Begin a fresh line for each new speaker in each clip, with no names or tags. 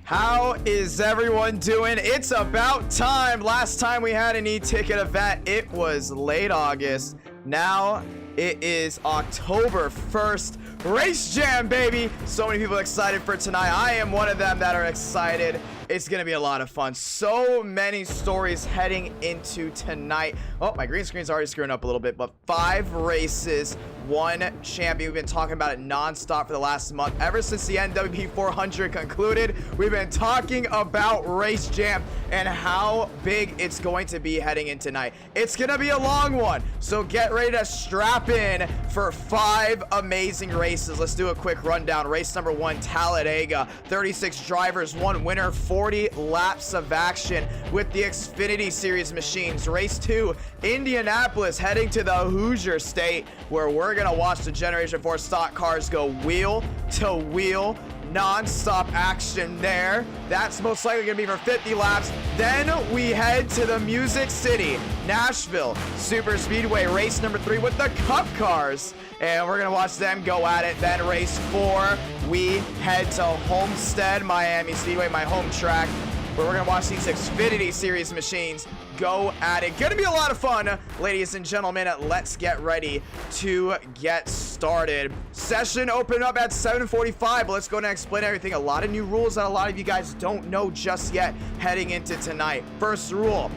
How is everyone doing? It's about time. Last time we had an e-ticket event, it was late August. Now it is October 1st. Race Jam, baby. So many people excited for tonight. I am one of them that are excited. It's going to be a lot of fun. So many stories heading into tonight. Oh, my green screen's already screwing up a little bit, but 5 races, 1 champion. We've been talking about it nonstop for the last month. Ever since the NWP 400 concluded, we've been talking about Race Jam and how big it's going to be heading in tonight. It's going to be a long one, so get ready to strap in for 5 amazing races. Let's do a quick rundown. Race number 1, Talladega. 36 drivers, 1 winner, 40 laps of action with the Xfinity Series machines. Race 2, Indianapolis, heading to the Hoosier State, where we're going to watch the Generation 4 stock cars go wheel to wheel. Non-stop action there. That's most likely going to be for 50 laps. Then we head to the Music City, Nashville Super Speedway, race number 3 with the Cup cars. And we're going to watch them go at it. Then race 4, we head to Homestead, Miami Speedway, my home track, where we're going to watch these Xfinity Series machines go at it. Gonna be a lot of fun, ladies and gentlemen. Let's get ready to get started. Session open up at 7:45, but let's go and explain everything. A lot of new rules that a lot of you guys don't know just yet heading into tonight. First rule: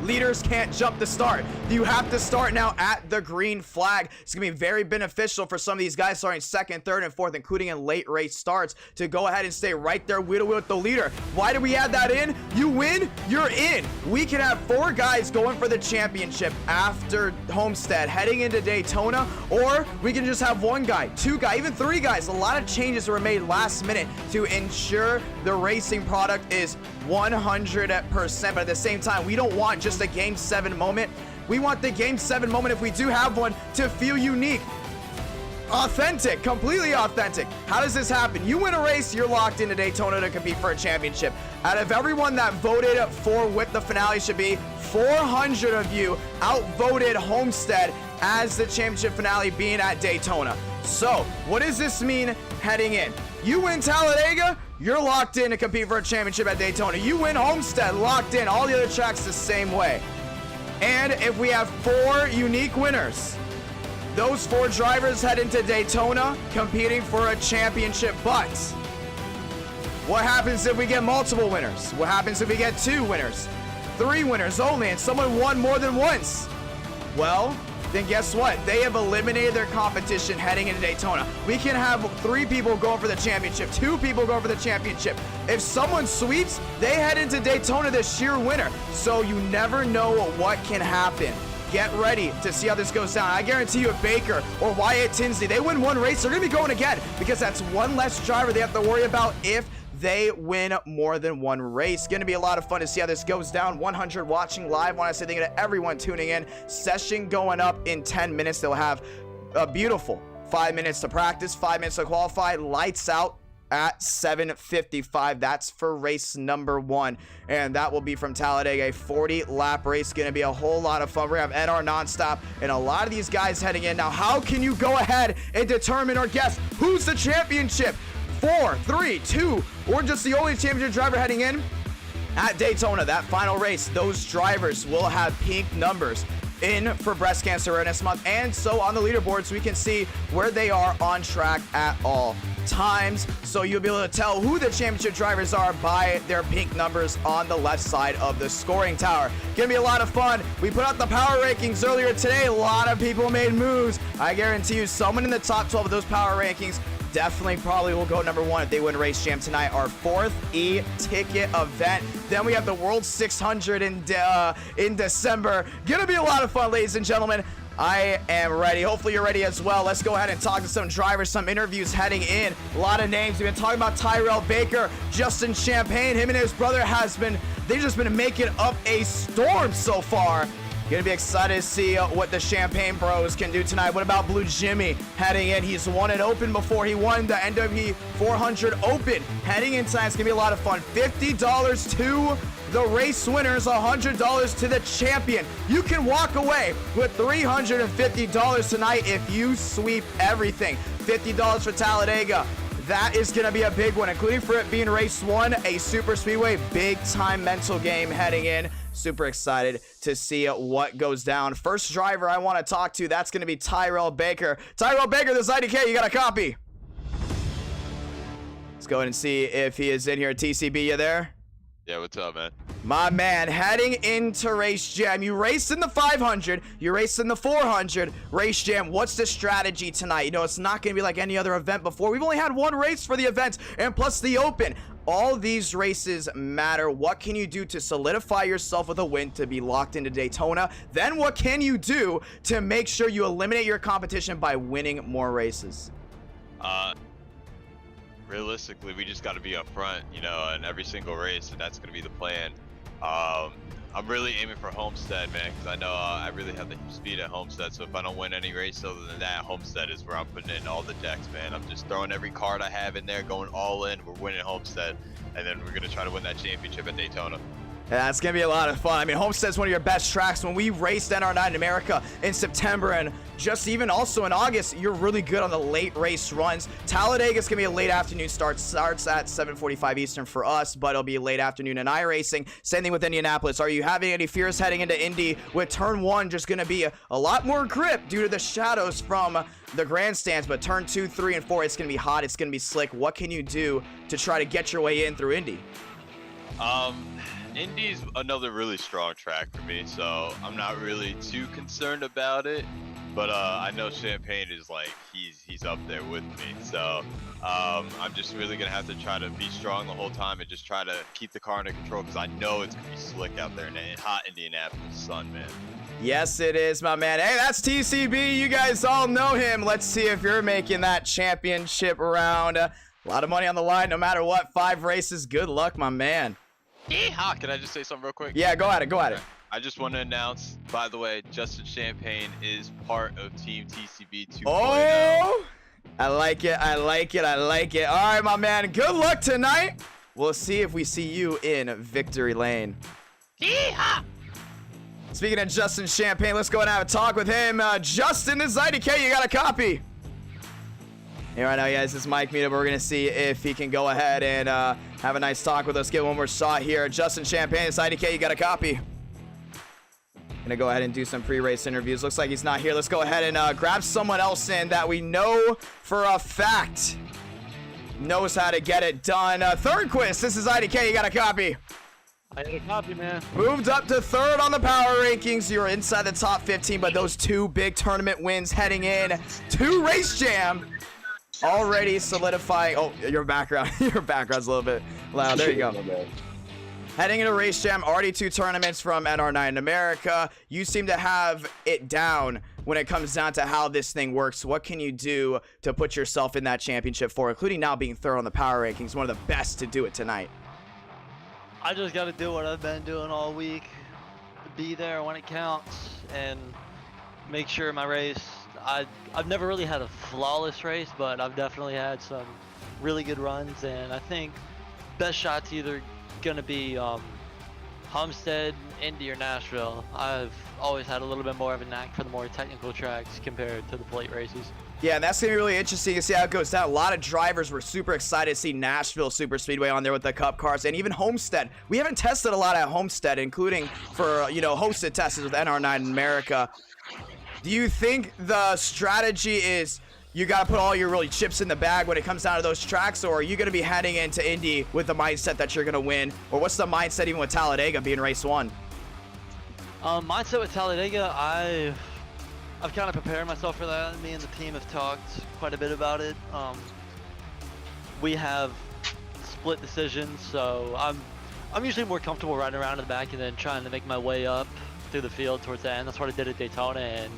leaders can't jump the start. You have to start now at the green flag. It's gonna be very beneficial for some of these guys starting 2nd, 3rd, and 4th, including in late race starts, to go ahead and stay right there wheel to wheel with the leader. Why do we add that in? You win, you're in. We can have 4 guys going for the championship after Homestead heading into Daytona, or we can just have 1 guy, 2 guys, even 3 guys. A lot of changes were made last minute to ensure the racing product is 100%, but at the same time, we don't want just a Game 7 moment. We want the Game 7 moment, if we do have one, to feel unique, authentic, completely authentic. How does this happen? You win a race, you're locked into Daytona to compete for a championship. Out of everyone that voted for what the finale should be, 400 of you outvoted Homestead as the championship finale being at Daytona. So what does this mean heading in? You win Talladega, you're locked in to compete for a championship at Daytona. You win Homestead, locked in. All the other tracks the same way. And if we have 4 unique winners, those 4 drivers head into Daytona competing for a championship. But what happens if we get multiple winners? What happens if we get 2 winners, 3 winners only, and someone won more than once? Well, then guess what? They have eliminated their competition heading into Daytona. We can have 3 people going for the championship, 2 people going for the championship. If someone sweeps, they head into Daytona the sheer winner. So you never know what can happen. Get ready to see how this goes down. I guarantee you, if Baker or Wyatt Tinsley, they win 1 race, they're going to be going again, because that's 1 less driver they have to worry about if they win more than 1 race. Gonna be a lot of fun to see how this goes down. 100 watching live. Want to say thank you to everyone tuning in. Session going up in 10 minutes. They'll have a beautiful 5 minutes to practice, 5 minutes to qualify, lights out at 7:55. That's for race number 1, and that will be from Talladega, a 40-lap race. Gonna be a whole lot of fun. We're gonna have NR nonstop and a lot of these guys heading in. Now, how can you go ahead and determine or guess who's the championship? 4, 3, 2, or just the only championship driver heading in at Daytona? That final race, those drivers will have pink numbers in for Breast Cancer Awareness Month, and so on the leaderboards we can see where they are on track at all times, so you'll be able to tell who the championship drivers are by their pink numbers on the left side of the scoring tower. Gonna be a lot of fun. We put out the power rankings earlier today. A lot of people made moves. I guarantee you someone in the top 12 of those power rankings definitely probably will go number 1 if they win Race Jam tonight, our 4th e-ticket event. Then we have the World 600 in December. Gonna be a lot of fun, ladies and gentlemen. I am ready. Hopefully you're ready as well. Let's go ahead and talk to some drivers, some interviews heading in. A lot of names. We've been talking about Tyrell Baker, Justin Champagne. Him and his brother they've just been making up a storm so far. Gonna be excited to see what the Champagne Bros can do tonight. What about Blue Jimmy heading in? He's won an Open before. He won the NWP 400 Open. Heading in tonight, it's gonna be a lot of fun. $50 to the race winners, $100 to the champion. You can walk away with $350 tonight if you sweep everything. $50 for Talladega. that is going to be a big one, including for it being race 1, a super speedway, big time mental game heading in. Super excited to see what goes down. First driver I want to talk to, that's going to be Tyrell Baker. Tyrell Baker, this IDK, you got a copy? Let's go ahead and see if he is in here. TCB, you there?
Yeah, what's up, man?
My man, heading into Race Jam. You raced in the 500, you raced in the 400. Race Jam, what's the strategy tonight? You know, it's not going to be like any other event before. We've only had one race for the event, and plus the Open. All these races matter. What can you do to solidify yourself with a win to be locked into Daytona? Then what can you do to make sure you eliminate your competition by winning more races?
Realistically, we just got to be up front, you know, in every single race, and that's going to be the plan. I'm really aiming for Homestead, man, because I know I really have the speed at Homestead, so if I don't win any race other than that, Homestead is where I'm putting in all the decks, man. I'm just throwing every card I have in there, going all in. We're winning Homestead, and then we're going to try to win that championship at Daytona.
Yeah, it's going to be a lot of fun. I mean, Homestead's one of your best tracks. When we raced NR9 in America in September and just even also in August, you're really good on the late race runs. Talladega's going to be a late afternoon start. Starts at 7:45 Eastern for us, but it'll be a late afternoon in iRacing. Same thing with Indianapolis. Are you having any fears heading into Indy with turn 1 just going to be a lot more grip due to the shadows from the grandstands, but turn 2, 3, and 4, it's going to be hot. It's going to be slick. What can you do to try to get your way in through Indy?
Indy's another really strong track for me, so I'm not really too concerned about it. But I know Champagne is like he's up there with me, so I'm just really gonna have to try to be strong the whole time and just try to keep the car under control, because I know it's gonna be slick out there in hot Indianapolis sun, man.
Yes, it is, my man. Hey, that's TCB. You guys all know him. Let's see if you're making that championship round. A lot of money on the line, no matter what. 5 races. Good luck, my man.
Yeehaw! Can I just say something real quick?
Yeah, go at it. Go at it.
I just want to announce, by the way, Justin Champagne is part of Team TCB 2.0.
Oh, I like it. I like it. I like it. All right, my man. Good luck tonight. We'll see if we see you in victory lane.
Yeehaw!
Speaking of Justin Champagne, let's go and have a talk with him. Justin, this is IDK. You got a copy? Hey, right now, guys, this is Mike Meetup. We're going to see if he can go ahead and have a nice talk with us. Get one more shot here. Justin Champagne, this is IDK. You got a copy? Gonna go ahead and do some pre-race interviews. Looks like he's not here. Let's go ahead and grab someone else in that we know for a fact knows how to get it done. Thornquist, this is IDK. You got a copy?
I got a copy, man.
Moved up to 3rd on the power rankings. You're inside the top 15, but those 2 big tournament wins heading in to Race Jam already solidifying. Oh, your background's a little bit loud. There you go. Heading into Race Jam, already 2 tournaments from NR9 in America. You seem to have it down when it comes down to how this thing works. What can you do to put yourself in that championship for, including now being 3rd on the power rankings, one of the best to do it tonight?
I just got to do what I've been doing all week. Be there when it counts and make sure my race. I've never really had a flawless race, but I've definitely had some really good runs, and I think best shot's either gonna be Homestead, Indy, or Nashville. I've always had a little bit more of a knack for the more technical tracks compared to the plate races.
Yeah, and that's going to be really interesting to see how it goes down. A lot of drivers were super excited to see Nashville Super Speedway on there with the Cup cars, and even Homestead. We haven't tested a lot at Homestead, including for, you know, hosted tests with NR9 in America. Do you think the strategy is you got to put all your really chips in the bag when it comes down to those tracks, or are you going to be heading into Indy with the mindset that you're going to win? Or what's the mindset even with Talladega being race 1?
Mindset with Talladega, I've kind of prepared myself for that. Me and the team have talked quite a bit about it. We have split decisions, so I'm usually more comfortable riding around in the back and then trying to make my way up through the field towards the end. That's what I did at Daytona and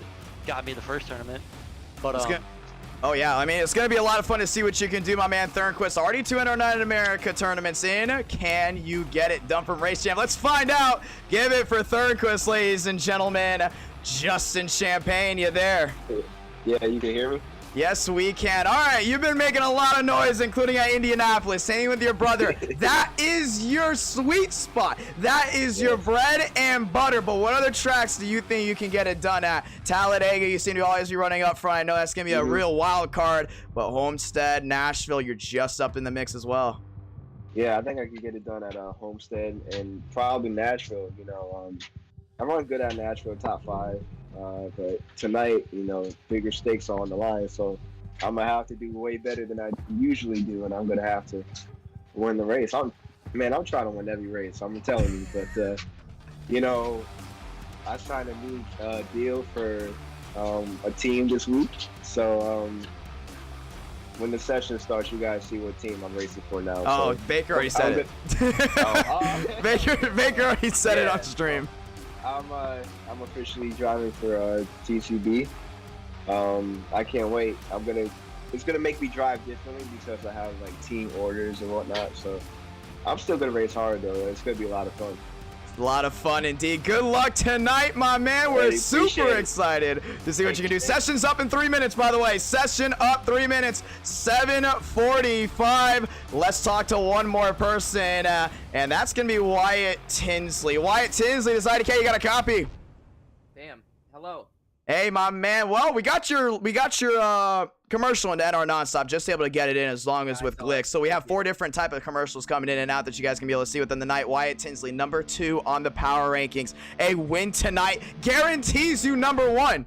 got me the first tournament. But
oh yeah, I mean, it's gonna be a lot of fun to see what you can do, my man. Thornquist, already 209 in America tournaments in. Can you get it done from Race Jam? Let's find out. Give it for Thornquist, ladies and gentlemen. Justin Champagne, you there?
Yeah, you can hear me?
Yes, we can. All right, you've been making a lot of noise, including at Indianapolis. Same with your brother. That is your sweet spot. That is your bread and butter. But what other tracks do you think you can get it done at? Talladega, you seem to always be running up front. I know that's going to be a real wild card. But Homestead, Nashville, you're just up in the mix as well.
Yeah, I think I could get it done at Homestead and probably Nashville. You know, I run good at Nashville, top 5. But tonight, you know, bigger stakes are on the line, so I'm gonna have to do way better than I usually do, and I'm gonna have to win the race. I'm trying to win every race. I'm telling you, but you know, I signed a new deal for a team this week, so when the session starts, you guys see what team I'm racing for now.
Oh,
so,
Baker already said it. Baker already said it on stream.
I'm officially driving for TCB. I can't wait. It's gonna make me drive differently because I have like team orders and whatnot. So I'm still gonna race hard though. It's gonna be a lot of fun.
A lot of fun indeed. Good luck tonight, my man. We're super excited to see what you can do. Session's up in 3 minutes, by the way. Session up 3 minutes, 7:45. Let's talk to one more person, and that's going to be Wyatt Tinsley. Wyatt Tinsley, this IdkPlayer, you got a copy?
Damn. Hello.
Hey, my man. Well, we got your commercial into NR Nonstop, just able to get it in as long as with Glick. So we have 4 different type of commercials coming in and out that you guys can be able to see within the night. Wyatt Tinsley, number 2 on the power rankings. A win tonight guarantees you number 1.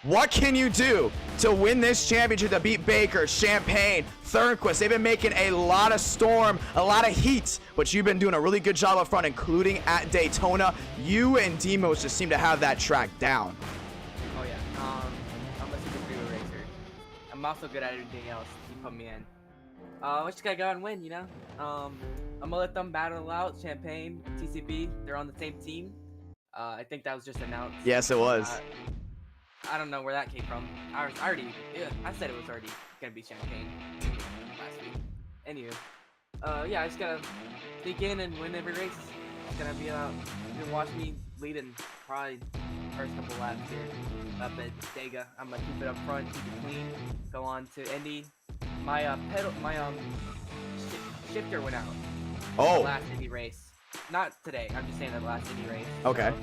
What can you do to win this championship, to beat Baker, Champagne, Thornquist? They've been making a lot of storm, a lot of heat, but you've been doing a really good job up front, including at Daytona. You and Demos just seem to have that track down.
Oh yeah. I'm a super freeway racer. I'm also good at everything else. You put me in. We just gotta go out and win, you know. I'm gonna let them battle out. Champagne, TCB, they're on the same team. I think that was just announced.
Yes, it was.
I don't know where that came from. I said it was already gonna be Champagne last week. Anywho, yeah, I just gotta sneak in and win every race. It's gonna be you can watch me leading probably first couple laps here up at Daytona. I'm gonna keep it up front, keep it clean, go on to Indy. My shifter went out.
Oh.
The last Indy race. Not today. I'm just saying the last Indy race.
Okay.
So,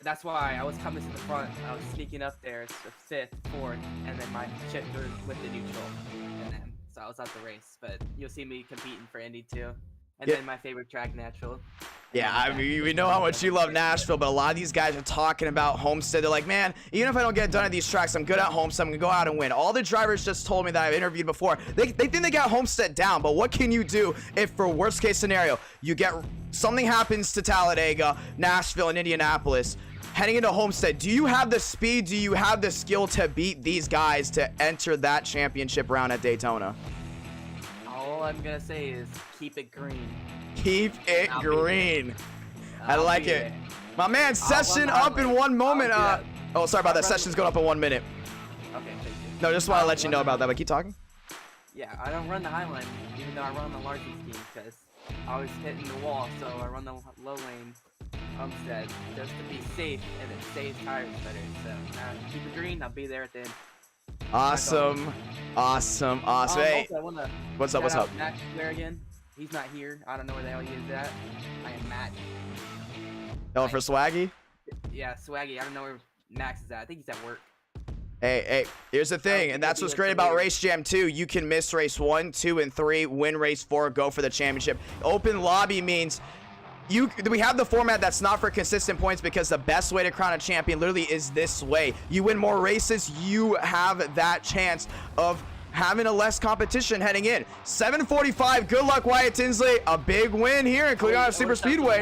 that's why I was coming to the front. I was sneaking up there. It's the 5th, 4th, and then my shifter went to neutral, and then so I was out the race. But you'll see me competing for Indy too, and then my favorite track, Nashville.
Yeah, I mean, we know how much you love Nashville, but a lot of these guys are talking about Homestead. They're like, man, even if I don't get done at these tracks, I'm good at Homestead. I'm going to go out and win. All the drivers just told me that I've interviewed before. They think they got Homestead down, but what can you do if, for worst case scenario, you get something happens to Talladega, Nashville, and Indianapolis? Heading into Homestead, do you have the speed? Do you have the skill to beat these guys to enter that championship round at Daytona?
All I'm going to say is keep it green.
Keep it green. I like it. My man, session up in 1 moment. Oh, sorry about that. Session's going up in 1 minute.
Okay, thank you.
No, just want to let you know about that, but keep talking.
Yeah, I don't run the high line, even though I run the Larson scheme, because I was hitting the wall, so I run the low lane Homestead just to be safe, and it saves tires better. So keep it green. I'll be there at the end.
Awesome. Awesome. Awesome. Hey,
Also,
what's up? What's up?
IdkPlayer again. He's not here. I don't know where the hell he is at. I am Matt.
Oh, for Swaggy?
Yeah, Swaggy. I don't know where Max is at. I think he's at work.
Hey, here's the thing, and that's what's great about Race Jam 2. You can miss race 1, 2, and 3, win race 4, go for the championship. Open lobby means we have the format that's not for consistent points, because the best way to crown a champion literally is this way. You win more races, you have that chance of having a less competition heading in. 7:45. Good luck, Wyatt Tinsley. A big win here, including on a super speedway.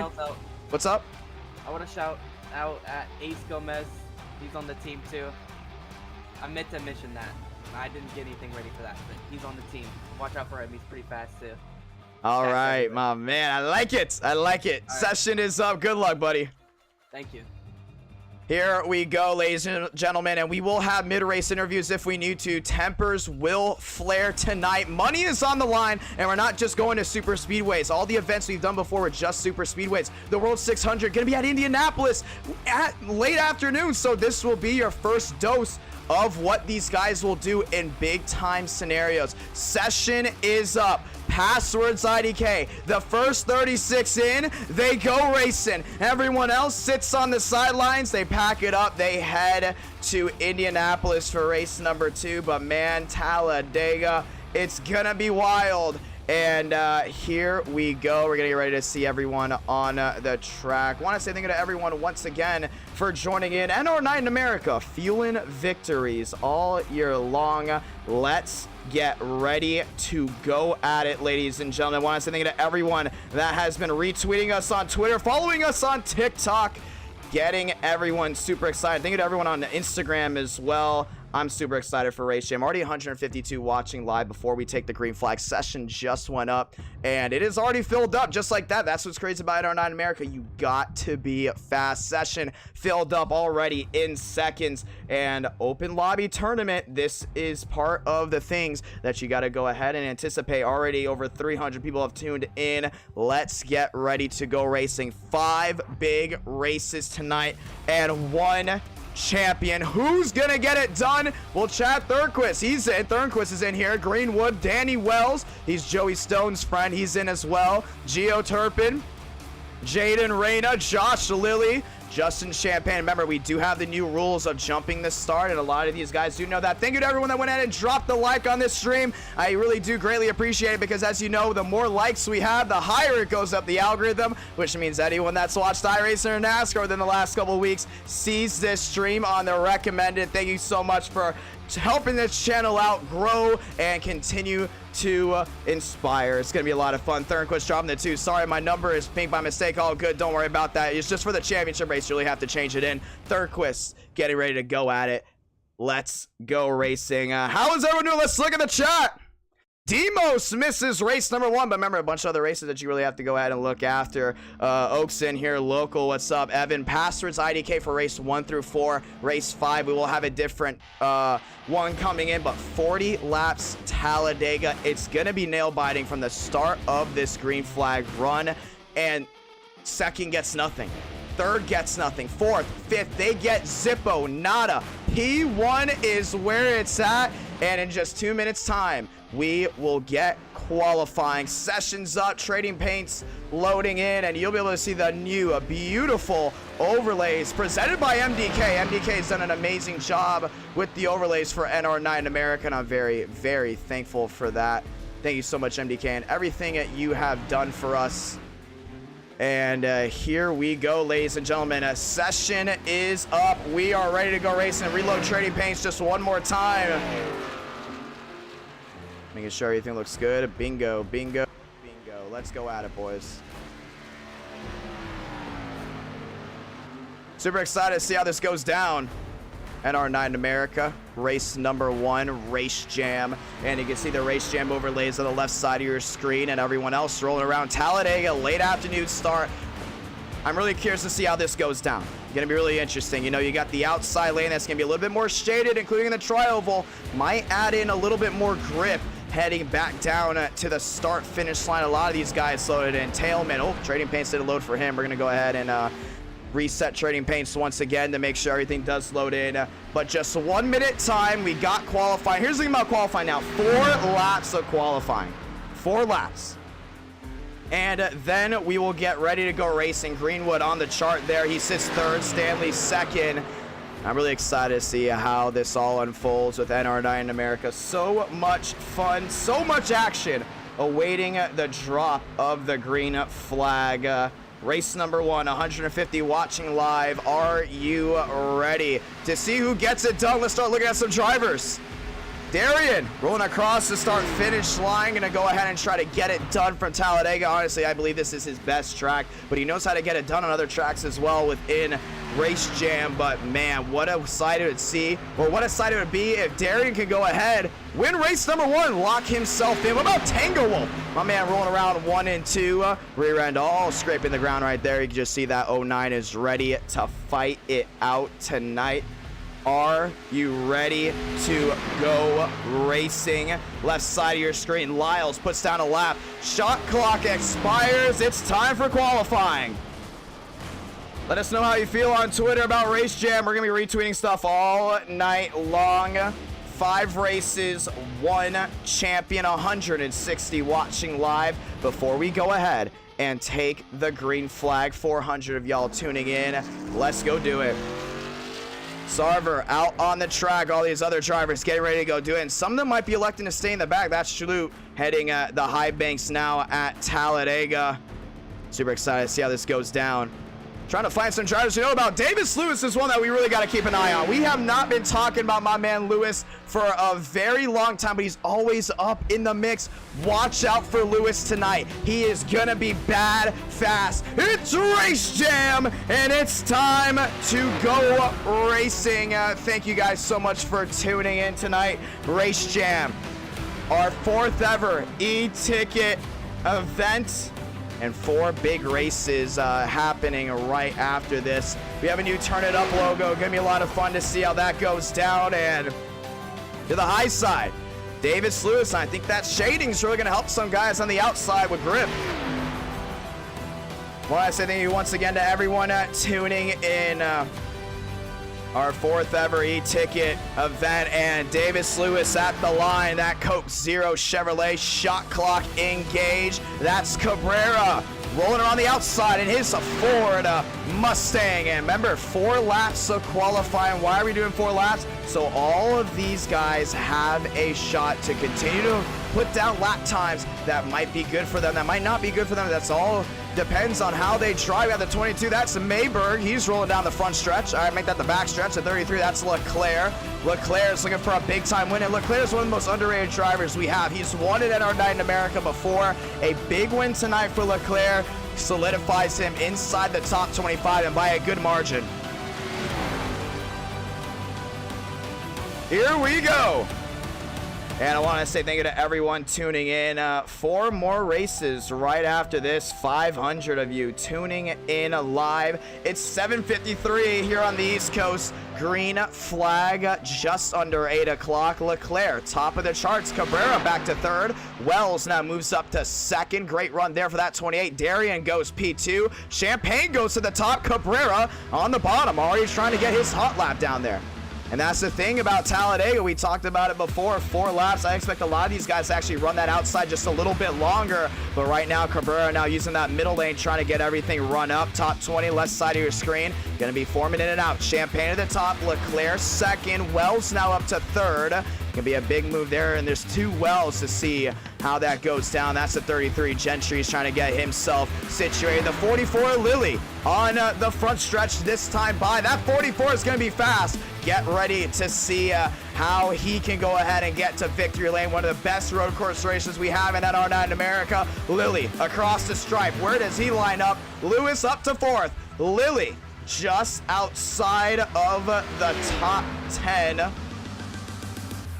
What's up?
I want to shout out at Ace Gomez. He's on the team too. I meant to mention that. I didn't get anything ready for that, but he's on the team. Watch out for him. He's pretty fast too.
All right, my man. I like it. I like it.
All
Session is up. Good luck, buddy.
Thank you.
Here we go, ladies and gentlemen, and we will have mid-race interviews if we need to. Tempers will flare tonight. Money is on the line, and we're not just going to super speedways. All the events we've done before were just super speedways. The World 600 going to be at Indianapolis at late afternoon, so this will be your first dose of what these guys will do in big time scenarios. Session is up. Passwords IDK. The first 36 in, they go racing. Everyone else sits on the sidelines. They pack it up. They head to Indianapolis for race number 2. But man, Talladega, it's gonna be wild. And here we go. We're gonna get ready to see everyone on the track. Want to say thank you to everyone once again for joining in. NR9 in America, fueling victories all year long. Let's get ready to go at it, ladies and gentlemen. Want to say thank you to everyone that has been retweeting us on Twitter, following us on TikTok, getting everyone super excited. Thank you to everyone on Instagram as well. I'm super excited for Race Jam. Already 152 watching live before we take the green flag. Session just went up and it is already filled up just like that. That's what's crazy about NR9 America. You got to be fast. Session filled up already in seconds. And open lobby tournament, this is part of the things that you got to go ahead and anticipate. Already over 300 people have tuned in. Let's get ready to go racing. 5 big races tonight and 1 champion. Who's gonna get it done? Well, Chad Thurnquist, he's in. Thurnquist is in here. Greenwood, Danny Wells, he's Joey Stone's friend, he's in as well. Gio Turpin, Jaden Reyna, Josh Lilly, Justin Champagne. Remember, we do have the new rules of jumping the start, and a lot of these guys do know that. Thank you to everyone that went ahead and dropped the like on this stream. I really do greatly appreciate it, because as you know, the more likes we have, the higher it goes up the algorithm, which means anyone that's watched iRacing or NASCAR within the last couple of weeks sees this stream on the recommended. Thank you so much for helping this channel out grow and continue to inspire. It's gonna be a lot of fun. Thurnquist dropping the 2. Sorry, my number is pink by mistake. All good, don't worry about that. It's just for the championship race. You really have to change it in. Thurnquist getting ready to go at it. Let's go racing. How is everyone doing? Let's look at the chat. Demos misses race number 1, but remember, a bunch of other races that you really have to go ahead and look after. Oaks in here, local, what's up? Evan, Passwords IDK for race 1 through 4. Race 5, we will have a different one coming in, but 40 laps Talladega. It's gonna be nail biting from the start of this green flag run, and second gets nothing. Third gets nothing. Fourth, fifth, they get zippo, nada. P1 is where it's at, and in just 2 minutes time, we will get qualifying. Sessions up, trading paints loading in, and you'll be able to see the new beautiful overlays presented by MDK. MDK has done an amazing job with the overlays for NR9 America, and I'm very, very thankful for that. Thank you so much, MDK, and everything that you have done for us. And here we go, ladies and gentlemen. A session is up. We are ready to go racing. Reload trading paints just one more time. Making sure everything looks good. Bingo, bingo, bingo. Let's go at it, boys. Super excited to see how this goes down. NR9 America, race number 1, Race Jam. And you can see the Race Jam overlays on the left side of your screen, and everyone else rolling around. Talladega, late afternoon start. I'm really curious to see how this goes down. It's gonna be really interesting. You know, you got the outside lane that's gonna be a little bit more shaded, including the tri-oval. Might add in a little bit more grip heading back down to the start finish line. A lot of these guys loaded in. Tailman, oh, trading paints did a load for him. We're gonna go ahead and reset trading paints once again to make sure everything does load in. But just 1 minute time, we got qualifying. Here's the thing about qualifying now. 4 laps of qualifying. 4 laps. And then we will get ready to go racing. Greenwood on the chart there. He sits 3rd, Stanley 2nd. I'm really excited to see how this all unfolds with NR9 America. So much fun, so much action awaiting the drop of the green flag. Race number 1, 150 watching live. Are you ready to see who gets it done? Let's start looking at some drivers. Darian rolling across the start finish line, gonna go ahead and try to get it done from Talladega. Honestly, I believe this is his best track, but he knows how to get it done on other tracks as well within Race Jam. But man, what a sight it would see, or what a sight it would be if Darian could go ahead, win race number 1, lock himself in. What about Tango Wolf? My man rolling around 1 and 2, rear end all scraping the ground right there. You can just see that 09 is ready to fight it out tonight. Are you ready to go racing? Left side of your screen, Lyles puts down a lap. Shot clock expires. It's time for qualifying. Let us know how you feel on Twitter about Race Jam. We're going to be retweeting stuff all night long. 5 races, 1 champion, 160 watching live. Before we go ahead and take the green flag, 400 of y'all tuning in. Let's go do it. Sarver out on the track. All these other drivers getting ready to go do it. And some of them might be electing to stay in the back. That's Shaloot heading the high banks now at Talladega. Super excited to see how this goes down. Trying to find some drivers you know about. Davis Lewis is one that we really got to keep an eye on. We have not been talking about my man Lewis for a very long time, but he's always up in the mix. Watch out for Lewis tonight. He is going to be bad fast. It's Race Jam, and it's time to go racing. Thank you guys so much for tuning in tonight. Race Jam, our 4th ever e-ticket event. And 4 big races happening right after this. We have a new Turn It Up logo. Gonna be a lot of fun to see how that goes down. And to the high side, Davis Lewis. I think that shading's really gonna help some guys on the outside with grip. Well, I say thank you once again to everyone tuning in. Our 4th ever e-ticket event, and Davis Lewis at the line. That Coke Zero Chevrolet shot clock engaged. That's Cabrera rolling around the outside in his Ford Mustang. And remember, 4 laps of qualifying. Why are we doing 4 laps? So all of these guys have a shot to continue to put down lap times that might be good for them, that might not be good for them. That's all depends on how they drive. At the 22, that's Mayberg. He's rolling down the front stretch. All right, make that the back stretch. At 33, that's Leclerc. Leclerc is looking for a big-time win, and Leclerc is one of the most underrated drivers we have. He's won it at our night in America before. A big win tonight for Leclerc solidifies him inside the top 25 and by a good margin. Here we go. And I want to say thank you to everyone tuning in. 4 more races right after this. 500 of you tuning in live. It's 7:53 here on the East Coast. Green flag just under 8 o'clock. Leclerc, top of the charts. Cabrera back to 3rd. Wells now moves up to 2nd. Great run there for that 28. Darian goes P2. Champagne goes to the top. Cabrera on the bottom. Already trying to get his hot lap down there. And that's the thing about Talladega. We talked about it before. 4 laps. I expect a lot of these guys to actually run that outside just a little bit longer. But right now, Cabrera now using that middle lane, trying to get everything run up. Top 20, left side of your screen. Going to be forming in and out. Champagne at the top. Leclerc 2nd. Wells now up to 3rd. Going to be a big move there. And there's 2 Wells to see how that goes down. That's the 33. Gentry's trying to get himself situated. The 44, Lilly on the front stretch this time by. That 44 is going to be fast. Get ready to see how he can go ahead and get to victory lane. One of the best road course races we have in at R9 in America. Lilly across the stripe. Where does he line up? Lewis up to 4th. Lilly just outside of the top 10.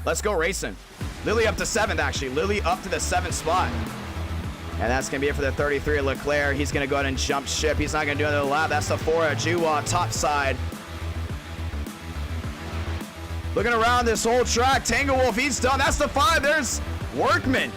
Let's go racing. Lilly up to 7th, actually. Lilly up to the 7th spot. And that's going to be it for the 33 Leclerc. He's going to go ahead and jump ship. He's not going to do another lap. That's the 4 Juwa top side. Looking around this whole track, Tango Wolf, he's done. That's the 5. There's Workman.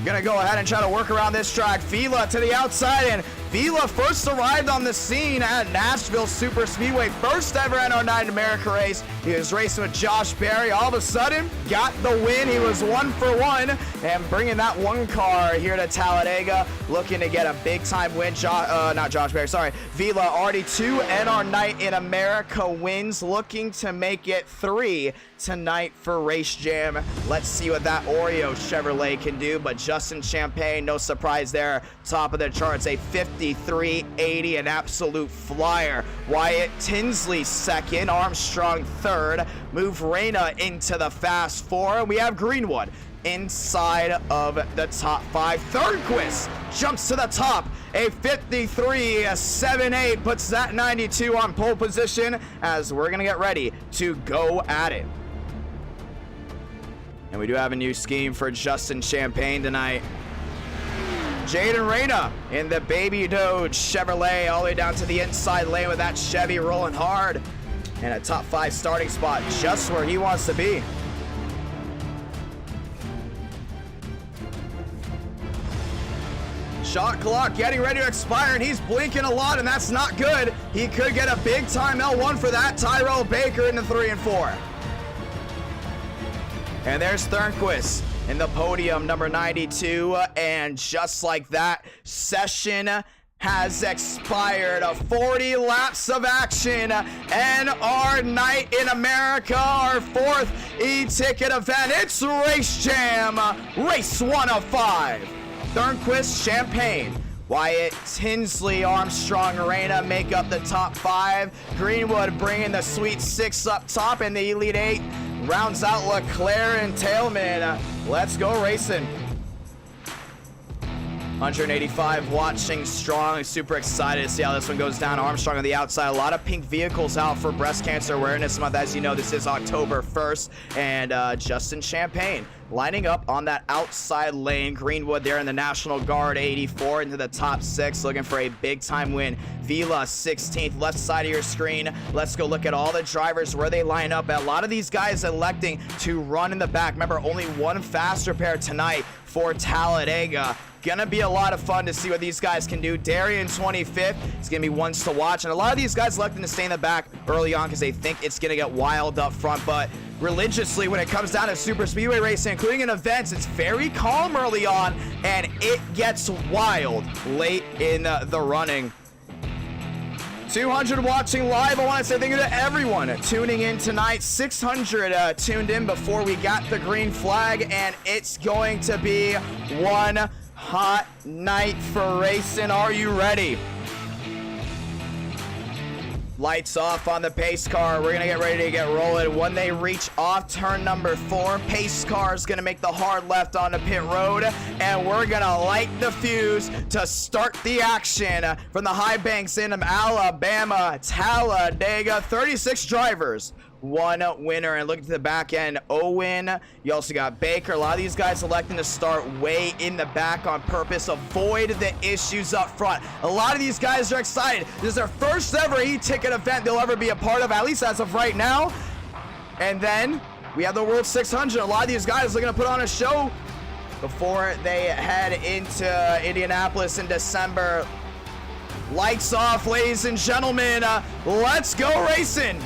Gonna go ahead and try to work around this track. Vila to the outside, and Vila first arrived on the scene at Nashville Super Speedway. First ever NR9 America race. He was racing with Josh Berry. All of a sudden, got the win. He was 1 for 1 and bringing that 1 car here to Talladega. Looking to get a big time win. Not Josh Berry, sorry. Vila already 2 NR Night in America wins. Looking to make it 3 tonight for Race Jam. Let's see what that Oreo Chevrolet can do. But Justin Champagne, no surprise there. Top of the charts, a 53.80, an absolute flyer. Wyatt Tinsley 2nd, Armstrong 3rd. Move Reyna into the fast 4. And we have Greenwood inside of the top 5. Third jumps to the top. A 53.78 puts that 92 on pole position as we're going to get ready to go at it. And we do have a new scheme for Justin Champagne tonight. Jaden Reyna in the Baby Doge Chevrolet all the way down to the inside lane with that Chevy rolling hard. And a top 5 starting spot just where he wants to be. Shot clock getting ready to expire, and he's blinking a lot, and that's not good. He could get a big time L1 for that. Tyrell Baker in the 3 and 4. And there's Thornquist in the podium, number 92, and just like that, session has expired. 40 laps of action, and our night in America, our 4th e-ticket event, it's Race Jam, race 1 of 5. Thornquist, Champagne, Wyatt, Tinsley, Armstrong, Arena make up the top 5. Greenwood bringing the Sweet 6 up top, and the Elite 8 rounds out Leclerc and Tailman. Let's go racing. 185 watching strong. Super excited to see how this one goes down. Armstrong on the outside. A lot of pink vehicles out for Breast Cancer Awareness Month. As you know, this is October 1st. And Justin Champagne lining up on that outside lane. Greenwood there in the National Guard 84 into the top 6, looking for a big time win. Vila 16th, left side of your screen. Let's go look at all the drivers where they line up. A lot of these guys electing to run in the back. Remember, only one fast repair tonight for Talladega. Gonna be a lot of fun to see what these guys can do. Darian 25th. It's gonna be ones to watch, and a lot of these guys electing to stay in the back early on because they think it's gonna get wild up front. But religiously, when it comes down to super speedway racing, including in events, it's very calm early on, and it gets wild late in the running. 200 watching live. I want to say thank you to everyone tuning in tonight. 600 tuned in before we got the green flag, and it's going to be one hot night for racing. Are you ready? Lights off on the pace car. We're gonna get ready to get rolling. When they reach off turn number 4, pace car is gonna make the hard left on the pit road, and we're gonna light the fuse to start the action from the high banks in Alabama, Talladega. 36 drivers, 1 winner. And look at the back end, Owen. You also got Baker. A lot of these guys electing to start way in the back on purpose. Avoid the issues up front. A lot of these guys are excited. This is their first ever e-ticket event they'll ever be a part of, at least as of right now. And then we have the World 600. A lot of these guys are going to put on a show before they head into Indianapolis in December. Lights off, ladies and gentlemen. Let's go racing.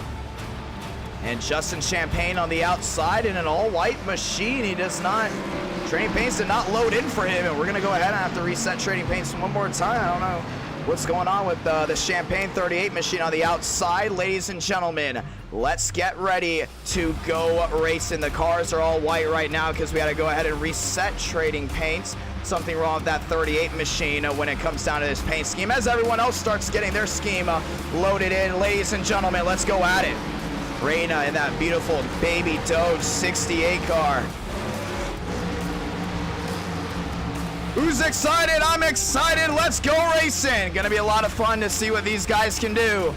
And Justin Champagne on the outside in an all-white machine. He does not, Trading Paints did not load in for him, and we're gonna go ahead and have to reset Trading Paints one more time. I don't know what's going on with the Champagne 38 machine on the outside. Ladies and gentlemen, let's get ready to go racing. The cars are all white right now because we had to go ahead and reset Trading Paints. Something wrong with that 38 machine when it comes down to this paint scheme, as everyone else starts getting their scheme loaded in. Ladies and gentlemen, let's go at it. Reina in that beautiful baby Dodge 68 car. Who's excited? I'm excited. Let's go racing. Gonna be a lot of fun to see what these guys can do.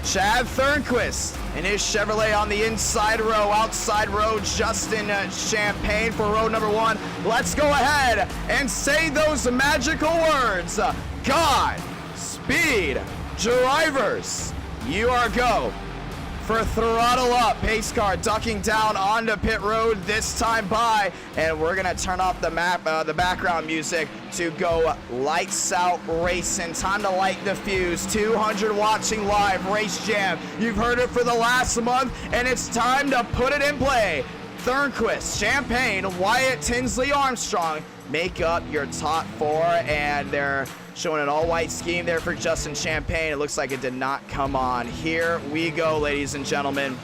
Chad Thornquist in his Chevrolet on the inside row. Outside row, Justin Champagne for row number 1. Let's go ahead and say those magical words. God, speed, drivers, you are go. For throttle up, pace car ducking down onto pit road this time by, and we're gonna turn off the background music to go lights out racing. Time to light the fuse. 200 watching live, Race Jam. You've heard it for the last month, and it's time to put it in play. Thornquist, Champagne, Wyatt, Tinsley, Armstrong make up your top 4, and they're showing an all-white scheme there for Justin Champagne. It looks like it did not come on. Here we go, ladies and gentlemen.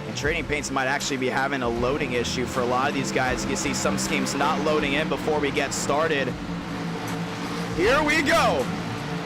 And Trading Paints might actually be having a loading issue for a lot of these guys. You can see some schemes not loading in before we get started. Here we go.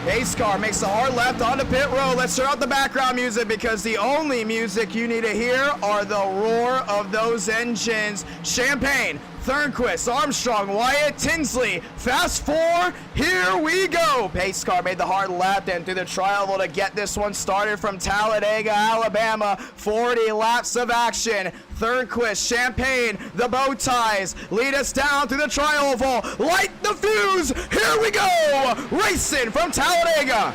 Pace car makes a hard left onto pit road. Let's turn out the background music because the only music you need to hear are the roar of those engines. Champagne, Thornquist, Armstrong, Wyatt, Tinsley, fast 4, here we go. Pace car made the hard left and through the tri-oval to get this one started from Talladega, Alabama. 40 laps of action. Thornquist, Champagne, the bow ties lead us down through the tri-oval. Light the fuse, here we go. Racing from Talladega.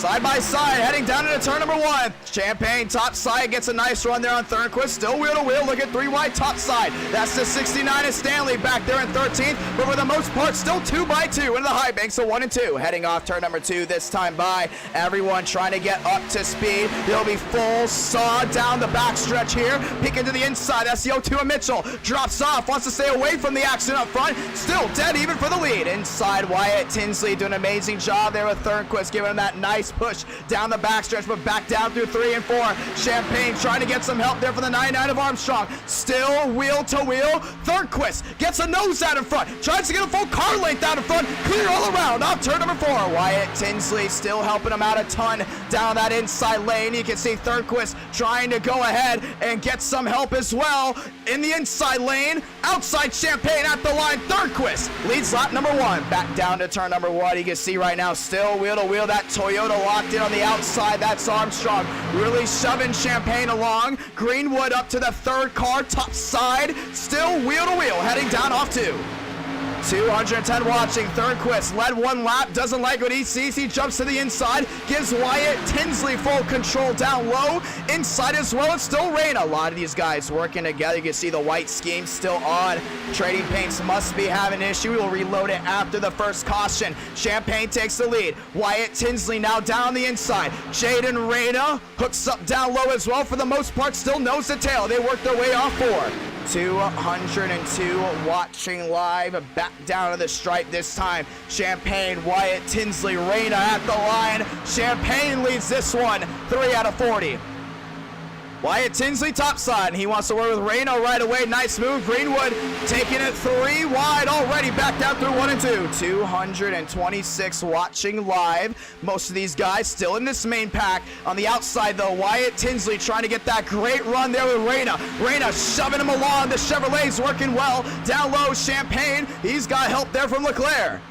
Side by side, heading down into turn number 1. Champagne top side gets a nice run there on Thornquist. Still wheel to wheel. Look at 3 wide top side. That's the 69 of Stanley back there in 13th. But for the most part, still 2 by 2 into the high banks. So 1 and 2. Heading off turn number 2 this time by. Everyone trying to get up to speed. He'll be full saw down the backstretch here. Peeking to the inside. That's the 0-2 of Mitchell. Drops off. Wants to stay away from the action up front. Still dead even for the lead. Inside, Wyatt Tinsley doing an amazing job there with Thornquist, giving him that nice push down the backstretch, but back down through 3 and 4. Champagne trying to get some help there for the 99 of Armstrong. Still wheel to wheel. Thornquist gets a nose out in front. Tries to get a full car length out in front. Clear all around off turn number 4. Wyatt Tinsley still helping him out a ton down that inside lane. You can see Thornquist trying to go ahead and get some help as well in the inside lane. Outside Champagne at the line. Thornquist leads lap number 1. Back down to turn number 1. You can see right now still wheel to wheel. That Toyota locked in on the outside. That's Armstrong really shoving Champagne along. Greenwood up to the 3rd car top side. Still wheel to wheel heading down off 2. 210 watching. Thornquist led 1 lap. Doesn't like what he sees. He jumps to the inside. Gives Wyatt Tinsley full control down low. Inside as well. It's still rain. A lot of these guys working together. You can see the white scheme still on. Trading Paints must be having an issue. We will reload it after the first caution. Champagne takes the lead. Wyatt Tinsley now down the inside. Jaden Reyna hooks up down low as well. For the most part, still nose to tail. They work their way off 4. 202 watching live. Back down to the stripe this time. Champagne, Wyatt Tinsley, Reyna at the line. Champagne leads this one 3 out of 40. Wyatt Tinsley topside, and he wants to work with Reyna right away. Nice move. Greenwood taking it 3 wide already. Back down through 1 and 2. 226 watching live. Most of these guys still in this main pack. On the outside, though, Wyatt Tinsley trying to get that great run there with Reyna. Reyna shoving him along. The Chevrolet's working well. Down low, Champagne. He's got help there from Leclerc.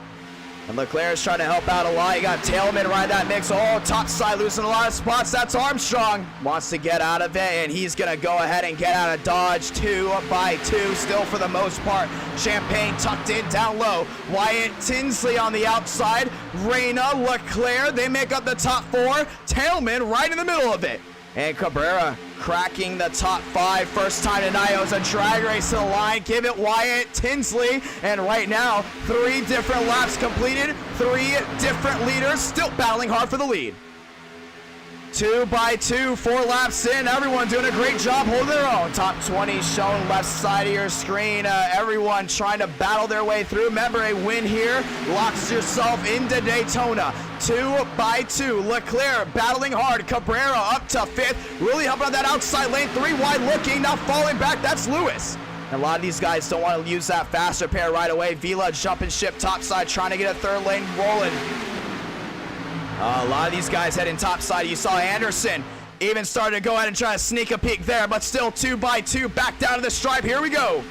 And Leclerc is trying to help out a lot. You got Tailman right that mix. Oh, top side losing a lot of spots. That's Armstrong. Wants to get out of it, and he's going to go ahead and get out of Dodge. 2 by 2 still for the most part. Champagne tucked in down low. Wyatt Tinsley on the outside. Reyna, Leclerc, they make up the top 4. Tailman right in the middle of it. And Cabrera cracking the top 5. First time tonight. It was a drag race to the line. Give it Wyatt Tinsley. And right now, 3 different laps completed. 3 different leaders still battling hard for the lead. 2 by 2, 4 laps in. Everyone doing a great job holding their own. Top 20 shown left side of your screen. Everyone trying to battle their way through. Remember, a win here locks yourself into Daytona. 2 by 2. Leclerc battling hard. Cabrera up to 5th. Really helping on that outside lane. 3 wide looking. Now falling back. That's Lewis. And a lot of these guys don't want to use that faster pair right away. Vila jumping ship topside, trying to get a 3rd lane rolling. A lot of these guys heading topside. You saw Anderson even started to go ahead and try to sneak a peek there, but still 2 by 2 back down to the stripe. Here we go.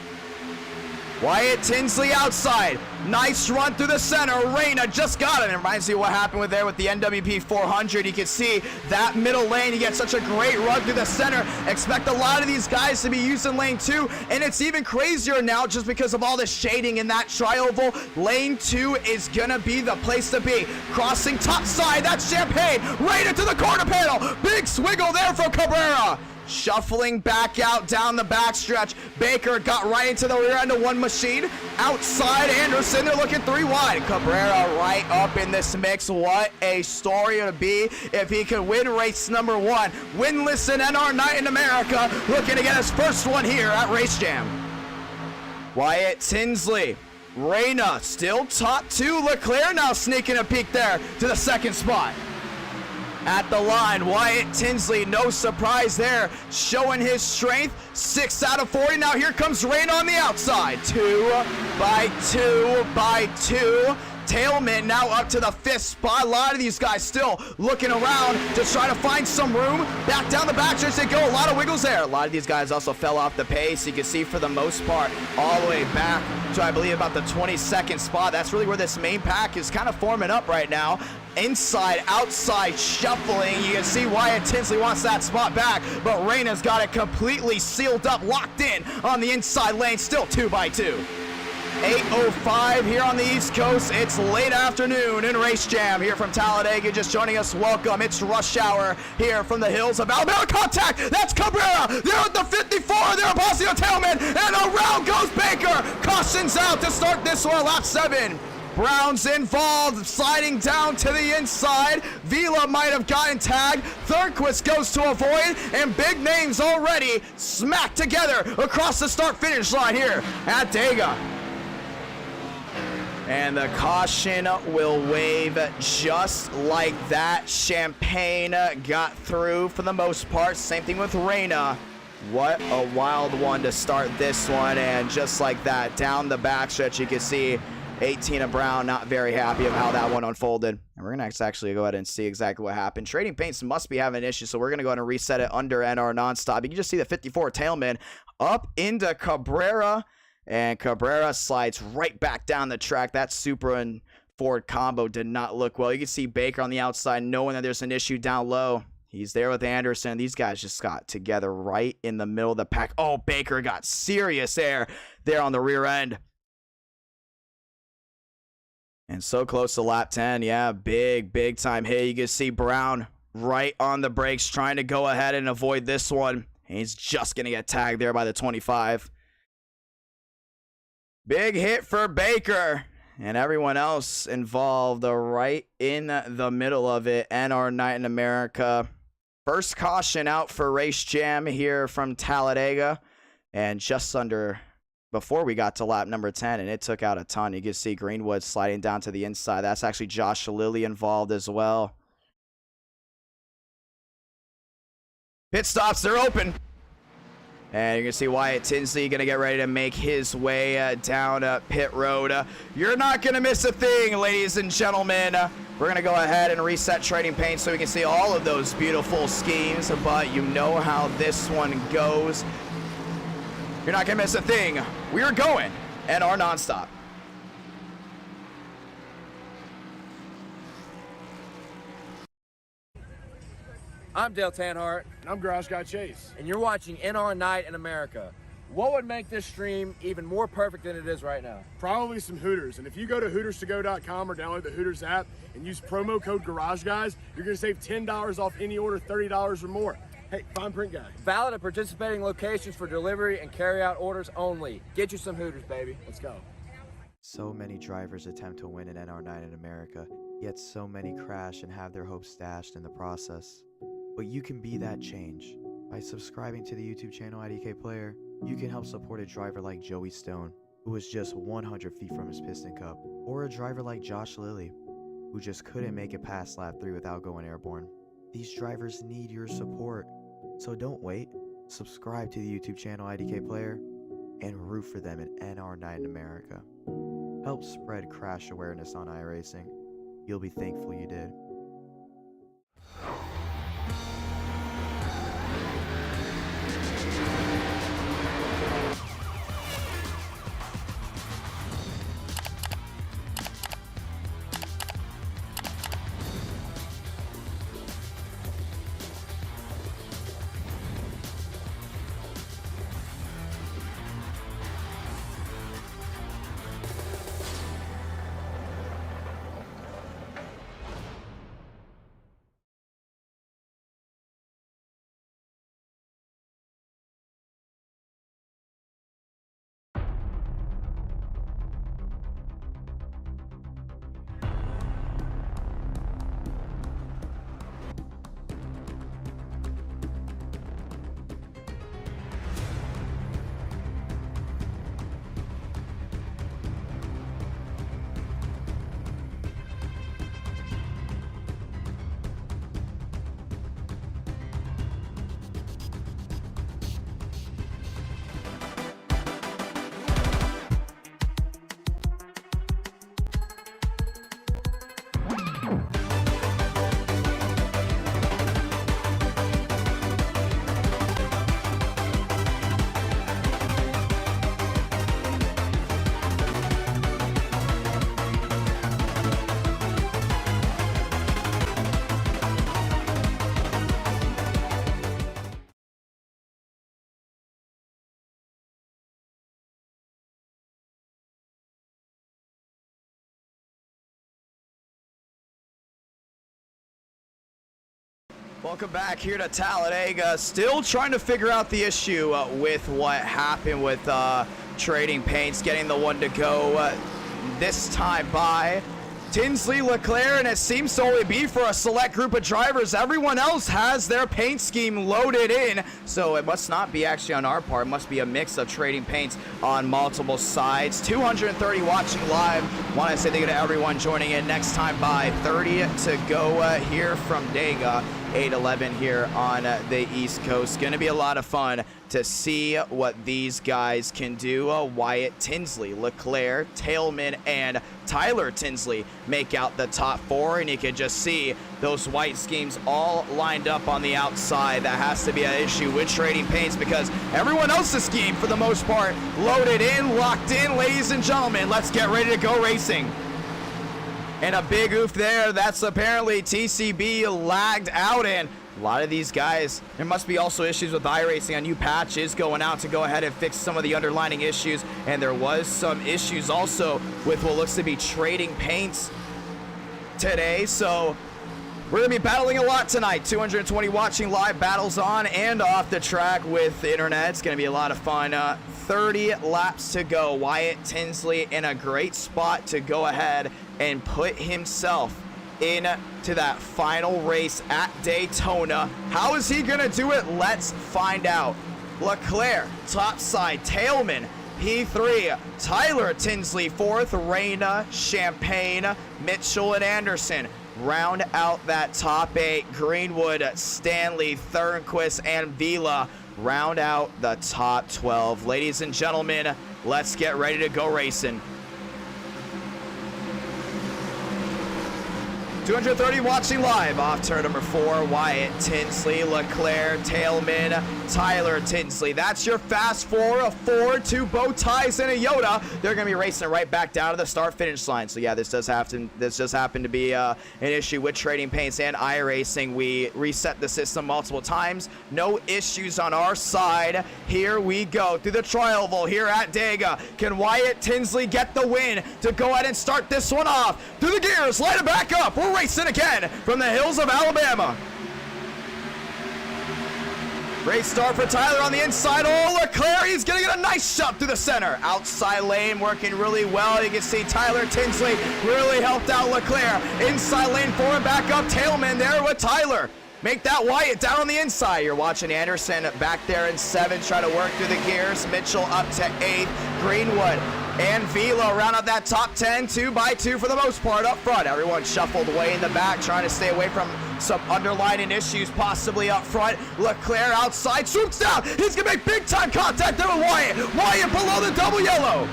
Wyatt Tinsley outside. Nice run through the center. Reyna just got it. It reminds me of what happened with the NWP 400. You can see that middle lane. You get such a great run through the center. Expect a lot of these guys to be using lane 2. And it's even crazier now just because of all the shading in that tri-oval. Lane 2 is going to be the place to be. Crossing top side. That's Champagne. Right into the corner panel. Big swiggle there from Cabrera. Shuffling back out down the backstretch. Baker got right into the rear end of one machine. Outside Anderson, they're looking 3 wide. Cabrera right up in this mix. What a story it would be if he could win race number 1. Winless in NR Night in America. Looking to get his first one here at Race Jam. Wyatt Tinsley. Reyna still top 2. Leclerc now sneaking a peek there to the 2nd spot. At the line, Wyatt Tinsley, no surprise there, showing his strength. 6 out of 40. Now here comes Reyna on the outside. 2 by 2 by 2. Tailman now up to the 5th spot. A lot of these guys still looking around to try to find some room. Back down the backstretch they go. A lot of wiggles there. A lot of these guys also fell off the pace. You can see for the most part all the way back to, I believe, about the 22nd spot. That's really where this main pack is kind of forming up right now. Inside, outside, shuffling. You can see Wyatt Tinsley wants that spot back, but Reyna's got it completely sealed up, locked in on the inside lane. Still 2 by 2. 8:05 here on the East Coast. It's late afternoon in Race Jam here from Talladega. Just joining us, welcome. It's rush hour here from the hills of Alabama. Contact! That's Cabrera! They're at the 54. They're passing a tailman, and around goes Baker. Cautions out to start this one, lap 7. Brown's involved, sliding down to the inside. Vila might have gotten tagged. Thurquist goes to avoid, and big names already smacked together across the start-finish line here at Daytona. And the caution will wave just like that. Champagne got through for the most part. Same thing with Reyna. What a wild one to start this one. And just like that, down the backstretch, you can see 18 Brown not very happy of how that one unfolded. And we're going to actually go ahead and see exactly what happened. Trading Paints must be having an issue, so we're going to go ahead and reset it under NR nonstop. You can just see the 54 tailman up into Cabrera. And Cabrera slides right back down the track. That Supra and Ford combo did not look well. You can see Baker on the outside knowing that there's an issue down low. He's there with Anderson. These guys just got together right in the middle of the pack. Oh, Baker got serious air there on the rear end. And so close to lap 10. Yeah, big time hit. You can see Brown right on the brakes trying to go ahead and avoid this one. And he's just going to get tagged there by the 25. Big hit for Baker, and everyone else involved right in the middle of it. NR Night in America. First caution out for Race Jam here from Talladega, and just under before we got to lap number 10, and it took out a ton. You can see Greenwood sliding down to the inside. That's actually Josh Lilly involved as well. Pit stops, they're open. And you can see Wyatt Tinsley going to get ready to make his way down pit road. You're not going to miss a thing, ladies and gentlemen. We're going to go ahead and reset Trading Paint so we can see all of those beautiful schemes. But you know how this one goes. You're not going to miss a thing. We're going NR nonstop.
I'm Dale Tanhart.
And I'm Garage Guy Chase.
And you're watching NR Night in America. What would make this stream even more perfect than it is right now?
Probably some Hooters. And if you go to HootersToGo.com or download the Hooters app and use promo code Garage Guys, you're going to save $10 off any order, $30 or more. Hey, fine print guy.
Valid at participating locations for delivery and carry-out orders only. Get you some Hooters, baby.
Let's go.
So many drivers attempt to win an NR Night in America, yet so many crash and have their hopes dashed in the process. But you can be that change. By subscribing to the YouTube channel IdkPlayer, you can help support a driver like Joey Stone, who was just 100 feet from his piston cup, or a driver like Josh Lilly, who just couldn't make it past lap 3 without going airborne. These drivers need your support, so don't wait. Subscribe to the YouTube channel IdkPlayer and root for them in NR Night in America. Help spread crash awareness on iRacing. You'll be thankful you did.
Welcome back here to Talladega. Still trying to figure out the issue with what happened with Trading Paints getting the one to go this time by Tinsley, Leclerc, and it seems to only be for a select group of drivers. Everyone else has their paint scheme loaded in, so it must not be actually on our part. It must be a mix of Trading Paints on multiple sides. 230 watching live. Want to say thank you to everyone joining in. Next time by 30 to go here from Dega. 8-11 here on the East Coast. Going to be a lot of fun to see what these guys can do. Wyatt Tinsley, Leclerc, Tailman, and Tyler Tinsley make out the top four, and you can just see those white schemes all lined up on the outside. That has to be an issue with Trading Paints because everyone else's scheme, for the most part, loaded in, locked in. Ladies and gentlemen, let's get ready to go racing. And a big oof there. That's apparently TCB lagged out, and a lot of these guys, there must be also issues with iRacing. A new patch is going out to go ahead and fix some of the underlying issues, and there was some issues also with what looks to be Trading Paints today. So we're going to be battling a lot tonight. 220 watching live, battles on and off the track with the internet. It's going to be a lot of fun. 30 laps to go. Wyatt Tinsley in a great spot to go ahead and put himself into that final race at Daytona. How is he going to do it? Let's find out. Leclerc, top side, Tailman, P3, Tyler Tinsley, fourth, Reyna, Champagne, Mitchell, and Anderson. Round out that top 8, Greenwood, Stanley, Thornquist, and Vila. Round out the top 12. Ladies and gentlemen, let's get ready to go racing. 230 watching live off turn number 4. Wyatt Tinsley, Leclerc, Tailman, Tyler Tinsley. That's your fast four, a 4, 2 bow ties, and a Yoda. They're going to be racing right back down to the start-finish line. So yeah, this does happen to be an issue with Trading Paints and iRacing. We reset the system multiple times. No issues on our side. Here we go through the trial here at Dega. Can Wyatt Tinsley get the win to go ahead and start this one off? Through the gears, light it back up. We're racing again from the hills of Alabama. Great start for Tyler on the inside. Oh, Leclerc, he's going to get a nice shot through the center. Outside lane working really well. You can see Tyler Tinsley really helped out Leclerc. Inside lane forward, back up. Tailman there with Tyler. Make that Wyatt down on the inside. You're watching Anderson back there in 7th, try to work through the gears. Mitchell up to 8th. Greenwood and Vila round out that top 10, 2 by 2 for the most part up front. Everyone shuffled way in the back, trying to stay away from some underlying issues possibly up front. Leclerc outside, swoops down. He's going to make big time contact there with Wyatt. Wyatt below the double yellow.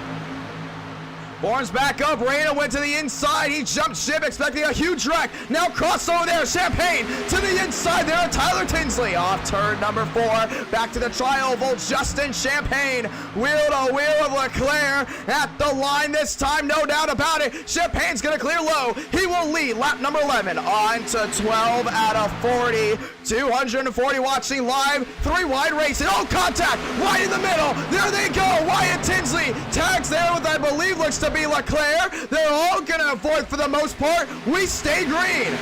Bourne's back up. Reyna went to the inside. He jumped ship, expecting a huge wreck. Now crossover there. Champagne to the inside there. Tyler Tinsley off turn number 4. Back to the tri-oval. Justin Champagne. Wheel to wheel of Leclerc at the line this time. No doubt about it. Champagne's going to clear low. He will lead lap number 11 on to 12 out of 40. 240 watching live. 3 wide racing. Oh, contact right in the middle. There they go. Wyatt Tinsley tags there with, I believe, looks to be Leclerc. They're all going to avoid for the most part. We stay green.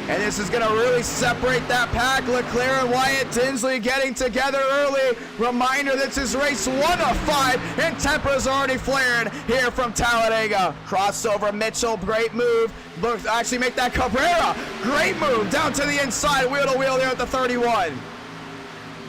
And this is going to really separate that pack. Leclerc and Wyatt Tinsley getting together early. Reminder, this is race 1 of 5, and tempers already flaring here from Talladega. Crossover, Mitchell, great move. Look, actually make that Cabrera. Great move down to the inside, wheel to wheel there at the 31.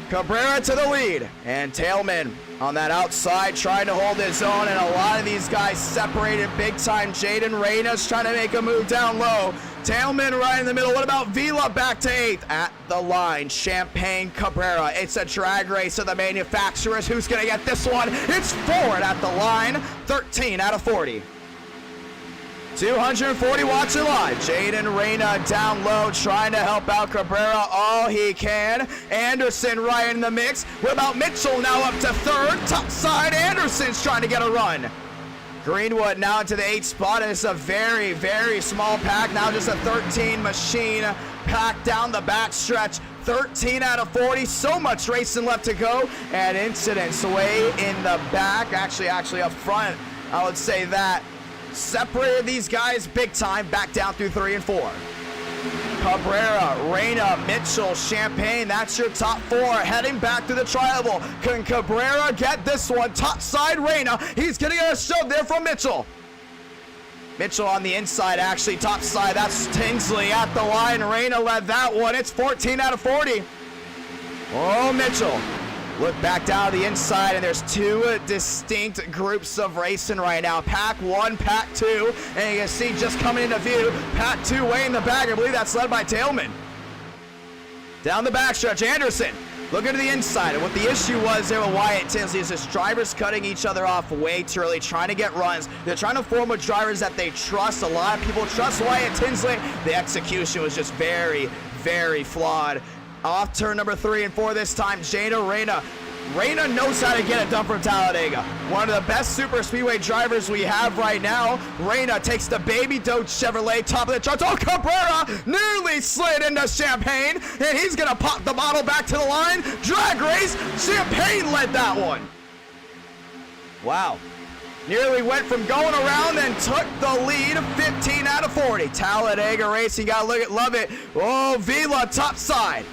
Cabrera to the lead, and Tailman on that outside trying to hold his own, and a lot of these guys separated big time. Jaden Reyna's trying to make a move down low. Tailman right in the middle. What about Vila back to 8th? At the line, Champagne, Cabrera. It's a drag race of the manufacturers. Who's going to get this one? It's Ford at the line, 13 out of 40. 240 watching live. Jaden Reyna down low, trying to help out Cabrera all he can. Anderson right in the mix. What about Mitchell now up to 3rd? Top side, Anderson's trying to get a run. Greenwood now into the 8th spot, and it's a very, very small pack. Now just a 13 machine pack down the back stretch. 13 out of 40, so much racing left to go. And incidents way in the back, actually up front, I would say that. Separated these guys big time, back down through 3 and 4. Cabrera, Reyna, Mitchell, Champagne. That's your top 4 heading back to the tri-oval. Can Cabrera get this one? Top side, Reyna. He's getting a shove there from Mitchell. Mitchell on the inside, actually, top side. That's Tinsley at the line. Reyna led that one. It's 14 out of 40. Oh, Mitchell. Look back down to the inside, and there's 2 distinct groups of racing right now. Pack 1, Pack 2, and you can see just coming into view, Pack 2 way in the back. I believe that's led by Tailman. Down the backstretch, Anderson looking to the inside, and what the issue was there with Wyatt Tinsley is his drivers cutting each other off way too early, trying to get runs. They're trying to form with drivers that they trust. A lot of people trust Wyatt Tinsley. The execution was just very, very flawed. Off turn number 3 and 4 this time, Jada Reyna. Reyna knows how to get it done from Talladega. One of the best super speedway drivers we have right now. Reyna takes the baby Dodge Chevrolet, top of the charts. Oh, Cabrera nearly slid into Champagne, and he's gonna pop the bottle back to the line. Drag race, Champagne led that one. Wow. Nearly went from going around and took the lead, 15 out of 40. Talladega Racing, gotta love it. Oh, Vila top side.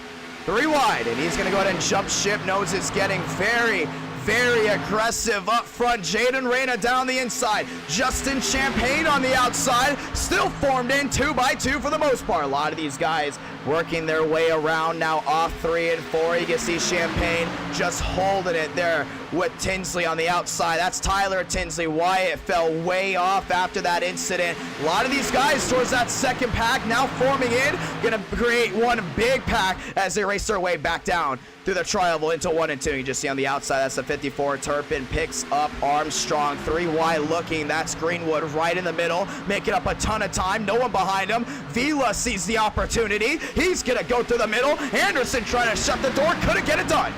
3 wide, and he's gonna go ahead and jump ship. Knows it's getting very, very aggressive up front. Jaden Reyna down the inside. Justin Champagne on the outside. Still formed in 2 by 2 for the most part. A lot of these guys working their way around now off 3 and 4. You can see Champagne just holding it there with Tinsley on the outside. That's Tyler Tinsley. Wyatt fell way off after that incident. A lot of these guys towards that second pack now forming in. Gonna create one big pack as they race their way back down through the tri-oval into 1 and 2. You just see on the outside, that's the 54. Turpin picks up Armstrong. 3 wide looking. That's Greenwood right in the middle, making up a ton of time. No one behind him. Vila sees the opportunity. He's gonna go through the middle. Anderson trying to shut the door. Couldn't get it done.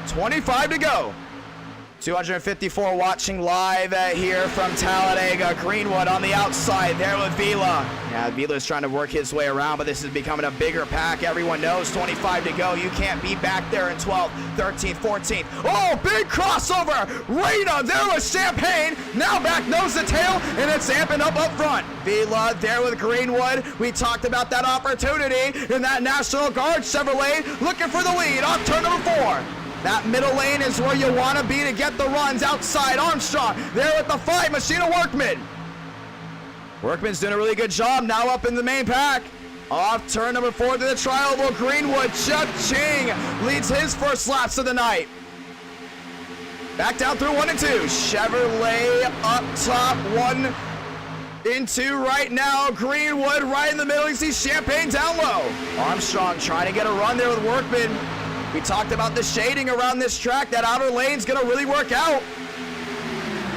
25 to go. 254 watching live here from Talladega. Greenwood on the outside there with Vila. Yeah, Vila's trying to work his way around, but this is becoming a bigger pack. Everyone knows 25 to go. You can't be back there in 12th, 13th, 14th. Oh, big crossover. Reyna there with Champagne. Now back nose to tail, and it's amping up front. Vila there with Greenwood. We talked about that opportunity in that National Guard Chevrolet looking for the lead off turn number 4. That middle lane is where you want to be to get the runs. Outside, Armstrong there with the 5, Machina Workman. Workman's doing a really good job now up in the main pack. Off turn number 4 to the tri-oval. Greenwood, Chuck Ching leads his first laps of the night. Back down through 1 and 2. Chevrolet up top, 1 and 2 right now. Greenwood right in the middle. You see Champagne down low. Armstrong trying to get a run there with Workman. We talked about the shading around this track. That outer lane's gonna really work out.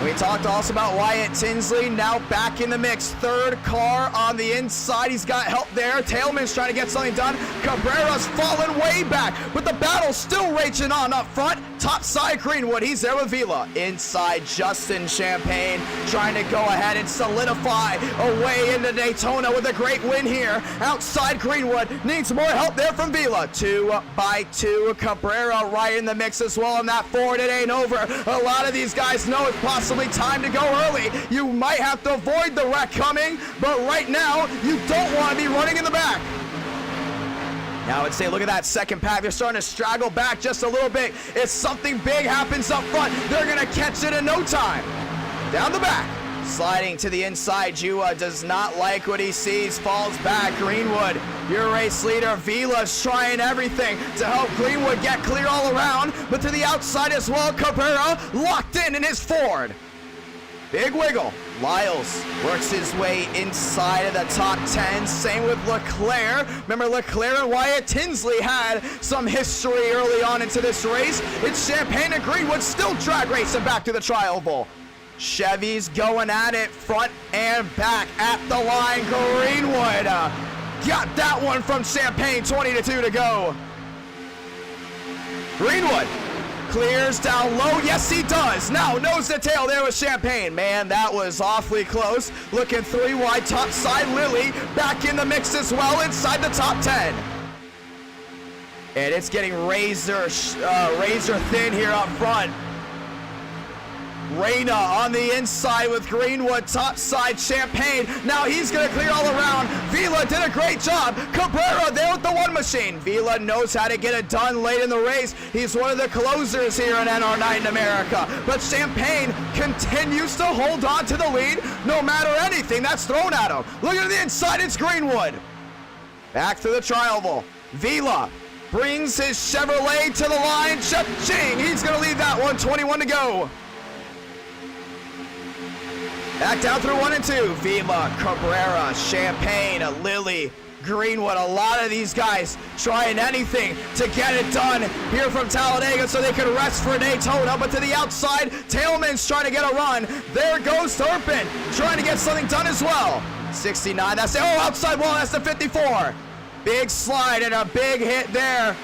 We talked also about Wyatt Tinsley now back in the mix. 3rd car on the inside. He's got help there. Tailman's trying to get something done. Cabrera's fallen way back, but the battle's still raging on up front. Top side, Greenwood. He's there with Vila. Inside, Justin Champagne trying to go ahead and solidify a way into Daytona with a great win here. Outside, Greenwood needs more help there from Vila. 2 by 2. Cabrera right in the mix as well on that Ford. It ain't over. A lot of these guys know it's possibly time to go early. You might have to avoid the wreck coming, but right now, you don't want to be running in the back. Now I would say, look at that second pack. They're starting to straggle back just a little bit. If something big happens up front, they're going to catch it in no time. Down the back. Sliding to the inside. Jua does not like what he sees. Falls back. Greenwood, your race leader. Vila's trying everything to help Greenwood get clear all around. But to the outside as well. Cabrera locked in his Ford. Big wiggle. Lyles works his way inside of the top 10. Same with Leclerc. Remember, Leclerc and Wyatt Tinsley had some history early on into this race. It's Champagne and Greenwood still drag racing back to the tri-oval. Chevy's going at it front and back at the line. Greenwood got that one from Champagne. 20-2 to go. Greenwood clears down low. Yes, he does. Now nose to tail there with Champagne. Man, that was awfully close. Looking 3 wide top side. Lilly back in the mix as well inside the top 10. And it's getting razor thin here up front. Reyna on the inside with Greenwood, top side, Champagne. Now he's going to clear all around. Vila did a great job. Cabrera there with the one machine. Vila knows how to get it done late in the race. He's one of the closers here in NR Night in America. But Champagne continues to hold on to the lead no matter anything that's thrown at him. Look at the inside, it's Greenwood. Back to the tri-oval. Vila brings his Chevrolet to the line. Cha-ching! He's going to lead that one, 21 to go. Back down through 1 and 2. Vila, Cabrera, Champagne, Lilly, Greenwood. A lot of these guys trying anything to get it done here from Talladega so they can rest for Daytona. But to the outside, Tailman's trying to get a run. There goes Turpin trying to get something done as well. 69, that's the, oh, outside wall, that's the 54. Big slide and a big hit there.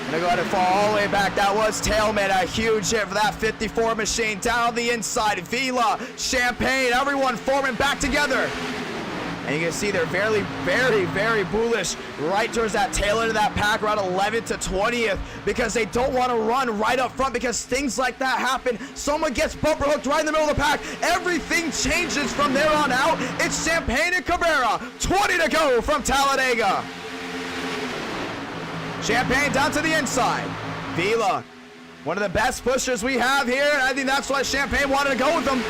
Gonna go ahead and fall all the way back. That was Tailman, a huge hit for that 54 machine. Down the inside, Vila, Champagne, everyone forming back together. And you can see they're very, very, very bullish right towards that tail end of that pack, around 11th to 20th, because they don't want to run right up front because things like that happen. Someone gets bumper hooked right in the middle of the pack. Everything changes from there on out. It's Champagne and Cabrera. 20 to go from Talladega. Champagne down to the inside. Vila, one of the best pushers we have here, and I think that's why Champagne wanted to go with them.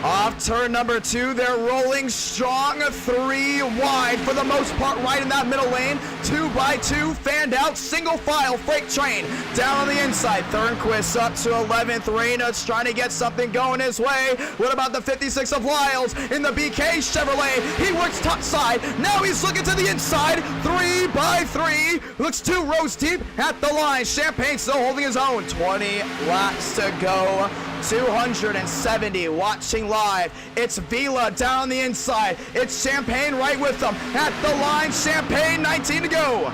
Off turn number 2, they're rolling strong, 3 wide for the most part, right in that middle lane. 2 by 2, fanned out, single file, freight train. Down on the inside, Thornquist up to 11th. Reyna's trying to get something going his way. What about the 56 of Lyles in the BK Chevrolet? He works top side, now he's looking to the inside. 3 by 3, looks 2 rows deep at the line. Champagne still holding his own. 20 laps to go. 270 watching live. It's Vila down the inside. It's Champagne right with them at the line. Champagne, 19 to go.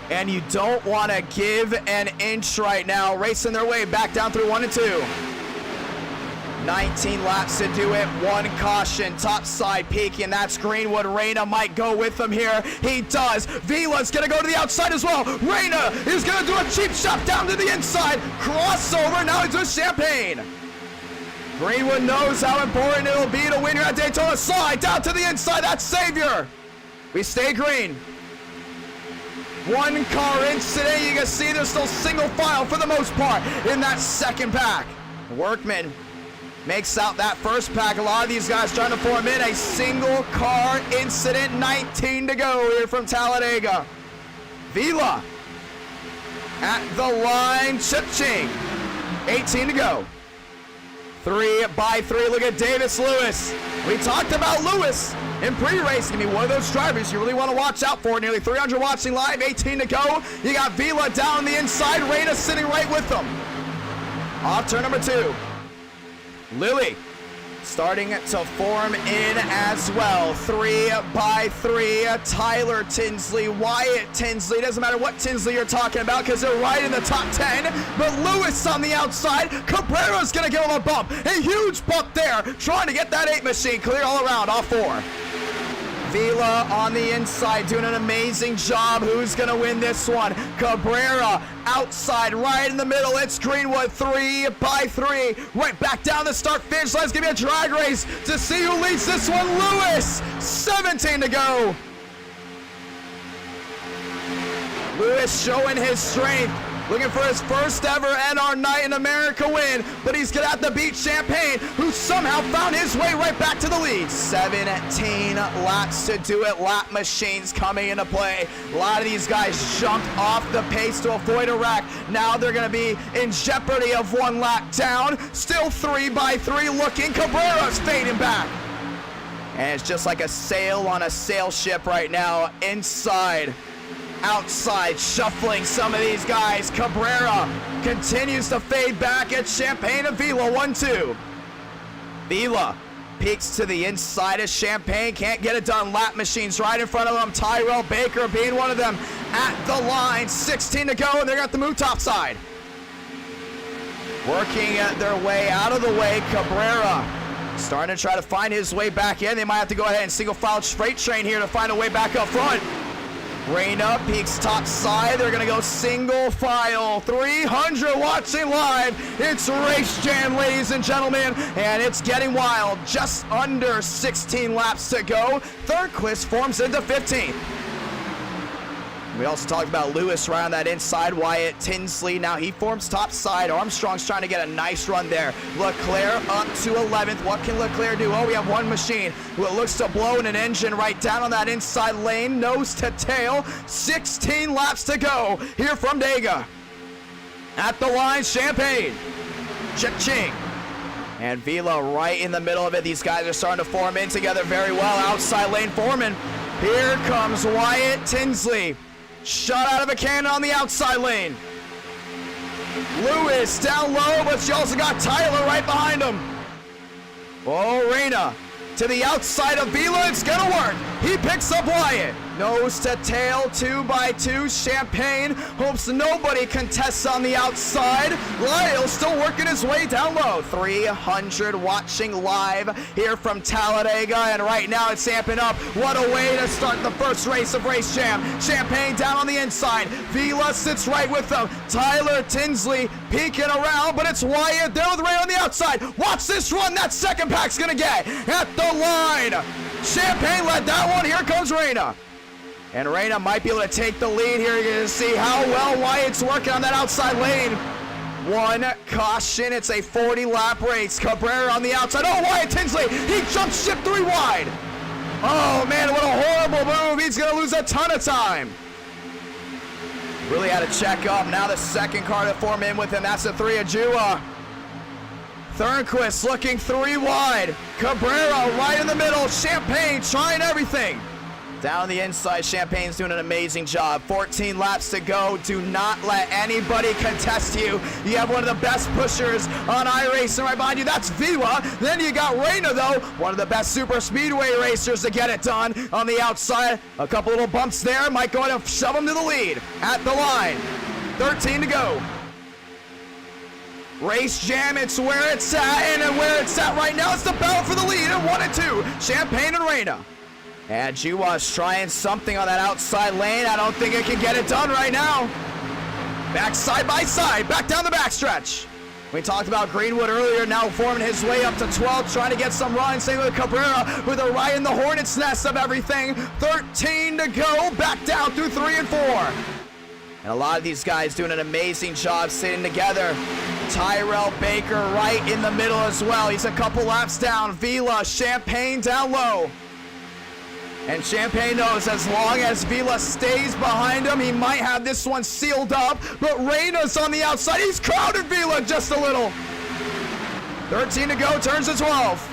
And you don't want to give an inch right now. Racing their way back down through 1 and 2. 19 laps to do it. 1 caution, top side peaking. That's Greenwood. Reyna might go with them here. He does. Vila's gonna go to the outside as well. Reyna is gonna do a cheap shot down to the inside. Crossover. Now he's with Champagne. Greenwood knows how important it'll be to win here at Daytona. Slide down to the inside. That's Savior. We stay green. 1 car incident. You can see there's still single file for the most part in that second pack. Workman makes out that first pack. A lot of these guys trying to form in a single car incident. 19 to go here from Talladega. Vila at the line. Cha-ching. 18 to go. 3 by 3. Look at Davis Lewis. We talked about Lewis in pre-race. Gonna be one of those drivers you really want to watch out for. Nearly 300 watching live. 18 to go. You got Vila down the inside. Reyna sitting right with them. Off turn number 2. Lilly starting to form in as well. 3 by 3. Tyler Tinsley, Wyatt Tinsley. Doesn't matter what Tinsley you're talking about because they're right in the top 10. But Lewis on the outside. Cabrera's going to give him a bump. A huge bump there. Trying to get that 8 machine clear all around. Off 4. Vila on the inside doing an amazing job. Who's going to win this one? Cabrera outside right in the middle. It's Greenwood. 3 by 3. Right back down the start finish line. It's going to be a drag race to see who leads this one. Lewis. 17 to go. Lewis showing his strength. Looking for his first ever NR Night in America win, but he's gonna have to beat Champagne, who somehow found his way right back to the lead. 17 laps to do it. Lap machines coming into play. A lot of these guys jumped off the pace to avoid a wreck. Now they're gonna be in jeopardy of 1 lap down. Still 3 by 3 looking. Cabrera's fading back. And it's just like a sail on a sail ship right now. Inside. Outside, shuffling some of these guys. Cabrera continues to fade back at Champagne and Vila. 1-2. Vila peeks to the inside of Champagne. Can't get it done. Lap machines right in front of them. Tyrell Baker being one of them at the line. 16 to go, and they're at the move top side. Working their way out of the way. Cabrera starting to try to find his way back in. They might have to go ahead and single file freight train here to find a way back up front. Reyna peaks top side. They're gonna go single file. 300 watching live. It's Race Jam, ladies and gentlemen, and it's getting wild. Just under 16 laps to go. Thornquist forms into 15th. We also talked about Lewis right on that inside. Wyatt Tinsley, now he forms top side. Armstrong's trying to get a nice run there. Leclerc up to 11th. What can Leclerc do? Oh, we have one machine who it looks to blow in an engine right down on that inside lane. Nose to tail. 16 laps to go here from Dega. At the line, Champagne. Cha-ching. And Vila right in the middle of it. These guys are starting to form in together very well. Outside lane Foreman. Here comes Wyatt Tinsley. Shot out of a cannon on the outside lane. Lewis down low, but you also got Tyler right behind him. Oh, Reyna to the outside of Vila. It's gonna work. He picks up Wyatt. Nose to tail, 2x2. Champagne hopes nobody contests on the outside. Lyle still working his way down low. 300 watching live here from Talladega, and right now it's amping up. What a way to start the first race of Race Jam. Champagne down on the inside. Vila sits right with them. Tyler Tinsley peeking around, but it's Wyatt there with Ray on the outside. Watch this run that second pack's gonna get at the line. Champagne led that one. Here comes Reyna. And Reyna might be able to take the lead here. You're going to see how well Wyatt's working on that outside lane. One caution. It's a 40-lap race. Cabrera on the outside. Oh, Wyatt Tinsley. He jumps ship 3 wide. Oh, man, what a horrible move. He's going to lose a ton of time. Really had to check up. Now the second car to form in with him. That's the 3 of Jua. Thornquist looking 3 wide. Cabrera right in the middle. Champagne trying everything. Down the inside, Champagne's doing an amazing job. 14 laps to go. Do not let anybody contest you. You have one of the best pushers on iRacing right behind you. That's Vila. Then you got Reyna, though. One of the best super speedway racers to get it done on the outside. A couple little bumps there. Might go ahead and shove him to the lead. At the line. 13 to go. Race Jam, it's where it's at. And where it's at right now, it's the battle for the lead in 1 and 2. Champagne and Reyna. And Juwa's trying something on that outside lane. I don't think it can get it done right now. Back side by side, back down the backstretch. We talked about Greenwood earlier, now forming his way up to 12, trying to get some runs. Same with Cabrera, with a right in the hornet's nest of everything. 13 to go, back down through 3 and 4. And a lot of these guys doing an amazing job sitting together. Tyrell Baker right in the middle as well. He's a couple laps down. Vila, Champagne down low. And Champagne knows as long as Vila stays behind him, he might have this one sealed up. But Reyna's on the outside. He's crowded Vila just a little. 13 to go, turns to 12.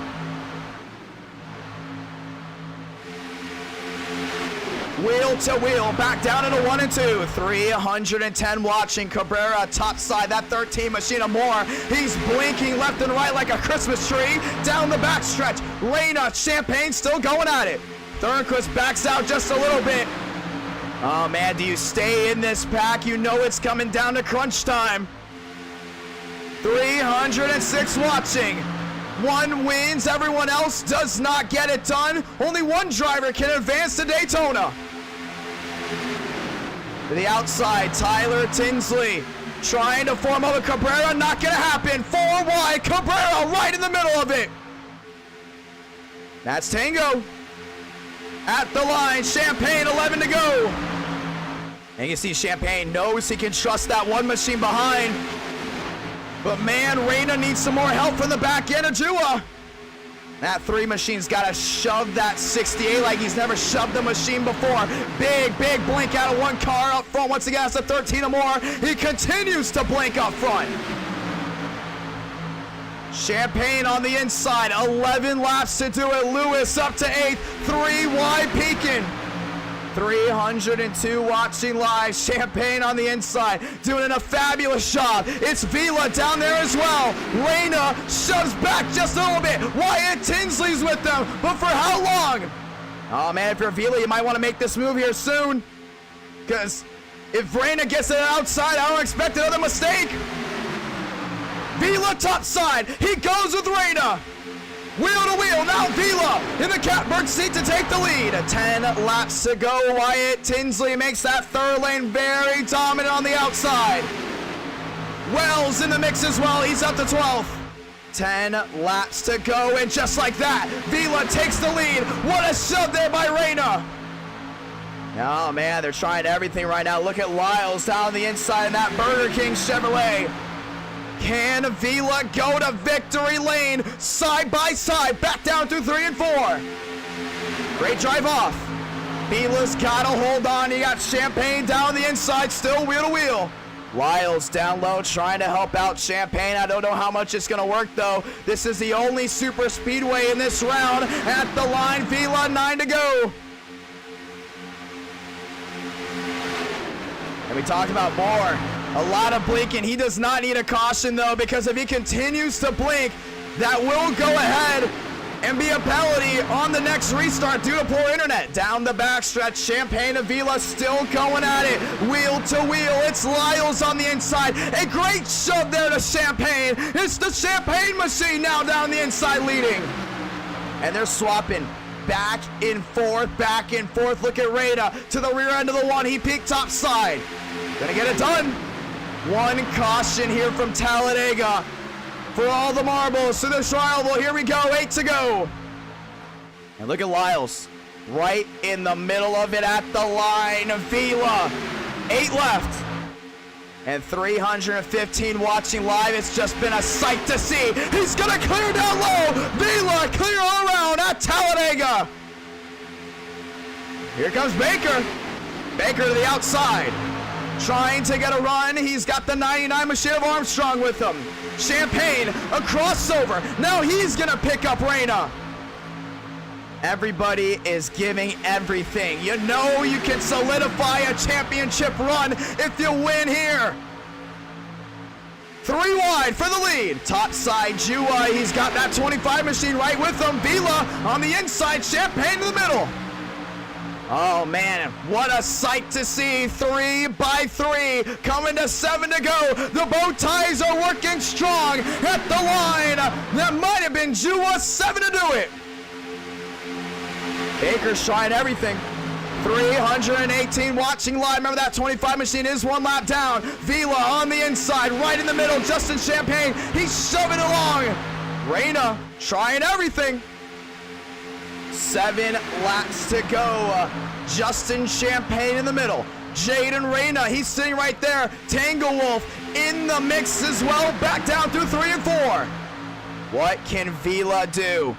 Wheel to wheel, back down into 1 and 2. 310 watching. Cabrera top side, that 13 machine or more. He's blinking left and right like a Christmas tree. Down the backstretch. Reyna, Champagne still going at it. Thornquist backs out just a little bit. Oh man, do you stay in this pack? You know it's coming down to crunch time. 306 watching. 1 wins, everyone else does not get it done. Only 1 driver can advance to Daytona. To the outside, Tyler Tinsley trying to form over Cabrera, not gonna happen. 4 wide, Cabrera right in the middle of it. That's Tango. At the line, Champagne, 11 to go. And you see Champagne knows he can trust that 1 machine behind. But man, Reyna needs some more help from the back end of Jua. That 3 machine's got to shove that 68 like he's never shoved a machine before. Big blink out of 1 car up front. Once again, that's a 13 or more. He continues to blink up front. Champagne on the inside, 11 laps to do it. Lewis up to 8th, 3 wide peeking. 302 watching live. Champagne on the inside, doing a fabulous job. It's Vila down there as well. Reyna shoves back just a little bit. Wyatt Tinsley's with them, but for how long? Oh man, if you're Vila, you might want to make this move here soon. Because if Reyna gets it outside, I don't expect another mistake. Vila top side, he goes with Reyna. Wheel to wheel, now Vila in the catbird seat to take the lead. 10 laps to go. Wyatt Tinsley makes that third lane very dominant on the outside. Wells in the mix as well, he's up to 12th. 10 laps to go, and just like that, Vila takes the lead. What a shove there by Reyna. Oh man, they're trying everything right now. Look at Lyles down the inside in that Burger King Chevrolet. Can Vila go to victory lane side by side, back down through 3 and 4? Great drive off. Vila's got to hold on. He got Champagne down the inside, still wheel to wheel. Lyles down low trying to help out Champagne. I don't know how much it's going to work though. This is the only super speedway in this round. At the line, Vila, 9 to go. And we talk about Moore. A lot of blinking. He does not need a caution though, because if he continues to blink, that will go ahead and be a penalty on the next restart due to poor internet. Down the backstretch, Champagne and Vila still going at it. Wheel to wheel, it's Lyles on the inside. A great shove there to Champagne. It's the Champagne machine now down the inside leading. And they're swapping back and forth, back and forth. Look at Reyna to the rear end of the one. He peaked top side. Gonna get it done. One caution here from Talladega for all the marbles to the trial. Here we go, 8 to go. And look at Lyles right in the middle of it at the line. Vila, 8 left. And 315 watching live. It's just been a sight to see. He's gonna clear down low. Vila clear all around at Talladega. Here comes Baker. Baker to the outside. Trying to get a run. He's got the 99 machine of Armstrong with him. Champagne, a crossover. Now he's gonna pick up Reyna. Everybody is giving everything. You know you can solidify a championship run if you win here. 3 wide for the lead. Top side, Jua. He's got that 25 machine right with him. Vila on the inside, Champagne in the middle. Oh man, what a sight to see. 3 by 3, coming to 7 to go. The bow ties are working strong at the line. That might have been Jua, 7 to do it. Baker's trying everything. 318 watching live. Remember that 25 machine is 1 lap down. Vila on the inside, right in the middle. Justin Champagne, he's shoving it along. Reyna trying everything. 7 laps to go. Justin Champagne in the middle. Jaden Reyna, he's sitting right there. Tangle Wolf in the mix as well. Back down through 3 and 4. What can Vila do?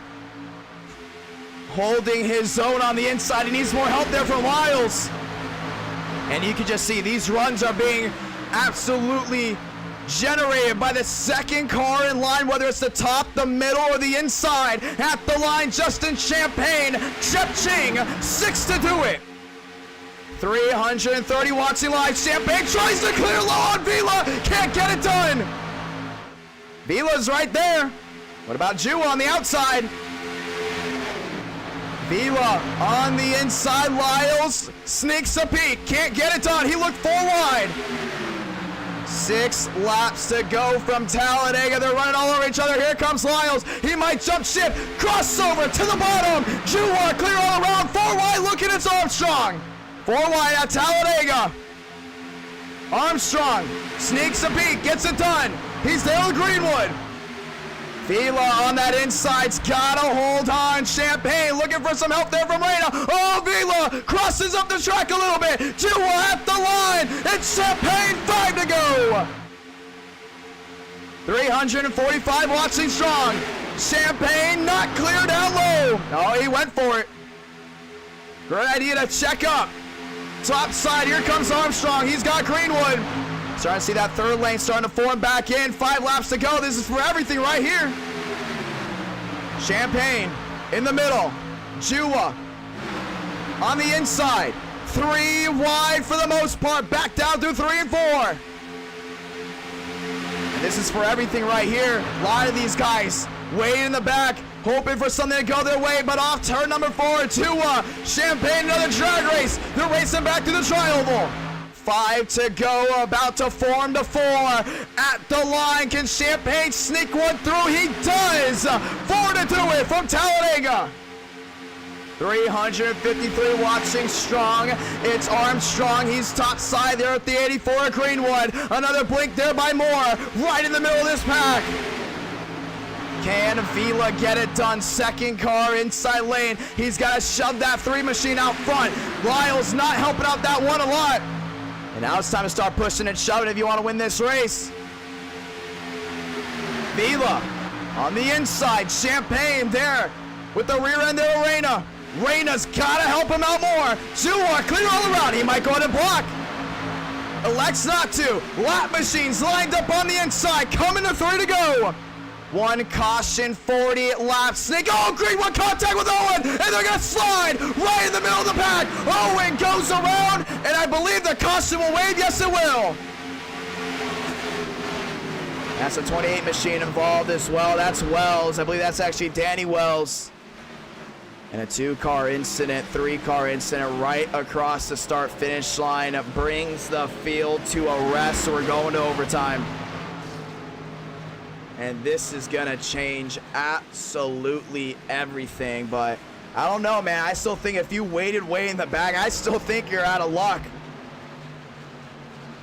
Holding his zone on the inside. He needs more help there from Lyles. And you can just see these runs are being absolutely generated by the second car in line, whether it's the top, the middle, or the inside. At the line, Justin Champagne, Chep-Ching, 6 to do it. 330 watching live. Champagne tries to clear low on Vila, can't get it done. Vila's right there. What about Jua on the outside? Vila on the inside. Lyles sneaks a peek, can't get it done. He looked 4 wide. 6 laps to go from Talladega. They're running all over each other. Here comes Lyles. He might jump ship. Crossover to the bottom. Jua clear all around. 4 wide. Look at it's Armstrong. 4 wide at Talladega. Armstrong sneaks a peek. Gets it done. He's there with Greenwood. Vila on that inside's gotta hold on. Champagne looking for some help there from Reyna. Oh, Vila crosses up the track a little bit. Jua at the line. It's Champagne, 5 to go. 345 watching strong. Champagne not clear down low. Oh, he went for it. Great idea to check up. Top side, here comes Armstrong. He's got Greenwood. Starting to see that third lane starting to form back in. 5 laps to go. This is for everything right here. Champagne in the middle. Jua on the inside. 3 wide for the most part. Back down through 3 and 4. And this is for everything right here. A lot of these guys waiting in the back, hoping for something to go their way, but off turn number 4, Jua. Champagne, another drag race. They're racing back to the tri-oval. 5 to go, about to form the 4. At the line, can Champagne sneak one through? He does! 4 to do it from Talladega. 353 watching strong. It's Armstrong. He's top side there at the 84 at Greenwood. Another blink there by Moore. Right in the middle of this pack. Can Vila get it done? Second car inside lane. He's got to shove that 3 machine out front. Lyle's not helping out that one a lot. And now it's time to start pushing and shoving if you want to win this race. Vila on the inside. Champagne there with the rear end of Arena. Reyna's got to help him out more. Jua clear all around. He might go ahead and block. Elects not to. Lap machines lined up on the inside. Coming to 3 to go. 1 caution, 40 laps. Snake. Oh, Greenwood contact with Owen. And they're going to slide right in the middle of the pack. Owen goes around. And I believe the caution will wave. Yes, it will. That's a 28 machine involved as well. That's Wells. I believe that's actually Danny Wells. And a 2-car incident, 3-car incident right across the start-finish line. It brings the field to a rest, so we're going to overtime. And this is going to change absolutely everything. But I don't know, man. I still think if you waited way in the back, I still think you're out of luck.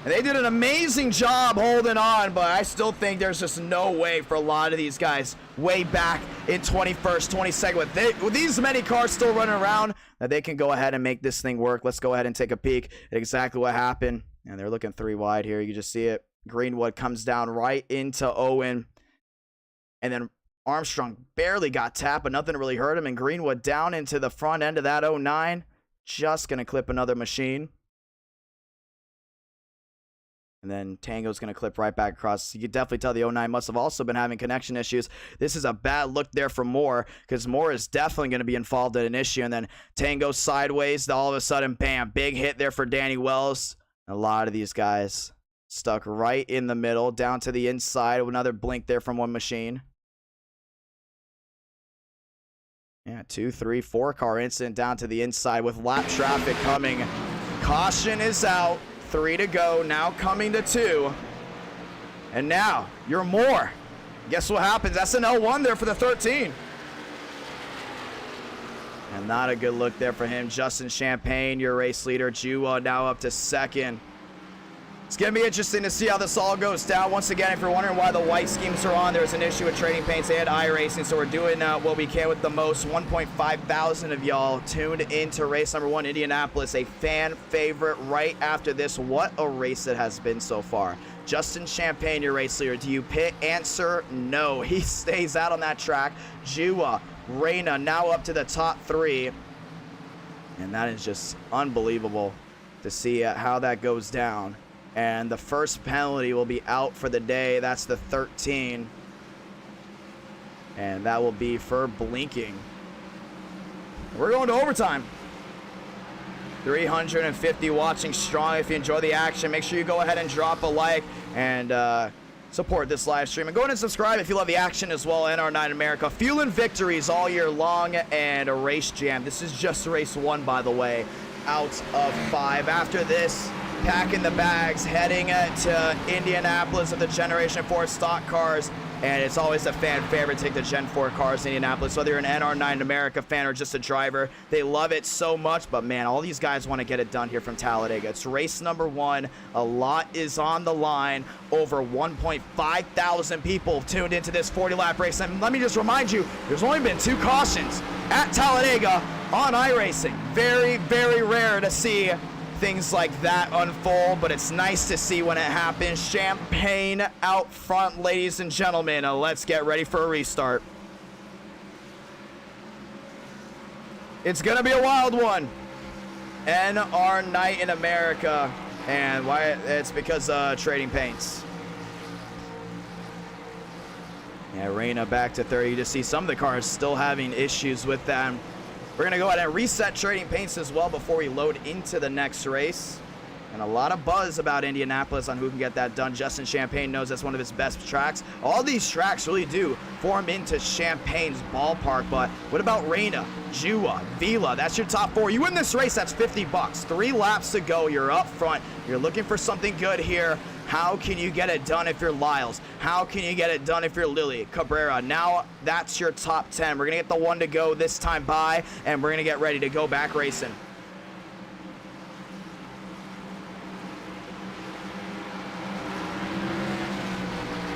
And they did an amazing job holding on, but I still think there's just no way for a lot of these guys way back in 21st, 22nd, with these many cars still running around, that they can go ahead and make this thing work. Let's go ahead and take a peek at exactly what happened. And they're looking 3 wide here. You can just see it. Greenwood comes down right into Owen. And then Armstrong barely got tapped, but nothing really hurt him. And Greenwood down into the front end of that 09. Just going to clip another machine. And then Tango's going to clip right back across. You can definitely tell the 09 must have also been having connection issues. This is a bad look there for Moore, because Moore is definitely going to be involved in an issue. And then Tango sideways. All of a sudden, bam, big hit there for Danny Wells. A lot of these guys stuck right in the middle, down to the inside. Another blink there from one machine. Yeah, 2, 3, 4-car incident down to the inside with lap traffic coming. Caution is out. 3 to go, now coming to 2. And now, you're Moore. Guess what happens? That's an L1 there for the 13. And not a good look there for him. Justin Champagne, your race leader. Jua now up to 2nd. It's going to be interesting to see how this all goes down. Once again, if you're wondering why the white schemes are on, there's an issue with Trading Paints. They had iRacing, so we're doing what we can with the most. 1.5 thousand of y'all tuned into race number 1, Indianapolis, a fan favorite right after this. What a race it has been so far. Justin Champagne, your race leader. Do you pit? Answer no. He stays out on that track. Jua, Reyna now up to the top 3. And that is just unbelievable to see how that goes down. And the first penalty will be out for the day. That's the 13. And that will be for blinking. We're going to overtime. 350 watching strong. If you enjoy the action, make sure you go ahead and drop a like and support this live stream. And go ahead and subscribe if you love the action as well. NR9 America. Fueling victories all year long and a race jam. This is just race 1, by the way, out of 5. After this, packing the bags, heading to Indianapolis of the Generation 4 stock cars. And it's always a fan favorite to take the Gen 4 cars in Indianapolis. Whether you're an NR9 America fan or just a driver, they love it so much. But man, all these guys want to get it done here from Talladega. It's race number 1. A lot is on the line. Over 1.5 thousand people tuned into this 40-lap race. And let me just remind you, there's only been 2 cautions at Talladega on iRacing. Very, very rare to see things like that unfold, but it's nice to see when it happens. Champagne out front, ladies and gentlemen. Let's get ready for a restart. It's gonna be a wild one. NR Night in America, and why? It's because Trading Paints. Yeah, Reyna back to 30. You just see some of the cars still having issues with them. We're going to go ahead and reset Trading Paints as well before we load into the next race. And a lot of buzz about Indianapolis on who can get that done. Justin Champagne knows that's one of his best tracks. All these tracks really do form into Champagne's ballpark, but what about Reina, Jua, Vila? That's your top 4. You win this race, that's $50. 3 laps to go, you're up front. You're looking for something good here. How can you get it done if you're Lyles? How can you get it done if you're Lily Cabrera? Now that's your top 10. We're gonna get the 1 to go this time by, and we're gonna get ready to go back racing.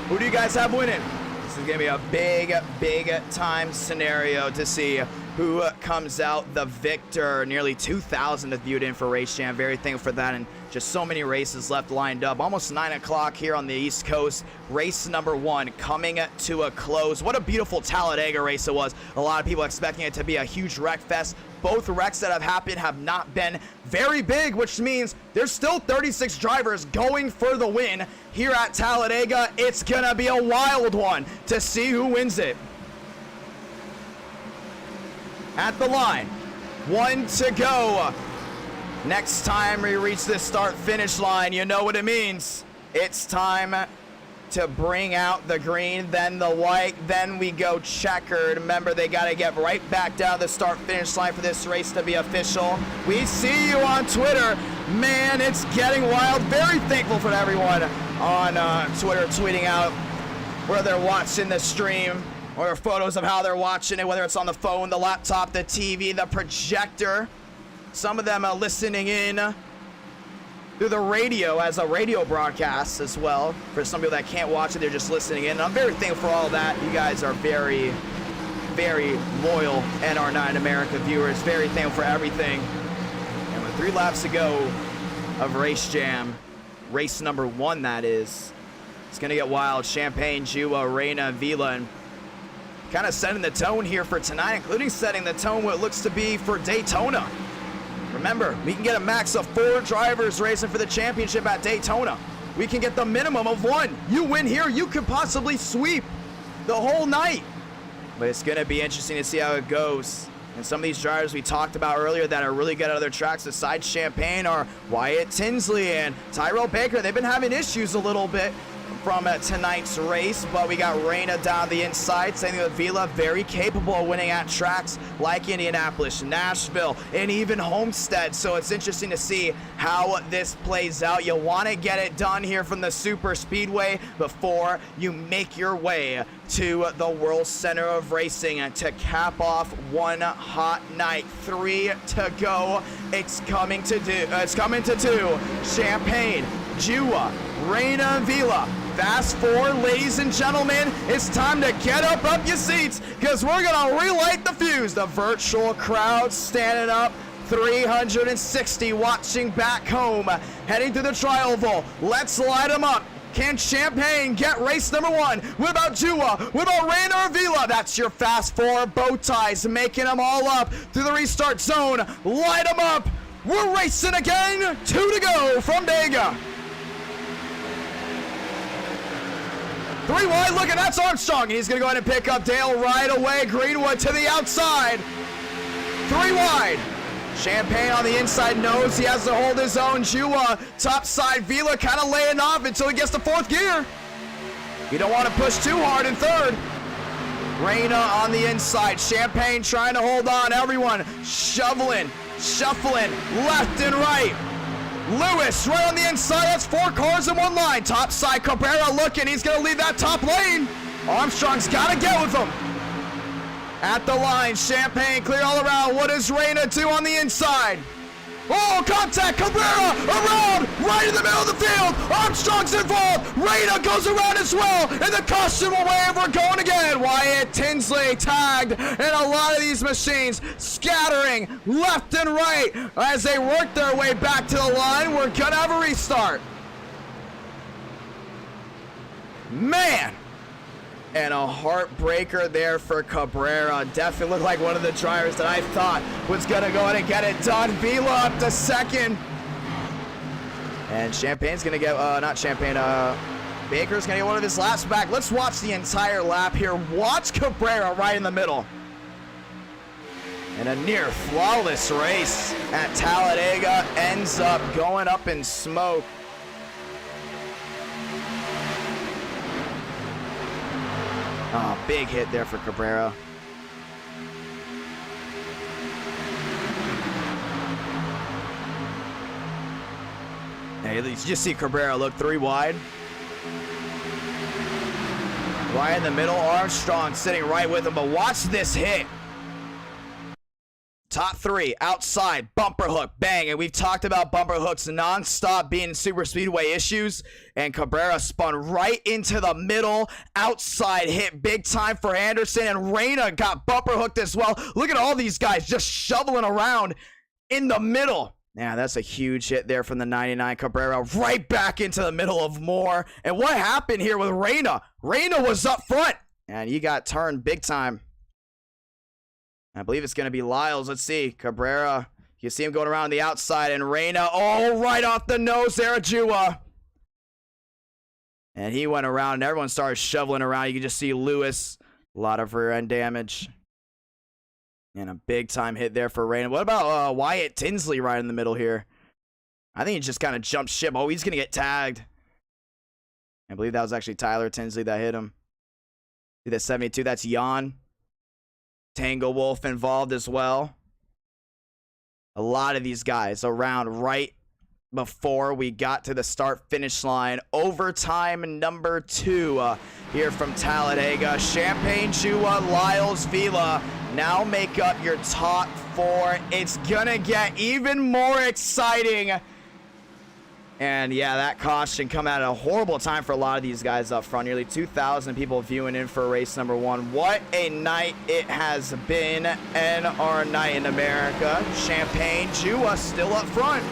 Who do you guys have winning? This is gonna be a big time scenario to see who comes out the victor. Nearly 2,000 have viewed in for Race Jam. Very thankful for that, and just so many races left lined up. Almost 9 o'clock here on the East Coast. Race number 1 coming to a close. What a beautiful Talladega race it was. A lot of people expecting it to be a huge wreck fest. Both wrecks that have happened have not been very big, which means there's still 36 drivers going for the win here at Talladega. It's gonna be a wild one to see who wins it. At the line, 1 to go. Next time we reach the start-finish line, you know what it means. It's time to bring out the green, then the white, then we go checkered. Remember, they got to get right back down the start-finish line for this race to be official. We see you on Twitter. Man, it's getting wild. Very thankful for everyone on Twitter tweeting out where they're watching the stream, or photos of how they're watching it, whether it's on the phone, the laptop, the TV, the projector. Some of them are listening in through the radio as a radio broadcast as well. For some people that can't watch it, they're just listening in. And I'm very thankful for all that. You guys are very, very loyal NR9 America viewers. Very thankful for everything. And with 3 laps to go of Race Jam, race number 1 that is, it's gonna get wild. Champagne, Jua, Reina, Vila, and kind of setting the tone here for tonight, including setting the tone what looks to be for Daytona. Remember, we can get a max of 4 drivers racing for the championship at Daytona. We can get the minimum of 1. You win here, you could possibly sweep the whole night. But it's going to be interesting to see how it goes. And some of these drivers we talked about earlier that are really good at other tracks besides Champagne are Wyatt Tinsley and Tyrell Baker. They've been having issues a little bit from tonight's race, but we got Reina down the inside. Same thing with Vila, very capable of winning at tracks like Indianapolis, Nashville, and even Homestead. So it's interesting to see how this plays out. You want to get it done here from the Super Speedway before you make your way to the World Center of Racing to cap off one hot night. 3 to go. It's coming to 2. Champagne, Jua, Reina, Vila. Fast forward, ladies and gentlemen. It's time to get up your seats because we're going to relight the fuse. The virtual crowd standing up, 360 watching back home, heading through the tri-oval. Let's light them up. Can Champagne get race number 1? What about Jua? What about Reina or Vila? That's your fast four bow ties, making them all up through the restart zone. Light them up. We're racing again. 2 to go from Dega. 3 wide, look at that's Armstrong. He's going to go ahead and pick up Dale right away. Greenwood to the outside. 3 wide. Champagne on the inside knows he has to hold his own. Jua top side. Vila kind of laying off until he gets to 4th gear. You don't want to push too hard in 3rd. Reina on the inside. Champagne trying to hold on. Everyone shuffling left and right. Lewis right on the inside. That's 4 cars in 1 line. Top side, Cabrera looking. He's going to leave that top lane. Armstrong's got to get with him. At the line, Champagne clear all around. What does Reina do on the inside? Oh, contact, Cabrera around, right in the middle of the field. Armstrong's involved. Reina goes around as well, and the caution will wave. We're going again. Wyatt Tinsley tagged, and a lot of these machines scattering left and right as they work their way back to the line. We're gonna have a restart. Man. And a heartbreaker there for Cabrera. Definitely looked like one of the drivers that I thought was going to go ahead and get it done. Vila up to 2nd. And Champagne's going to get, Baker's going to get one of his laps back. Let's watch the entire lap here. Watch Cabrera right in the middle. And a near flawless race at Talladega ends up going up in smoke. Oh, big hit there for Cabrera. Hey, you just see Cabrera look 3 wide. Right in the middle, Armstrong sitting right with him, but watch this hit. Top 3, outside, bumper hook, bang. And we've talked about bumper hooks nonstop being super speedway issues. And Cabrera spun right into the middle, outside hit big time for Anderson. And Reyna got bumper hooked as well. Look at all these guys just shoveling around in the middle. Yeah, that's a huge hit there from the 99 Cabrera. Right back into the middle of more. And what happened here with Reyna? Reyna was up front. And he got turned big time. I believe it's going to be Lyles. Let's see. Cabrera. You see him going around the outside. And Reyna. Oh, right off the nose there, Ajua. And he went around and everyone started shoveling around. You can just see Lewis. A lot of rear end damage. And a big time hit there for Reyna. What about Wyatt Tinsley right in the middle here? I think he just kind of jumped ship. Oh, he's going to get tagged. I believe that was actually Tyler Tinsley that hit him. See that 72? That's Jan. Tango Wolf involved as well. A lot of these guys around right before we got to the start-finish line. Overtime number 2 here from Talladega. Champagne, Jua, Lyles, Vila now make up your top 4. It's gonna get even more exciting. And yeah, that caution come at a horrible time for a lot of these guys up front. Nearly 2,000 people viewing in for race number 1. What a night it has been. NR night in America. Champagne, Jua still up front.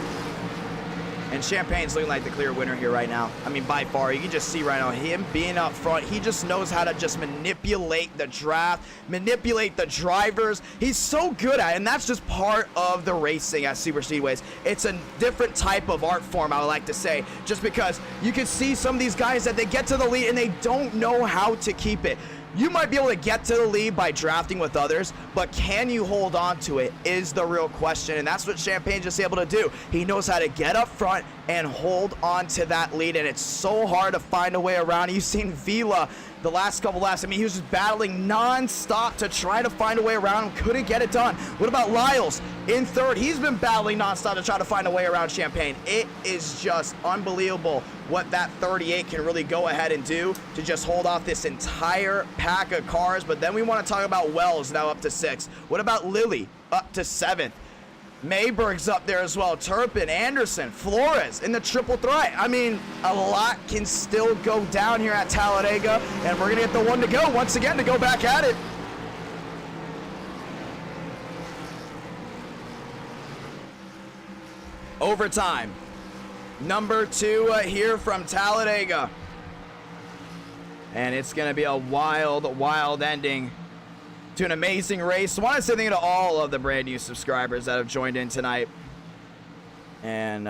And Champagne's looking like the clear winner here right now. I mean, by far. You can just see right now him being up front. He just knows how to just manipulate the draft, manipulate the drivers. He's so good at it, and that's just part of the racing at Super Speedways. It's a different type of art form, I would like to say, just because you can see some of these guys that they get to the lead and they don't know how to keep it. You might be able to get to the lead by drafting with others, but can you hold on to it is the real question, and that's what Champagne's just able to do. He knows how to get up front and hold on to that lead, and it's so hard to find a way around. You've seen Vila the last couple laps. I mean, he was just battling non-stop to try to find a way around him. Couldn't get it done. What about Lyles in 3rd? He's been battling non-stop to try to find a way around Champagne. It is just unbelievable what that 38 can really go ahead and do to just hold off this entire pack of cars. But then we want to talk about Wells now up to 6th. What about Lilly up to 7th? Mayberg's up there as well. Turpin, Anderson, Flores in the triple threat. I mean, a lot can still go down here at Talladega, and we're going to get the 1 to go once again to go back at it. Overtime. Number 2 here from Talladega. And it's going to be a wild, wild ending to an amazing race. I want to say thank you to all of the brand new subscribers that have joined in tonight. And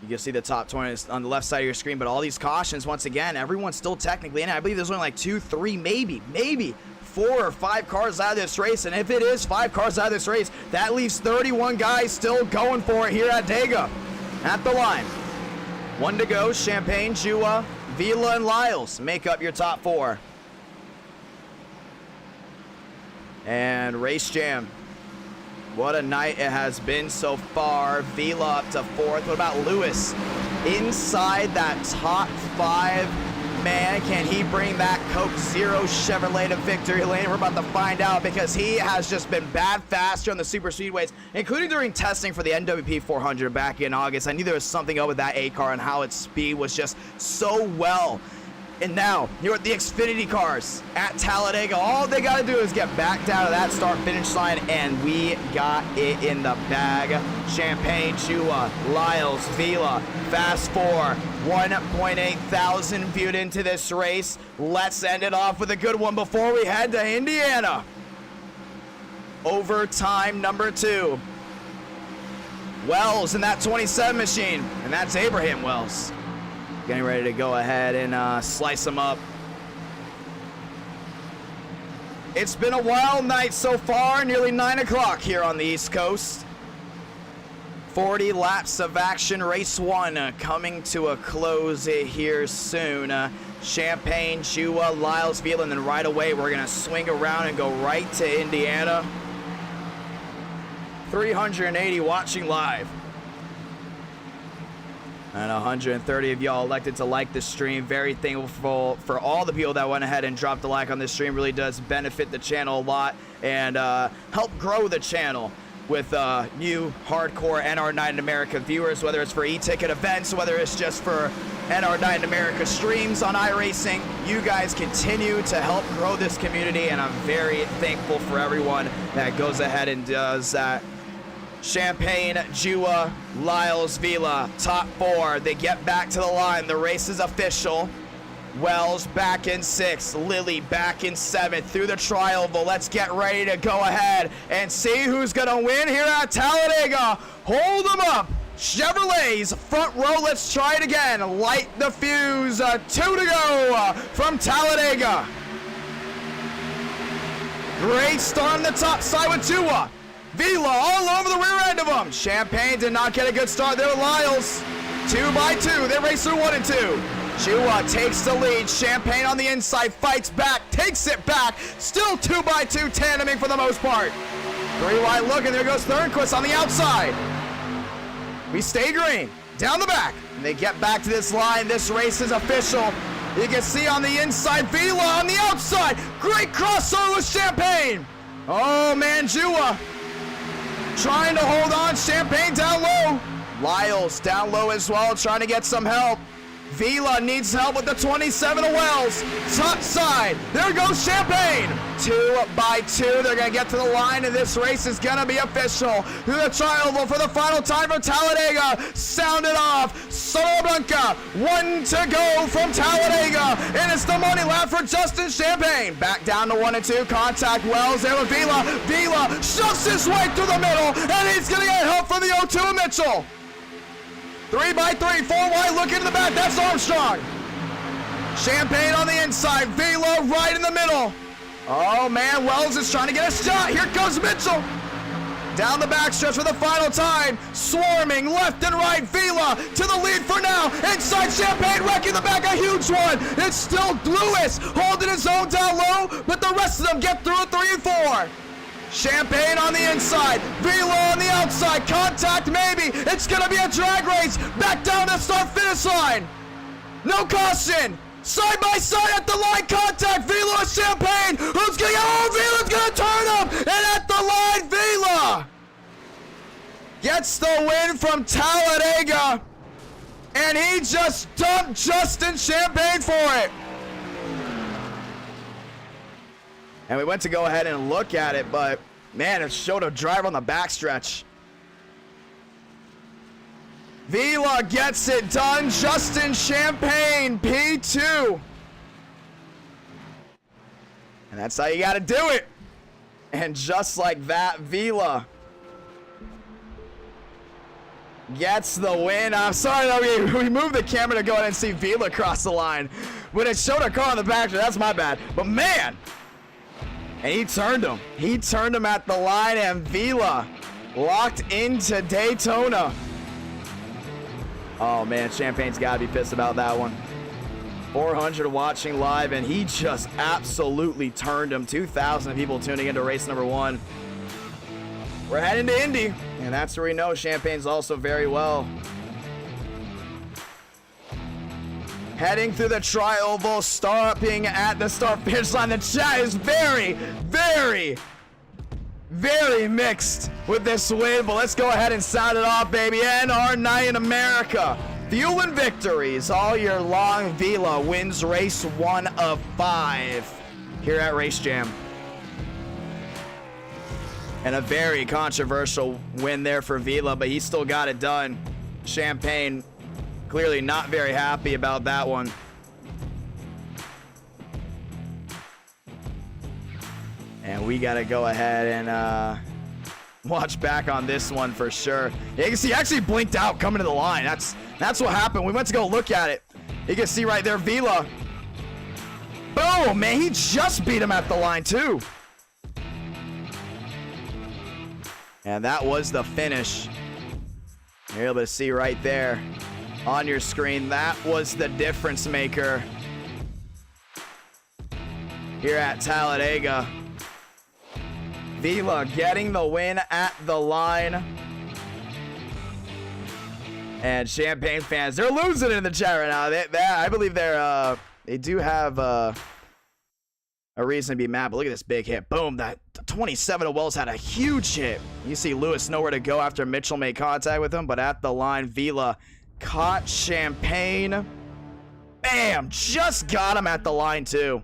you can see the top 20 on the left side of your screen, but all these cautions, once again, everyone's still technically in it. I believe there's only like 2, 3, maybe 4 or 5 cars out of this race. And if it is 5 cars out of this race, that leaves 31 guys still going for it here at Dega. At the line. 1 to go. Champagne, Jua, Vila, and Lyles make up your top 4. And Race Jam. What a night it has been so far. Vila up to 4th. What about Lewis? Inside that top 5. Man, can he bring that Coke Zero Chevrolet to victory lane? We're about to find out because he has just been bad faster on the super speedways, including during testing for the NWP 400 back in August. I knew there was something up with that A car and how its speed was just so well. And now, here with the Xfinity cars at Talladega, all they got to do is get back down to that start-finish line, and we got it in the bag. Champagne, Jua, Lyles, Vila, Fast 4, 1.8 thousand viewed into this race. Let's end it off with a good one before we head to Indiana. Overtime number 2. Wells in that 27 machine, and that's Abraham Wells. Getting ready to go ahead and slice them up. It's been a wild night so far, nearly 9 o'clock here on the East Coast. 40 laps of action, race 1 coming to a close here soon. Champaign, Jua, Lylesville, and then right away we're going to swing around and go right to Indiana. 380 watching live. And 130 of y'all elected to like the stream. Very thankful for all the people that went ahead and dropped a like on this stream. Really does benefit the channel a lot and help grow the channel with new hardcore NR Night in America viewers, whether it's for e-ticket events, whether it's just for NR Night in America streams on iRacing. You guys continue to help grow this community, and I'm very thankful for everyone that goes ahead and does that. Champaign, Jua, Lylesville, top 4. They get back to the line. The race is official. Wells back in 6th. Lilly back in 7th through the tri-oval. Let's get ready to go ahead and see who's going to win here at Talladega. Hold them up. Chevrolet's front row. Let's try it again. Light the fuse. 2 to go from Talladega. Great start on the top side with Jua. Vila all over the rear end of them. Champaign did not get a good start there with Lyles. 2 by 2. They race through 1 and 2. Jua takes the lead. Champaign on the inside, fights back, takes it back. Still 2 by 2 tandeming for the most part. 3 wide look, and there goes Thornquist on the outside. We stay green. Down the back. And they get back to this line. This race is official. You can see on the inside, Vila on the outside. Great crossover with Champaign. Oh, man, Jua trying to hold on. Champaign down low. Lyles down low as well, trying to get some help. Vila needs help with the 27 of Wells. Top side. There goes Champaign. 2 by 2. They're going to get to the line, and this race is going to be official. Through the tri-oval for the final time for Talladega. Sound it off. Sonoblanca. 1 to go from Talladega. And it's the money lap for Justin Champaign. Back down to 1 and 2. Contact Wells there with Vila. Vila shoves his way through the middle, and he's going to get help from the 0-2 Mitchell. 3 by 3, 4 wide, look into the back, that's Armstrong. Champaign on the inside, Vila right in the middle. Oh man, Wells is trying to get a shot. Here comes Mitchell. Down the backstretch for the final time. Swarming left and right, Vila to the lead for now. Inside Champaign, wrecking the back, a huge one. It's still Lewis holding his own down low, but the rest of them get through 3 and 4. Champaign on the inside, Vila on the outside, contact maybe, it's gonna be a drag race, back down to start-finish line. No caution, side by side at the line, contact, Vila and Champaign, who's gonna get, oh, Vila's gonna turn him, and at the line, Vila gets the win from Talladega, and he just dumped Justin Champaign for it. And we went to go ahead and look at it, but man, it showed a driver on the backstretch. Vila gets it done. Justin Champaign, P2. And that's how you got to do it. And just like that, Vila gets the win. I'm sorry that we moved the camera to go ahead and see Vila cross the line. When it showed a car on the backstretch, that's my bad. But man, and he turned him. He turned him at the line, and Vila locked into Daytona. Oh, man, Champagne's got to be pissed about that one. 400 watching live, and he just absolutely turned him. 2,000 people tuning into race number 1. We're heading to Indy, and that's where we know Champagne's also very well. Heading through the tri-oval, stopping at the start-finish line. The chat is very, very, very mixed with this win, but let's go ahead and sound it off, baby. NR Night in America. Fueling victories all year long. Vila wins race 1 of 5 here at Race Jam. And a very controversial win there for Vila, but he still got it done. Champaign clearly not very happy about that one. And we got to go ahead and watch back on this one for sure. Yeah, you can see he actually blinked out coming to the line. That's what happened. We went to go look at it. You can see right there, Vila. Boom, man, he just beat him at the line too. And that was the finish. You're able to see right there on your screen. That was the difference maker here at Talladega. Vila getting the win at the line. And Champagne fans, they're losing in the chat right now. I believe they do have a reason to be mad. But look at this big hit. Boom. That 27 of Wells had a huge hit. You see Lewis nowhere to go after Mitchell made contact with him. But at the line, Vila caught Champagne. Bam! Just got him at the line, too.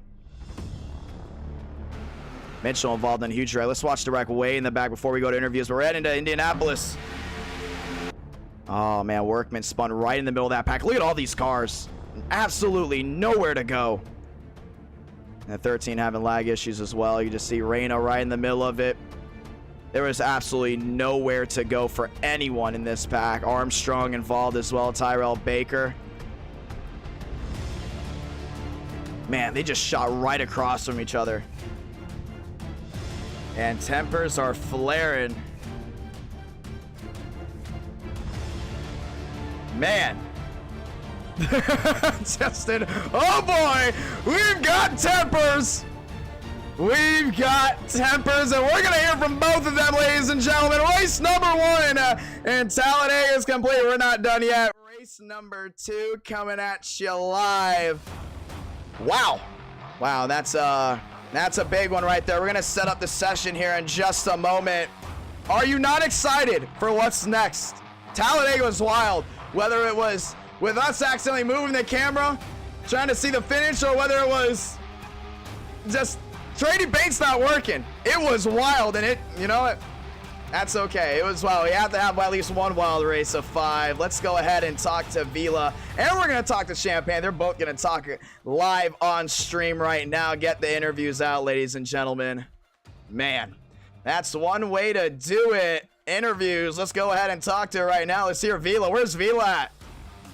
Mitchell involved in a huge wreck. Let's watch the wreck way in the back before we go to interviews. We're heading to Indianapolis. Oh, man. Workman spun right in the middle of that pack. Look at all these cars. Absolutely nowhere to go. And 13 having lag issues as well. You just see Reina right in the middle of it. There was absolutely nowhere to go for anyone in this pack. Armstrong involved as well. Tyrell Baker. Man, they just shot right across from each other. And tempers are flaring. Man. Justin. Oh boy. We've got tempers. We've got tempers. And we're going to hear from both of them, ladies and gentlemen. Race number 1. And Talladega is complete. We're not done yet. Race number 2 coming at you live. Wow. Wow, that's a big one right there. We're going to set up the session here in just a moment. Are you not excited for what's next? Talladega was wild. Whether it was with us accidentally moving the camera, trying to see the finish, or whether it was just trading bait's not working. It was wild, and it, you know what? That's okay. It was wild. We have to have at least one wild race of 5. Let's go ahead and talk to Vila, and we're going to talk to Champagne. They're both going to talk live on stream right now. Get the interviews out, ladies and gentlemen. Man, that's one way to do it. Interviews. Let's go ahead and talk to her right now. Let's hear Vila. Where's Vila at?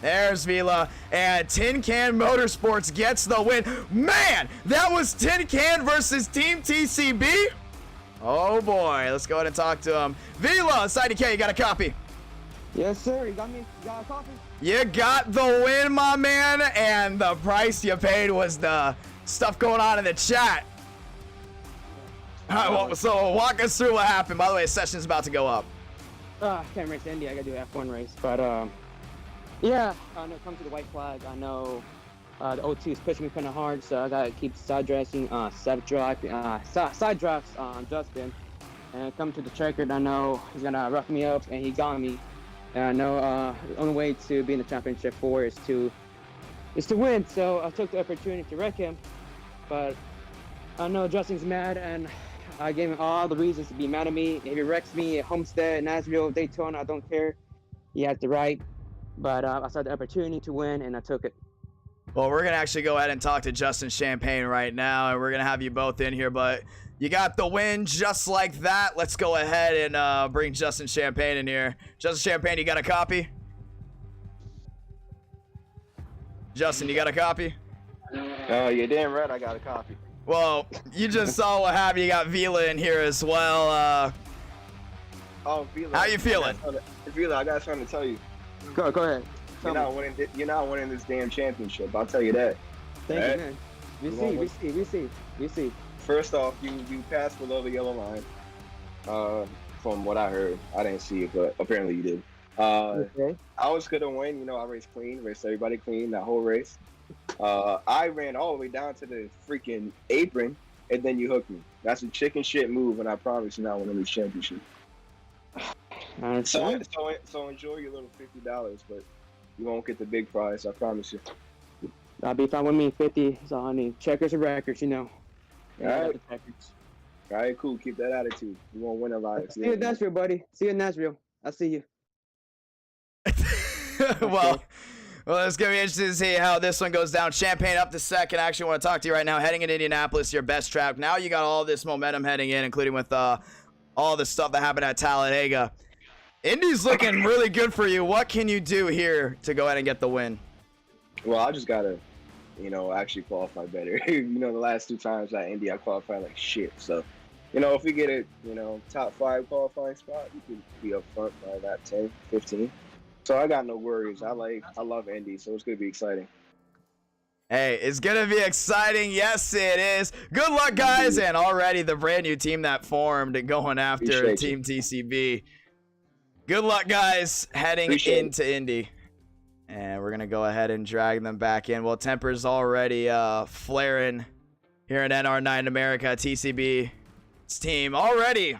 There's Vila. And Tin Can Motorsports gets the win. Man, that was Tin Can versus Team TCB. Oh boy, let's go ahead and talk to him. Vila, IdkPlayer, you got a copy?
Yes, sir. You got me? You got a copy?
You got the win, my man, and the price you paid was the stuff going on in the chat. All right, well, so walk us through what happened. By the way, the session's about to go up.
I can't race Indy. I gotta do F1 race, but yeah. I know it comes to the white flag. I know the OT is pushing me kind of hard, so I gotta keep side dressing, side drafts on Justin, and come to the checkered. I know he's gonna rough me up, and he got me. And I know the only way to be in the championship 4 is to win. So I took the opportunity to wreck him, but I know Justin's mad, and I gave him all the reasons to be mad at me. If he wrecks me at Homestead, Nashville, Daytona, I don't care. He has the right. But I saw the opportunity to win, and I took it.
Well, we're going to actually go ahead and talk to Justin Champagne right now, and we're going to have you both in here. But you got the win just like that. Let's go ahead and bring Justin Champagne in here. Justin Champagne, you got a copy? Justin, you got a copy?
You're damn right I got a copy.
Well, you just saw what happened. You got Vila in here as well.
Oh, Vila.
How you feeling?
Vila, I got something to tell you.
Go ahead.
You're not winning this damn championship. I'll tell you that.
Thank you, man. We see.
First off, you passed below the yellow line. From what I heard, I didn't see it, but apparently you did.
Okay.
I was gonna win. You know, I raced clean, raced everybody clean that whole race. I ran all the way down to the freaking apron, and then you hooked me. That's a chicken shit move, and I promise you're not winning this championship. So enjoy your little $50, but you won't get the big prize. I promise you.
That'll be fine with me. 50 is all I need. Checkers or records, you know.
All right. All right, cool. Keep that attitude. You won't win a lot.
See you in Nashville, buddy. See you in Nashville. I'll see you.
well, it's going to be interesting to see how this one goes down. Champagne up to second. I actually want to talk to you right now. Heading in Indianapolis, your best track. Now you got all this momentum heading in, including with all the stuff that happened at Talladega. Indy's looking really good for you. What can you do here to go ahead and get the win?
Well, I just got to, actually qualify better. The last 2 times at Indy, I qualified like shit. So you know, if we get a, you know, top 5 qualifying spot, we could be up front by that 10, 15. So I got no worries. I love Indy, so it's gonna be exciting.
Hey, it's gonna be exciting. Yes, it is. Good luck, guys, and already the brand new team that formed and going after
Appreciate
Team TCB. Good luck, guys, heading into Indy. And we're gonna go ahead and drag them back in. Well, Temper's already flaring here in NR9 America. TCB's team already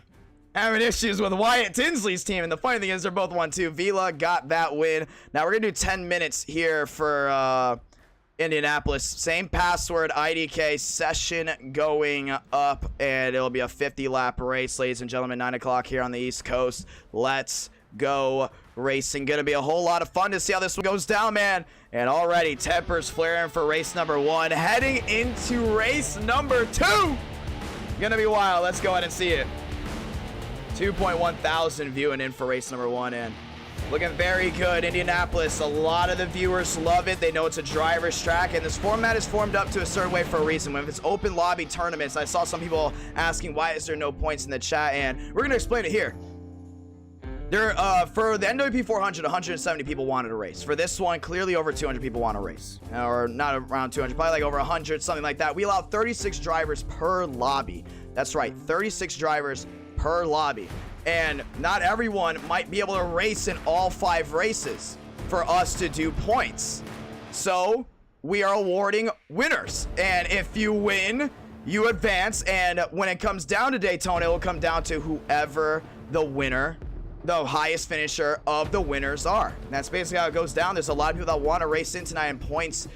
having issues with Wyatt Tinsley's team. And the funny thing is they're both 1-2. Vila got that win. Now we're gonna do 10 minutes here for Indianapolis. Same password, IDK session going up, and it'll be a 50-lap race, ladies and gentlemen. 9 o'clock here on the East Coast. Let's go racing. Gonna be a whole lot of fun to see how this one goes down, man. And already Temper's flaring for race number 1, heading into race number 2. Gonna be wild. Let's go ahead and see it. 2.1 thousand viewing in for race number 1, and looking very good. Indianapolis, a lot of the viewers love it. They know it's a driver's track, and this format is formed up to a certain way for a reason. When it's open lobby tournaments, I saw some people asking why is there no points in the chat, and we're gonna explain it here. There, for the NWP 400, 170 people wanted to race. For this one, clearly over 200 people want to race. Or not around 200, probably like over 100, something like that. We allow 36 drivers per lobby. That's right, 36 drivers per lobby. And not everyone might be able to race in all 5 races for us to do points. So we are awarding winners. And if you win, you advance. And when it comes down to Daytona, it will come down to whoever the winner, the highest finisher of the winners are. And that's basically how it goes down. There's a lot of people that want to race in tonight, and points,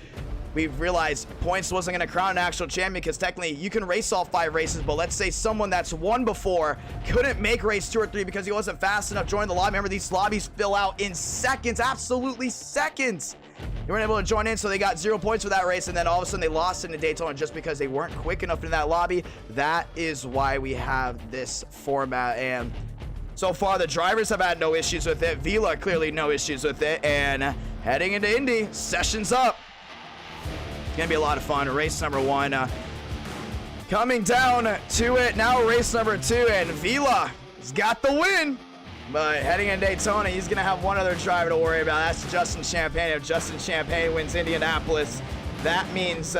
we've realized points wasn't going to crown an actual champion, because technically you can race all 5 races, but let's say someone that's won before couldn't make race 2 or 3 because he wasn't fast enough joining the lobby. Remember, these lobbies fill out in seconds, absolutely seconds. They weren't able to join in, so they got 0 points for that race, and then all of a sudden they lost in Daytona just because they weren't quick enough in that lobby. That is why we have this format, and so far the drivers have had no issues with it. Vila clearly no issues with it, and heading into Indy, session's up. It's gonna be a lot of fun. Race number 1 coming down to it now. Race number 2, and Vila has got the win, but heading in Daytona, he's gonna have one other driver to worry about. That's Justin Champagne. If Justin Champagne wins Indianapolis, that means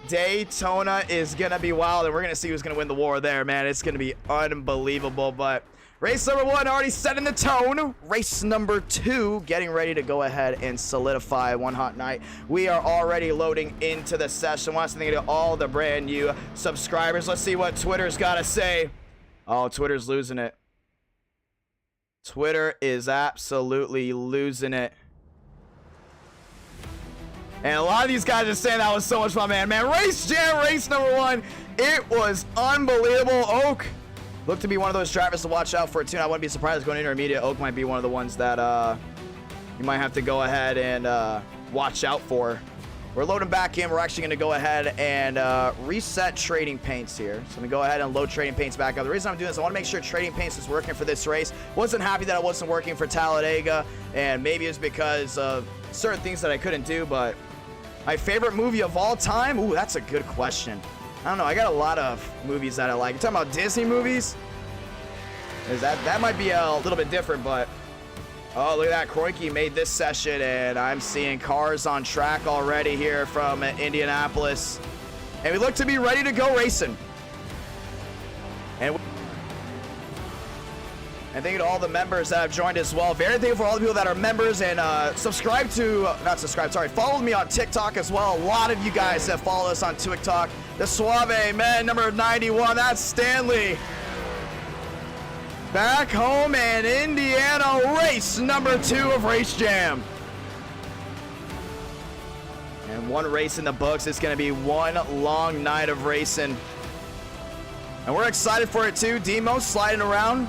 Daytona is gonna be wild, and we're gonna see who's gonna win the war there, man. It's gonna be unbelievable. But race number 1 already setting the tone. Race number 2 getting ready to go ahead and solidify one hot night. We are already loading into the session. I want to thank you to all the brand new subscribers. Let's see what Twitter's got to say. Oh, Twitter's losing it. Twitter is absolutely losing it. And a lot of these guys are saying that was so much fun, man. Race Jam, race number 1. It was unbelievable. Oak look to be one of those drivers to watch out for too. I wouldn't be surprised going intermediate. Oak might be one of the ones that you might have to go ahead and watch out for. We're loading back in. We're actually going to go ahead and reset trading paints here. So I'm going to go ahead and load trading paints back up. The reason I'm doing this, I want to make sure trading paints is working for this race. Wasn't happy that it wasn't working for Talladega, and maybe it's because of certain things that I couldn't do. But my favorite movie of all time? Ooh, that's a good question. I don't know. I got a lot of movies that I like. You're talking about Disney movies? That might be a little bit different, but oh, look at that. Kroenke made this session, and I'm seeing cars on track already here from Indianapolis. And we look to be ready to go racing. And thank you to all the members that have joined as well. Very thankful for all the people that are members and follow me on TikTok as well. A lot of you guys have followed us on TikTok. The Suave man, number 91, that's Stanley. Back home in Indiana, race number 2 of Race Jam. And 1 race in the books. It's going to be 1 long night of racing. And we're excited for it too. Demo sliding around.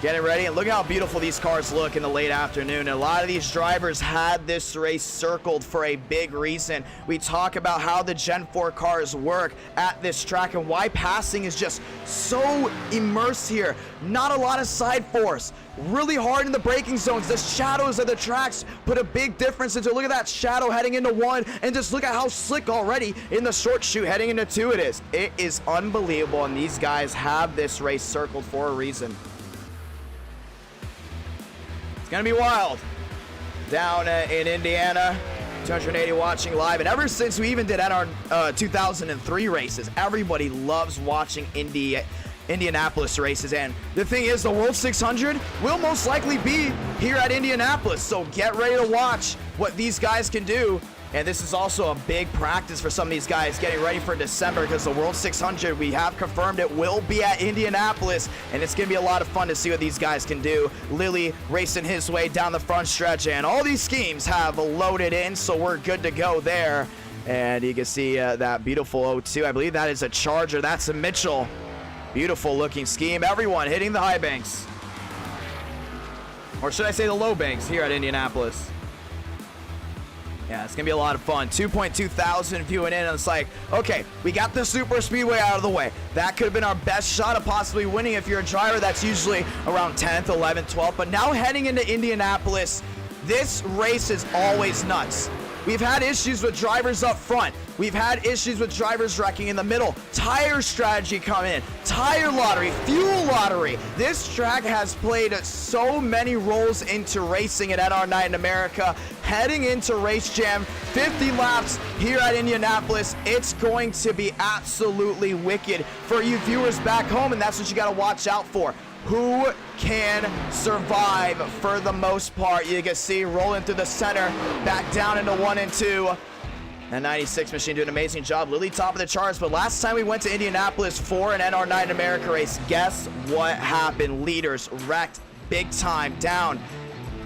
getting ready, and look how beautiful these cars look in the late afternoon. And a lot of these drivers had this race circled for a big reason. We talk about how the Gen 4 cars work at this track and why passing is just so immersed here. Not a lot of side force, really hard in the braking zones. The shadows of the tracks put a big difference into, look at that shadow heading into 1, and just look at how slick already in the short chute heading into 2 it is. It is unbelievable, and these guys have this race circled for a reason. Gonna be wild down in Indiana. 280 watching live, and ever since we even did at our 2003 races, everybody loves watching Indianapolis races. And the thing is, the World 600 will most likely be here at Indianapolis, so get ready to watch what these guys can do. And this is also a big practice for some of these guys getting ready for December, because the World 600, we have confirmed it will be at Indianapolis, and it's going to be a lot of fun to see what these guys can do. Lilly racing his way down the front stretch, and all these schemes have loaded in, so we're good to go there. And you can see that beautiful O2. I believe that is a Charger. That's a Mitchell. Beautiful looking scheme. Everyone hitting the high banks. Or should I say the low banks here at Indianapolis. Yeah, it's going to be a lot of fun. 2.2 thousand viewing in, and it's like, okay, we got the super speedway out of the way. That could have been our best shot of possibly winning if you're a driver that's usually around 10th, 11th, 12th. But now heading into Indianapolis, this race is always nuts. We've had issues with drivers up front. We've had issues with drivers wrecking in the middle. Tire strategy come in. Tire lottery, fuel lottery. This track has played so many roles into racing at NR Night in America. Heading into Race Jam, 50 laps here at Indianapolis. It's going to be absolutely wicked for you viewers back home, and that's what you got to watch out for. Who can survive for the most part? You can see rolling through the center, back down into 1 and 2. That 96 machine doing an amazing job. Lilly top of the charts, but last time we went to Indianapolis for an NR Night in America race, guess what happened? Leaders wrecked big time, down.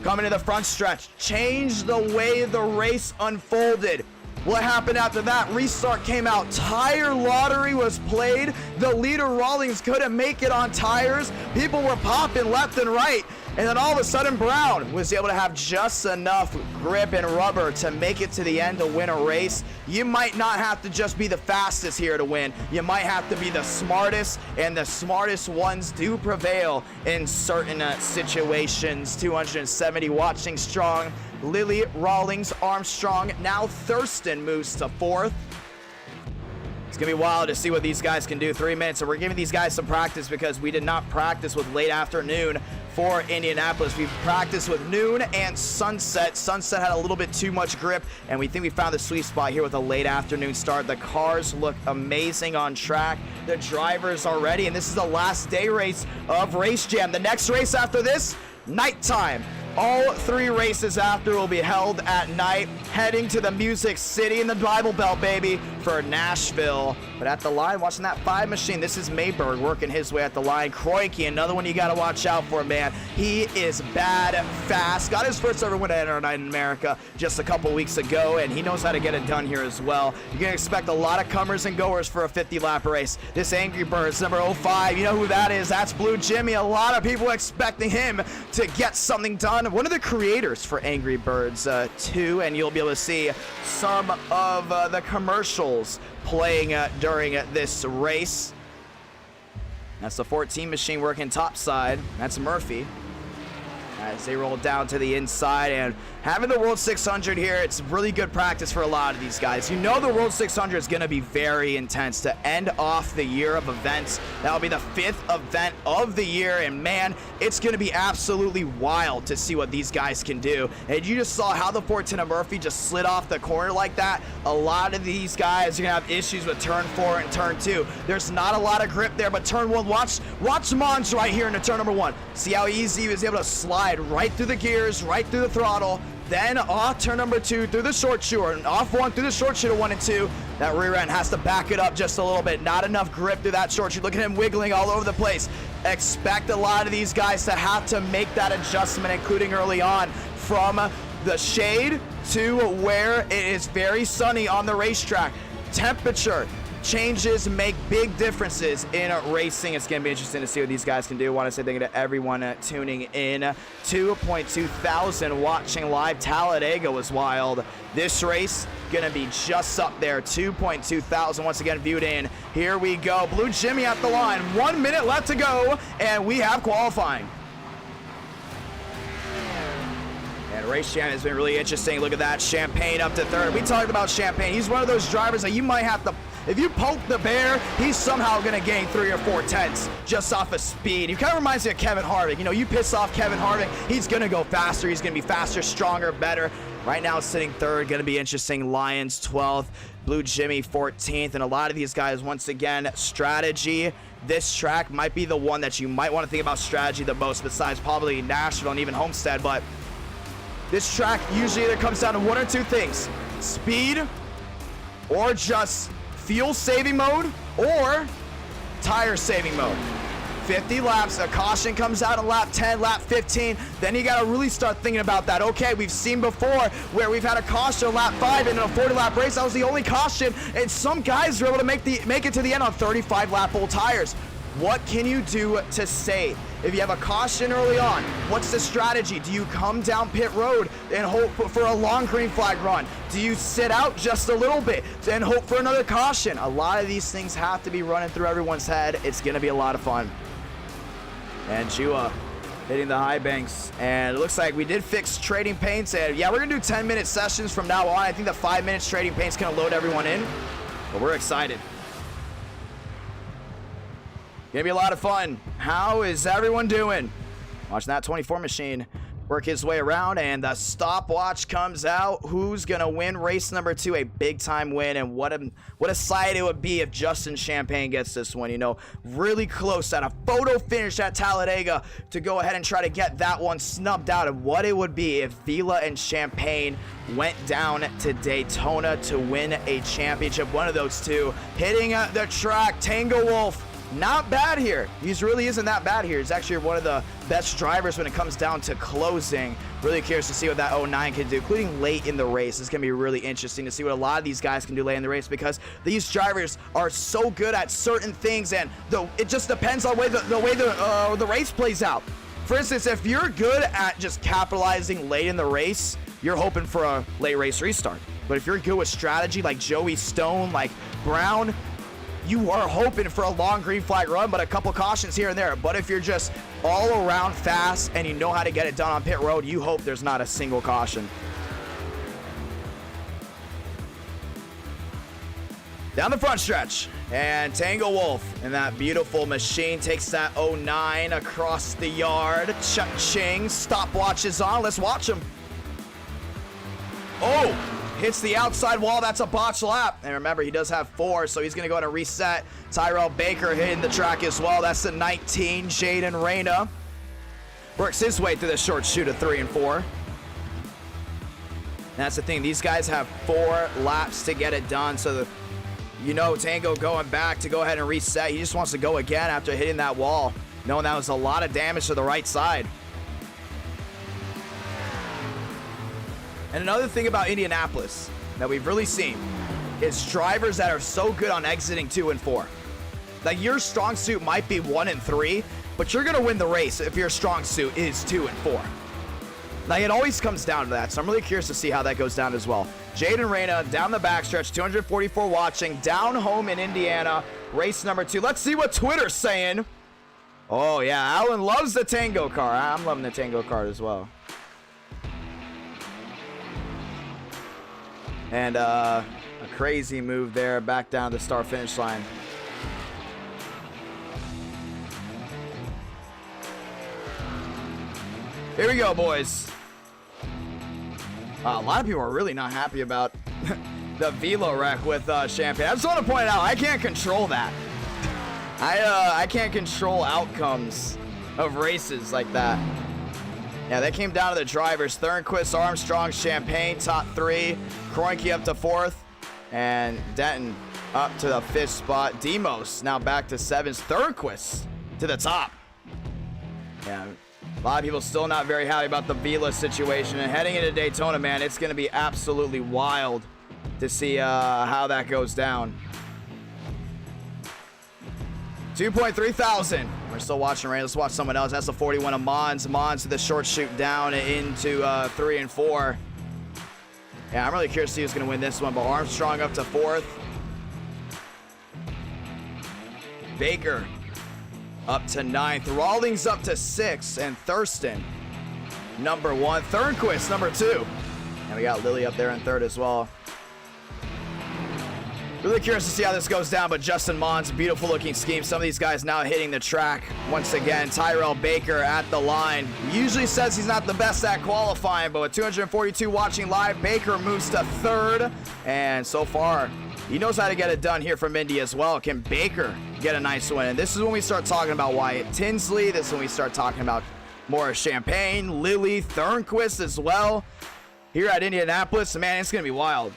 Coming to the front stretch, changed the way the race unfolded. What happened after that? Restart came out. Tire lottery was played. The leader, Rawlings, couldn't make it on tires. People were popping left and right. And then all of a sudden, Brown was able to have just enough grip and rubber to make it to the end to win a race. You might not have to just be the fastest here to win. You might have to be the smartest, and the smartest ones do prevail in certain situations. 270 watching strong. Lilly, Rawlings, Armstrong. Now Thurston moves to 4th. It's going to be wild to see what these guys can do. 3 minutes, and we're giving these guys some practice because we did not practice with late afternoon for Indianapolis. We've practiced with noon and sunset. Sunset had a little bit too much grip, and we think we found the sweet spot here with a late afternoon start. The cars look amazing on track. The drivers are ready, and this is the last day race of Race Jam. The next race after this, nighttime. All 3 races after will be held at night, heading to the Music City in the Bible Belt, baby, for Nashville. But at the line, watching that 5 machine, this is Mayberg working his way at the line. Kroenke, another one you got to watch out for, man. He is bad fast. Got his first ever win at NR Night in America just a couple weeks ago, and he knows how to get it done here as well. You're going to expect a lot of comers and goers for a 50-lap race. This Angry Birds, number 05, you know who that is. That's Blue Jimmy. A lot of people expecting him to get something done. One of the creators for Angry Birds 2, and you'll be able to see some of the commercials playing during this race. That's the 14 machine working top side. That's Murphy as they roll down to the inside. And having the World 600 here, it's really good practice for a lot of these guys. You know the World 600 is going to be very intense to end off the year of events. That'll be the 5th event of the year, and man, it's going to be absolutely wild to see what these guys can do. And you just saw how the 14 of Murphy just slid off the corner like that. A lot of these guys are going to have issues with turn 4 and turn 2. There's not a lot of grip there, but turn 1, watch Mons right here into turn number 1. See how easy he was able to slide right through the gears, right through the throttle. Then off turn number 2 through the short chute, and off 1 through the short chute of 1 and 2. That rear end has to back it up just a little bit. Not enough grip through that short chute. Look at him wiggling all over the place. Expect a lot of these guys to have to make that adjustment, including early on, from the shade to where it is very sunny on the racetrack. Temperature, changes make big differences in racing. It's going to be interesting to see what these guys can do. I want to say thank you to everyone tuning in. 2.2 thousand watching live. Talladega was wild. This race going to be just up there. 2.2 thousand once again viewed in. Here we go. Blue Jimmy at the line. 1 minute left to go, and we have qualifying. And race champ has been really interesting. Look at that. Champagne up to third. We talked about Champagne. He's one of those drivers that you might have to, if you poke the bear, he's somehow going to gain 3 or 4 tenths just off of speed. He kind of reminds me of Kevin Harvick. You know, you piss off Kevin Harvick, he's going to go faster. He's going to be faster, stronger, better. Right now, sitting third. Going to be interesting. Lions 12th. Blue Jimmy 14th. And a lot of these guys, once again, strategy. This track might be the one that you might want to think about strategy the most, besides probably Nashville and even Homestead. But this track usually either comes down to 1 or 2 things: speed, or just fuel saving mode, or tire saving mode. 50 laps, a caution comes out in lap 10, lap 15, then you gotta really start thinking about that. Okay, we've seen before where we've had a caution on lap 5 in a 40-lap race. That was the only caution, and some guys were able to make it to the end on 35-lap old tires. What can you do to save? If you have a caution early on, what's the strategy? Do you come down pit road and hope for a long green flag run? Do you sit out just a little bit and hope for another caution? A lot of these things have to be running through everyone's head. It's going to be a lot of fun. And Chua hitting the high banks. And it looks like we did fix trading paints. And yeah, we're going to do 10-minute sessions from now on. I think the 5 minutes trading paint's going to load everyone in. But we're excited. Gonna be a lot of fun. How is everyone doing? Watching that 24 machine work his way around, and the stopwatch comes out. Who's gonna win race number 2? A big time win, and what a sight it would be if Justin Champagne gets this one. You know, really close at a photo finish at Talladega to go ahead and try to get that one snubbed out, of what it would be if Vila and Champagne went down to Daytona to win a championship. One of those two hitting the track. Tango Wolf, not bad here. He really isn't that bad here. He's actually one of the best drivers when it comes down to closing. Really curious to see what that 09 can do, including late in the race. It's going to be really interesting to see what a lot of these guys can do late in the race, because these drivers are so good at certain things, and it just depends on the way the race plays out. For instance, if you're good at just capitalizing late in the race, you're hoping for a late race restart. But if you're good with strategy, like Joey Stone, like Brown, you are hoping for a long green flag run, but a couple cautions here and there. But if you're just all around fast and you know how to get it done on pit road, you hope there's not a single caution. Down the front stretch, and Tango Wolf in that beautiful machine takes that 09 across the yard. Cha-ching, stopwatch is on. Let's watch him. Oh! Hits the outside wall. That's a botch lap. And remember, he does have 4, so he's going to go ahead and reset. Tyrell Baker hitting the track as well. That's the 19, Jaden Reyna. Works his way through the short chute of 3 and 4. And that's the thing. These guys have 4 laps to get it done. So, Tango going back to go ahead and reset. He just wants to go again after hitting that wall, knowing that was a lot of damage to the right side. And another thing about Indianapolis that we've really seen is drivers that are so good on exiting 2 and 4. Like, your strong suit might be 1 and 3, but you're going to win the race if your strong suit is 2 and 4. Like, it always comes down to that, so I'm really curious to see how that goes down as well. Jaden Reyna down the backstretch, 244 watching, down home in Indiana, race number 2. Let's see what Twitter's saying. Oh, yeah, Alan loves the Tango car. I'm loving the Tango car as well. And a crazy move there, back down the start finish line. Here we go, boys. A lot of people are really not happy about the velo wreck with Champagne. I just want to point out, I can't control that. I can't control outcomes of races like that. Yeah, they came down to the drivers. Thornquist, Armstrong, Champagne, top 3. Kroenke up to 4th. And Denton up to the 5th spot. Demos now back to 7th. Thornquist to the top. Yeah, a lot of people still not very happy about the Vila situation. And heading into Daytona, man, it's going to be absolutely wild to see how that goes down. 2.3 thousand. We're still watching rain. Let's watch someone else. That's the 41 of Mons. Mons to the short shoot down into 3 and 4. Yeah, I'm really curious to see who's going to win this one, but Armstrong up to 4th. Baker up to 9th. Rawlings up to 6th. And Thurston, number 1. Thornquist, number 2. And we got Lily up there in 3rd as well. Really curious to see how this goes down, but Justin Mons, beautiful looking scheme. Some of these guys now hitting the track once again. Tyrell Baker at the line. Usually says he's not the best at qualifying, but with 242 watching live, Baker moves to 3rd. And so far, he knows how to get it done here from Indy as well. Can Baker get a nice win? And this is when we start talking about Wyatt Tinsley. This is when we start talking about Morris Champagne, Lily, Thornquist as well. Here at Indianapolis, man, it's going to be wild.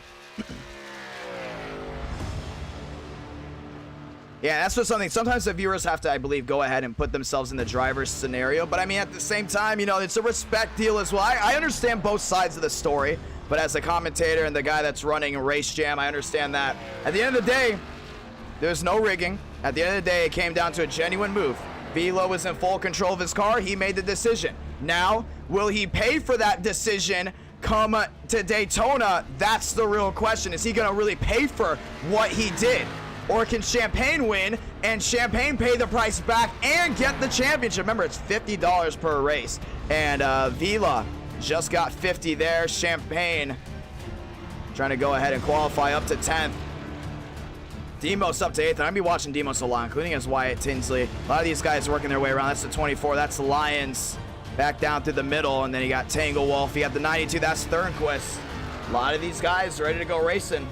Yeah, that's just something. Sometimes the viewers have to, I believe, go ahead and put themselves in the driver's scenario. But I mean, at the same time, you know, it's a respect deal as well. I understand both sides of the story. But as a commentator and the guy that's running Race Jam, I understand that at the end of the day, there's no rigging. At the end of the day, it came down to a genuine move. Velo was in full control of his car. He made the decision. Now, will he pay for that decision come to Daytona? That's the real question. Is he going to really pay for what he did? Or can Champagne win and Champagne pay the price back and get the championship? Remember, it's $50 per race. And Vila just got 50 there. Champagne trying to go ahead and qualify up to 10th. Demos up to 8th. I'm going to be watching Demos a lot, including as Wyatt Tinsley. A lot of these guys working their way around. That's the 24. That's Lyons back down through the middle. And then you got Tangle Wolf. You got the 92. That's Thornquist. A lot of these guys ready to go racing.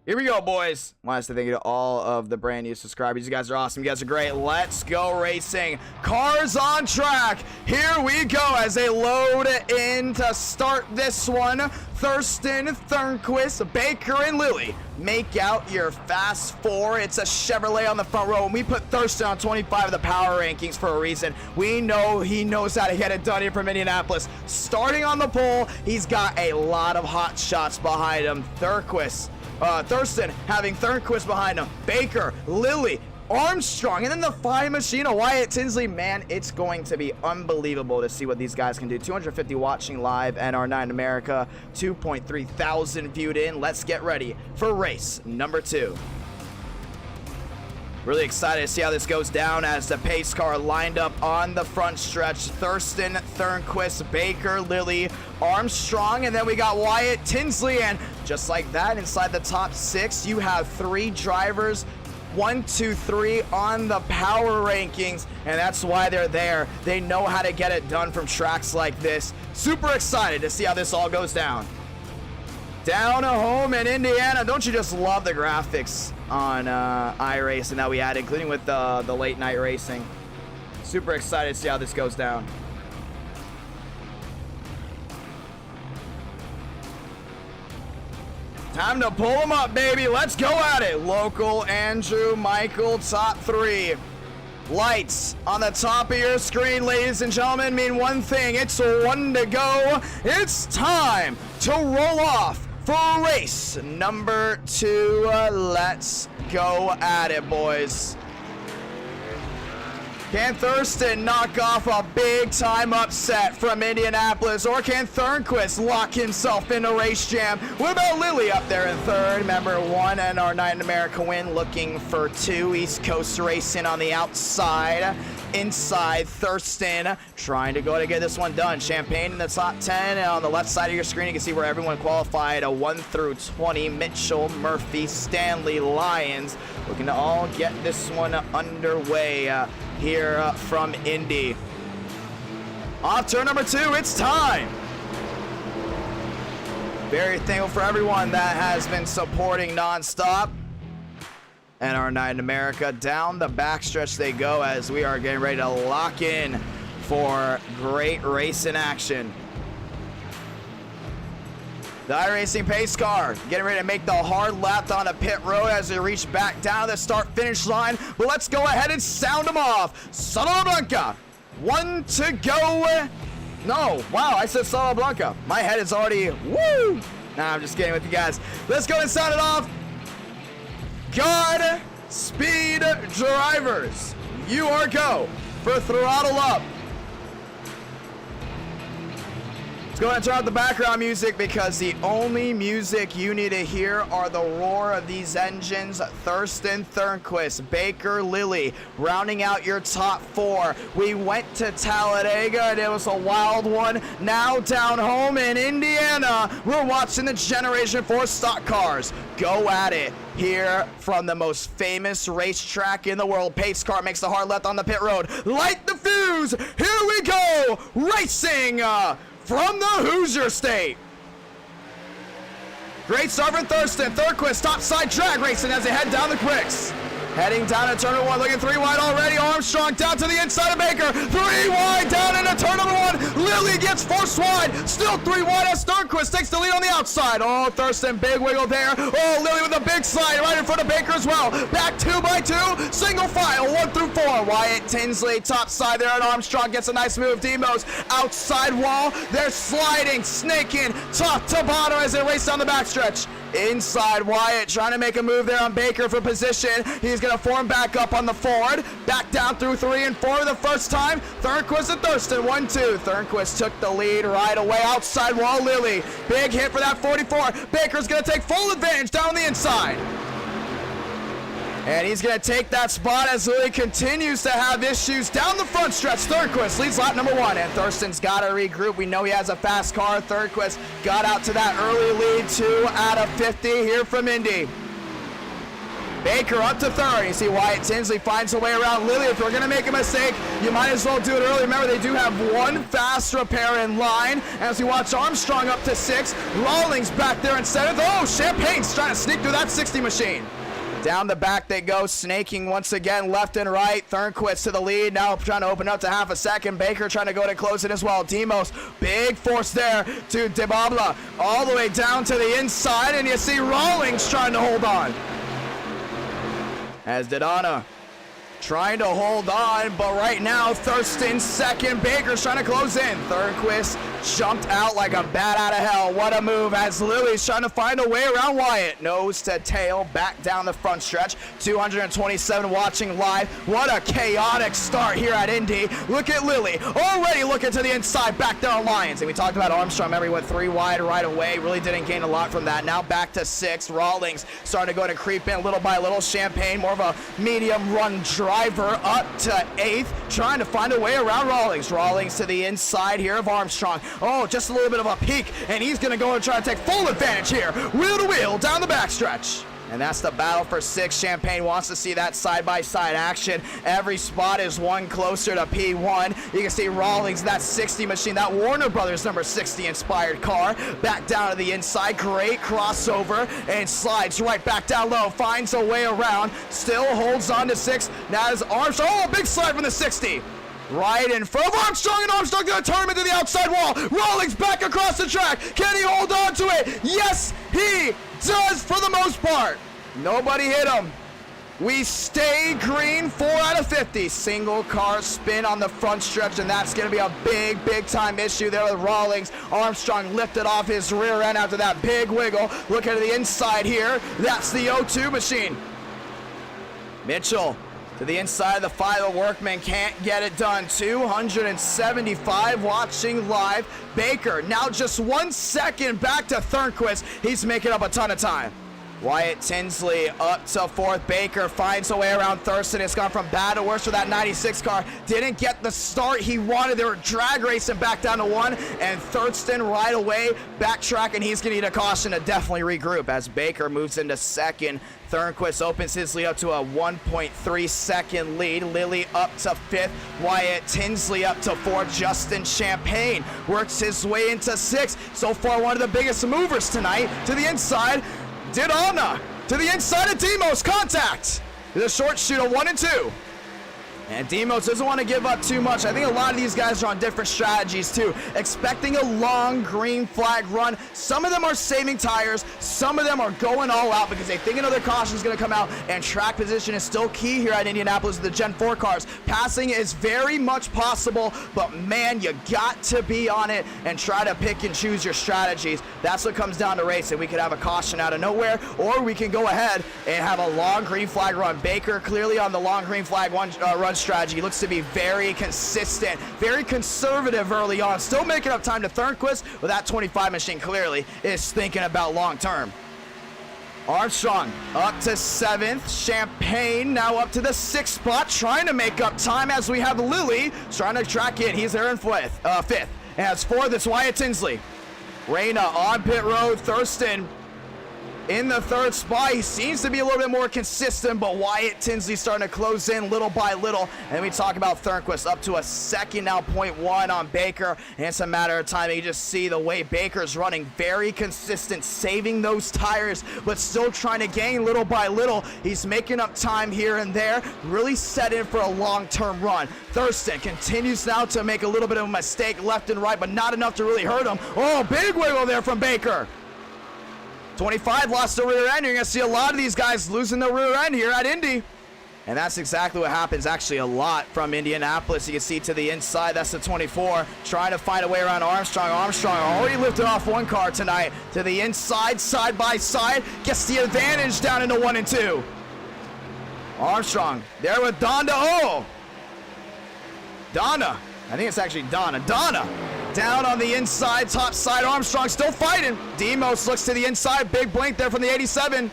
Here we go, boys. Want us to thank you to all of the brand new subscribers. You guys are awesome. You guys are great. Let's go racing. Cars on track. Here we go as they load in to start this one. Thurston, Thornquist, Baker, and Lily make out your fast 4. It's a Chevrolet on the front row. And we put Thurston on 25 of the power rankings for a reason. We know he knows how to get it done here from Indianapolis. Starting on the pole, he's got a lot of hot shots behind him. Thurston having Thornquist behind him, Baker, Lily, Armstrong, and then the fine machine of Wyatt Tinsley. Man, it's going to be unbelievable to see what these guys can do. 250 watching live, NR9 America, 2.3 thousand viewed in. Let's get ready for race number 2. Really excited to see how this goes down as the pace car lined up on the front stretch. Thurston, Thornquist, Baker, Lily, Armstrong, and then we got Wyatt Tinsley. And just like that, inside the top 6, you have 3 drivers, 1, 2, 3 on the power rankings, and that's why they're there. They know how to get it done from tracks like this. Super excited to see how this all goes down. Down home in Indiana. Don't you just love the graphics on iRacing that we had, including with the late night racing? Super excited to see how this goes down. Time to pull them up, baby. Let's go at it. Local, Andrew, Michael, top 3. Lights on the top of your screen, ladies and gentlemen, mean one thing. It's 1 to go. It's time to roll off for race number 2. Let's go at it, boys. Can Thurston knock off a big-time upset from Indianapolis, or can Thornquist lock himself into Race Jam? What about Lily up there in 3rd? Remember, 1 NR9 America win, looking for 2. East Coast racing on the outside. Inside, Thurston trying to go to get this one done. Champagne in the top 10, and on the left side of your screen, you can see where everyone qualified, 1 through 20. Mitchell, Murphy, Stanley, Lyons, looking to all get this one underway here from Indy. Off turn number 2, it's time. Very thankful for everyone that has been supporting nonstop. NR9 America, down the backstretch they go as we are getting ready to lock in for great racing action. The iRacing pace car getting ready to make the hard lap on a pit road as they reach back down the start-finish line. But let's go ahead and sound them off. Salamanca, 1 to go. No, wow, I said Salamanca. My head is already, woo! Nah, I'm just kidding with you guys. Let's go and sound it off. God speed drivers. You are go for throttle up. Let's go ahead and turn out the background music because the only music you need to hear are the roar of these engines. Thurston Thornquist, Baker Lilly, rounding out your top 4. We went to Talladega and it was a wild one. Now down home in Indiana, we're watching the Generation 4 stock cars go at it here from the most famous racetrack in the world. Pace car makes the hard left on the pit road. Light the fuse. Here we go. Racing from the Hoosier State. Great start from Thurston. Thornquist, topside drag racing as they head down the quicks. Heading down to turn 1, looking 3 wide already. Armstrong down to the inside of Baker. 3 wide down into turn 1. Lilly gets forced wide. Still 3 wide as Thornquist takes the lead on the outside. Oh, Thurston, big wiggle there. Oh, Lilly with a big slide right in front of Baker as well. Back 2 by 2. Single file, 1 through 4. Wyatt Tinsley, top side there, and Armstrong gets a nice move. Demos, outside wall. They're sliding, snaking, top to bottom as they race down the backstretch. Inside, Wyatt trying to make a move there on Baker for position. He's going to form back up on the Ford. Back down through 3 and 4 the first time. Thornquist and Thurston, 1-2. Thornquist took the lead right away. Outside wall, Lilly. Big hit for that 44. Baker's going to take full advantage down the inside. And he's going to take that spot as Lilly continues to have issues down the front stretch. Thornquist leads lap number 1, and Thurston's got to regroup. We know he has a fast car. Thornquist got out to that early lead, 2 out of 50 here from Indy. Baker up to 3rd. You see Wyatt Tinsley finds a way around Lilly. If you're going to make a mistake, you might as well do it early. Remember, they do have 1 fast repair in line. As we watch Armstrong up to 6, Rawlings back there instead of, oh, Champagne's trying to sneak through that 60 machine. Down the back they go, snaking once again left and right. Thornquist to the lead, now trying to open up to half a second. Baker trying to go to close it as well. Demos, big force there to DeBabla, all the way down to the inside, and you see Rawlings trying to hold on. As Daytona trying to hold on, but right now Thurston second. Baker's trying to close in. Thornquist jumped out like a bat out of hell. What a move as Lilly's trying to find a way around Wyatt. Nose to tail, back down the front stretch. 227 watching live. What a chaotic start here at Indy. Look at Lilly, already looking to the inside, back there on Lions. And we talked about Armstrong, remember he went 3 wide right away. Really didn't gain a lot from that. Now back to 6. Rawlings starting to go to creep in little by little. Champagne, more of a medium run driver, up to 8th, trying to find a way around Rawlings. Rawlings to the inside here of Armstrong. Oh, just a little bit of a peek, and he's going to go and try to take full advantage here. Wheel to wheel down the backstretch. And that's the battle for 6. Champagne wants to see that side-by-side action. Every spot is 1 closer to P1. You can see Rawlings, that 60 machine, that Warner Brothers number 60 inspired car. Back down to the inside. Great crossover and slides right back down low. Finds a way around. Still holds on to 6. Now is Armstrong. Oh, big slide from the 60. Right in front of Armstrong, and Armstrong going to turn him into the outside wall. Rawlings back across the track. Can he hold on to it? Yes, he does for the most part. Nobody hit him. We stay green, 4 out of 50. Single car spin on the front stretch, and that's going to be a big time issue there with Rawlings. Armstrong lifted off his rear end after that big wiggle. Look at the inside here. That's the O2 machine. Mitchell to the inside of the 5. Workman can't get it done. 275 watching live. Baker now just 1 second back to Thornquist. He's making up a ton of time. Wyatt Tinsley up to 4th. Baker finds a way around Thurston. It's gone from bad to worse for that 96 car. Didn't get the start he wanted. They were drag racing back down to 1. And Thurston right away backtracking. He's going to need a caution to definitely regroup as Baker moves into 2nd. Thornquist opens his lead up to a 1.3 second lead. Lilly up to 5th. Wyatt Tinsley up to 4th. Justin Champagne works his way into 6th. So far, one of the biggest movers tonight to the inside. Daytona to the inside of Demos. Contact. The short shoot of 1 and 2. And Demos doesn't want to give up too much. I think a lot of these guys are on different strategies too. Expecting a long green flag run. Some of them are saving tires. Some of them are going all out because they think another caution is going to come out. And track position is still key here at Indianapolis with the Gen 4 cars. Passing is very much possible, but man, you got to be on it and try to pick and choose your strategies. That's what comes down to racing. We could have a caution out of nowhere, or we can go ahead and have a long green flag run. Baker clearly on the long green flag run strategy. Looks to be very consistent, very conservative early on. Still making up time to Thornquist, but that 25 machine clearly is thinking about long term. Armstrong up to 7th. Champagne now up to the 6th spot, trying to make up time as we have Lilly trying to track in. He's there in 5th. And as 4th, it's Wyatt Tinsley. Reyna on pit road. Thurston in the 3rd spot. He seems to be a little bit more consistent, but Wyatt Tinsley starting to close in little by little. And we talk about Thornquist up to a 2nd now, 0.1 on Baker. And it's a matter of time. You just see the way Baker's running, very consistent, saving those tires, but still trying to gain little by little. He's making up time here and there, really set in for a long-term run. Thurston continues now to make a little bit of a mistake left and right, but not enough to really hurt him. Oh, big wiggle there from Baker. 25 lost the rear end. You're going to see a lot of these guys losing the rear end here at Indy. And that's exactly what happens, actually a lot from Indianapolis. You can see to the inside, that's the 24, trying to find a way around Armstrong. Armstrong already lifted off one car tonight. To the inside, side by side, gets the advantage down into 1 and 2. Armstrong there with Donda. Oh! Donna. I think it's actually Donna. Donna down on the inside, top side. Armstrong still fighting. Demos looks to the inside. Big blink there from the 87.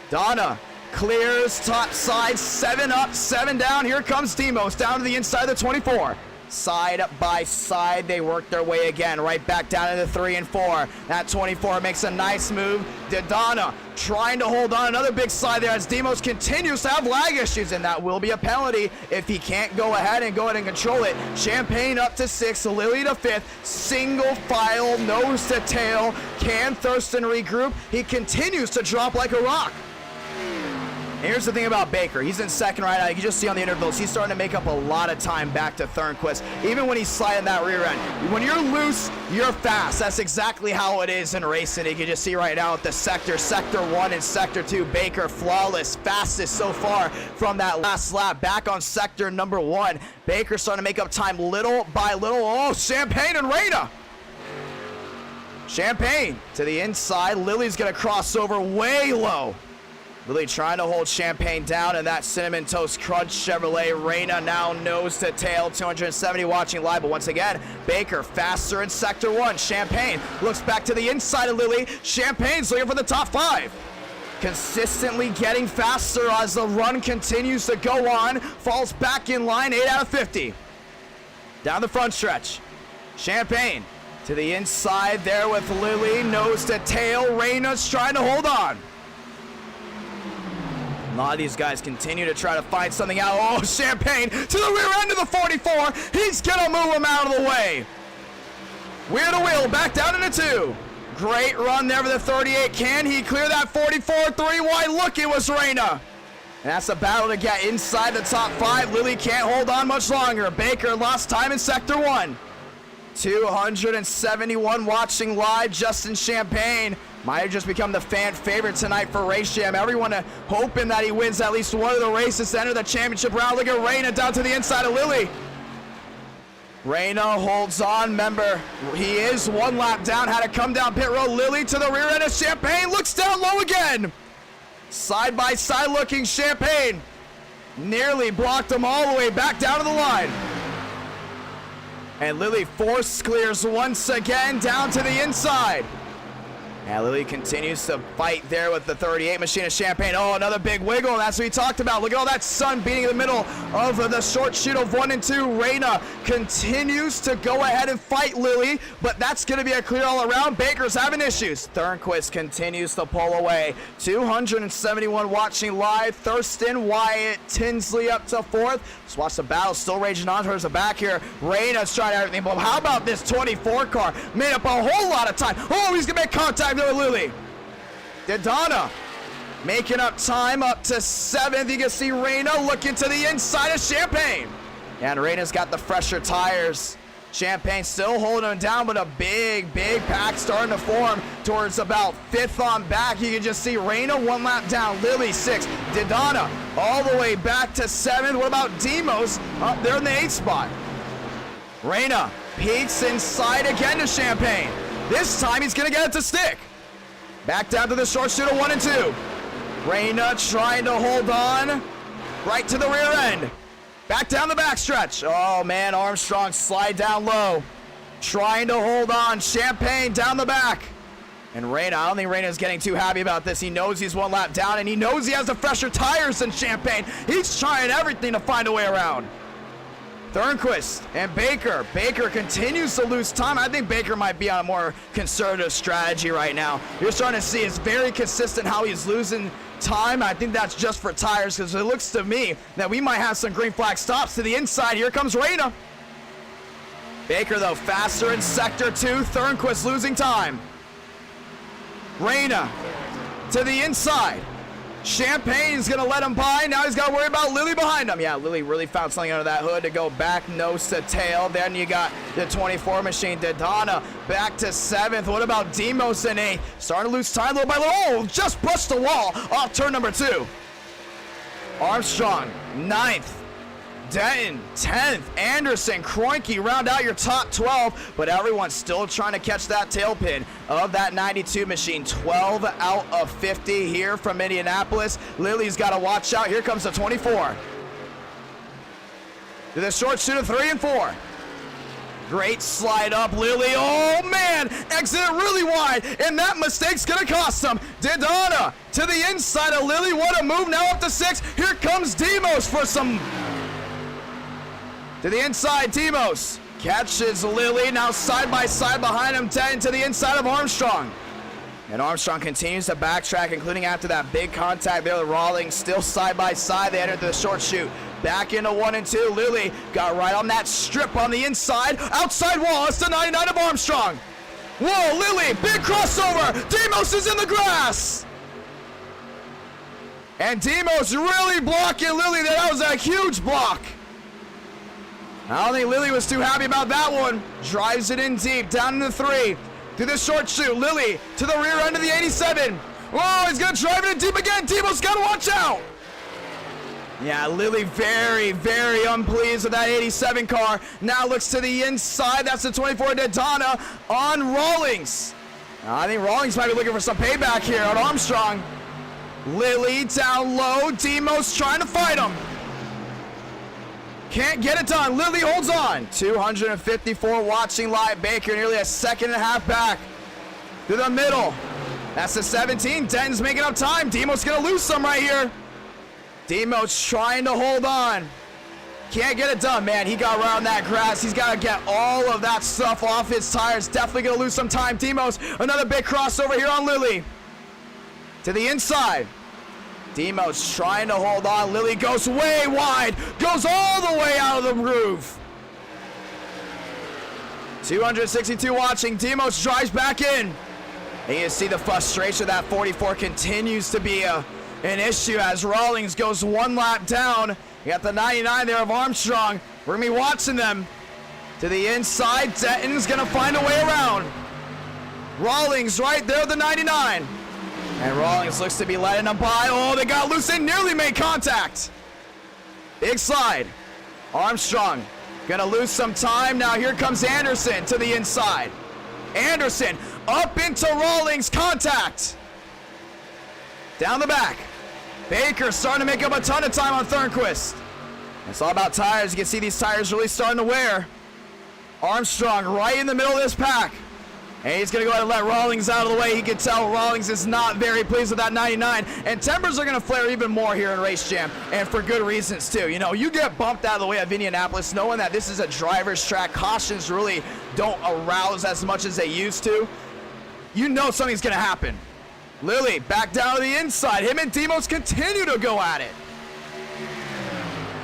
Donna clears top side. 7 up, 7 down. Here comes Demos down to the inside of the 24. Side by side, they work their way again, right back down to the 3 and 4. That 24 makes a nice move. Donna trying to hold on, another big slide there as Demos continues to have lag issues, and that will be a penalty if he can't go ahead and control it. Champagne up to 6th, Lilly to 5th, single file, nose to tail. Can Thurston regroup? He continues to drop like a rock. Here's the thing about Baker. He's in 2nd right now. You can just see on the intervals, he's starting to make up a lot of time back to Thornquist, even when he's sliding that rear end. When you're loose, you're fast. That's exactly how it is in racing. You can just see right now with the sector 1 and sector 2, Baker flawless, fastest so far from that last lap. Back on sector number 1, Baker starting to make up time little by little. Oh, Champagne and Reyna. Champagne to the inside. Lily's going to cross over way low. Lilly trying to hold Champagne down in that Cinnamon Toast Crunch Chevrolet. Reyna now nose to tail, 270 watching live, but once again, Baker faster in sector 1. Champagne looks back to the inside of Lilly. Champagne's looking for the top 5. Consistently getting faster as the run continues to go on. Falls back in line, 8 out of 50. Down the front stretch. Champagne to the inside there with Lilly, nose to tail. Reyna's trying to hold on. A lot of these guys continue to try to find something out. Oh, Champagne to the rear end of the 44. He's going to move him out of the way. Wheel to wheel, back down into 2. Great run there for the 38. Can he clear that 44? 3 wide. Look, it was Reyna. And that's a battle to get inside the top 5. Lilly can't hold on much longer. Baker lost time in sector 1. 271 watching live. Justin Champagne might have just become the fan favorite tonight for Race Jam. Everyone hoping that he wins at least one of the races to enter the championship round. Look at Reyna down to the inside of Lilly. Reyna holds on. Remember, he is 1 lap down. Had to come down pit road. Lilly to the rear end of Champagne. Looks down low again. Side by side looking Champagne. Nearly blocked him all the way back down to the line. And Lilly force clears once again down to the inside. And Lilly continues to fight there with the 38 machine of Champagne. Oh, another big wiggle, and that's what we talked about. Look at all that sun beating in the middle of the short shoot of 1 and 2. Reyna continues to go ahead and fight Lilly, but that's going to be a clear all around. Baker's having issues. Thornquist continues to pull away. 271 watching live. Thurston, Wyatt, Tinsley up to 4th. Let's watch the battle still raging on towards the back here. Reyna's trying everything, but how about this 24 car? Made up a whole lot of time. Oh, he's going to make contact there with Lilly. Donna making up time up to 7th. You can see Reyna looking to the inside of Champagne. And Reyna's got the fresher tires. Champagne still holding him down, but a big pack starting to form towards about 5th on back. You can just see Reyna 1 lap down, Lily 6th, Daytona all the way back to 7th. What about Demos up there in the 8th spot? Reyna peeks inside again to Champagne. This time he's gonna get it to stick. Back down to the short chute of 1 and 2. Reyna trying to hold on right to the rear end. Back down the backstretch. Oh man, Armstrong slide down low. Trying to hold on. Champagne down the back. And Reyna, I don't think Reyna's getting too happy about this. He knows he's 1 lap down and he knows he has the fresher tires than Champagne. He's trying everything to find a way around. Thornquist and Baker. Baker continues to lose time. I think Baker might be on a more conservative strategy right now. You're starting to see it's very consistent how he's losing time. I think that's just for tires because it looks to me that we might have some green flag stops to the inside. Here comes Reyna. Baker though faster in sector 2. Thornquist losing time. Reyna to the inside. Champagne's gonna let him by. Now he's gotta worry about Lily behind him. Yeah, Lily really found something under that hood to go back nose to tail. Then you got the 24 machine, Daytona back to 7th. What about Demos in 8th? Starting to lose time little by little. Oh, just brushed the wall off turn number 2. Armstrong 9th. Denton 10th. Anderson, Kroenke round out your top 12, but everyone's still trying to catch that tailpin of that 92 machine. 12 out of 50 here from Indianapolis. Lily's got to watch out. Here comes the 24. To the short chute of 3 and 4. Great slide up, Lily. Oh man, exited really wide, and that mistake's gonna cost him. Daytona to the inside of Lily. What a move, now up to 6. Here comes Demos for some... To the inside, Demos catches Lily. Now side by side behind him, 10 to the inside of Armstrong. And Armstrong continues to backtrack, including after that big contact there with Rawlings. Still side by side, they entered the short chute. Back into 1 and 2. Lily got right on that strip on the inside. Outside wall, it's the 99 of Armstrong. Whoa, Lily, big crossover. Demos is in the grass. And Demos really blocking Lily there. That was a huge block. I don't think Lily was too happy about that one. Drives it in deep, down into 3. Through the short chute, Lily to the rear end of the 87. Whoa, he's gonna drive it in deep again. Demos gotta watch out. Yeah, Lily very unpleased with that 87 car. Now looks to the inside. That's the 24 Daytona on Rawlings. I think Rawlings might be looking for some payback here on Armstrong. Lily down low. Demos trying to fight him. Can't get it done. Lily holds on. 254 watching live. Baker nearly a 2.5 seconds back. To the middle. That's the 17. Denton's making up time. Demos gonna lose some right here. Demos trying to hold on. Can't get it done, man. He got around that grass. He's got to get all of that stuff off his tires. Definitely gonna lose some time. Demos, another big crossover here on Lily. To the inside. Demos trying to hold on. Lily goes way wide. Goes all the way out of the groove. 262 watching. Demos drives back in. And you see the frustration of that 44 continues to be an issue as Rawlings goes 1 lap down. You got the 99 there of Armstrong. We're going to be watching them. To the inside. Denton's going to find a way around. Rawlings right there, the 99. And Rawlings looks to be letting them by. Oh, they got loose. They nearly made contact. Big slide. Armstrong gonna lose some time. Now here comes Anderson to the inside. Anderson up into Rawlings. Contact. Down the back. Baker starting to make up a ton of time on Thornquist. It's all about tires. You can see these tires really starting to wear. Armstrong right in the middle of this pack. And he's going to go ahead and let Rawlings out of the way. He can tell Rawlings is not very pleased with that 99. And tempers are going to flare even more here in Race Jam. And for good reasons, too. You know, you get bumped out of the way of Indianapolis knowing that this is a driver's track. Cautions really don't arouse as much as they used to. You know something's going to happen. Lily back down to the inside. Him and Demos continue to go at it.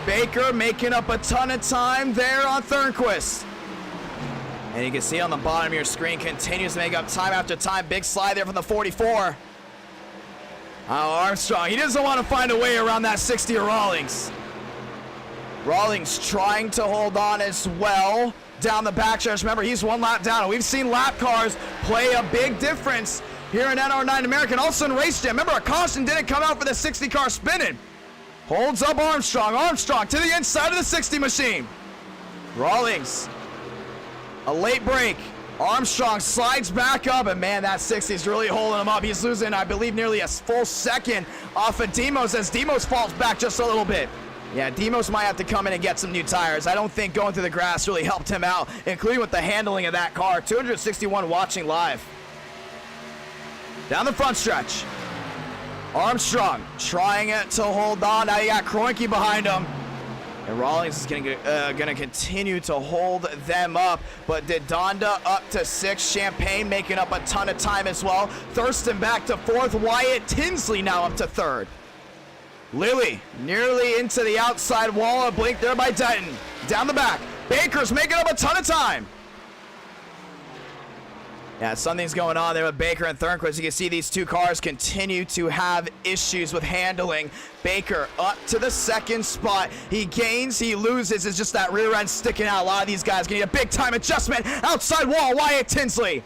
Baker making up a ton of time there on Thornquist. And you can see on the bottom of your screen, continues to make up time after time. Big slide there from the 44. Armstrong, he doesn't want to find a way around that 60 of Rawlings. Rawlings trying to hold on as well down the backstretch. Remember, he's 1 lap down, and we've seen lap cars play a big difference here in NR9 American. Also in Race Jam, remember, a caution didn't come out for the 60 car spinning. Holds up Armstrong. Armstrong to the inside of the 60 machine. Rawlings, a late break. Armstrong slides back up, and man, that 60 is really holding him up. He's losing, I believe, nearly a full second off of Demos as Demos falls back just a little bit. Yeah, Demos might have to come in and get some new tires. I don't think going through the grass really helped him out, including with the handling of that car. 261 watching live. Down the front stretch. Armstrong trying to hold on. Now you got Kroenke behind him. And Rawlings is gonna continue to hold them up. But Donda up to 6th. Champagne making up a ton of time as well. Thurston back to 4th. Wyatt Tinsley now up to 3rd. Lilly nearly into the outside wall. A blink there by Denton. Down the back. Baker's making up a ton of time. Yeah, something's going on there with Baker and Thornquist. You can see these two cars continue to have issues with handling. Baker up to the 2nd spot. He gains, he loses. It's just that rear end sticking out. A lot of these guys gonna need a big time adjustment. Outside wall, Wyatt Tinsley.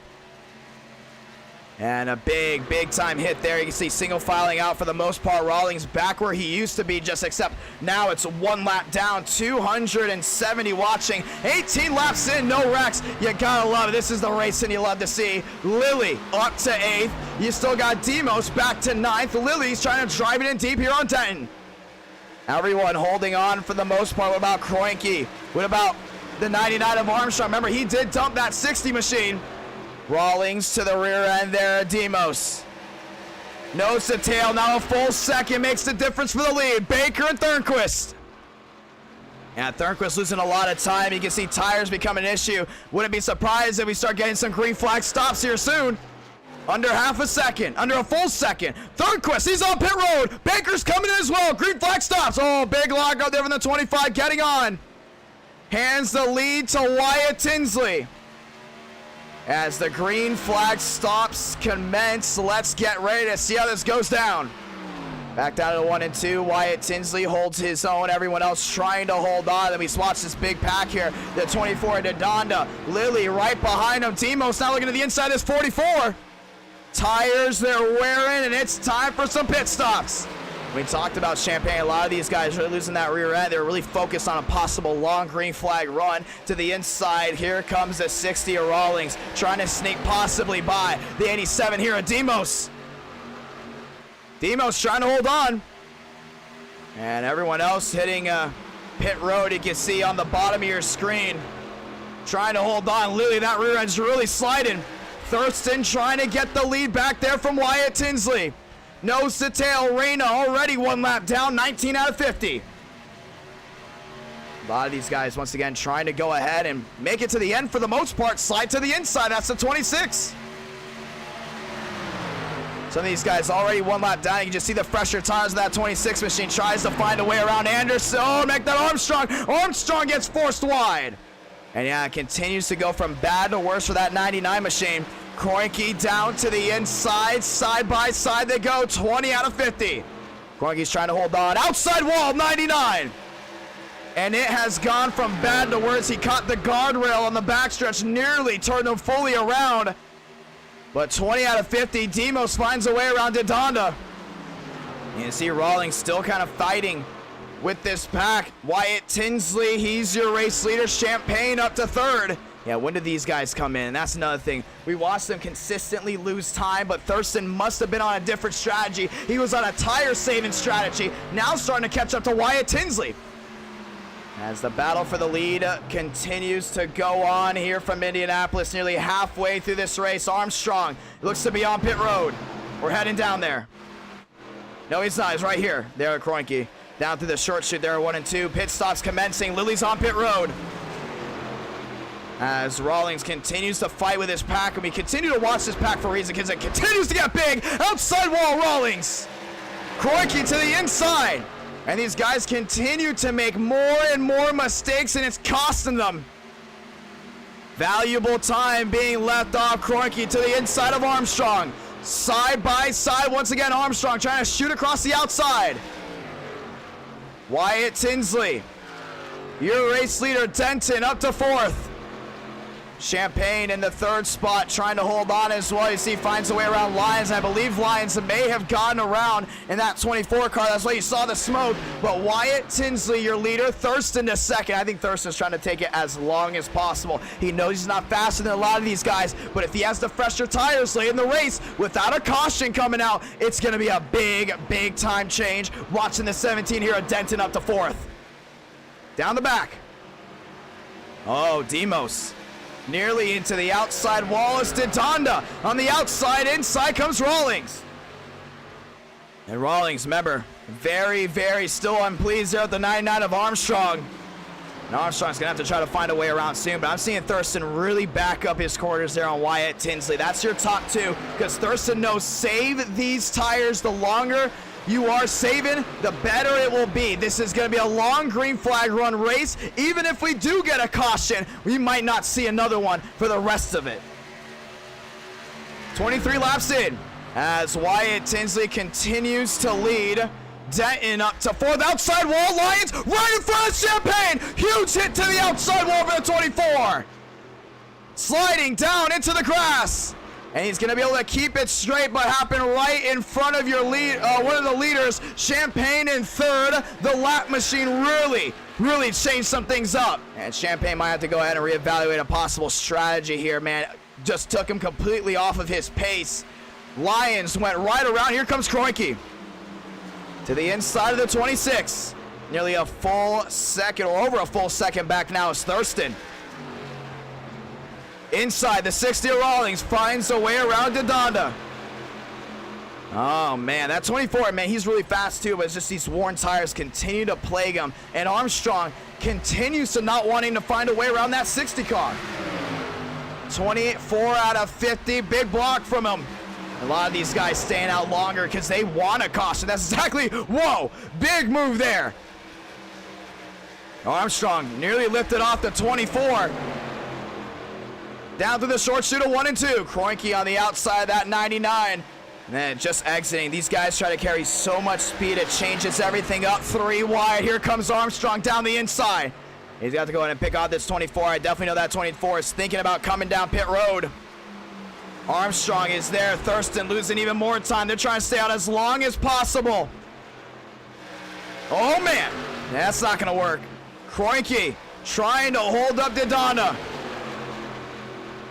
And a big time hit there. You can see single filing out for the most part. Rawlings back where he used to be, just except now it's 1 lap down. 270 watching. 18 laps in, no wrecks. You gotta love it. This is the racing you love to see. Lilly up to 8th. You still got Demos back to 9th. Lilly's trying to drive it in deep here on Denton. Everyone holding on for the most part. What about Kroenke? What about the 99 of Armstrong? Remember, he did dump that 60 machine. Rawlings to the rear end there, Demos. Nose to tail, now a full second makes the difference for the lead. Baker and Thornquist. Yeah, Thornquist losing a lot of time. You can see tires become an issue. Wouldn't be surprised if we start getting some green flag stops here soon. Under half a second, under a full second. Thornquist, he's on pit road. Baker's coming in as well. Green flag stops. Oh, big lockout there from the 25 getting on. Hands the lead to Wyatt Tinsley. As the green flag stops commence, let's get ready to see how this goes down. Back down to 1 and 2. Wyatt Tinsley holds his own. Everyone else trying to hold on. Then we watch this big pack here. The 24 to Donda. Lilly right behind him. Demos now looking to the inside. This 44. Tires they're wearing, and it's time for some pit stops. We talked about Champagne. A lot of these guys really losing that rear end. They're really focused on a possible long green flag run to the inside. Here comes the 60 of Rawlings, trying to sneak possibly by the 87 here of Demos. Demos trying to hold on. And everyone else hitting pit road, you can see on the bottom of your screen. Trying to hold on. Lilly, that rear end's really sliding. Thurston trying to get the lead back there from Wyatt Tinsley. Nose to tail, Reyna already 1 lap down, 19 out of 50. A lot of these guys, once again, trying to go ahead and make it to the end for the most part. Slide to the inside, that's the 26. Some of these guys already 1 lap down. You can just see the fresher tires of that 26 machine. Tries to find a way around Anderson. Oh, make that Armstrong. Armstrong gets forced wide. And yeah, it continues to go from bad to worse for that 99 machine. Kroenke down to the inside, side by side they go, 20 out of 50. Kroenke's trying to hold on, outside wall, 99. And it has gone from bad to worse. He caught the guardrail on the backstretch, nearly turned him fully around. But 20 out of 50, Demos finds a way around to Donda. You can see Rawlings still kind of fighting with this pack. Wyatt Tinsley, he's your race leader. Champagne up to 3rd. Yeah, when did these guys come in? That's another thing. We watched them consistently lose time, but Thurston must have been on a different strategy. He was on a tire-saving strategy, now starting to catch up to Wyatt Tinsley. As the battle for the lead continues to go on here from Indianapolis, nearly halfway through this race. Armstrong looks to be on pit road. We're heading down there. No, he's not. He's right here. There at Kroenke. Down through the short chute there, 1 and 2. Pit stops commencing. Lilly's on pit road. As Rawlings continues to fight with his pack, and we continue to watch this pack for a reason because it continues to get big. Outside wall, Rawlings. Kroenke to the inside. And these guys continue to make more and more mistakes, and it's costing them. Valuable time being left off. Kroenke to the inside of Armstrong. Side by side, once again, Armstrong trying to shoot across the outside. Wyatt Tinsley, your race leader, Denton, up to 4th. Champagne in the 3rd spot, trying to hold on as well. You see, finds a way around Lyons. I believe Lyons may have gotten around in that 24 car. That's why you saw the smoke. But Wyatt Tinsley, your leader. Thurston to 2nd. I think Thurston's trying to take it as long as possible. He knows he's not faster than a lot of these guys, but if he has the fresher tires late in the race without a caution coming out, it's going to be a big time change. Watching the 17 here at Denton up to 4th. Down the back. Oh, Demos. Nearly into the outside. Wallace to Donda. On the outside, inside comes Rawlings. And Rawlings, remember, very still unpleased there at the 99 of Armstrong. And Armstrong's going to have to try to find a way around soon, but I'm seeing Thurston really back up his quarters there on Wyatt Tinsley. That's your top 2, because Thurston knows save these tires. The longer you are saving, the better it will be. This is going to be a long green flag run race. Even if we do get a caution, we might not see another one for the rest of it. 23 laps in as Wyatt Tinsley continues to lead. Denton up to 4th. Outside wall, Lyons right in front of Champagne. Huge hit to the outside wall for the 24. Sliding down into the grass. And he's going to be able to keep it straight, but happen right in front of your lead, one of the leaders, Champagne in 3rd. The lap machine really changed some things up. And Champagne might have to go ahead and reevaluate a possible strategy here, man. Just took him completely off of his pace. Lyons went right around. Here comes Kroenke. To the inside of the 26. Nearly a full second, or over a full second back now is Thurston. Inside, the 60 Rawlings finds a way around to Donda. Oh, man, that 24, man, he's really fast, too, but it's just these worn tires continue to plague him. And Armstrong continues to not wanting to find a way around that 60 car. 24 out of 50, big block from him. A lot of these guys staying out longer because they want a caution. That's exactly, whoa, big move there. Armstrong nearly lifted off the 24. Down to the short shoot of 1 and 2. Kroenke on the outside of that 99. And then just exiting. These guys try to carry so much speed, it changes everything up. 3 wide. Here comes Armstrong down the inside. He's got to go ahead and pick out this 24. I definitely know that 24 is thinking about coming down pit road. Armstrong is there. Thurston losing even more time. They're trying to stay out as long as possible. Oh, man. That's not going to work. Kroenke trying to hold up Dodonna.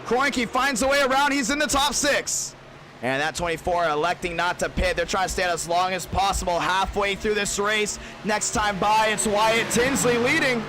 Kroenke finds a way around. He's in the top 6. And that 24 electing not to pit. They're trying to stay out as long as possible halfway through this race. Next time by, it's Wyatt Tinsley leading.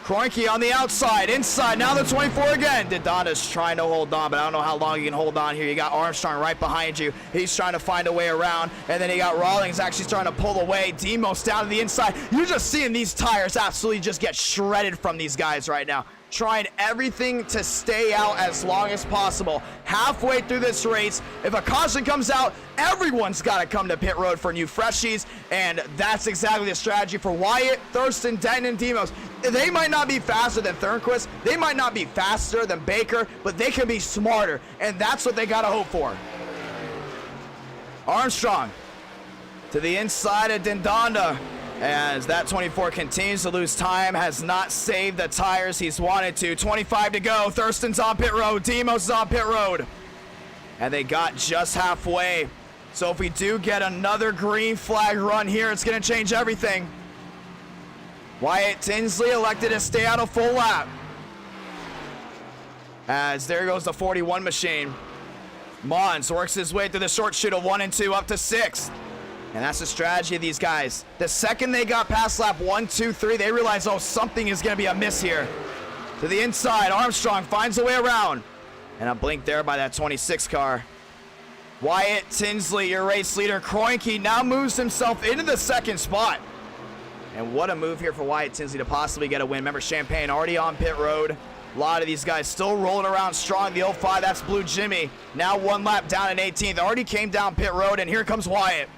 Kroenke on the outside, inside, now the 24 again. Dodonna's trying to hold on, but I don't know how long you can hold on here. You got Armstrong right behind you. He's trying to find a way around. And then you got Rawlings actually trying to pull away. Demos down to the inside. You're just seeing these tires absolutely just get shredded from these guys right now. Trying everything to stay out as long as possible. Halfway through this race, if a caution comes out, everyone's got to come to pit road for new freshies, and that's exactly the strategy for Wyatt, Thurston, Denton, and Demos. They might not be faster than Thornquist, they might not be faster than Baker, but they can be smarter, and that's what they got to hope for. Armstrong to the inside of Dindonda. As that 24 continues to lose time, has not saved the tires he's wanted to. 25 to go. Thurston's on pit road. Demos is on pit road. And they got just halfway. So if we do get another green flag run here, it's going to change everything. Wyatt Tinsley elected to stay out a full lap. As there goes the 41 machine. Mons works his way through the short chute of 1 and 2 up to 6th. And that's the strategy of these guys. The second they got past lap 1, 2, 3, they realize, oh, something is going to be amiss here. To the inside, Armstrong finds a way around. And a blink there by that 26 car. Wyatt Tinsley, your race leader. Kroenke now moves himself into the 2nd spot. And what a move here for Wyatt Tinsley to possibly get a win. Remember, Champagne already on pit road. A lot of these guys still rolling around strong. The 05, that's Blue Jimmy. Now 1 lap down in 18th. Already came down pit road, and here comes Wyatt.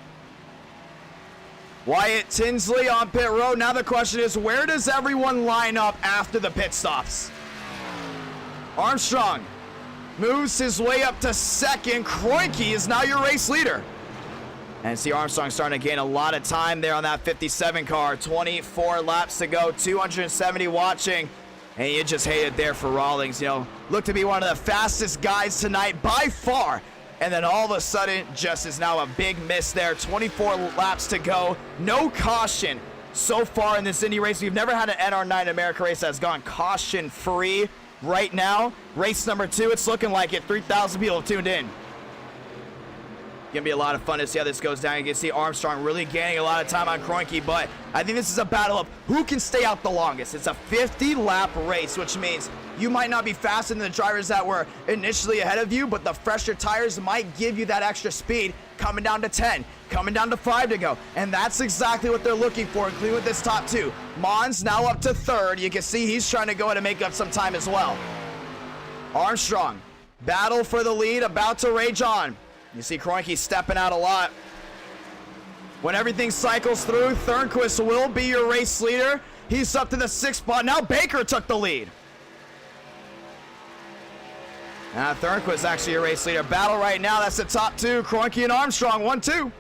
Wyatt Tinsley on pit road. Now the question is, where does everyone line up after the pit stops? Armstrong moves his way up to second. Kroenke is now your race leader. And see Armstrong starting to gain a lot of time there on that 57 car. 24 laps to go, 270 watching. And you just hate it there for Rawlings. You know, looked to be one of the fastest guys tonight by far. And then all of a sudden, just is now a big miss there. 24 laps to go, no caution so far in this Indy race. We've never had an NR9 America race that's gone caution-free. Right now, race number 2, it's looking like it. 3,000 people have tuned in. Gonna be a lot of fun to see how this goes down. You can see Armstrong really gaining a lot of time on Kroenke, but I think this is a battle of who can stay out the longest. It's a 50-lap race, which means you might not be faster than the drivers that were initially ahead of you, but the fresher tires might give you that extra speed coming down to 10, coming down to 5 to go, and that's exactly what they're looking for, including with this top 2. Mons now up to 3rd. You can see he's trying to go ahead and make up some time as well. Armstrong, battle for the lead, about to rage on. You see Kroenke stepping out a lot. When everything cycles through, Thornquist will be your race leader. He's up to the 6th spot. Now Baker took the lead. Now Thornquist actually your race leader. Battle right now, that's the top 2. Kroenke and Armstrong, 1-2.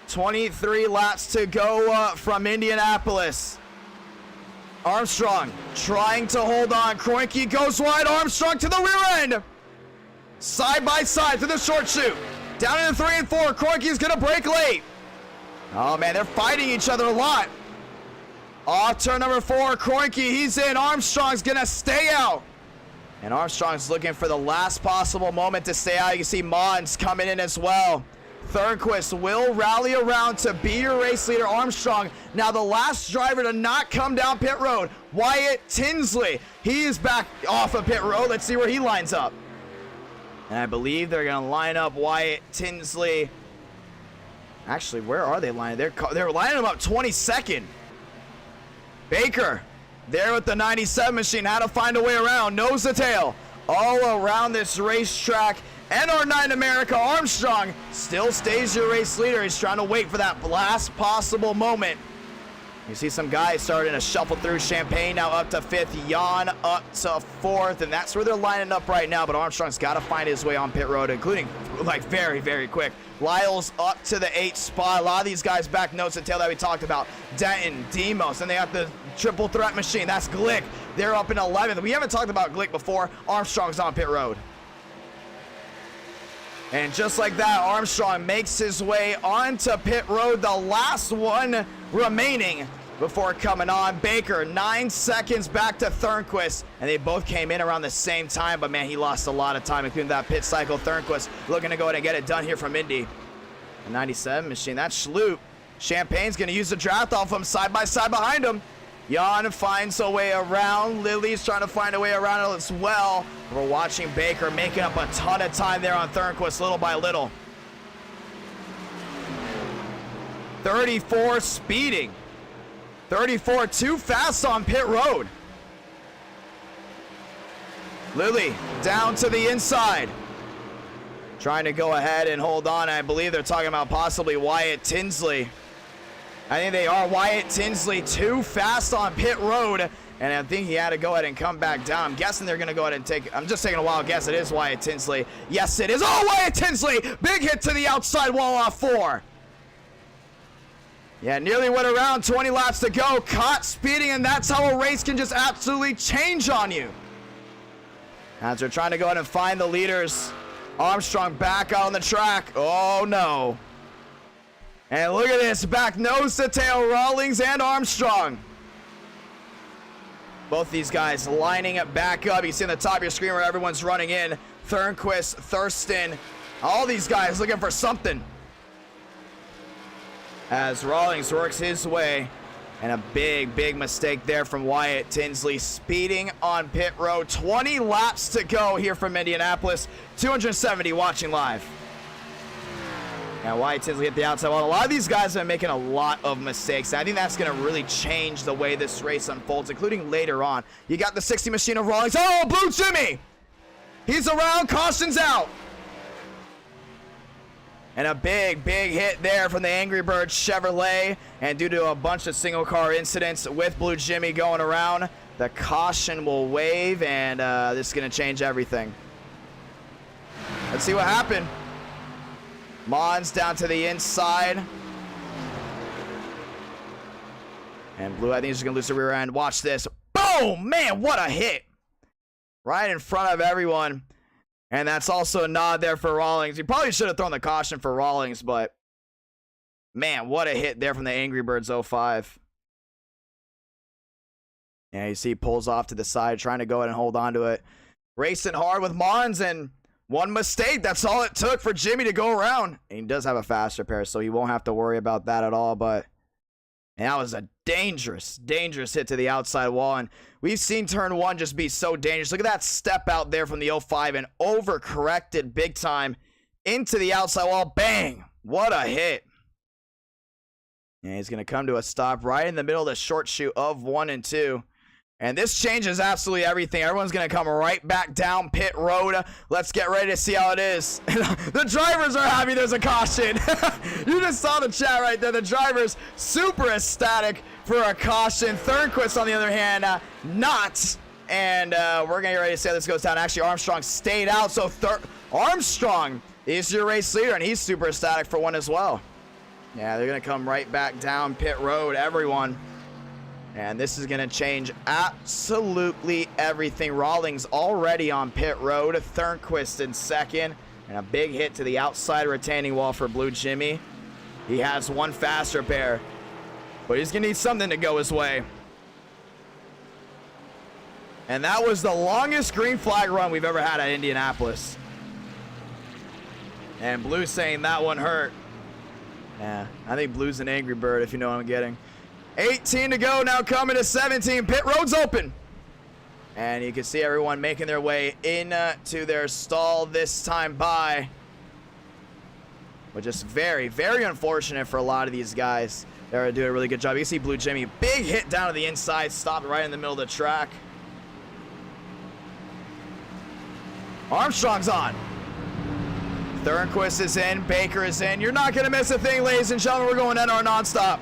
23 laps to go from Indianapolis. Armstrong trying to hold on. Kroenke goes wide. Armstrong to the rear end. Side by side to the short chute. Down into 3 and 4. Kroenke's gonna break late. Oh man, they're fighting each other a lot. Off turn number 4. Kroenke, he's in. Armstrong's gonna stay out. And Armstrong's looking for the last possible moment to stay out. You can see Mons coming in as well. Thornquist will rally around to be your race leader. Armstrong, now the last driver to not come down pit road. Wyatt Tinsley, he is back off of pit road. Let's see where he lines up. And I believe they're going to line up Wyatt Tinsley. Actually, where are they lining? They're lining him up 22nd. Baker, there with the 97 machine. How to find a way around. Nose to tail. All around this racetrack. NR9 America, Armstrong still stays your race leader. He's trying to wait for that last possible moment. You see some guys starting to shuffle through. Champagne now up to 5th. Jan up to 4th. And that's where they're lining up right now. But Armstrong's got to find his way on pit road, including like very, very quick. Lyle's up to the 8th spot. A lot of these guys back nose to tail that we talked about. Denton, Demos, and they got the triple threat machine. That's Glick. They're up in 11th. We haven't talked about Glick before. Armstrong's on pit road. And just like that, Armstrong makes his way onto pit road, the last one remaining before coming on. Baker, 9 seconds back to Thornquist, and they both came in around the same time, but man, he lost a lot of time, including that pit cycle. Thornquist looking to go ahead and get it done here from Indy. The 97 machine, that's Schloop. Champagne's gonna use the draft off him, side by side behind him. Jan finds a way around. Lily's trying to find a way around it as well. We're watching Baker making up a ton of time there on Thornquist little by little. 34 speeding. 34 too fast on pit road. Lily down to the inside. Trying to go ahead and hold on. I believe they're talking about possibly Wyatt Tinsley. I think they are. Wyatt Tinsley too fast on pit road, and I think he had to go ahead and come back down. I'm guessing they're going to go ahead and take, I'm just taking a wild guess. It is Wyatt Tinsley. Yes, it is. Oh, Wyatt Tinsley! Big hit to the outside wall off 4. Yeah, nearly went around. 20 laps to go. Caught speeding, and that's how a race can just absolutely change on you. As they're trying to go ahead and find the leaders. Armstrong back out on the track. Oh, no. And look at this, back nose to tail, Rawlings and Armstrong. Both these guys lining it back up. You see on the top of your screen where everyone's running in. Thornquist, Thurston, all these guys looking for something. As Rawlings works his way. And a big, big mistake there from Wyatt Tinsley, speeding on pit road. 20 laps to go here from Indianapolis. 270 watching live. Now Wyatt Tinsley hit the outside wall. A lot of these guys have been making a lot of mistakes. I think that's going to really change the way this race unfolds, including later on. You got the 60 machine of Rawlings. Oh, Blue Jimmy! He's around, caution's out. And a big, big hit there from the Angry Bird Chevrolet. And due to a bunch of single car incidents with Blue Jimmy going around, the caution will wave, and this is going to change everything. Let's see what happened. Mons down to the inside. And Blue, I think, is just going to lose the rear end. Watch this. Boom! Man, what a hit. Right in front of everyone. And that's also a nod there for Rawlings. He probably should have thrown the caution for Rawlings, but man, what a hit there from the Angry Birds 05. Yeah, you see he pulls off to the side, trying to go ahead and hold on to it. Racing hard with Mons, and one mistake. That's all it took for Jimmy to go around. And he does have a faster pair, so he won't have to worry about that at all. But and that was a dangerous, dangerous hit to the outside wall. And we've seen turn one just be so dangerous. Look at that step out there from the 05 and overcorrected big time into the outside wall. Bang! What a hit. And he's going to come to a stop right in the middle of the short shoot of 1 and 2. And this changes absolutely everything. Everyone's going to come right back down pit road. Let's get ready to see how it is. The drivers are happy there's a caution. You just saw the chat right there. The drivers super ecstatic for a caution. Thornquist, on the other hand, not. And we're going to get ready to see how this goes down. Actually, Armstrong stayed out. So Armstrong is your race leader, and he's super ecstatic for one as well. Yeah, they're going to come right back down pit road, everyone. And this is going to change absolutely everything. Rawlings already on pit road. Thornquist in second. And a big hit to the outside retaining wall for Blue Jimmy. He has one faster pair. But he's going to need something to go his way. And that was the longest green flag run we've ever had at Indianapolis. And Blue saying that one hurt. Yeah, I think Blue's an Angry Bird, if you know what I'm getting. 18 to go, now coming to 17. Pit road's open. And you can see everyone making their way into their stall this time by. But just very, very unfortunate for a lot of these guys. They're doing a really good job. You can see Blue Jimmy, big hit down to the inside, stopped right in the middle of the track. Armstrong's on. Thornquist is in, Baker is in. You're not going to miss a thing, ladies and gentlemen. We're going NR nonstop.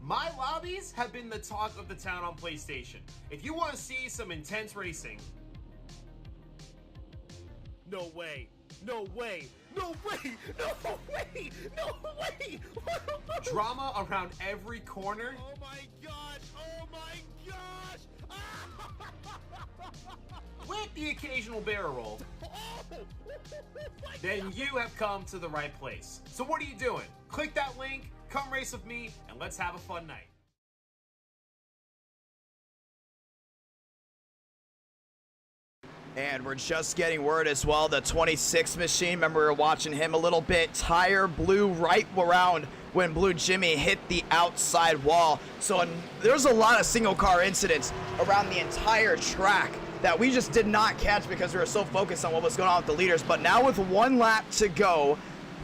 My lobbies have been the talk of the town on PlayStation. If you want to see some intense racing... No way. No way. No way. No way. No way. Drama around every corner. Oh my god. Oh my gosh. With the occasional barrel roll. Then you have come to the right place. So what are you doing? Click that link, come race with me, and let's have a fun night.
And we're just getting word as well, the 26 machine, remember we were watching him a little bit, tire blew right around when Blue Jimmy hit the outside wall. So there's a lot of single car incidents around the entire track that we just did not catch because we were so focused on what was going on with the leaders. But now with one lap to go,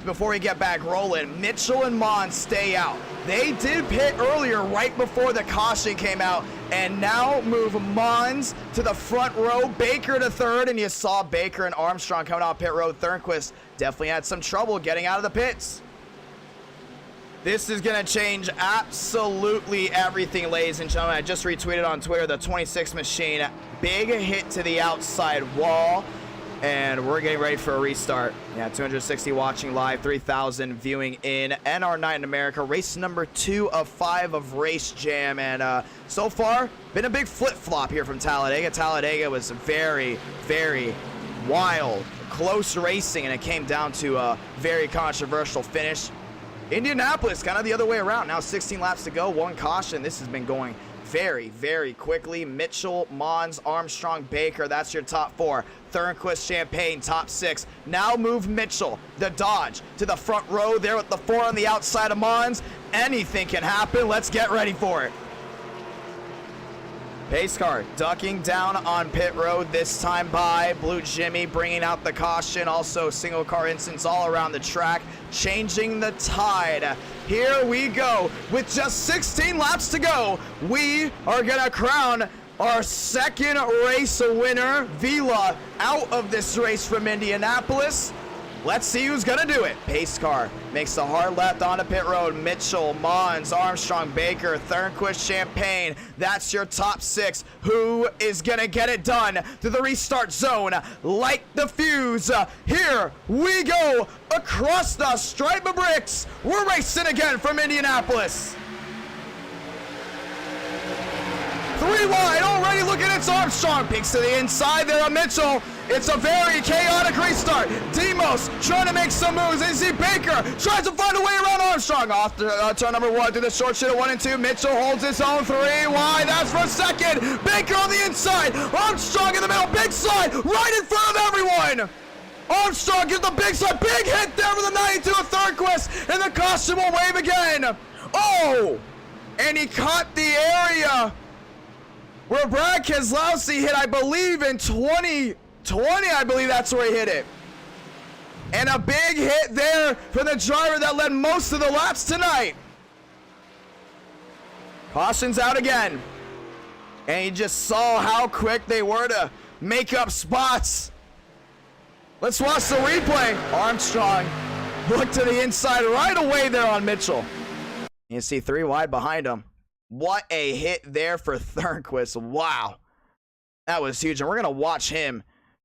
before we get back rolling, Mitchell and Mons stay out. They did pit earlier right before the caution came out, and now move Mons to the front row, Baker to third, and you saw Baker and Armstrong coming out pit road. Thornquist definitely had some trouble getting out of the pits. This is going to change absolutely everything, ladies and gentlemen. I just retweeted on Twitter the 26 machine. Big hit to the outside wall. And we're getting ready for a restart. Yeah, 260 watching live, 3,000 viewing in NR Night in America. Race number 2 of 5 of Race Jam. And so far, been a big flip-flop here from Talladega. Talladega was very, very, wild, close racing, and it came down to a very controversial finish. Indianapolis kind of the other way around. Now 16 laps to go, 1 caution. This has been going very, very quickly. Mitchell, Mons, Armstrong, Baker, that's your top 4. Thornquist, Champagne, top 6. Now move Mitchell, the Dodge, to the front row there with the 4 on the outside of Mons. Anything can happen. Let's get ready for it. Pace car ducking down on pit road this time by Blue Jimmy, bringing out the caution. Also single car incidents all around the track, changing the tide. Here we go with just 16 laps to go. We are gonna crown our second race winner. Vila out of this race from Indianapolis. Let's see who's gonna do it. Pace car makes the hard left onto pit road. Mitchell, Mons, Armstrong, Baker, Thornquist, Champagne. That's your top 6. Who is gonna get it done to the restart zone? Light the fuse. Here we go across the stripe of bricks. We're racing again from Indianapolis. 3 wide already. Looking at Armstrong. Peeks to the inside there on Mitchell. It's a very chaotic restart. Demos trying to make some moves. And you see Baker tries to find a way around Armstrong. Off to turn number 1 through the short shit of 1 and 2. Mitchell holds his own 3 wide. That's for second. Baker on the inside. Armstrong in the middle. Big slide right in front of everyone. Armstrong gives the big slide. Big hit there with the 92 of Thornquist. And the caution will wave again. Oh! And he caught the area where Brad Keselowski hit, I believe, in 2020, I believe that's where he hit it. And a big hit there for the driver that led most of the laps tonight. Caution's out again. And you just saw how quick they were to make up spots. Let's watch the replay. Armstrong looked to the inside right away there on Mitchell. You see 3 wide behind him. What a hit there for Thornquist. Wow. That was huge. And we're going to watch him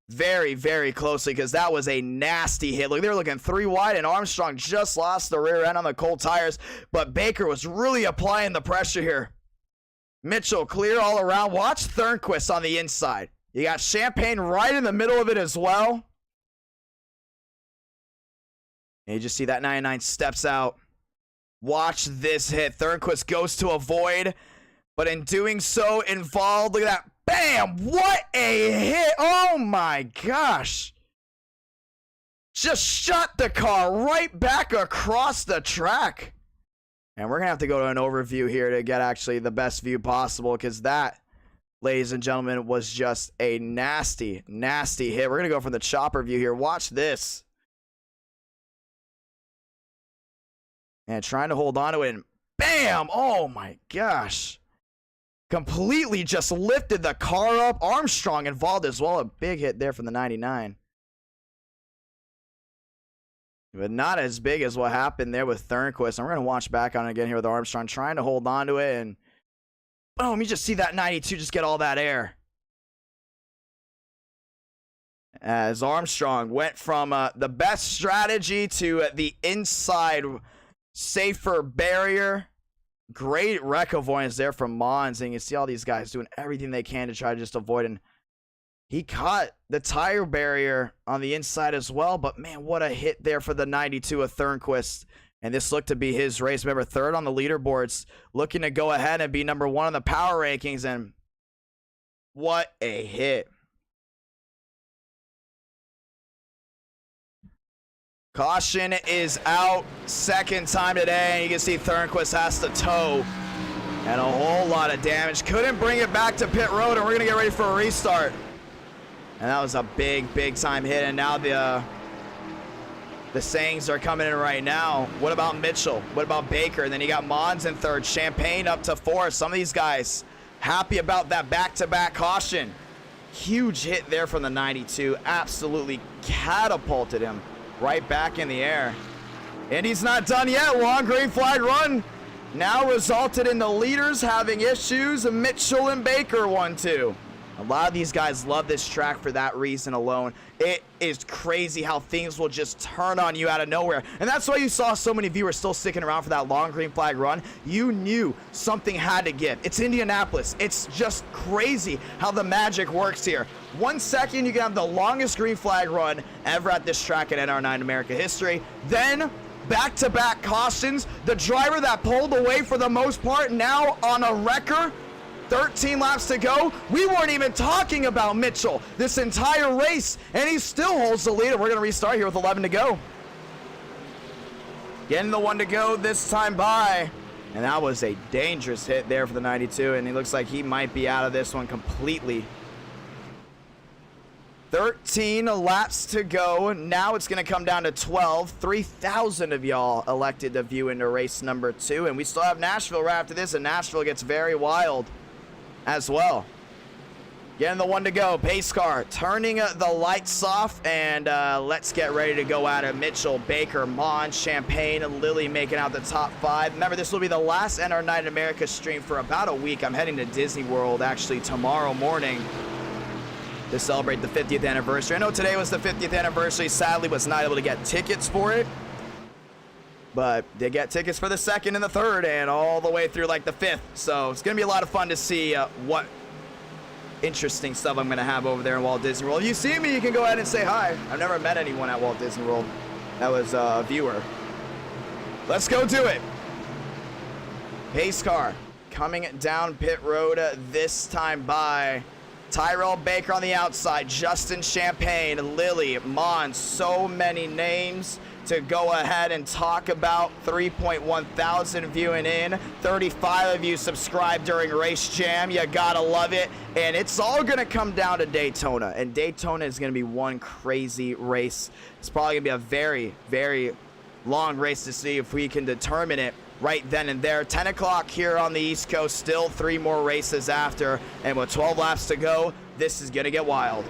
very, very closely because that was a nasty hit. Look, they were looking 3 wide, and Armstrong just lost the rear end on the cold tires. But Baker was really applying the pressure here. Mitchell clear all around. Watch Thornquist on the inside. You got Champagne right in the middle of it as well. And you just see that 99 steps out. Watch this hit. Thornquist goes to avoid, but in doing so involved, look at that. Bam! What a hit. Oh my gosh. Just shot the car right back across the track. And we're going to have to go to an overview here to get actually the best view possible because that, ladies and gentlemen, was just a nasty, nasty hit. We're going to go from the chopper view here. Watch this. And trying to hold on to it, and bam! Oh my gosh. Completely just lifted the car up. Armstrong involved as well. A big hit there from the 99. But not as big as what happened there with Thornquist. And we're going to watch back on it again here with Armstrong trying to hold on to it. And boom, you just see that 92 just get all that air. As Armstrong went from the best strategy to the inside safer barrier. Great wreck avoidance there from Mons. And you see all these guys doing everything they can to try to just avoid. And he caught the tire barrier on the inside as well. But man, what a hit there for the 92 of Thornquist. And this looked to be his race. Remember, 3rd on the leaderboards. Looking to go ahead and be number 1 on the power rankings. And what a hit. Caution is out 2nd time today. You can see Thornquist has to tow. And a whole lot of damage. Couldn't bring it back to pit road. And we're going to get ready for a restart. And that was a big, big time hit. And now the sayings are coming in right now. What about Mitchell? What about Baker? And then you got Mons in 3rd. Champagne up to 4th. Some of these guys happy about that back-to-back caution. Huge hit there from the 92. Absolutely catapulted him right back in the air. And he's not done yet. Long green flag run now resulted in the leaders having issues. Mitchell and Baker 1-2. A lot of these guys love this track for that reason alone. It is crazy how things will just turn on you out of nowhere. And that's why you saw so many viewers still sticking around for that long green flag run. You knew something had to give. It's Indianapolis. It's just crazy how the magic works here. 1 second, you can have the longest green flag run ever at this track in NR9 America history. Then, back-to-back cautions. The driver that pulled away for the most part now on a wrecker. 13 laps to go. We weren't even talking about Mitchell this entire race, and he still holds the lead. We're going to restart here with 11 to go. Getting the 1 to go this time by, and that was a dangerous hit there for the 92, and he looks like he might be out of this one completely. 13 laps to go. Now it's going to come down to 12. 3,000 of y'all elected to view into race number 2, and we still have Nashville right after this, and Nashville gets very wild as well. Getting the 1 to go. Pace car turning the lights off, and let's get ready to go at it. Mitchell, Baker, Mon, Champagne, Lily making out the top 5. Remember, this will be the last NR9 America stream for about a week. I'm heading to Disney World actually tomorrow morning to celebrate the 50th anniversary. I know today was the 50th anniversary. Sadly, was not able to get tickets for it, but they get tickets for the 2nd and the 3rd and all the way through like the 5th. So it's going to be a lot of fun to see what interesting stuff I'm going to have over there in Walt Disney World. If you see me, you can go ahead and say hi. I've never met anyone at Walt Disney World that was a viewer. Let's go do it. Pace car coming down pit road this time by Tyrell Baker on the outside, Justin Champagne, Lily, Mon, so many names to go ahead and talk about. 3.1 thousand viewing in, 35 of you subscribed during Race Jam. You gotta love it. And it's all gonna come down to Daytona, and Daytona is gonna be one crazy race. It's probably gonna be a very, very long race to see if we can determine it right then and there. 10 o'clock here on the East Coast, still 3 more races after, and with 12 laps to go, this is gonna get wild.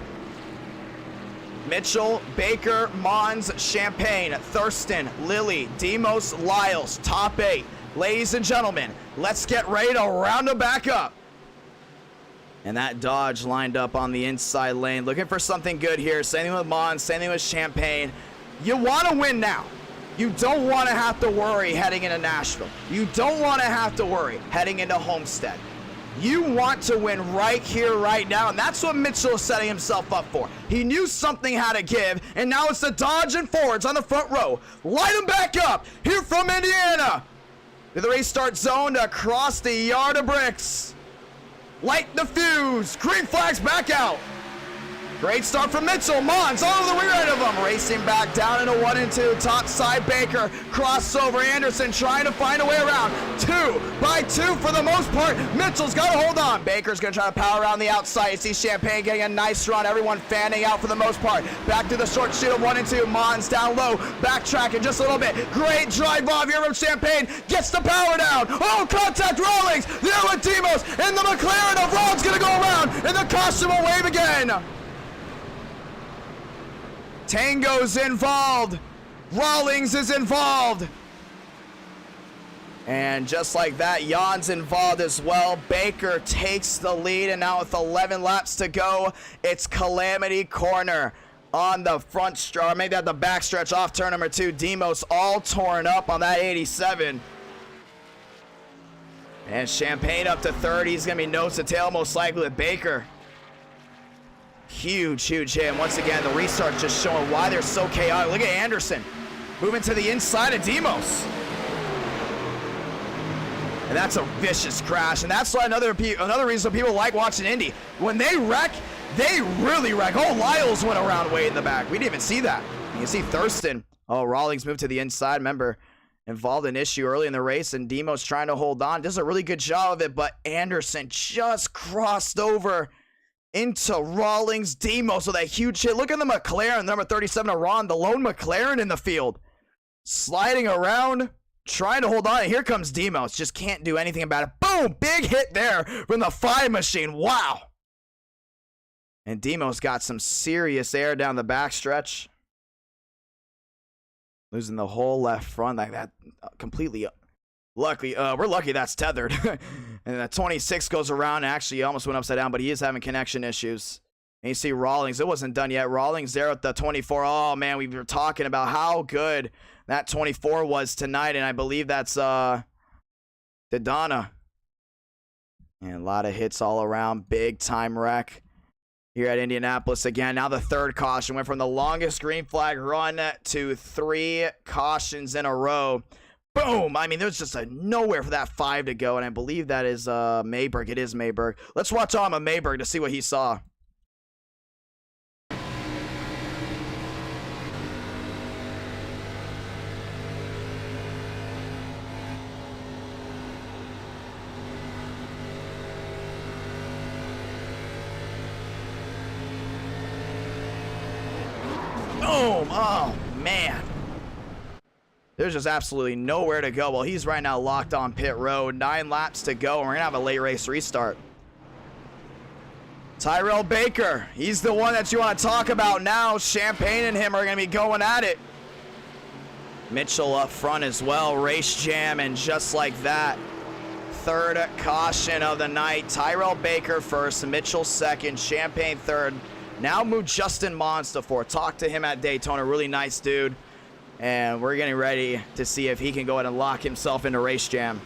Mitchell, Baker, Mons, Champagne, Thurston, Lilly, Demos, Lyles, top 8. Ladies and gentlemen, let's get ready to round them back up. And that Dodge lined up on the inside lane, looking for something good here. Same thing with Mons, same thing with Champagne. You want to win now. You don't want to have to worry heading into Nashville. You don't want to have to worry heading into Homestead. You want to win right here, right now, and that's what Mitchell is setting himself up for. He knew something had to give, and now it's the Dodge and Fords on the front row. Light them back up here from Indiana. To the restart zone across the yard of bricks. Light the fuse. Green flags back out. Great start from Mitchell. Mons all over the rear end of him. Racing back down into 1 and 2. Top side Baker. Crossover Anderson trying to find a way around. 2 by 2 for the most part. Mitchell's got to hold on. Baker's going to try to power around the outside. You see Champagne getting a nice run. Everyone fanning out for the most part. Back to the short shoot of 1 and 2. Mons down low. Backtracking just a little bit. Great drive off here from Champagne. Gets the power down. Oh, contact Rawlings. There with Demos. And the McLaren of Rawlings going to go around. And the caution will wave again. Tango's involved. Rawlings is involved. And just like that, Jan's involved as well. Baker takes the lead, and now with 11 laps to go, it's Calamity Corner on the front stretch, maybe at the back stretch off turn number 2. Demos all torn up on that 87. And Champagne up to 30. He's going to be nose to tail most likely with Baker. Huge hit. And once again, the restart just showing why they're so chaotic. Look at Anderson moving to the inside of Demos. And that's a vicious crash. And that's why another reason people like watching Indy. When they wreck, they really wreck. Oh, Lyles went around way in the back. We didn't even see that. You can see Thurston. Oh, Rawlings moved to the inside. Remember, involved in issue early in the race, and Demos trying to hold on. Does a really good job of it, but Anderson just crossed over into Rawlings. Demos with a huge hit. Look at the McLaren, number 37 of Ron, the lone McLaren in the field. Sliding around, trying to hold on. And here comes Demos. Just can't do anything about it. Boom! Big hit there from the 5 machine. Wow. And Demos got some serious air down the backstretch. Losing the whole left front like that completely. Luckily, we're lucky that's tethered. And the 26 goes around. Actually, he almost went upside down, but he is having connection issues. And you see Rawlings. It wasn't done yet. Rawlings there at the 24. Oh, man, we were talking about how good that 24 was tonight. And I believe that's Daytona. And a lot of hits all around. Big time wreck here at Indianapolis again. Now the third caution. Went from the longest green flag run to 3 cautions in a row. Boom! I mean, there's just nowhere for that 5 to go, and I believe that is Mayberg. It is Mayberg. Let's watch on Mayberg to see what he saw. Boom! Oh, man. There's just absolutely nowhere to go. Well, he's right now locked on pit road. 9 laps to go, and we're going to have a late race restart. Tyrell Baker, he's the one that you want to talk about now. Champagne and him are going to be going at it. Mitchell up front as well. Race jam, and just like that, third caution of the night. Tyrell Baker first, Mitchell second, Champagne third. Now move Justin Mons to fourth. Talked to him at Daytona. Really nice dude. And we're getting ready to see if he can go ahead and lock himself into race jam.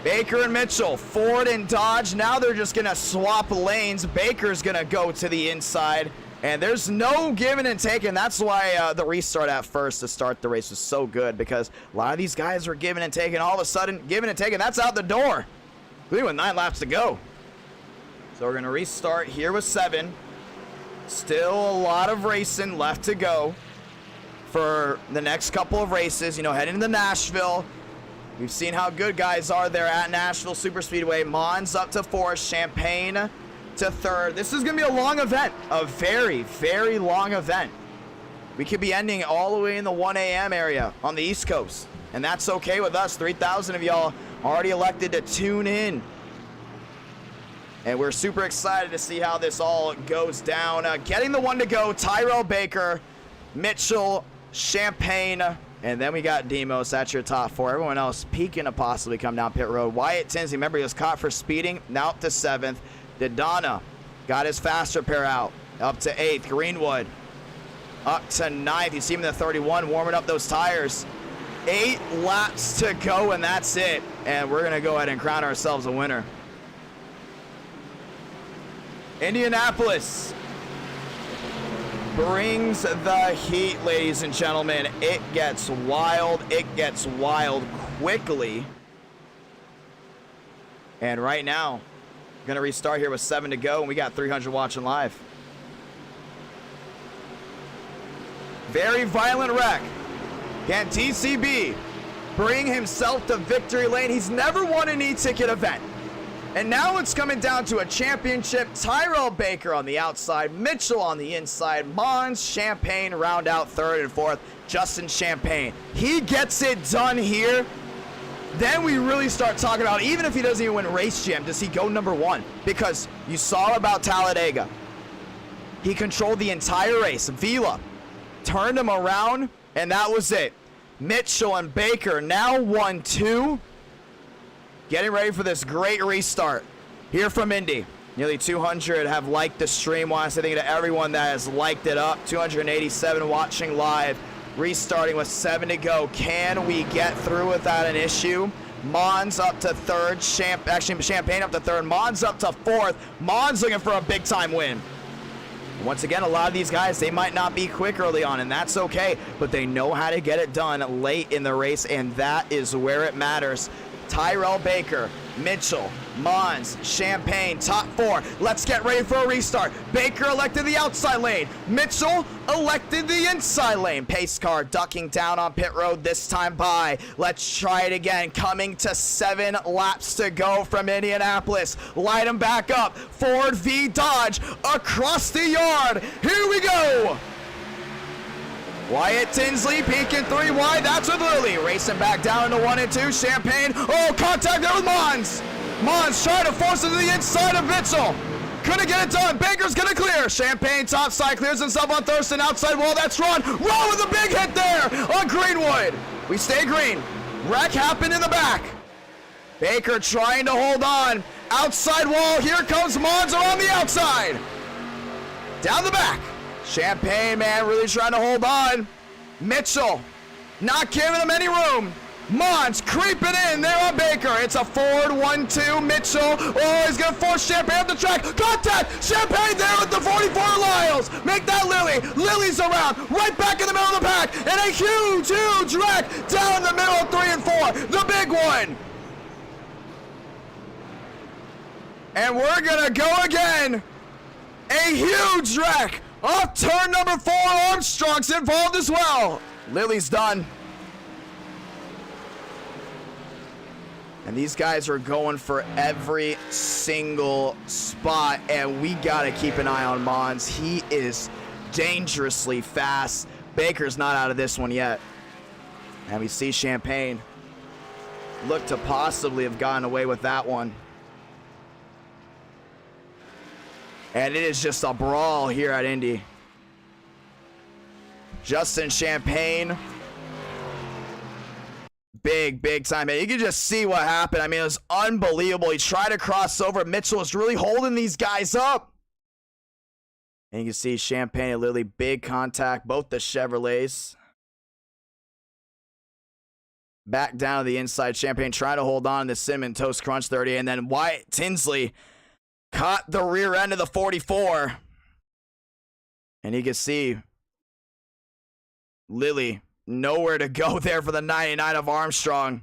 Baker and Mitchell, Ford and Dodge. Now they're just going to swap lanes. Baker's going to go to the inside. And there's no giving and taking. That's why the restart at first to start the race was so good, because a lot of these guys were giving and taking. All of a sudden, giving and taking, that's out the door. With 9 laps to go. So we're going to restart here with 7. Still a lot of racing left to go for the next couple of races. You know, heading into Nashville. We've seen how good guys are there at Nashville Superspeedway. Mons up to 4th. Champagne to 3rd. This is going to be a long event. A very, very long event. We could be ending all the way in the 1 a.m. area on the East Coast. And that's okay with us. 3,000 of y'all already elected to tune in. And we're super excited to see how this all goes down. Getting the 1 to go, Tyrell Baker, Mitchell, Champagne, and then we got Demos. That's your top 4. Everyone else peeking to possibly come down pit road. Wyatt Tinsley, remember he was caught for speeding, now up to 7th. Daytona got his fast repair out, up to 8th. Greenwood up to 9th. You see him in the 31 warming up those tires. 8 laps to go, and that's it. And we're going to go ahead and crown ourselves a winner. Indianapolis brings the heat, ladies and gentlemen. It gets wild. It gets wild quickly. And right now, going to restart here with 7 to go, and we got 300 watching live. Very violent wreck. Can TCB bring himself to victory lane? He's never won an e-ticket event. And now it's coming down to a championship. Tyrell Baker on the outside, Mitchell on the inside, Mons, Champagne round out 3rd and 4th. Justin Champagne, he gets it done here. Then we really start talking about, even if he doesn't even win race jam, does he go number 1? Because you saw about Talladega. He controlled the entire race. Vila turned him around, and that was it. Mitchell and Baker now 1-2. Getting ready for this great restart here from Indy. Nearly 200 have liked the stream. Want to say thank you to everyone that has liked it up. 287 watching live. Restarting with 7 to go. Can we get through without an issue? Mons up to 3rd. Champagne up to 3rd. Mons up to 4th. Mons looking for a big-time win. Once again, a lot of these guys, they might not be quick early on, and that's okay, but they know how to get it done late in the race, and that is where it matters. Tyrell Baker, Mitchell, Mons, Champagne, top 4. Let's get ready for a restart. Baker elected the outside lane. Mitchell elected the inside lane. Pace car ducking down on pit road this time by. Let's try it again. Coming to 7 laps to go from Indianapolis. Light them back up. Ford v Dodge across the yard. Here we go. Wyatt Tinsley peeking 3 wide. That's with Lily. Racing back down into 1 and 2. Champagne. Oh, contact there with Mons. Mons trying to force it to the inside of Mitchell. couldn't get it done. Baker's gonna clear. Champagne top side, clears himself on Thurston, outside wall, that's Ron. Ron with a big hit there on Greenwood. We stay green. Wreck happened in the back. Baker trying to hold on. Outside wall, here comes Monza on the outside. Down the back. Champagne, man, really trying to hold on. Mitchell, not giving him any room. Mons creeping in there on Baker. It's a forward 1-2. Mitchell. Oh, he's going to force Champagne up the track. Contact! Champagne there with the 44 Lyles. Make that Lily. Lily's around. Right back in the middle of the pack. And a huge, huge wreck down the middle of 3 and 4. The big one. And we're going to go again. A huge wreck. Off turn number 4. Armstrong's involved as well. Lily's done. And these guys are going for every single spot, and we got to keep an eye on Mons. He is dangerously fast. Baker's not out of this one yet. And we see Champagne look to possibly have gotten away with that one. And it is just a brawl here at Indy. Justin Champagne. Big time. You can just see what happened. I mean, it was unbelievable. He tried to cross over. Mitchell was really holding these guys up. And you can see Champagne and Lily, big contact, both the Chevrolets. Back down to the inside. Champagne trying to hold on to the Cinnamon Toast Crunch 30. And then Wyatt Tinsley caught the rear end of the 44. And you can see Lily nowhere to go there for the 99 of Armstrong.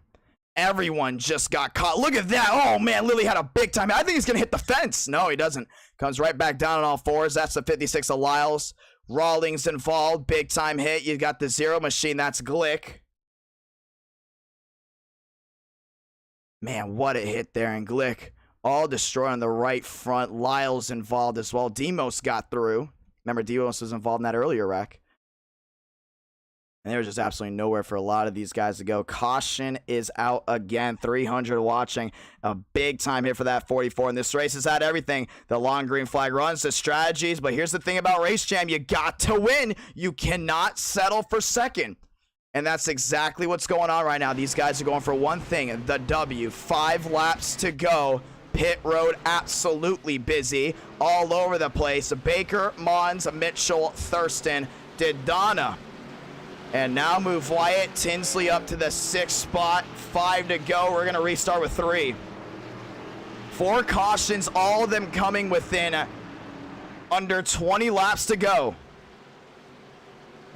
Everyone just got caught. Look at that. Oh, man, Lily had a big time. I think he's going to hit the fence. No, he doesn't. Comes right back down on all fours. That's the 56 of Lyles. Rawlings involved. Big time hit. You got the Zero Machine. That's Glick. Man, what a hit there. And Glick all destroying the right front. Lyles involved as well. Demos got through. Remember, Demos was involved in that earlier wreck. And there was just absolutely nowhere for a lot of these guys to go. Caution is out again. 300 watching. A big time hit for that 44. And this race has had everything. The long green flag runs, the strategies. But here's the thing about Race Jam. You got to win. You cannot settle for second. And that's exactly what's going on right now. These guys are going for one thing. The W. 5 laps to go. Pit road absolutely busy. All over the place. Baker, Mons, Mitchell, Thurston, Didana. And now move Wyatt Tinsley up to the 6th spot. 5 to go. We're going to restart with 3. 4 cautions, all of them coming within under 20 laps to go.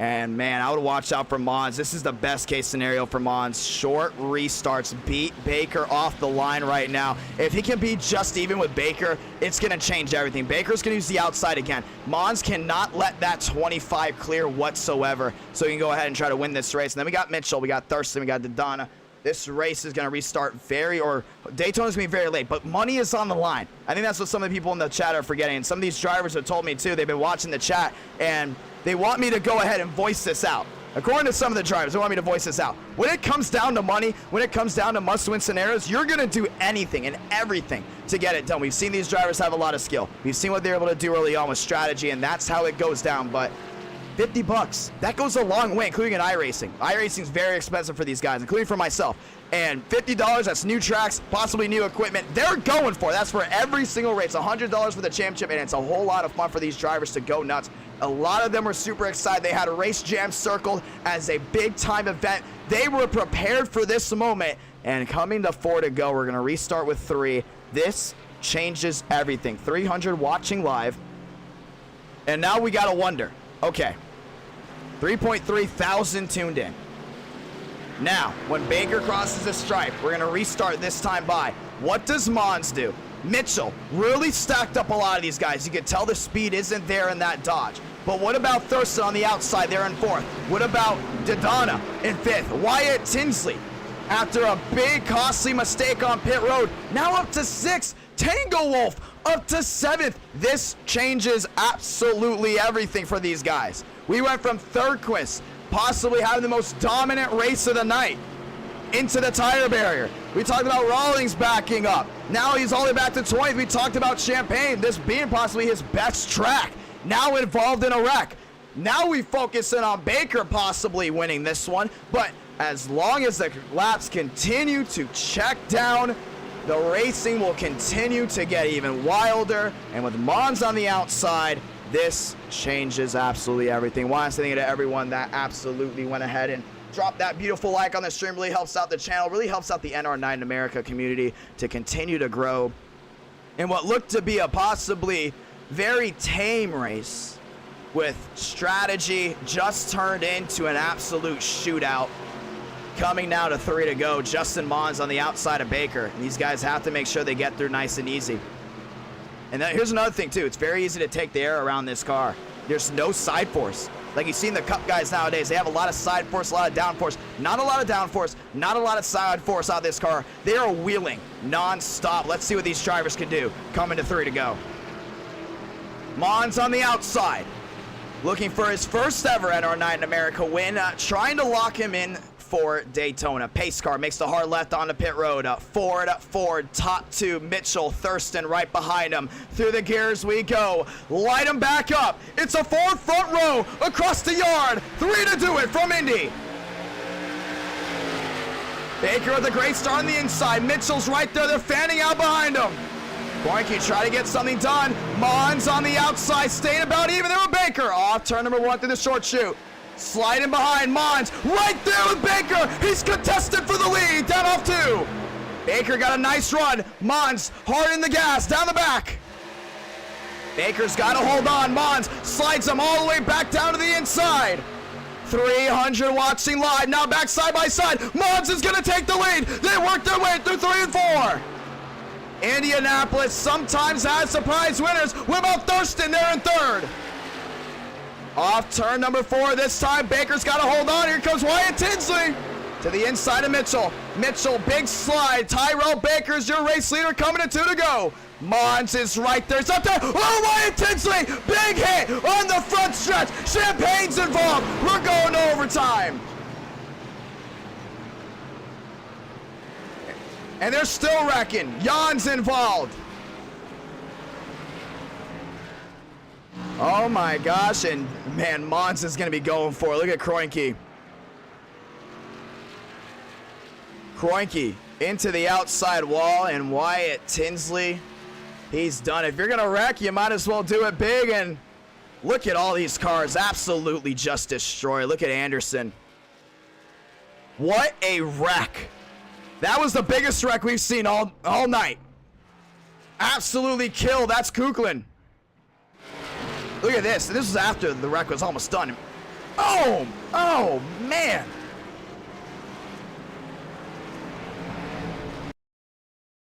And, man, I would watch out for Mons. This is the best case scenario for Mons. Short restarts. Beat Baker off the line right now. If he can be just even with Baker, it's going to change everything. Baker's going to use the outside again. Mons cannot let that 25 clear whatsoever. So he can go ahead and try to win this race. And then we got Mitchell. We got Thurston. We got Didana. This race is going to restart Daytona's going to be very late, but money is on the line. I think that's what some of the people in the chat are forgetting. And some of these drivers have told me too. They've been watching the chat and they want me to go ahead and voice this out. According to some of the drivers, they want me to voice this out. When it comes down to money, when it comes down to must-win scenarios, you're going to do anything and everything to get it done. We've seen these drivers have a lot of skill. We've seen what they're able to do early on with strategy, and that's how it goes down. But $50, that goes a long way, including in iRacing. iRacing is very expensive for these guys, including for myself. And $50, that's new tracks, possibly new equipment. They're going for it. That's for every single race. $100 for the championship, and it's a whole lot of fun for these drivers to go nuts. A lot of them were super excited. They had a Race Jam circled as a big-time event. They were prepared for this moment. And coming to 4 to go, we're going to restart with 3. This changes everything. 300 watching live. And now we got to wonder, okay, 3.3 thousand tuned in. Now, when Baker crosses the stripe, we're going to restart this time by. What does Mons do? Mitchell really stacked up a lot of these guys. You can tell the speed isn't there in that Dodge. But what about Thurston on the outside there in 4th? What about Didana in 5th? Wyatt Tinsley, after a big costly mistake on pit road, now up to 6th. Tango Wolf up to 7th. This changes absolutely everything for these guys. We went from Third Quist, possibly having the most dominant race of the night, into the tire barrier. We talked about Rawlings backing up. Now he's all the way back to 20th. We talked about Champagne, this being possibly his best track. Now involved in a wreck. Now we focus in on Baker possibly winning this one. But as long as the laps continue to check down, the racing will continue to get even wilder. And with Mons on the outside, this changes absolutely everything. Want to thank you to everyone that absolutely went ahead and dropped that beautiful like on the stream. Really helps out the channel, really helps out the NR9 America community to continue to grow in what looked to be a possibly very tame race, with strategy just turned into an absolute shootout. Coming now to 3 to go. Justin Mons on the outside of Baker. And these guys have to make sure they get through nice and easy. And here's another thing too. It's very easy to take the air around this car. There's no side force. Like you've seen the Cup guys nowadays, they have a lot of side force, a lot of down force. Not a lot of down force, not a lot of side force out of this car. They are wheeling non-stop. Let's see what these drivers can do. Coming to 3 to go. Mons on the outside, looking for his first ever NR9 America win, trying to lock him in for Daytona. Pace car makes the hard left on the pit road. Ford, top 2, Mitchell, Thurston right behind him. Through the gears we go. Light him back up. It's a Ford front row across the yard. 3 to do it from Indy. Baker with a great start on the inside. Mitchell's right there. They're fanning out behind him. Boinky try to get something done. Mons on the outside, staying about even there with Baker. Off turn number 1 through the short chute. Sliding behind Mons, right there with Baker. He's contested for the lead, down off 2. Baker got a nice run. Mons hard in the gas, down the back. Baker's got to hold on. Mons slides him all the way back down to the inside. 300 watching live, now back side by side. Mons is gonna take the lead. They work their way through 3 and 4. Indianapolis sometimes has surprise winners. What about Thurston there in 3rd? Off turn number 4 this time. Baker's got to hold on. Here comes Wyatt Tinsley to the inside of Mitchell. Mitchell, big slide. Tyrell Baker's your race leader, coming to 2 to go. Mons is right there. It's up there. Oh, Wyatt Tinsley. Big hit on the front stretch. Champagne's involved. We're going to overtime. And they're still wrecking. Jan's involved. Oh my gosh, and man, Mons is gonna be going for it. Look at Kroenke. Kroenke into the outside wall, and Wyatt Tinsley, he's done. If you're gonna wreck, you might as well do it big. And look at all these cars absolutely just destroyed. Look at Anderson. What a wreck. That was the biggest wreck we've seen all night. Absolutely killed. That's Kuklin. Look at this. This was after the wreck was almost done. Oh, man.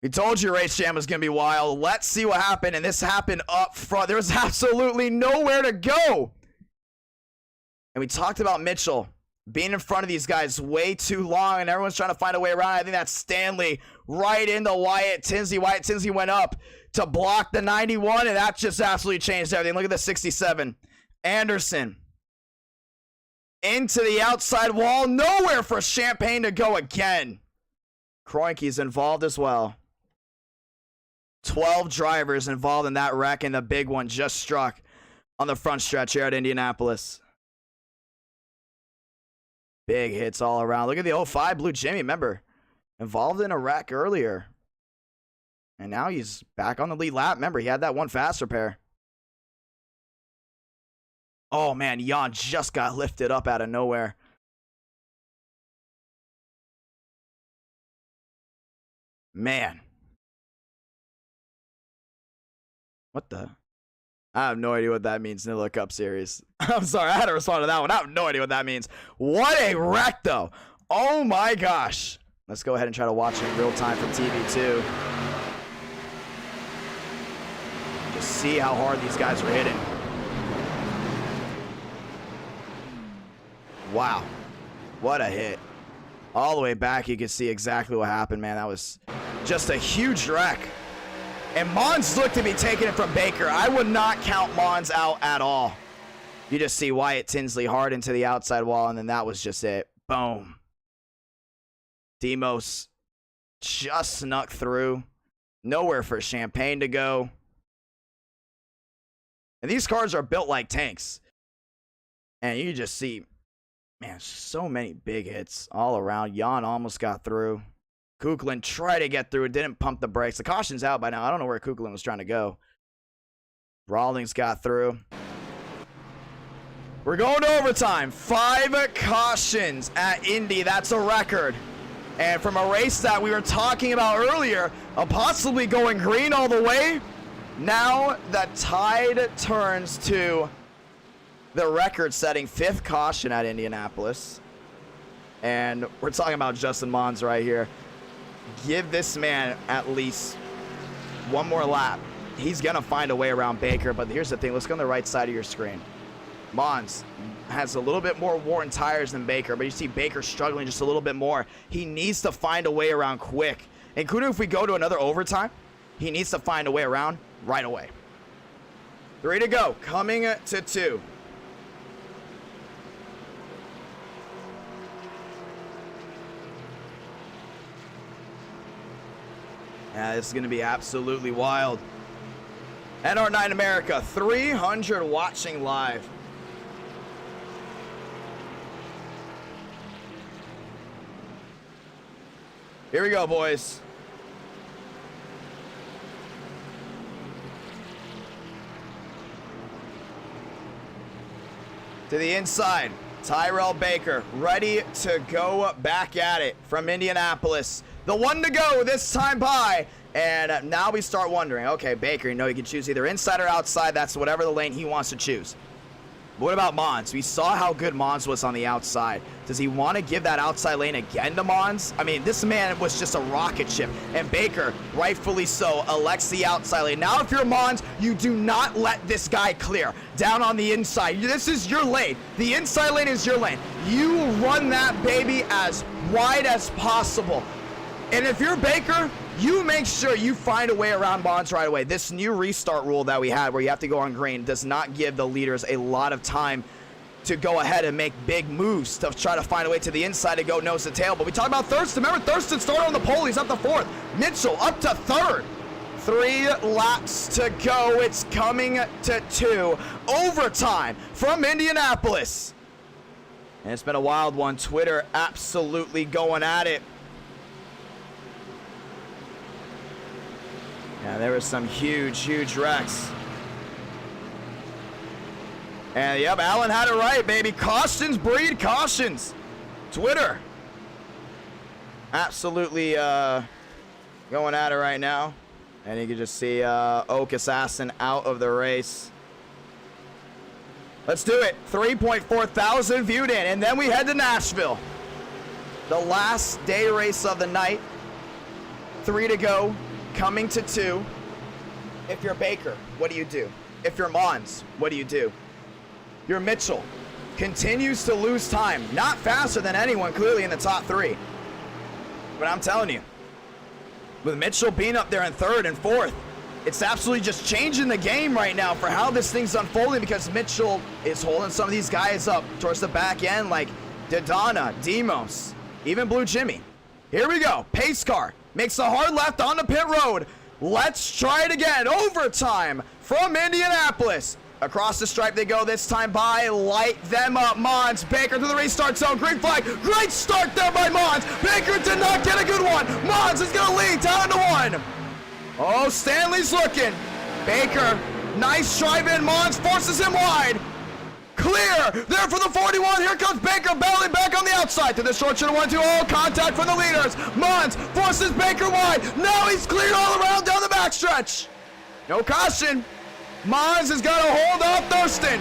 We told you Race Jam was going to be wild. Let's see what happened. And this happened up front. There was absolutely nowhere to go. And we talked about Mitchell being in front of these guys way too long, and everyone's trying to find a way around. I think that's Stanley right into Wyatt Tinsley. Wyatt Tinsley went up to block the 91, and that just absolutely changed everything. Look at the 67. Anderson into the outside wall. Nowhere for Champagne to go again. Kroenke's involved as well. 12 drivers involved in that wreck, and the big one just struck on the front stretch here at Indianapolis. Big hits all around. Look at the 05 Blue Jimmy. Remember, involved in a wreck earlier. And now he's back on the lead lap. Remember, he had that one fast repair. Oh, man, Jan just got lifted up out of nowhere. Man. What the? I have no idea what that means in the Look Up series. I'm sorry, I had to respond to that one. I have no idea what that means. What a wreck, though. Oh, my gosh. Let's go ahead and try to watch it in real time from TV, too. Just see how hard these guys are hitting. Wow. What a hit. All the way back, you can see exactly what happened, man. That was just a huge wreck. And Mons looked to be taking it from Baker. I would not count Mons out at all. You just see Wyatt Tinsley hard into the outside wall, and then that was just it. Boom. Demos just snuck through. Nowhere for Champagne to go. And these cars are built like tanks. And you just see, man, so many big hits all around. Jan almost got through. Kuklin tried to get through. It didn't pump the brakes. The caution's out by now. I don't know where Kuklin was trying to go. Rawlings got through. We're going to overtime. 5 cautions at Indy. That's a record. And from a race that we were talking about earlier, possibly going green all the way, now the tide turns to the record-setting 5th caution at Indianapolis. And we're talking about Justin Mons right here. Give this man at least one more lap. He's going to find a way around Baker, but here's the thing. Let's go on the right side of your screen. Mons has a little bit more worn tires than Baker, but you see Baker struggling just a little bit more. He needs to find a way around quick. Including if we go to another overtime, he needs to find a way around right away. 3 to go, coming to 2. Yeah, this is going to be absolutely wild. NR9 America, 300 watching live. Here we go, boys. To the inside, Tyrell Baker, ready to go back at it from Indianapolis. The one to go this time by. And now we start wondering, okay, Baker, you know, he can choose either inside or outside. That's whatever the lane he wants to choose. But what about Mons? We saw how good Mons was on the outside. Does he want to give that outside lane again to Mons? I mean, this man was just a rocket ship. And Baker, rightfully so, elects the outside lane. Now, if you're Mons, you do not let this guy clear. Down on the inside. This is your lane. The inside lane is your lane. You run that baby as wide as possible. And if you're Baker, you make sure you find a way around Mons right away. This new restart rule that we had where you have to go on green does not give the leaders a lot of time to go ahead and make big moves to try to find a way to the inside to go nose to tail. But we talk about Thurston. Remember, Thurston started on the pole. He's up to 4th. Mitchell up to 3rd. 3 laps to go. It's coming to 2. Overtime from Indianapolis. And it's been a wild one. Twitter absolutely going at it. Yeah, there was some huge wrecks. And yep, Alan had it right, baby. Cautions breed cautions. Twitter. Absolutely going at it right now. And you can just see Oak Assassin out of the race. Let's do it. 3.4 thousand viewed in. And then we head to Nashville. The last day race of the night. 3 to go. Coming to 2. If you're Baker, what do you do? If you're Mons, what do you do? Your Mitchell continues to lose time. Not faster than anyone, clearly in the top 3. But I'm telling you, with Mitchell being up there in 3rd and 4th, it's absolutely just changing the game right now for how this thing's unfolding, because Mitchell is holding some of these guys up towards the back end, like Daytona, Demos, even Blue Jimmy. Here we go. Pace car makes a hard left on the pit road. Let's try it again. Overtime from Indianapolis. Across the stripe they go this time by. Light them up. Mons. Baker to the restart zone. Green flag. Great start there by Mons. Baker did not get a good one. Mons is going to lead down to 1. Oh, Stanley's looking. Baker. Nice drive in. Mons forces him wide. Clear there for the 41. Here comes Baker battling back on the outside to the short to the 1-2. Oh, contact from the leaders. Mons forces Baker wide. Now he's cleared all around down the backstretch. No caution. Mons has got to hold off Thurston.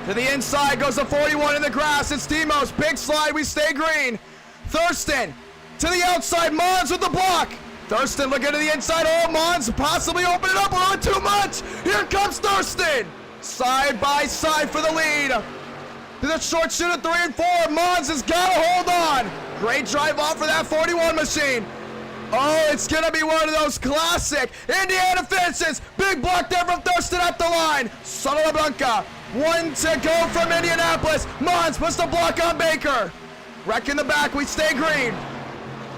To the inside goes the 41 in the grass. It's Demos. Big slide. We stay green. Thurston to the outside. Mons with the block. Thurston looking to the inside. Oh, Mons possibly open it up a little too much. Here comes Thurston. Side by side for the lead. To the short shoot of 3 and 4. Mons has got to hold on. Great drive off for that 41 machine. Oh, it's going to be one of those classic Indiana finishes. Big block there from Thurston at the line. Son of a Blanca. 1 to go from Indianapolis. Mons puts the block on Baker. Wreck in the back. We stay green.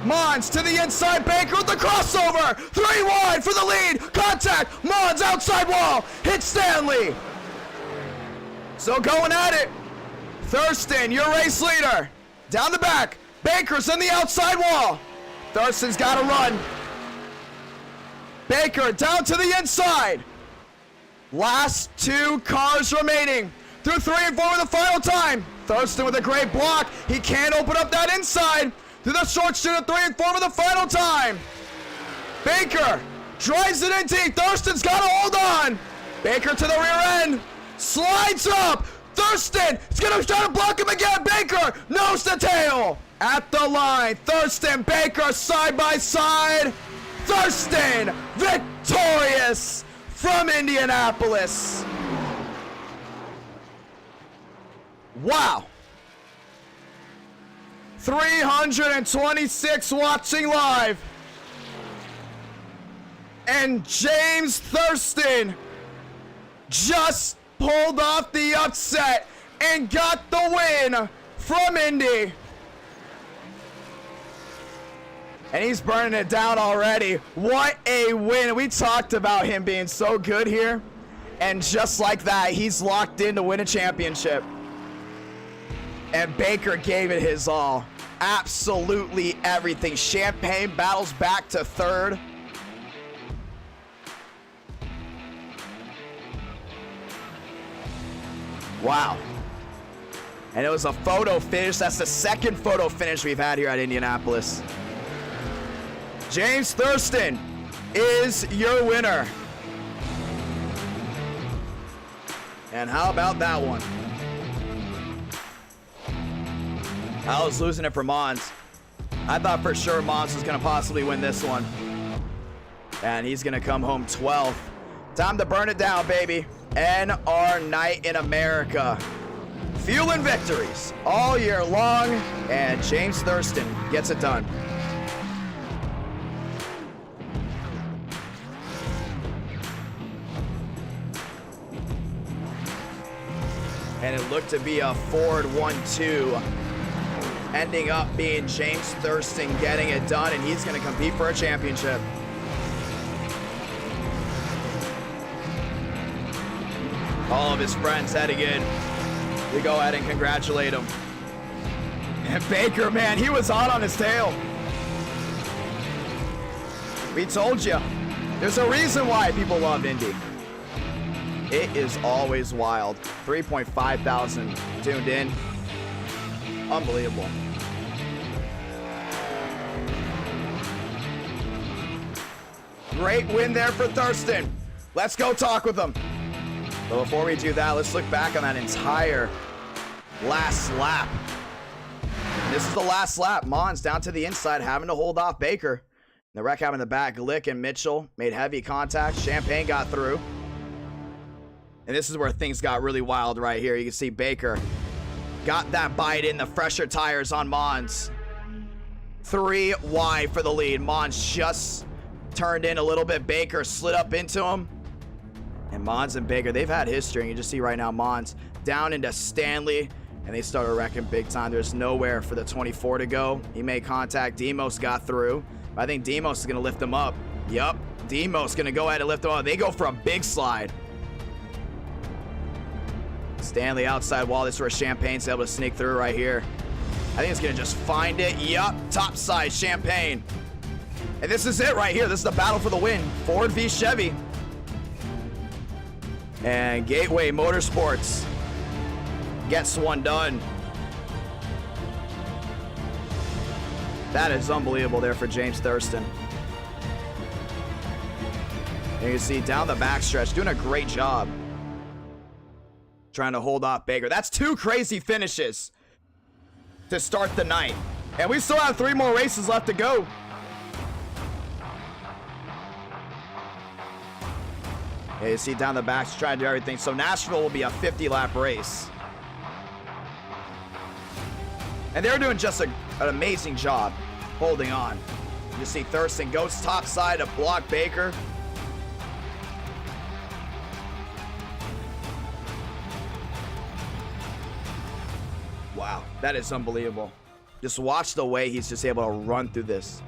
Mons to the inside, Baker with the crossover. 3 wide for the lead. Contact. Mons outside wall. Hit Stanley. So going at it. Thurston, your race leader. Down the back. Baker's in the outside wall. Thurston's got to run. Baker down to the inside. Last 2 cars remaining. Through 3 and 4 for the final time. Thurston with a great block. He can't open up that inside. Through the short shoot of 3 and 4 for the final time. Baker drives it in deep. Thurston's got to hold on. Baker to the rear end. Slides up. Thurston is going to try to block him again. Baker nose to tail. At the line. Thurston, Baker side by side. Thurston victorious from Indianapolis. Wow. 326 watching live. And James Thurston just pulled off the upset and got the win from Indy. And he's burning it down already. What a win. We talked about him being so good here. And just like that, he's locked in to win a championship. And Baker gave it his all. Absolutely everything. Champagne battles back to 3rd. Wow. And it was a photo finish. That's the 2nd photo finish we've had here at Indianapolis. James Thurston is your winner. And how about that one? I was losing it for Mons. I thought for sure Mons was going to possibly win this one. And he's going to come home 12th. Time to burn it down, baby. NR Night in America. Fueling victories all year long. And James Thurston gets it done. And it looked to be a Ford 1-2. Ending up being James Thurston getting it done, and he's going to compete for a championship. All of his friends heading in. We go ahead and congratulate him. And Baker, man, he was hot on his tail. We told you. There's a reason why people love Indy. It is always wild. 3.5 thousand tuned in. Unbelievable. Great win there for Thurston. Let's go talk with him. But before we do that, let's look back on that entire last lap. This is the last lap. Mons down to the inside, having to hold off Baker. The wreck happened in the back. Glick and Mitchell made heavy contact. Champagne got through. And this is where things got really wild right here. You can see Baker got that bite in, the fresher tires on Mons. 3 wide for the lead. Mons just turned in a little bit. Baker slid up into him. And Mons and Baker, they've had history. You just see right now Mons down into Stanley. And they started wrecking big time. There's nowhere for the 24 to go. He made contact. Demos got through. I think Demos is going to lift him up. Yup. Demos going to go ahead and lift him up. They go for a big slide. Stanley outside wall. This is where Champagne's able to sneak through right here. I think it's going to just find it. Yup. Top side Champagne. And this is it right here. This is the battle for the win. Ford v Chevy. And Gateway Motorsports gets one done. That is unbelievable there for James Thurston. And you can see down the backstretch, doing a great job. Trying to hold off Baker. That's 2 crazy finishes to start the night. And we still have 3 more races left to go. Yeah, you see down the back, trying to do everything. So Nashville will be a 50-lap race. And they're doing just an amazing job holding on. You see Thurston goes top side to block Baker. Wow, that is unbelievable. Just watch the way he's just able to run through this.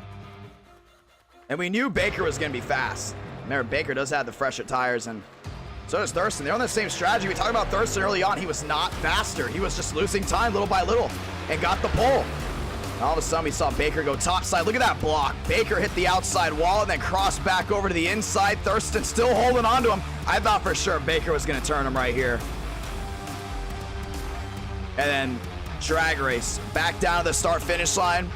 And we knew Baker was going to be fast. Remember, Baker does have the fresher tires, and so does Thurston. They're on the same strategy. We talked about Thurston early on. He was not faster. He was just losing time little by little and got the pole. And all of a sudden, we saw Baker go topside. Look at that block. Baker hit the outside wall and then crossed back over to the inside. Thurston still holding on to him. I thought for sure Baker was going to turn him right here. And then drag race back down to the start-finish line.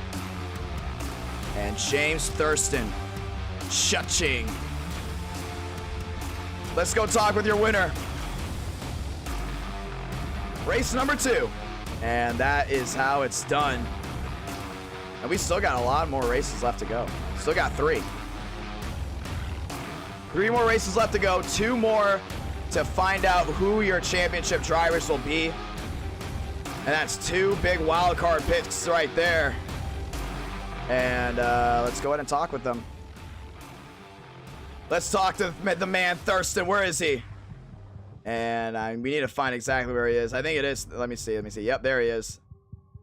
And James Thurston, cha-ching. Let's go talk with your winner. Race number 2. And that is how it's done. And we still got a lot more races left to go. Still got 3. 3 more races left to go. 2 more to find out who your championship drivers will be. And that's 2 big wild card picks right there. And let's go ahead and talk with them. Let's talk to the man, Thurston. Where is he? And we need to find exactly where he is. I think it is. Let me see. Yep, there he is.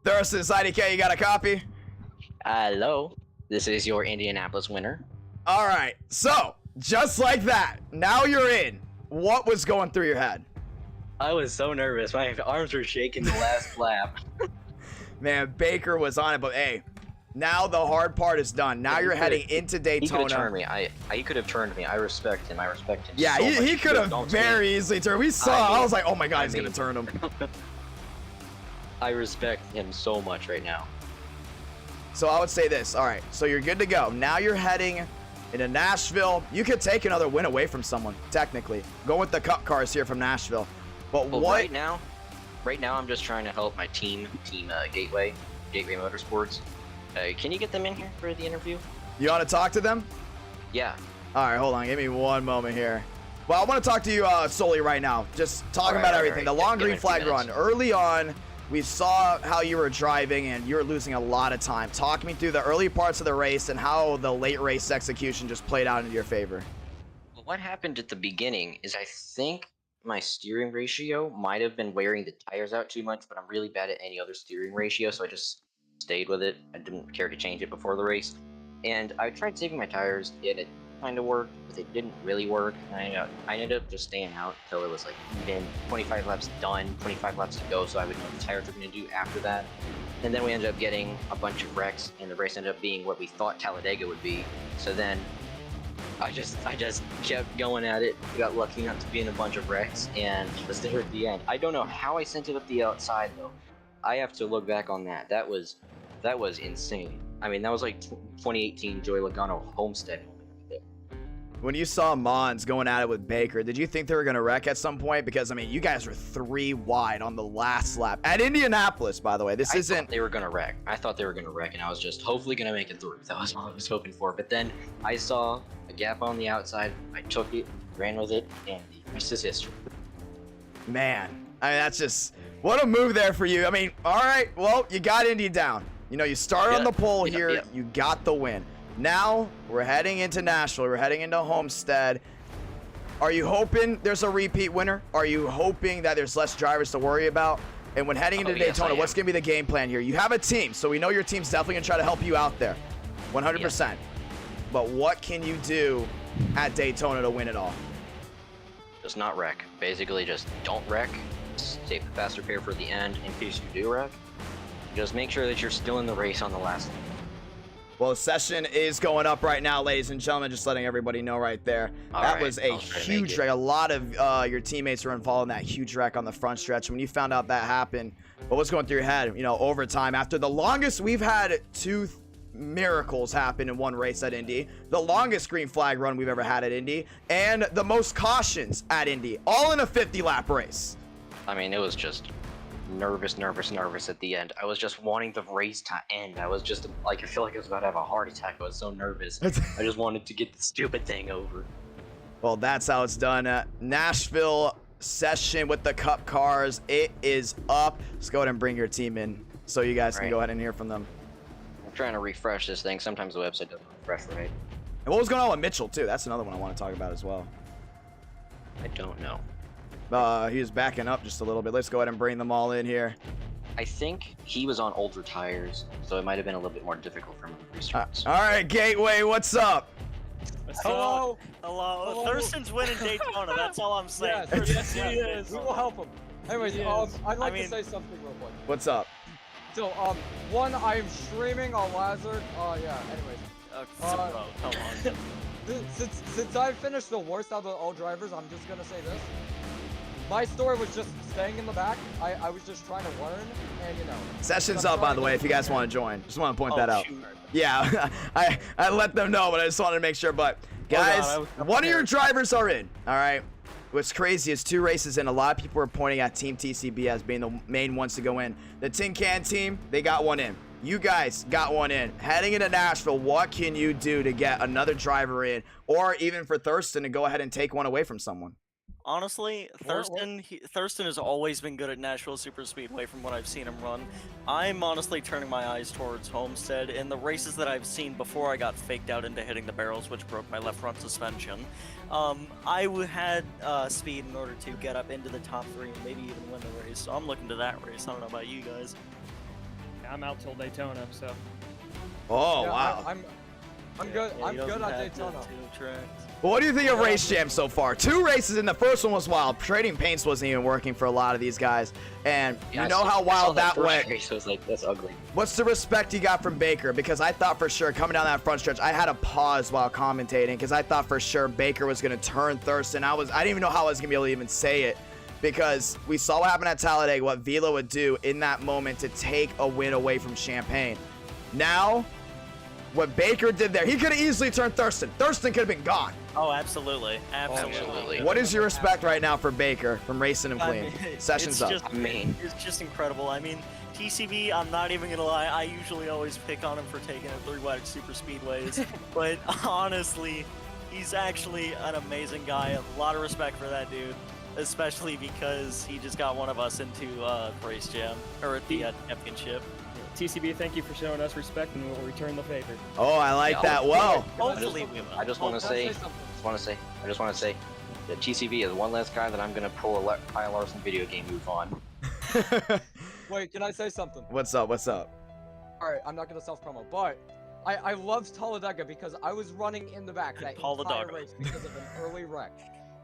Thurston, IdkPlayer, you got a copy?
Hello. This is your Indianapolis winner.
All right. So, just like that, now you're in. What was going through your head?
I was so nervous. My arms were shaking the last lap.
Man, Baker was on it, but hey, now the hard part is done. Now you're heading into Daytona.
He could have turned me. He could have turned me. I respect him.
Yeah,
so
he could have very easily turned. We saw. I was like, oh my God, he's
mean,
gonna turn him.
I respect him so much right now.
So I would say this. All right, so you're good to go. Now you're heading into Nashville. You could take another win away from someone, technically. Go with the Cup cars here from Nashville. But
well,
what?
Right now, I'm just trying to help my team Gateway Motorsports. Can you get them in here for the interview?
You want to talk to them?
Yeah.
All right, hold on. Give me one moment here. Well, I want to talk to you solely right now. Just talking about everything. The long green flag run. Early on, we saw how you were driving and you were losing a lot of time. Talk me through the early parts of the race and how the late race execution just played out in your favor.
Well, what happened at the beginning is I think my steering ratio might have been wearing the tires out too much, but I'm really bad at any other steering ratio, so I just stayed with it. I didn't care to change it before the race. And I tried saving my tires, and it kind of worked, but it didn't really work. And I ended up just staying out until it was like even 25 laps done, 25 laps to go, so I would know what the tires were going to do after that. And then we ended up getting a bunch of wrecks, and the race ended up being what we thought Talladega would be. So then I just kept going at it. Got lucky not to be in a bunch of wrecks, and was there at the end. I don't know how I sent it up the outside though. I have to look back on that. That was insane. I mean, that was like 2018 Joey Logano Homestead moment right there.
When you saw Mons going at it with Baker, did you think they were going to wreck at some point? Because, I mean, you guys were 3 wide on the last lap. At Indianapolis, by the way. I
thought they were going to wreck. I thought they were going to wreck, and I was just hopefully going to make it through. That was all I was hoping for. But then I saw a gap on the outside. I took it, ran with it, and the rest is history.
Man, I mean, that's just... What a move there for you. I mean, all right, well, you got Indy down. You know, you started on the pole here. You got the win. Now, we're heading into Nashville. We're heading into Homestead. Are you hoping there's a repeat winner? Are you hoping that there's less drivers to worry about? And when heading into Daytona, what's going to be the game plan here? You have a team, so we know your team's definitely going to try to help you out there. 100%. Yeah. But what can you do at Daytona to win it all?
Just not wreck. Basically, just don't wreck. Save the faster pair for the end in case you do wreck. Just make sure that you're still in the race on the last lap.
Well, the session is going up right now, ladies and gentlemen. Just letting everybody know right there. That was a huge wreck. A lot of your teammates were involved in that huge wreck on the front stretch. When you found out that happened, what was going through your head? You know, overtime. After the longest, we've had 2 miracles happen in one race at Indy. The longest green flag run we've ever had at Indy. And the most cautions at Indy. All in a 50-lap race.
I mean, it was just nervous at the end. I was just wanting the race to end. I was just like, I feel like I was about to have a heart attack. I was so nervous. I just wanted to get the stupid thing over.
Well, that's how it's done. Nashville session with the Cup cars. It is up. Let's go ahead and bring your team in so you guys can go ahead and hear from them.
I'm trying to refresh this thing. Sometimes the website doesn't refresh right.
And what was going on with Mitchell, too? That's another one I want to talk about as well.
I don't know.
He was backing up just a little bit. Let's go ahead and bring them all in here.
I think he was on older tires, so it might have been a little bit more difficult for him to restarts.
All right, Gateway, what's up?
Hello. Hello. Thurston's winning Daytona. That's all I'm saying.
Yes, he is. We will help him. Anyways, I'd like to say something real quick.
What's up?
So, one, I am streaming on Lazard. Yeah. Anyways.
Come on.
Since I finished the worst out of all drivers, I'm just gonna say this. My story was just staying in the back. I was just trying to learn, and you know.
Session's up, by the way, if you guys want to join. Just want to point that out. Yeah, I let them know, but I just wanted to make sure. But guys, one of your drivers are in. All right. What's crazy is 2 races in. A lot of people are pointing at Team TCB as being the main ones to go in. The Tin Can team, they got one in. You guys got one in. Heading into Nashville, what can you do to get another driver in, or even for Thurston to go ahead and take one away from someone?
Honestly, Thurston has always been good at Nashville Super Speedway from what I've seen him run. I'm honestly turning my eyes towards Homestead. In the races that I've seen before I got faked out into hitting the barrels, which broke my left front suspension, I had speed in order to get up into the top 3 and maybe even win the race. So I'm looking to that race. I don't know about you guys.
I'm out till Daytona, so.
Oh,
yeah,
wow.
I'm good. I'm good at Daytona.
Well, what do you think of Race Jam so far? 2 races in. The first one was wild. Trading paints wasn't even working for a lot of these guys, and you know how wild that went.
Race was like, that's ugly.
What's the respect you got from Baker? Because I thought for sure coming down that front stretch, I had to pause while commentating because I thought for sure Baker was going to turn Thurston. I didn't even know how I was going to be able to even say it because we saw what happened at Talladega, what Vila would do in that moment to take a win away from Champagne. Now, what Baker did there, he could have easily turned Thurston. Thurston could have been gone.
Oh, absolutely. Absolutely.
What is your respect right now for Baker from Racing and Clean? Session's up.
It's just incredible. I mean, TCB, I'm not even going to lie, I usually always pick on him for taking a 3-wide super speedways. But honestly, he's actually an amazing guy. A lot of respect for that dude, especially because he just got one of us into Race Jam, or at the championship.
TCB, thank you for showing us respect, and we'll return the favor.
Oh, I like that. Well,
hopefully we will.
I just want to say that TCB is one less guy that I'm gonna pull a Kyle Larson video game move on.
Wait, can I say something?
What's up? What's up?
All right, I'm not gonna self-promo, but I loved Talladega because I was running in the back that entire race because of an early wreck,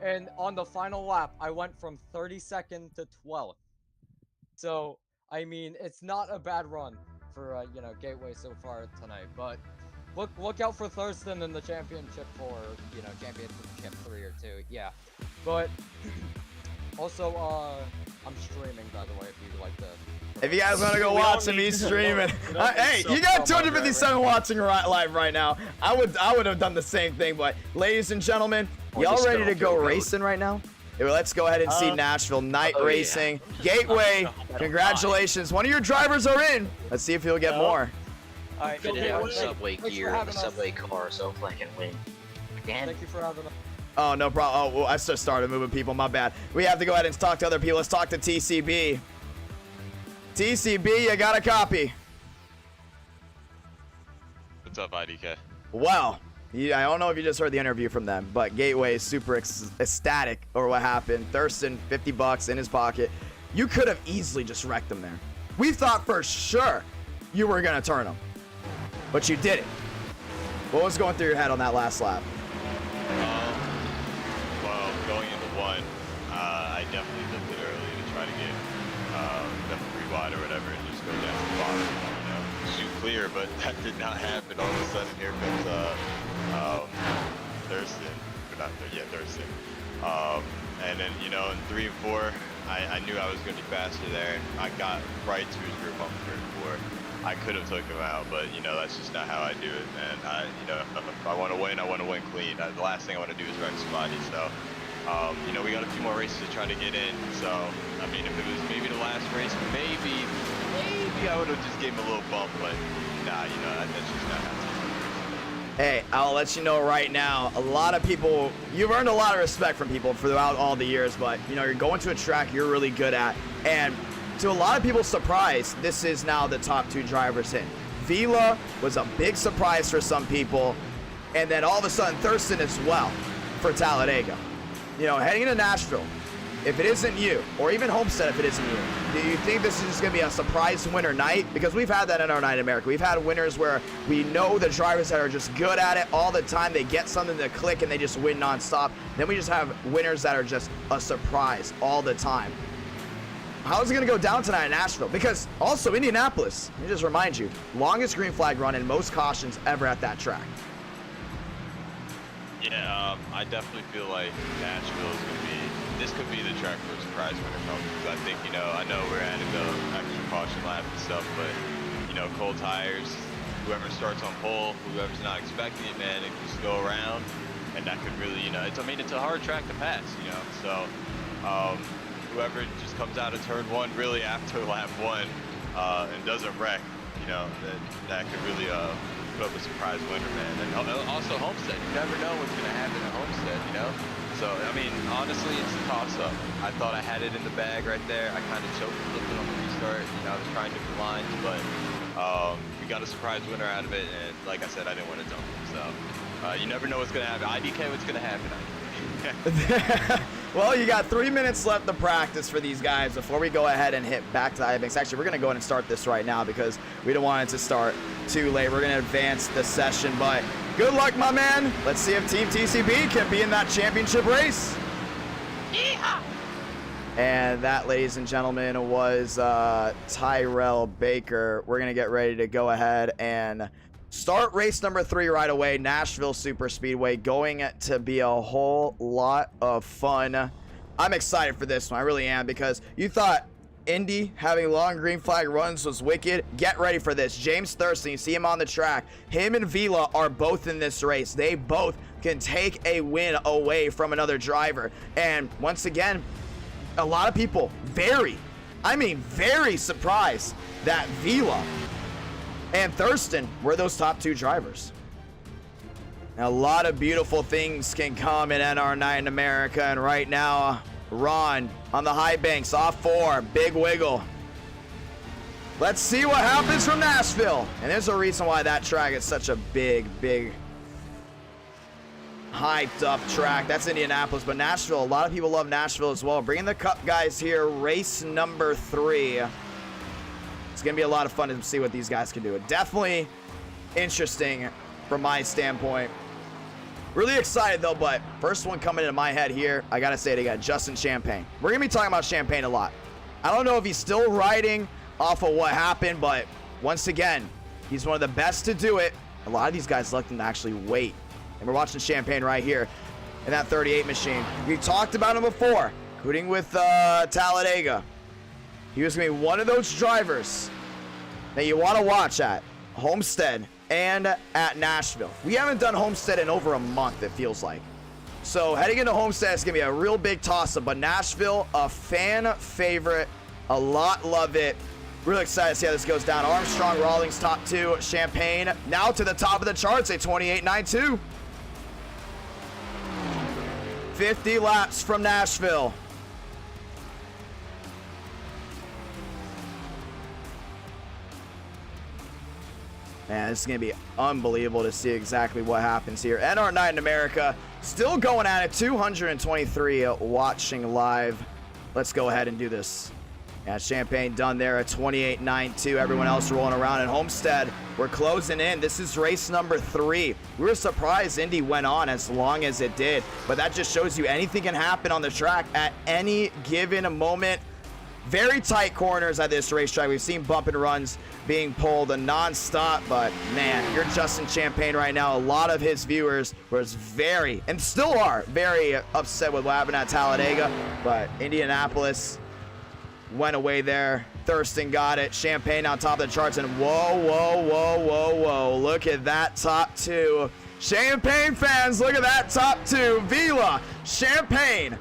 and on the final lap, I went from 32nd to 12th. So. I mean, it's not a bad run for, you know, Gateway so far tonight, but look out for Thurston in the championship for, you know, championship 3 or 2, yeah. But, also, I'm streaming, by the way, if you'd like to.
If you guys want to go watch me streaming. Hey, you got 257 watching live right now. I would have done the same thing, but ladies and gentlemen, y'all ready to go racing right now? Let's go ahead and see Nashville night racing. Yeah. Gateway, congratulations. One of your drivers are in. Let's see if he'll get more.
All right, fit it out subway gear and the subway car so I can win. Again.
Thank you for having us.
Oh, no problem. Oh, well, I just started moving people. My bad. We have to go ahead and talk to other people. Let's talk to TCB. TCB, you got a copy.
What's up, IDK?
Well. I don't know if you just heard the interview from them, but Gateway is super ecstatic over what happened. Thurston, $50 in his pocket. You could have easily just wrecked them there. We thought for sure you were going to turn them, but you didn't. What was going through your head on that last lap?
Well, going into 1, I definitely lifted early to try to get them 3 wide or whatever and just go down to the bottom, you know, shoot clear, but that did not happen. All of a sudden, here comes Thurston, Thurston. And then, you know, in 3 and 4, I knew I was going to be faster there, and I got right to his rear bump in 3 and 4. I could have took him out, but, you know, that's just not how I do it, man. You know, if I want to win, I want to win clean. The last thing I want to do is wreck somebody, so, you know, we got a few more races to try to get in, so, I mean, if it was maybe the last race, maybe I would have just gave him a little bump, but, nah, you know, that's just not how
Hey, I'll let you know right now, a lot of people, you've earned a lot of respect from people throughout all the years, but, you know, you're going to a track you're really good at, and to a lot of people's surprise, this is now the top 2 drivers in. Vila was a big surprise for some people, and then all of a sudden, Thurston as well for Talladega. You know, heading into Nashville, if it isn't you, or even Homestead if it isn't you, do you think this is just going to be a surprise winner night? Because we've had that in our night in America. We've had winners where we know the drivers that are just good at it all the time. They get something to click and they just win nonstop. Then we just have winners that are just a surprise all the time. How's it going to go down tonight in Nashville? Because also Indianapolis, let me just remind you, longest green flag run and most cautions ever at that track.
Yeah, I definitely feel like Nashville is going to be, this could be the track for a surprise winner, because I think, you know, I know we're adding the extra caution lap and stuff, but, you know, cold tires, whoever starts on pole, whoever's not expecting it, man, it can just go around, and that could really, you know, it's, I mean, it's a hard track to pass, you know, so whoever just comes out of turn one really after lap one and doesn't wreck, you know, that could really put up a surprise winner, man. And also Homestead, you never know what's going to happen at Homestead, you know? So, I mean, honestly, it's a toss-up. I thought I had it in the bag right there. I kind of choked a little bit on the restart. You know, I was trying different lines, but we got a surprise winner out of it, and like I said, I didn't want to dump it. So, you never know what's going to happen. IDK, what's going to happen?
Well, you got 3 minutes left to practice for these guys before we go ahead and hit back to the high banks. Actually, we're going to go ahead and start this right now because we don't want it to start too late. We're going to advance the session, but good luck, my man. Let's see if Team TCB can be in that championship race. Yeehaw! And that, ladies and gentlemen, was Tyrell Baker. We're going to get ready to go ahead and start race number 3 right away. Nashville Super Speedway, going to be a whole lot of fun. I'm excited for this one. I really am, because you thought Indy having long green flag runs was wicked. Get ready for this. James Thurston, you see him on the track. Him and Vila are both in this race. They both can take a win away from another driver. And once again, a lot of people very surprised that Vila and Thurston were those top 2 drivers. Now, a lot of beautiful things can come in NR9 in America, and right now, Ron on the high banks, off 4, big wiggle. Let's see what happens from Nashville. And there's a reason why that track is such a big, hyped up track. That's Indianapolis, but Nashville, a lot of people love Nashville as well. Bringing the Cup guys here, race number 3. It's going to be a lot of fun to see what these guys can do. Definitely interesting from my standpoint. Really excited though, but first one coming into my head here, I got to say it again, Justin Champagne. We're going to be talking about Champagne a lot. I don't know if he's still riding off of what happened, but once again, he's one of the best to do it. A lot of these guys let them actually wait. And we're watching Champagne right here in that 38 machine. We talked about him before, including with Talladega. He was going to be one of those drivers that you want to watch at Homestead and at Nashville. We haven't done Homestead in over a month, it feels like. So heading into Homestead is going to be a real big toss-up, but Nashville, a fan favorite. A lot love it. Really excited to see how this goes down. Armstrong, Rawlings, top 2. Champagne now to the top of the charts at 28.92. 50 laps from Nashville. Man, this is going to be unbelievable to see exactly what happens here. NR9 in America, still going at it. 223 watching live. Let's go ahead and do this. Yeah, Champagne done there at 28.92. Everyone else rolling around at Homestead. We're closing in. This is race number 3. We were surprised Indy went on as long as it did, but that just shows you anything can happen on the track at any given moment. Very tight corners at this racetrack. We've seen bump and runs being pulled non-stop, but man, you're Justin Champagne right now. A lot of his viewers was very, and still are, very upset with what happened at Talladega, but Indianapolis went away there. Thurston got it. Champagne on top of the charts, and whoa. Look at that top 2. Champagne fans, look at that top 2. Vila, Champagne,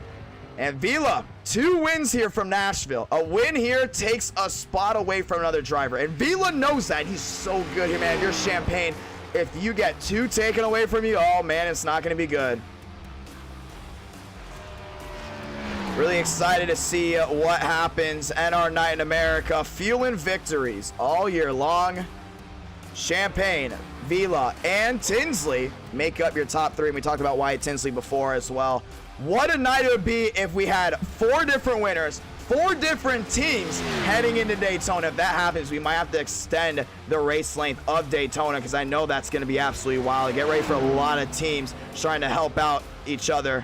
and Vila. 2 wins here from Nashville. A win here takes a spot away from another driver, and Vila knows that. He's so good here, man. You're Champagne. If you get 2 taken away from you, oh man, it's not going to be good. Really excited to see what happens. NR Night in America, fueling victories all year long. Champagne, Vila, and Tinsley make up your top 3. And we talked about Wyatt Tinsley before as well. What a night it would be if we had 4 different winners, 4 different teams heading into Daytona. If that happens, we might have to extend the race length of Daytona because I know that's going to be absolutely wild. Get ready for a lot of teams trying to help out each other.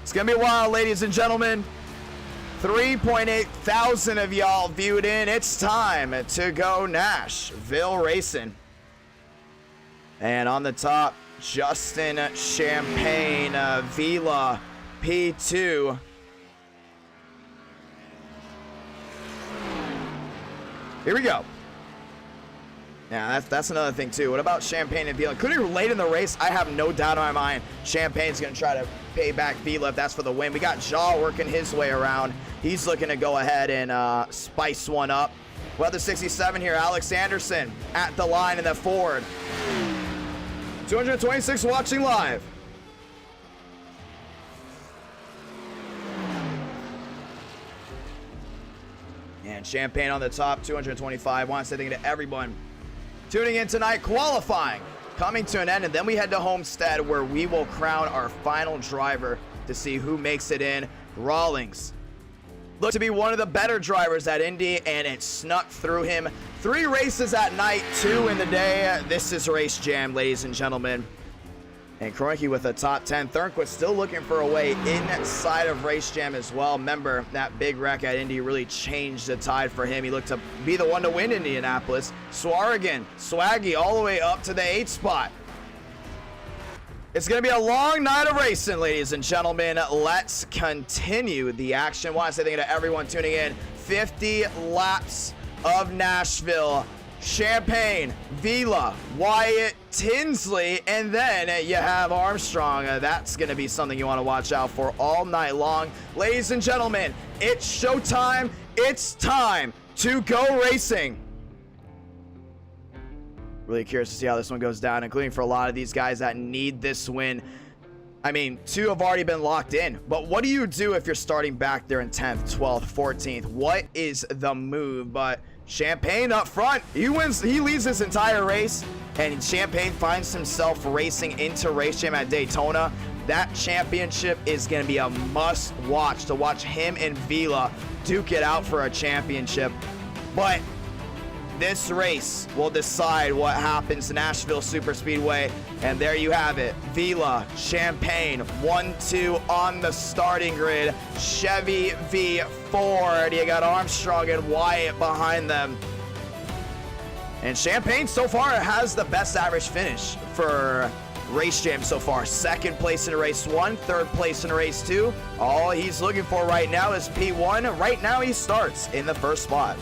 It's going to be wild, ladies and gentlemen. 3.8 thousand of y'all viewed in. It's time to go Nashville racing. And on the top, Justin Champagne, Vila P2. Here we go. Yeah, that's another thing too. What about Champagne and Vila? Could he late in the race? I have no doubt in my mind Champagne's going to try to pay back Vila if that's for the win. We got Jaw working his way around. He's looking to go ahead and spice one up. Weather 67 here. Alex Anderson at the line in the Ford. 226 watching live. And Champagne on the top, 225. Want to say thank you to everyone tuning in tonight. Qualifying coming to an end, and then we head to Homestead where we will crown our final driver to see who makes it in. Rawlings looked to be one of the better drivers at Indy, and it snuck through him. 3 races at night, 2 in the day. This is Race Jam, ladies and gentlemen. And Kroenke with a top 10. Thurnquist still looking for a way inside of Race Jam as well. Remember, that big wreck at Indy really changed the tide for him. He looked to be the one to win Indianapolis. Swarrigan, Swaggy all the way up to the 8th spot. It's going to be a long night of racing, ladies and gentlemen. Let's continue the action. I want to say thank you to everyone tuning in. 50 laps of Nashville. Champagne, Vila, Wyatt, Tinsley, and then you have Armstrong. That's going to be something you want to watch out for all night long. Ladies and gentlemen, it's showtime. It's time to go racing. Really curious to see how this one goes down, including for a lot of these guys that need this win. I mean, 2 have already been locked in, but what do you do if you're starting back there in 10th, 12th, 14th? What is the move? But Champagne up front, he leads this entire race, and Champagne finds himself racing into Race Jam at Daytona. That championship is going to be a must watch, to watch him and Vila duke it out for a championship. But this race will decide what happens to Nashville Superspeedway. And there you have it. Vila, Champagne, 1-2 on the starting grid. Chevy v Ford. You got Armstrong and Wyatt behind them. And Champagne so far has the best average finish for Race Jam so far. 2nd place in race 1, 3rd place in race 2. All he's looking for right now is P1. Right now he starts in the 1st spot.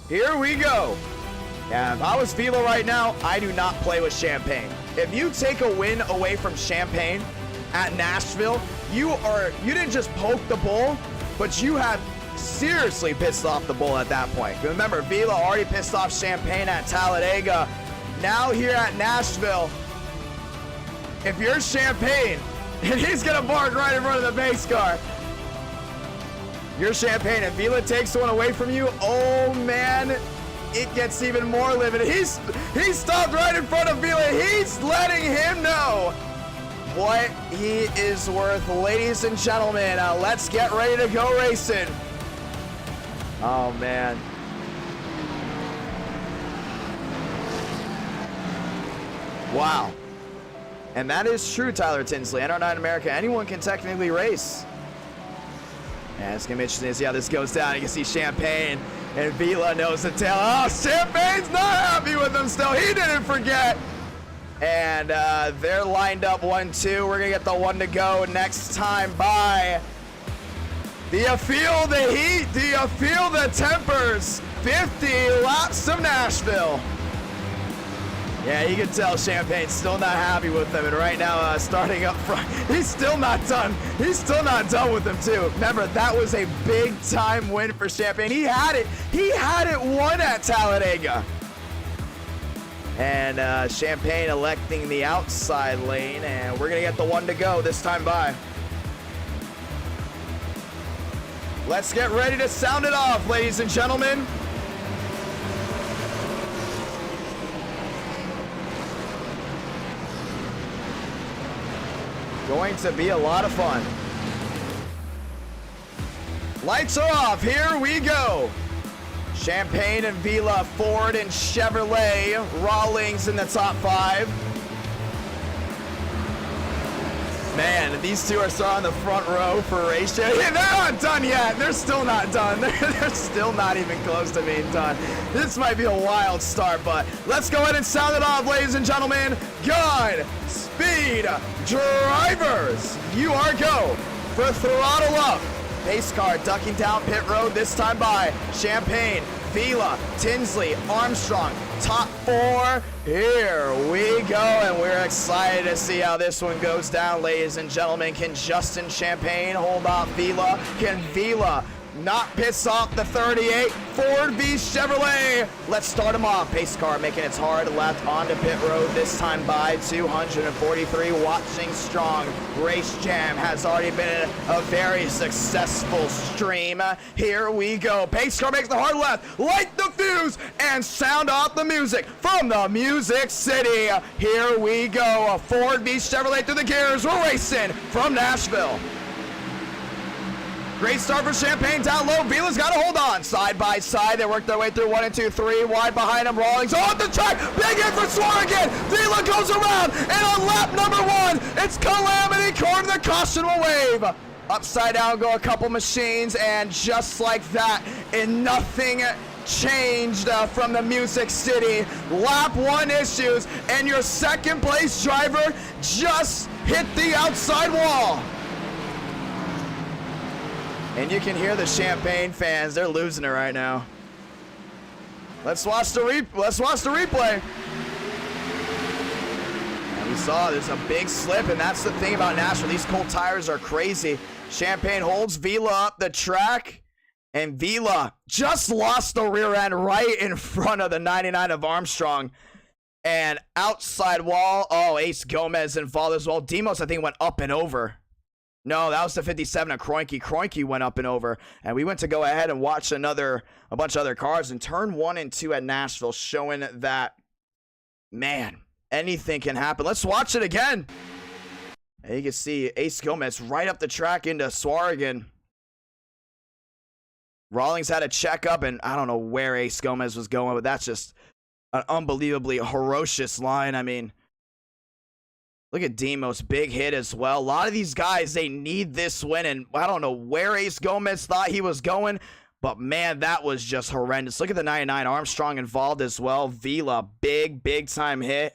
Here we go. Yeah, if I was Vila right now, I do not play with Champagne. If you take a win away from Champagne at Nashville, you didn't just poke the bull, but you have seriously pissed off the bull at that point. Remember, Vila already pissed off Champagne at Talladega. Now here at Nashville, if you're Champagne, and he's gonna bark right in front of the base car, you're Champagne, and Vila takes one away from you. Oh man, it gets even more livid. He's stopped right in front of Vila. He's letting him know what he is worth. Ladies and gentlemen, let's get ready to go racing. Oh man. Wow. And that is true, Tyler Tinsley. NR9 America, anyone can technically race. Yeah, it's going to be interesting to see how this goes down. You can see Champagne and Vila knows the tail. Oh, Champagne's not happy with him still. He didn't forget. And they're lined up 1-2. We're going to get the 1 to go next time by. Do you feel the heat? Do you feel the tempers? 50 laps of Nashville. Yeah, you can tell Champagne's still not happy with them, and right now, starting up front, he's still not done. He's still not done with them, too. Remember, that was a big-time win for Champagne. He had it. He had it won at Talladega. And Champagne electing the outside lane, and we're going to get the 1 to go this time by. Let's get ready to sound it off, ladies and gentlemen. Going to be a lot of fun. Lights are off. Here we go. Champagne and Vila, Ford and Chevrolet, Rawlings in the top 5. Man, these two are still on the front row for race day. They're not done yet. They're still not done. They're still not even close to being done. This might be a wild start, but let's go ahead and sound it off, ladies and gentlemen. God speed drivers. You are go for throttle up. Pace car ducking down pit road, this time by Champagne, Vila, Tinsley, Armstrong, top 4. Here we go, and we're excited to see how this one goes down, ladies and gentlemen. Can Justin Champagne hold off Vila? Can Vila not piss off the 38? Ford v Chevrolet. Let's start them off. Pace car making its hard left onto pit road, this time by 243. Watching strong. Race Jam has already been a very successful stream. Here we go. Pace car makes the hard left. Light the fuse and sound off the music from the Music City. Here we go. A Ford v Chevrolet through the gears. We're racing from Nashville. Great start for Champagne down low. Vila's got to hold on. Side by side, they work their way through 1 and 2, 3. Wide behind him, Rawlings on the track. Big hit for Swargan. Vila goes around, and on lap number 1, it's Calamity. Corner, the caution will wave. Upside down go a couple machines, and just like that, and nothing changed from the Music City. Lap 1 issues, and your second place driver just hit the outside wall. And you can hear the Champagne fans. They're losing it right now. Let's watch the replay. And we saw there's a big slip, and that's the thing about Nashville. These cold tires are crazy. Champagne holds Vila up the track, and Vila just lost the rear end right in front of the 99 of Armstrong. And outside wall, oh, Ace Gomez involved as well. Demos, I think, went up and over. No, that was the 57 of Kroenke. Kroenke went up and over. And we went to go ahead and watch a bunch of other cars. And turn 1 and 2 at Nashville showing that, man, anything can happen. Let's watch it again. And you can see Ace Gomez right up the track into Swargan. Rawlings had a checkup, and I don't know where Ace Gomez was going, but that's just an unbelievably ferocious line. I mean, look at Demos, big hit as well. A lot of these guys, they need this win, and I don't know where Ace Gomez thought he was going, but man, that was just horrendous. Look at the 99, Armstrong involved as well. Vila, big time hit.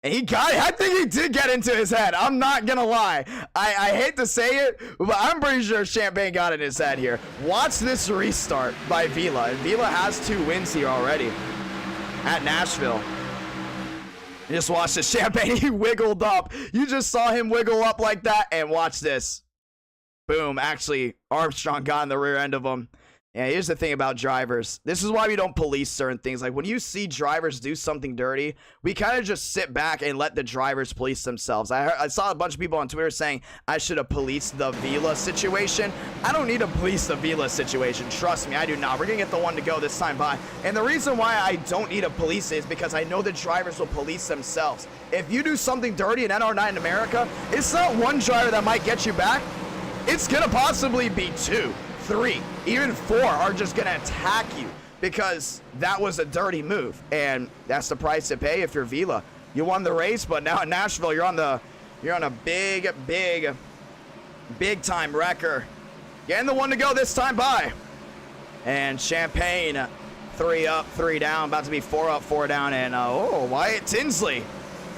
And he got it. I think he did get into his head. I'm not gonna lie. I hate to say it, but I'm pretty sure Champagne got in his head here. Watch this restart by Vila, and Vila has 2 wins here already at Nashville. You just watch the Champagne, he wiggled up. You just saw him wiggle up like that, and watch this. Boom, actually, Armstrong got in the rear end of him. Yeah, here's the thing about drivers. This is why we don't police certain things. Like, when you see drivers do something dirty, we kind of just sit back and let the drivers police themselves. I saw a bunch of people on Twitter saying I should have policed the Vila situation. I don't need to police the Vila situation. Trust me, I do not. We're going to get the 1 to go this time by. And the reason why I don't need to police it is because I know the drivers will police themselves. If you do something dirty in NR9 in America, it's not 1 driver that might get you back. It's going to possibly be 2. 3, even 4 are just gonna attack you because that was a dirty move, and that's the price to pay if you're Vila. You won the race, but now at Nashville, you're on a big time wrecker. Getting the 1 to go this time by, and Champagne 3 up, 3 down, about to be 4 up, 4 down, and oh, Wyatt Tinsley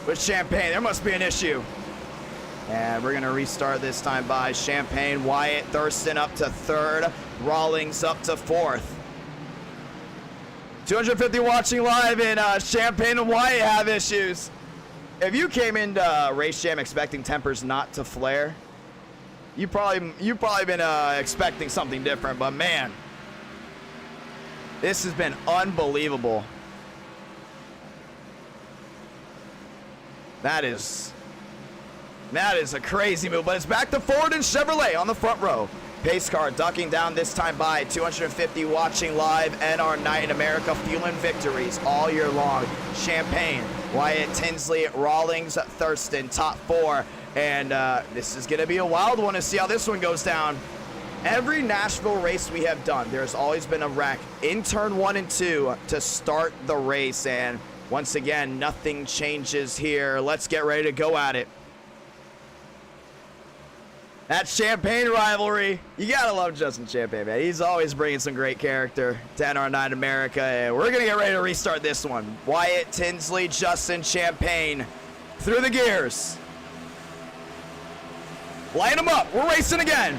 with Champagne. There must be an issue. And we're going to restart this time by Champagne, Wyatt, Thurston up to 3rd, Rawlings up to 4th. 250 watching live, and Champagne and Wyatt have issues. If you came into Race Jam expecting tempers not to flare, you probably been expecting something different, but man, this has been unbelievable. That is a crazy move, but it's back to Ford and Chevrolet on the front row. Pace car ducking down this time by 250 watching live. NR Night in America, fueling victories all year long. Champagne, Wyatt Tinsley, Rawlings, Thurston, top 4. And this is going to be a wild one to see how this one goes down. Every Nashville race we have done, there's always been a wreck in turn 1 and 2 to start the race. And once again, nothing changes here. Let's get ready to go at it. That Champagne rivalry. You gotta love Justin Champagne, man. He's always bringing some great character to NR9 America, and we're gonna get ready to restart this one. Wyatt Tinsley, Justin Champagne through the gears. Line them up. We're racing again.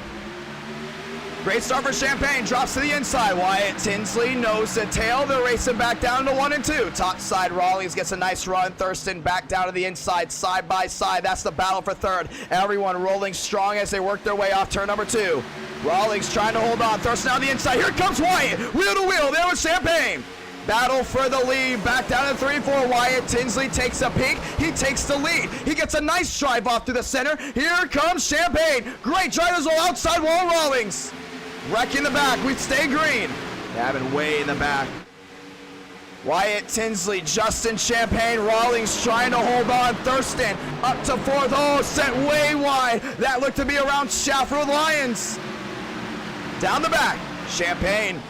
Great start for Champagne. Drops to the inside. Wyatt Tinsley nose to tail. They're racing back down to 1 and 2. Top side, Rawlings gets a nice run. Thurston back down to the inside, side by side. That's the battle for third. Everyone rolling strong as they work their way off turn number 2. Rawlings trying to hold on. Thurston on the inside. Here comes Wyatt. Wheel to wheel. There was Champagne. Battle for the lead. Back down to 3-4. Wyatt Tinsley takes a peek. He takes the lead. He gets a nice drive off through the center. Here comes Champagne. Great drive as well. Outside wall, Rawlings. Wreck in the back. We stay green. Gavin way in the back. Wyatt Tinsley, Justin Champagne, Rawlings trying to hold on. Thurston up to 4th. Oh, sent way wide. That looked to be around Shafford Lions. Down the back. Champagne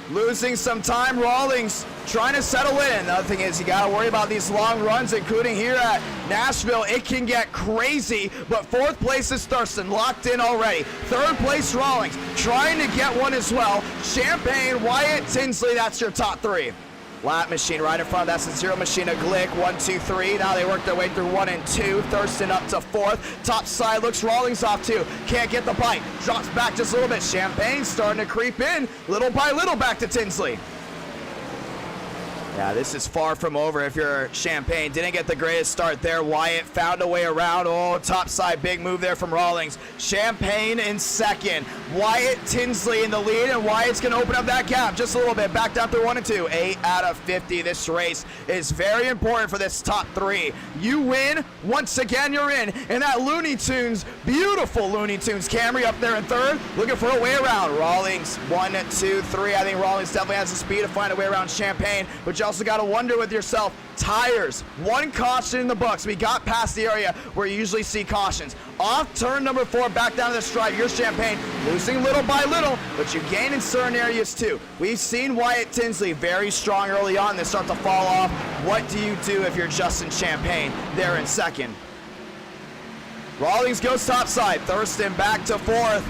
losing some time. Rawlings trying to settle in. The other thing is you got to worry about these long runs, including here at Nashville. It can get crazy, but 4th place is Thurston, locked in already. 3rd place, Rawlings, trying to get one as well. Champagne, Wyatt Tinsley, that's your top 3. Lap machine right in front. That's the zero machine of Glick. 1, 2, 3. Now they work their way through 1 and 2. Thurston up to 4th. Top side looks Rawlings off 2. Can't get the bite. Drops back just a little bit. Champagne starting to creep in. Little by little back to Tinsley. Yeah, this is far from over if you're Champagne. Didn't get the greatest start there. Wyatt found a way around. Oh, top side, big move there from Rawlings. Champagne in 2nd. Wyatt Tinsley in the lead, and Wyatt's going to open up that gap just a little bit. Back down through 1 and 2. 8 out of 50. This race is very important for this top 3. You win, once again you're in. And that Looney Tunes, beautiful Looney Tunes Camry up there in 3rd, looking for a way around. Rawlings, 1, 2, 3. I think Rawlings definitely has the speed to find a way around Champagne, but you also got to wonder with yourself, tires, 1 caution in the books. We got past the area where you usually see cautions. Off turn number 4, back down to the stripe. Here's Champagne, losing little by little, but you gain in certain areas too. We've seen Wyatt Tinsley very strong early on, then start to fall off. What do you do if you're Justin Champagne there in 2nd? Rawlings goes topside. Thurston back to 4th.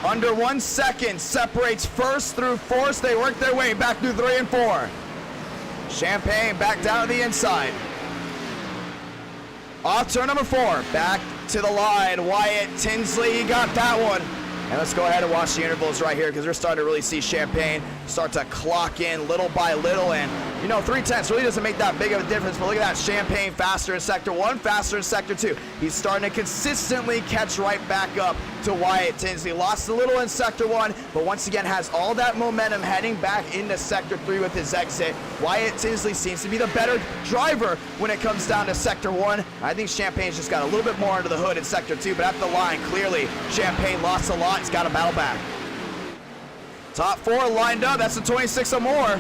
Under 1 second separates 1st through 4th. They work their way back through 3 and 4. Champagne back down to the inside. Off turn number 4, back to the line. Wyatt Tinsley, he got that one. And let's go ahead and watch the intervals right here because we're starting to really see Champagne start to clock in little by little. And, you know, 3/10 really doesn't make that big of a difference. But look at that, Champagne faster in Sector 1, faster in Sector 2. He's starting to consistently catch right back up to Wyatt Tinsley. Lost a little in Sector 1, but once again has all that momentum heading back into Sector 3 with his exit. Wyatt Tinsley seems to be the better driver when it comes down to Sector 1. I think Champagne's just got a little bit more under the hood in Sector 2, but at the line, clearly Champagne lost a lot. He's got to battle back. Top 4 lined up. That's the 26 or more.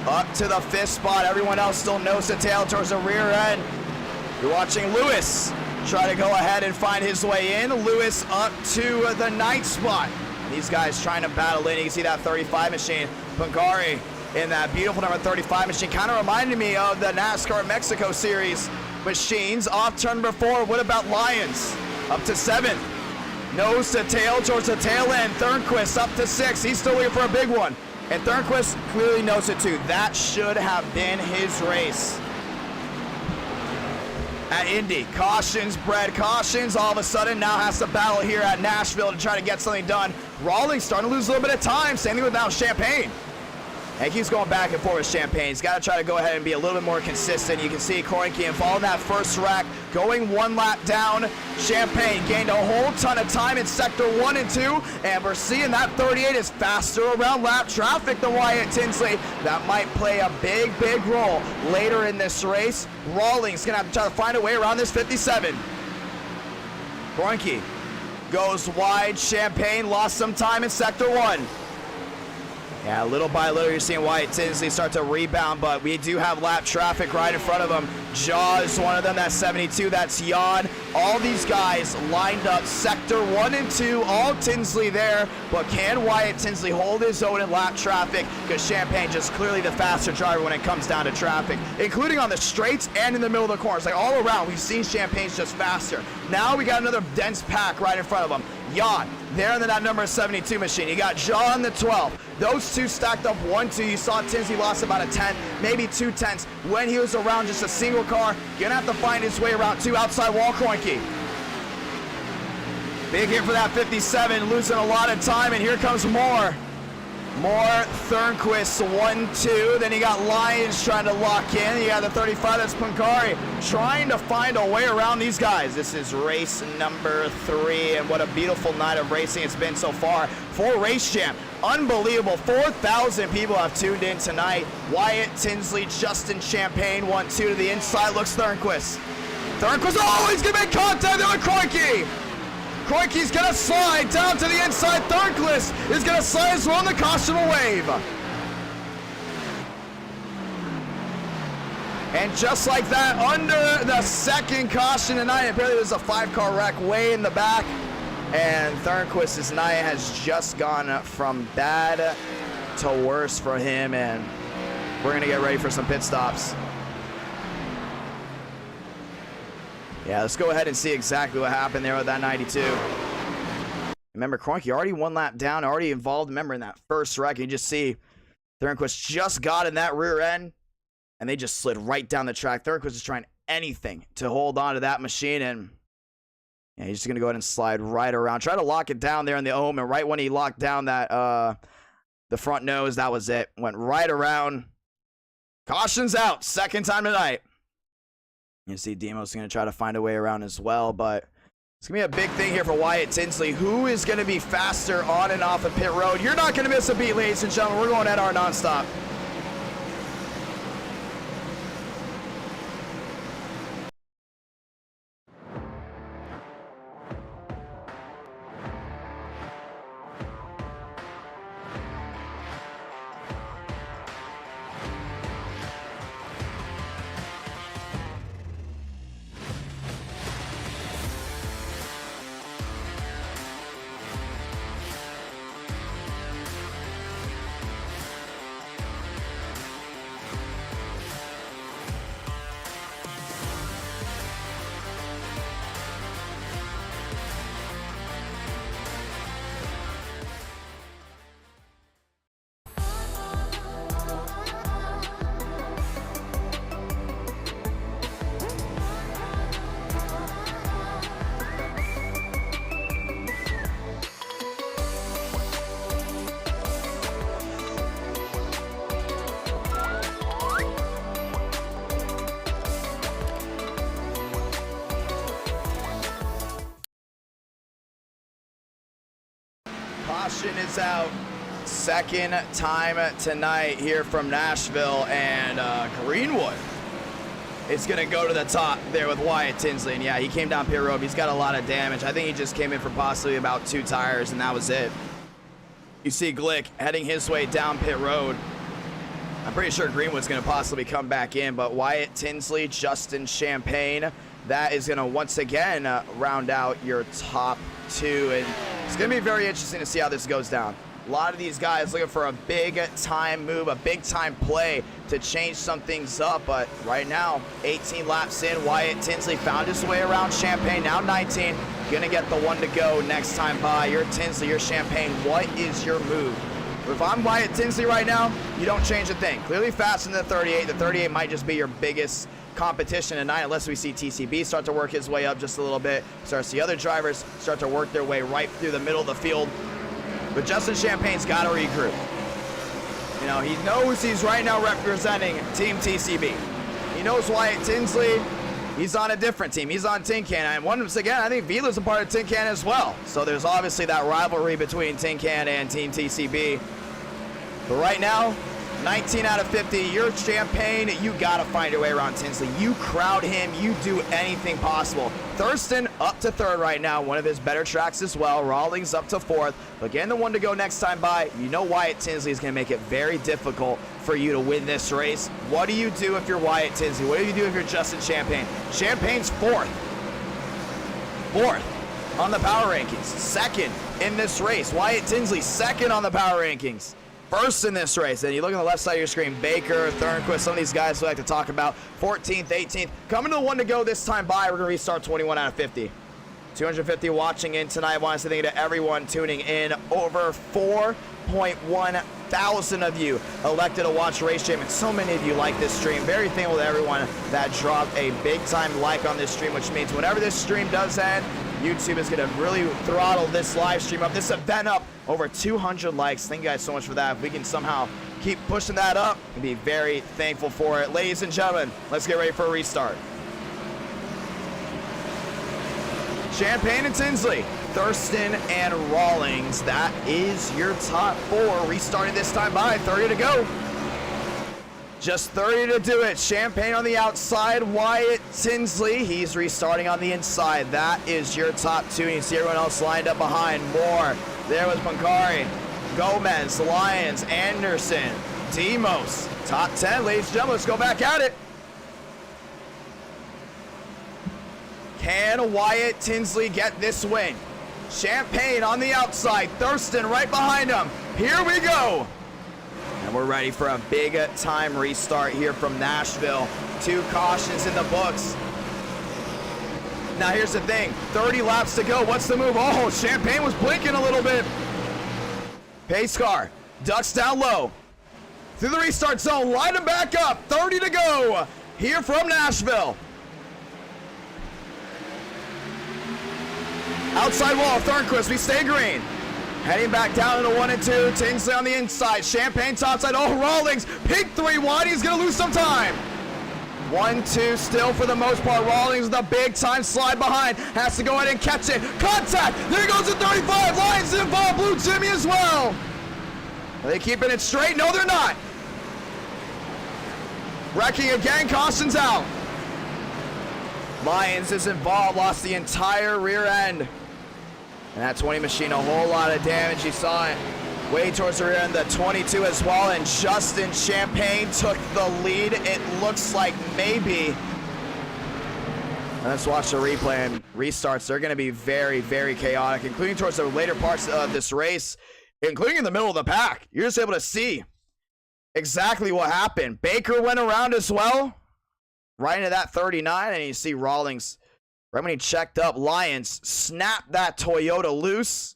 Up to the 5th spot. Everyone else still nose to tail towards the rear end. You're watching Lewis try to go ahead and find his way in. Lewis up to the 9th spot. These guys trying to battle in. You can see that 35 machine. Pangari in that beautiful number 35 machine. Kind of reminded me of the NASCAR Mexico Series machines. Off turn number 4. What about Lions? Up to 7th. Nose to tail towards the tail end. Thornquist up to 6th. He's still waiting for a big one. And Thornquist clearly knows it too. That should have been his race. At Indy, cautions bred cautions. All of a sudden now has to battle here at Nashville to try to get something done. Rawlings starting to lose a little bit of time. Same thing with now Champagne. And he keeps going back and forth with Champagne. He's got to try to go ahead and be a little bit more consistent. You can see Koinke involved in that first rack, going 1 lap down. Champagne gained a whole ton of time in Sector 1 and 2, and we're seeing that 38 is faster around lap traffic than Wyatt Tinsley. That might play a big, big role later in this race. Rawlings going to have to try to find a way around this 57. Koinke goes wide. Champagne lost some time in Sector 1. Yeah, little by little, you're seeing Wyatt Tinsley start to rebound, but we do have lap traffic right in front of him. Jaws, one of them, that's 72. That's Jan. All these guys lined up, sector 1 and 2, all Tinsley there, but can Wyatt Tinsley hold his own in lap traffic? Because Champagne just clearly the faster driver when it comes down to traffic, including on the straights and in the middle of the corners. Like all around, we've seen Champagne's just faster. Now we got another dense pack right in front of him. Jan, there in that number 72 machine. You got John the 12. Those two stacked up 1-2. You saw Tinsley lost about a 10, maybe 2 tenths when he was around just a single car. Gonna have to find his way around 2 outside wall Kroenke. Big hit for that 57, losing a lot of time, and here comes more. Thornquist 1-2. Then you got Lyons trying to lock in. You got the 35, that's Pancari, trying to find a way around these guys. This is race number 3, and what a beautiful night of racing it's been so far for Race Champ. Unbelievable. 4,000 people have tuned in tonight. Wyatt Tinsley, Justin Champagne, 1-2 to the inside. Looks Thornquist. Oh, he's gonna make contact there with Kroenke. Kroenke's gonna slide down to the inside. Thornquist is gonna slide as well, and the caution will wave. And just like that, under the second caution tonight, apparently there's a 5-car wreck way in the back. And Thornquist's night has just gone from bad to worse for him, and we're gonna get ready for some pit stops. Yeah, let's go ahead and see exactly what happened there with that 92. Remember, Kroenke already 1 lap down, already involved. Remember, in that first wreck, you just see Thornquist just got in that rear end, and they just slid right down the track. Thornquist is trying anything to hold on to that machine, and yeah, he's just going to go ahead and slide right around. Try to lock it down there in the ohm, and right when he locked down that the front nose, that was it. Went right around. Caution's out. Second time tonight. You see Demo's going to try to find a way around as well, but it's going to be a big thing here for Wyatt Tinsley. Who is going to be faster on and off of pit road? You're not going to miss a beat, ladies and gentlemen. We're going NR nonstop. Caution is out. Second time tonight here from Nashville, and Greenwood is going to go to the top there with Wyatt Tinsley. And yeah, he came down pit road. He's got a lot of damage. I think he just came in for possibly about 2 tires, and that was it. You see Glick heading his way down pit road. I'm pretty sure Greenwood's going to possibly come back in, but Wyatt Tinsley, Justin Champagne, that is going to once again round out your top 2, and it's going to be very interesting to see how this goes down. A lot of these guys looking for a big time move, a big time play to change some things up, but right now, 18 laps in, Wyatt Tinsley found his way around Champagne, now 19, gonna get the 1 to go next time by. You're Tinsley, you're Champagne, what is your move? If I'm Wyatt Tinsley right now, you don't change a thing. Clearly faster than the 38. The 38 might just be your biggest competition tonight, unless we see TCB start to work his way up just a little bit. Start to see other drivers start to work their way right through the middle of the field. But Justin Champagne's got to regroup. You know, he knows he's right now representing Team TCB. He knows Wyatt Tinsley, he's on a different team. He's on Tin Can. And once again, I think Vila's a part of Tin Can as well. So there's obviously that rivalry between Tin Can and Team TCB. But right now, 19 out of 50, you're Champagne, you gotta find your way around Tinsley. You crowd him, you do anything possible. Thurston up to 3rd right now, one of his better tracks as well. Rawlings up to 4th, but getting the 1 to go next time by, you know Wyatt Tinsley is gonna make it very difficult for you to win this race. What do you do if you're Wyatt Tinsley? What do you do if you're Justin Champagne? Champagne's 4th. 4th on the power rankings. 2nd in this race. Wyatt Tinsley, 2nd on the power rankings. 1st in this race. And you look on the left side of your screen, Baker, Thornquist, some of these guys we like to talk about. 14th, 18th. Coming to the one to go this time by, we're going to restart 21 out of 50. 250 watching in tonight. I want to say thank you to everyone tuning in. Over 4.1 thousand of you elected to watch Race Stream, and so many of you like this stream. Very thankful to everyone that dropped a big time like on this stream, which means whenever this stream does end, YouTube is going to really throttle this live stream up, this event up. Over 200 likes. Thank you guys so much for that. If we can somehow keep pushing that up, I'd be very thankful for it. Ladies and gentlemen, let's get ready for a restart. Champagne and Tinsley, Thurston and Rawlings. That is your top 4. Restarting this time by 30 to go. Just 30 to do it. Champagne on the outside. Wyatt Tinsley, he's restarting on the inside. That is your top 2. And you see everyone else lined up behind. Moore. There was Pancari, Gomez, Lyons, Anderson, Demos. Top 10, ladies and gentlemen. Let's go back at it. Can Wyatt Tinsley get this win? Champagne on the outside. Thurston right behind him. Here we go. And we're ready for a big time restart here from Nashville. 2 cautions in the books. Now here's the thing. 30 laps to go. What's the move? Oh, Champagne was blinking a little bit. Pace car. Ducks down low. Through the restart zone. Line him back up. 30 to go. Here from Nashville. Outside wall, Thornquist, we stay green. Heading back down into 1 and 2. Tinsley on the inside. Champagne topside. Oh, Rawlings. Pink 3 wide. He's going to lose some time. 1-2 still for the most part. Rawlings with a big time slide behind. Has to go ahead and catch it. Contact. There goes the 35. Lions involved. Blue Jimmy as well. Are they keeping it straight? No, they're not. Wrecking again. Caution's out. Lions is involved. Lost the entire rear end. And that 20 machine, a whole lot of damage. You saw it way towards the rear end. The 22 as well. And Justin Champagne took the lead. It looks like maybe. And let's watch the replay and restarts. They're going to be very, very chaotic, including towards the later parts of this race, including in the middle of the pack. You're just able to see exactly what happened. Baker went around as well, right into that 39. And you see Rawlings. Right when he checked up, Lions snapped that Toyota loose.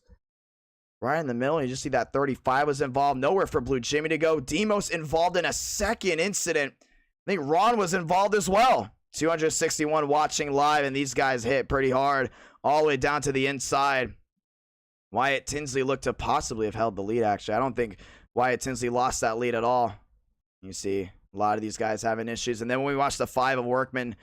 Right in the middle, you just see that 35 was involved. Nowhere for Blue Jimmy to go. Demos involved in a second incident. I think Ron was involved as well. 261 watching live, and these guys hit pretty hard all the way down to the inside. Wyatt Tinsley looked to possibly have held the lead, actually. I don't think Wyatt Tinsley lost that lead at all. You see a lot of these guys having issues. And then when we watched the 5 of Workman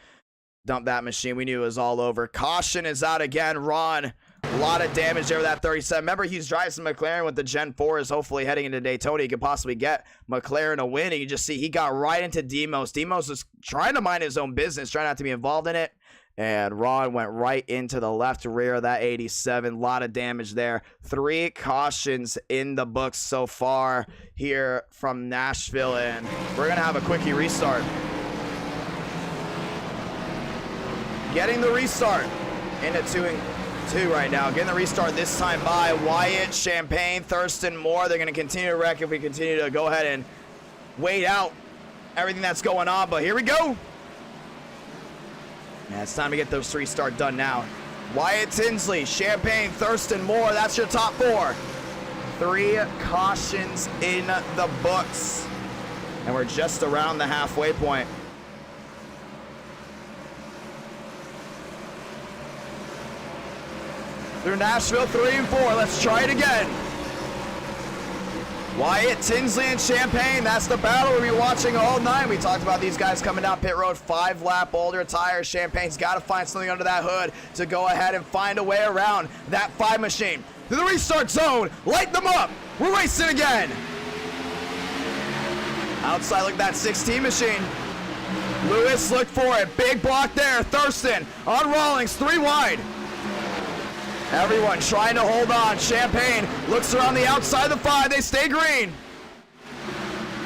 dump that machine, we knew it was all over. Caution is out again. Ron, a lot of damage over that 37. Remember, he's driving some McLaren with the Gen 4s. Hopefully heading into Daytona, he could possibly get McLaren a win. And you just see he got right into Demos. Demos was trying to mind his own business, trying not to be involved in it. And Ron went right into the left rear of that 87. A lot of damage there. 3 cautions in the books so far here from Nashville. And we're going to have a quickie restart. Getting the restart into 2-2 right now. Getting the restart this time by Wyatt, Champagne, Thurston, Moore. They're going to continue to wreck if we continue to go ahead and wait out everything that's going on. But here we go. Yeah, it's time to get those 3 start done now. Wyatt Tinsley, Champagne, Thurston, Moore. That's your top 4. 3 cautions in the books. And we're just around the halfway point. Through Nashville, 3 and 4. Let's try it again. Wyatt, Tinsley, and Champagne. That's the battle we'll be watching all night. We talked about these guys coming down pit road, 5-lap older tires. Champagne's got to find something under that hood to go ahead and find a way around that 5 machine. Through the restart zone, light them up. We're racing again. Outside, look at that 16 machine. Lewis, look for it. Big block there. Thurston on Rawlings, 3 wide. Everyone trying to hold on. Champagne looks around the outside of the 5. They stay green.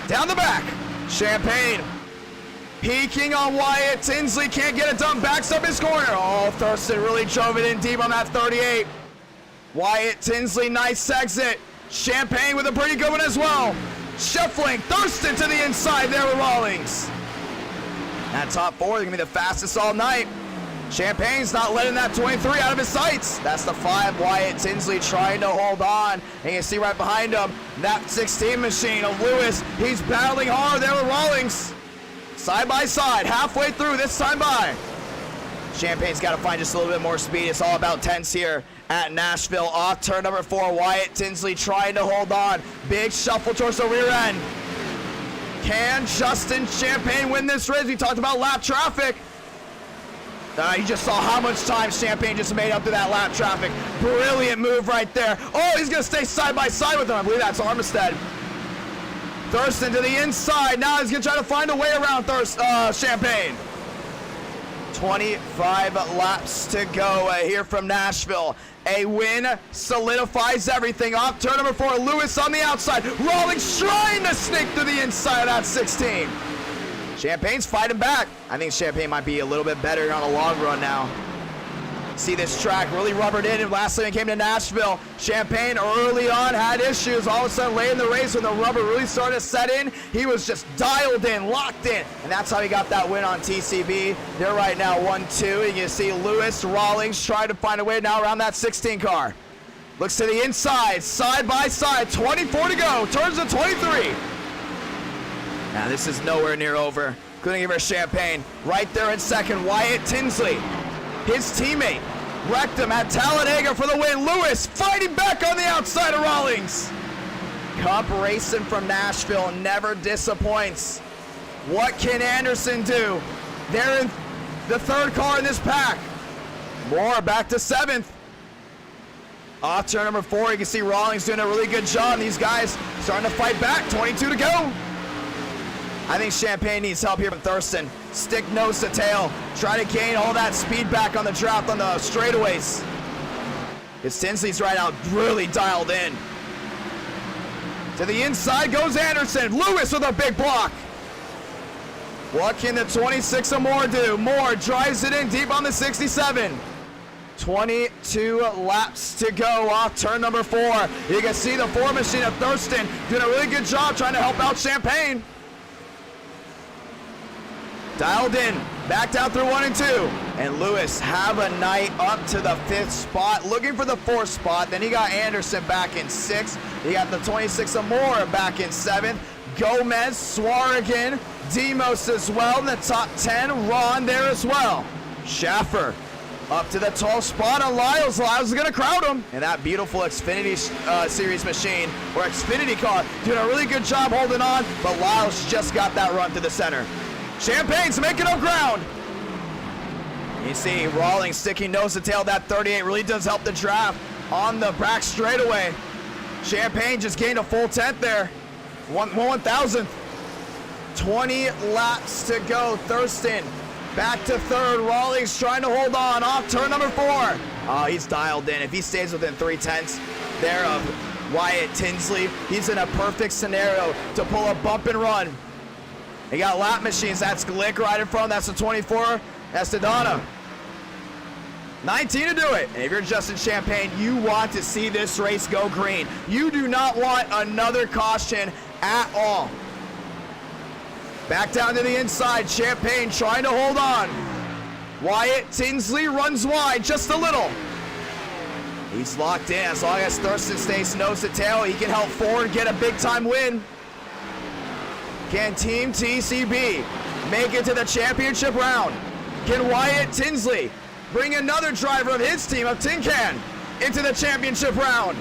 Down the back. Champagne Peeking on Wyatt. Tinsley can't get it done. Backs up his corner. Oh, Thurston really drove it in deep on that 38. Wyatt, Tinsley, nice exit. Champagne with a pretty good one as well. Shuffling. Thurston to the inside there with Rawlings. That top four is going to be the fastest all night. Champagne's not letting that 23 out of his sights. That's the 5. Wyatt Tinsley trying to hold on. And you can see right behind him, that 16 machine of Lewis. He's battling hard there with Rawlings. Side by side, halfway through this time by. Champagne's got to find just a little bit more speed. It's all about tenths here at Nashville. Off turn number 4, Wyatt Tinsley trying to hold on. Big shuffle towards the rear end. Can Justin Champagne win this race? We talked about lap traffic. You just saw how much time Champagne just made up to that lap traffic. Brilliant move right there. Oh, he's going to stay side by side with him. I believe that's Armistead. Thurston to the inside. Now he's going to try to find a way around Champagne. 25 laps to go here from Nashville. A win solidifies everything. Off turn number 4, Lewis on the outside. Rawlings trying to sneak through the inside of that 16. Champagne's fighting back. I think Champagne might be a little bit better on a long run now. See this track really rubbered in, and last time it came to Nashville, Champagne early on had issues. All of a sudden, late in the race when the rubber really started to set in, he was just dialed in, locked in, and that's how he got that win on TCB. They're right now 1-2, and you see Lewis, Rawlings trying to find a way now around that 16 car. Looks to the inside, side by side, 24 to go, turns to 23. Now this is nowhere near over. Couldn't give her Champagne. Right there in second, Wyatt Tinsley. His teammate wrecked him at Talladega for the win. Lewis fighting back on the outside of Rawlings. Cup racing from Nashville never disappoints. What can Anderson do? They're in the 3rd car in this pack. Moore back to 7th. Off turn number 4, you can see Rawlings doing a really good job. These guys starting to fight back. 22 to go. I think Champagne needs help here from Thurston. Stick nose to tail. Try to gain all that speed back on the draft on the straightaways. Because Tinsley's right now really dialed in. To the inside goes Anderson. Lewis with a big block. What can the 26 of Moore do? Moore drives it in deep on the 67. 22 laps to go off turn number 4. You can see the 4 machine of Thurston doing a really good job trying to help out Champagne. Dialed in, back down through 1 and 2. And Lewis have a night up to the 5th spot, looking for the 4th spot. Then he got Anderson back in 6th. He got the 26 of Moore back in 7th. Gomez, Swarrigan, Demos as well in the top 10. Ron there as well. Schaffer up to the 12th spot on Lyles. Lyles is going to crowd him. And that beautiful Xfinity Series machine, or Xfinity car, doing a really good job holding on, but Lyles just got that run to the center. Champagne's making up ground. You see Rawlings sticking nose to tail. That 38 really does help the draft on the back straightaway. Champagne just gained a full 10th there. 1,000th. 20 laps to go. Thurston back to 3rd. Rawlings trying to hold on. Off turn number 4. Oh, he's dialed in. If he stays within 3/10 there of Wyatt Tinsley, he's in a perfect scenario to pull a bump and run. He got lap machines. That's Glick right in front. That's the 24. That's Daytona. 19 to do it. And if you're Justin Champagne, you want to see this race go green. You do not want another caution at all. Back down to the inside. Champagne trying to hold on. Wyatt Tinsley runs wide just a little. He's locked in. As long as Thurston stays nose to tail, he can help Ford get a big time win. Can Team TCB make it to the championship round? Can Wyatt Tinsley bring another driver of his team, of Tin Can, into the championship round?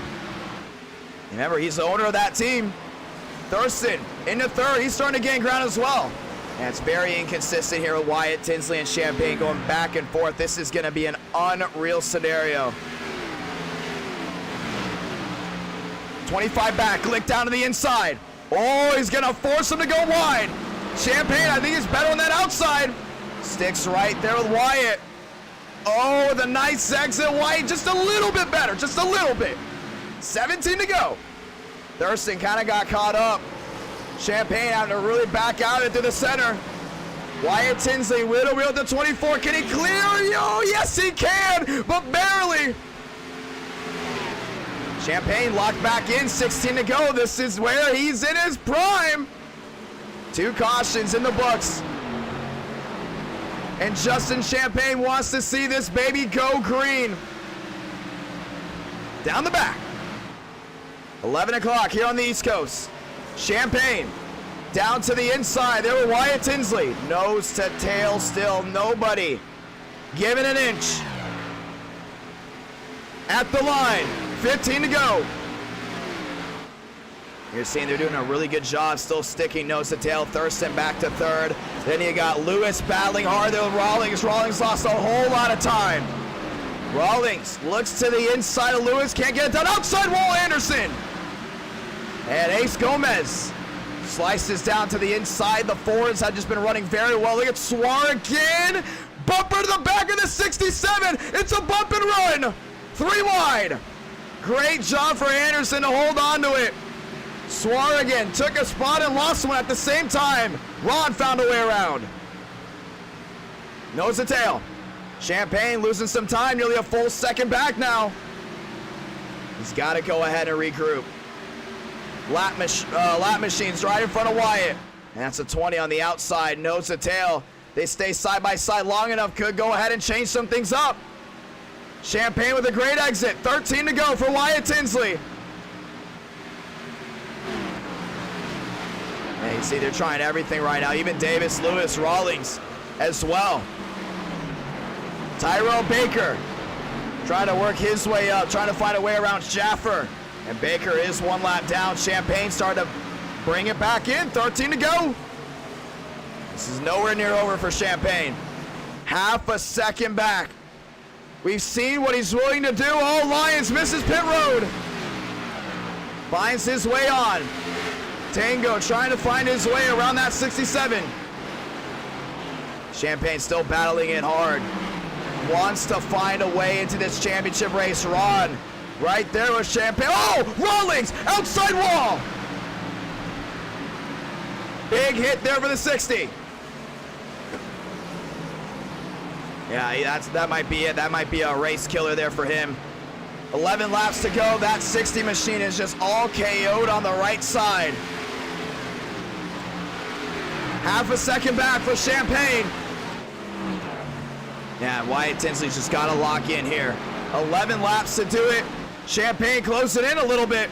Remember, he's the owner of that team. Thurston into 3rd. He's starting to gain ground as well. And it's very inconsistent here with Wyatt Tinsley and Champagne going back and forth. This is going to be an unreal scenario. 25 back, Glick down to the inside. Oh, he's going to force him to go wide. Champagne, I think he's better on that outside. Sticks right there with Wyatt. Oh, the nice exit. Wyatt just a little bit better, just a little bit. 17 to go. Thurston kind of got caught up. Champagne having to really back out into the center. Wyatt Tinsley, wheel to wheel to 24. Can he clear? Oh, yes, he can, but barely. Champagne locked back in, 16 to go. This is where he's in his prime. 2 cautions in the books. And Justin Champagne wants to see this baby go green. Down the back. 11 o'clock here on the East Coast. Champagne down to the inside. There were Wyatt Tinsley. Nose to tail still. Nobody giving an inch. At the line. 15 to go. You're seeing they're doing a really good job still sticking nose to tail. Thurston back to third. Then you got Lewis battling hard there with Rawlings. Rawlings lost a whole lot of time. Rawlings looks to the inside of Lewis. Can't get it done. Outside wall, Anderson. And Ace Gomez slices down to the inside. The Fords have just been running very well. Look at Swar again. Bumper to the back of the 67. It's a bump and run. 3 wide. Great job for Anderson to hold on to it. Swar again took a spot and lost one at the same time. Ron found a way around. Nose to tail. Champagne losing some time, nearly a full second back now. He's got to go ahead and regroup. Lap machines right in front of Wyatt. And that's a 20 on the outside, nose to tail. They stay side by side long enough, could go ahead and change some things up. Champagne with a great exit, 13 to go for Wyatt Tinsley. And you see they're trying everything right now, even Davis, Lewis, Rawlings as well. Tyrell Baker trying to work his way up, trying to find a way around Schaffer. And Baker is 1 lap down. Champagne starting to bring it back in. 13 to go. This is nowhere near over for Champagne. Half a second back. We've seen what he's willing to do. Oh, Lyons misses pit road. Finds his way on. Tango trying to find his way around that 67. Champagne still battling it hard. Wants to find a way into this championship race. Ron right there with Champagne. Oh, Rawlings, outside wall. Big hit there for the 60. Yeah, that might be it. That might be a race killer there for him. 11 laps to go. That 60 machine is just all KO'd on the right side. Half a second back for Champagne. Yeah, Wyatt Tinsley's just got to lock in here. 11 laps to do it. Champagne closing in a little bit.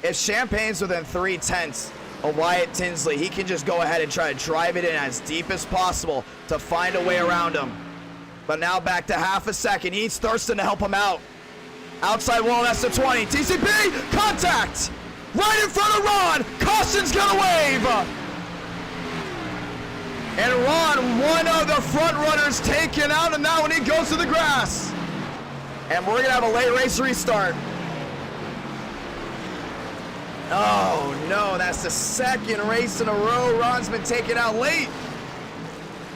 If Champagne's within 3/10 of Wyatt Tinsley, he can just go ahead and try to drive it in as deep as possible to find a way around him. But now back to half a second. He needs Thurston to help him out. Outside wall, that's the 20. TCP, contact! Right in front of Ron. Caution's gonna wave. And Ron, one of the front runners, taken out, and now when he goes to the grass. And we're gonna have a late race restart. Oh no, that's the second race in a row. Ron's been taken out late.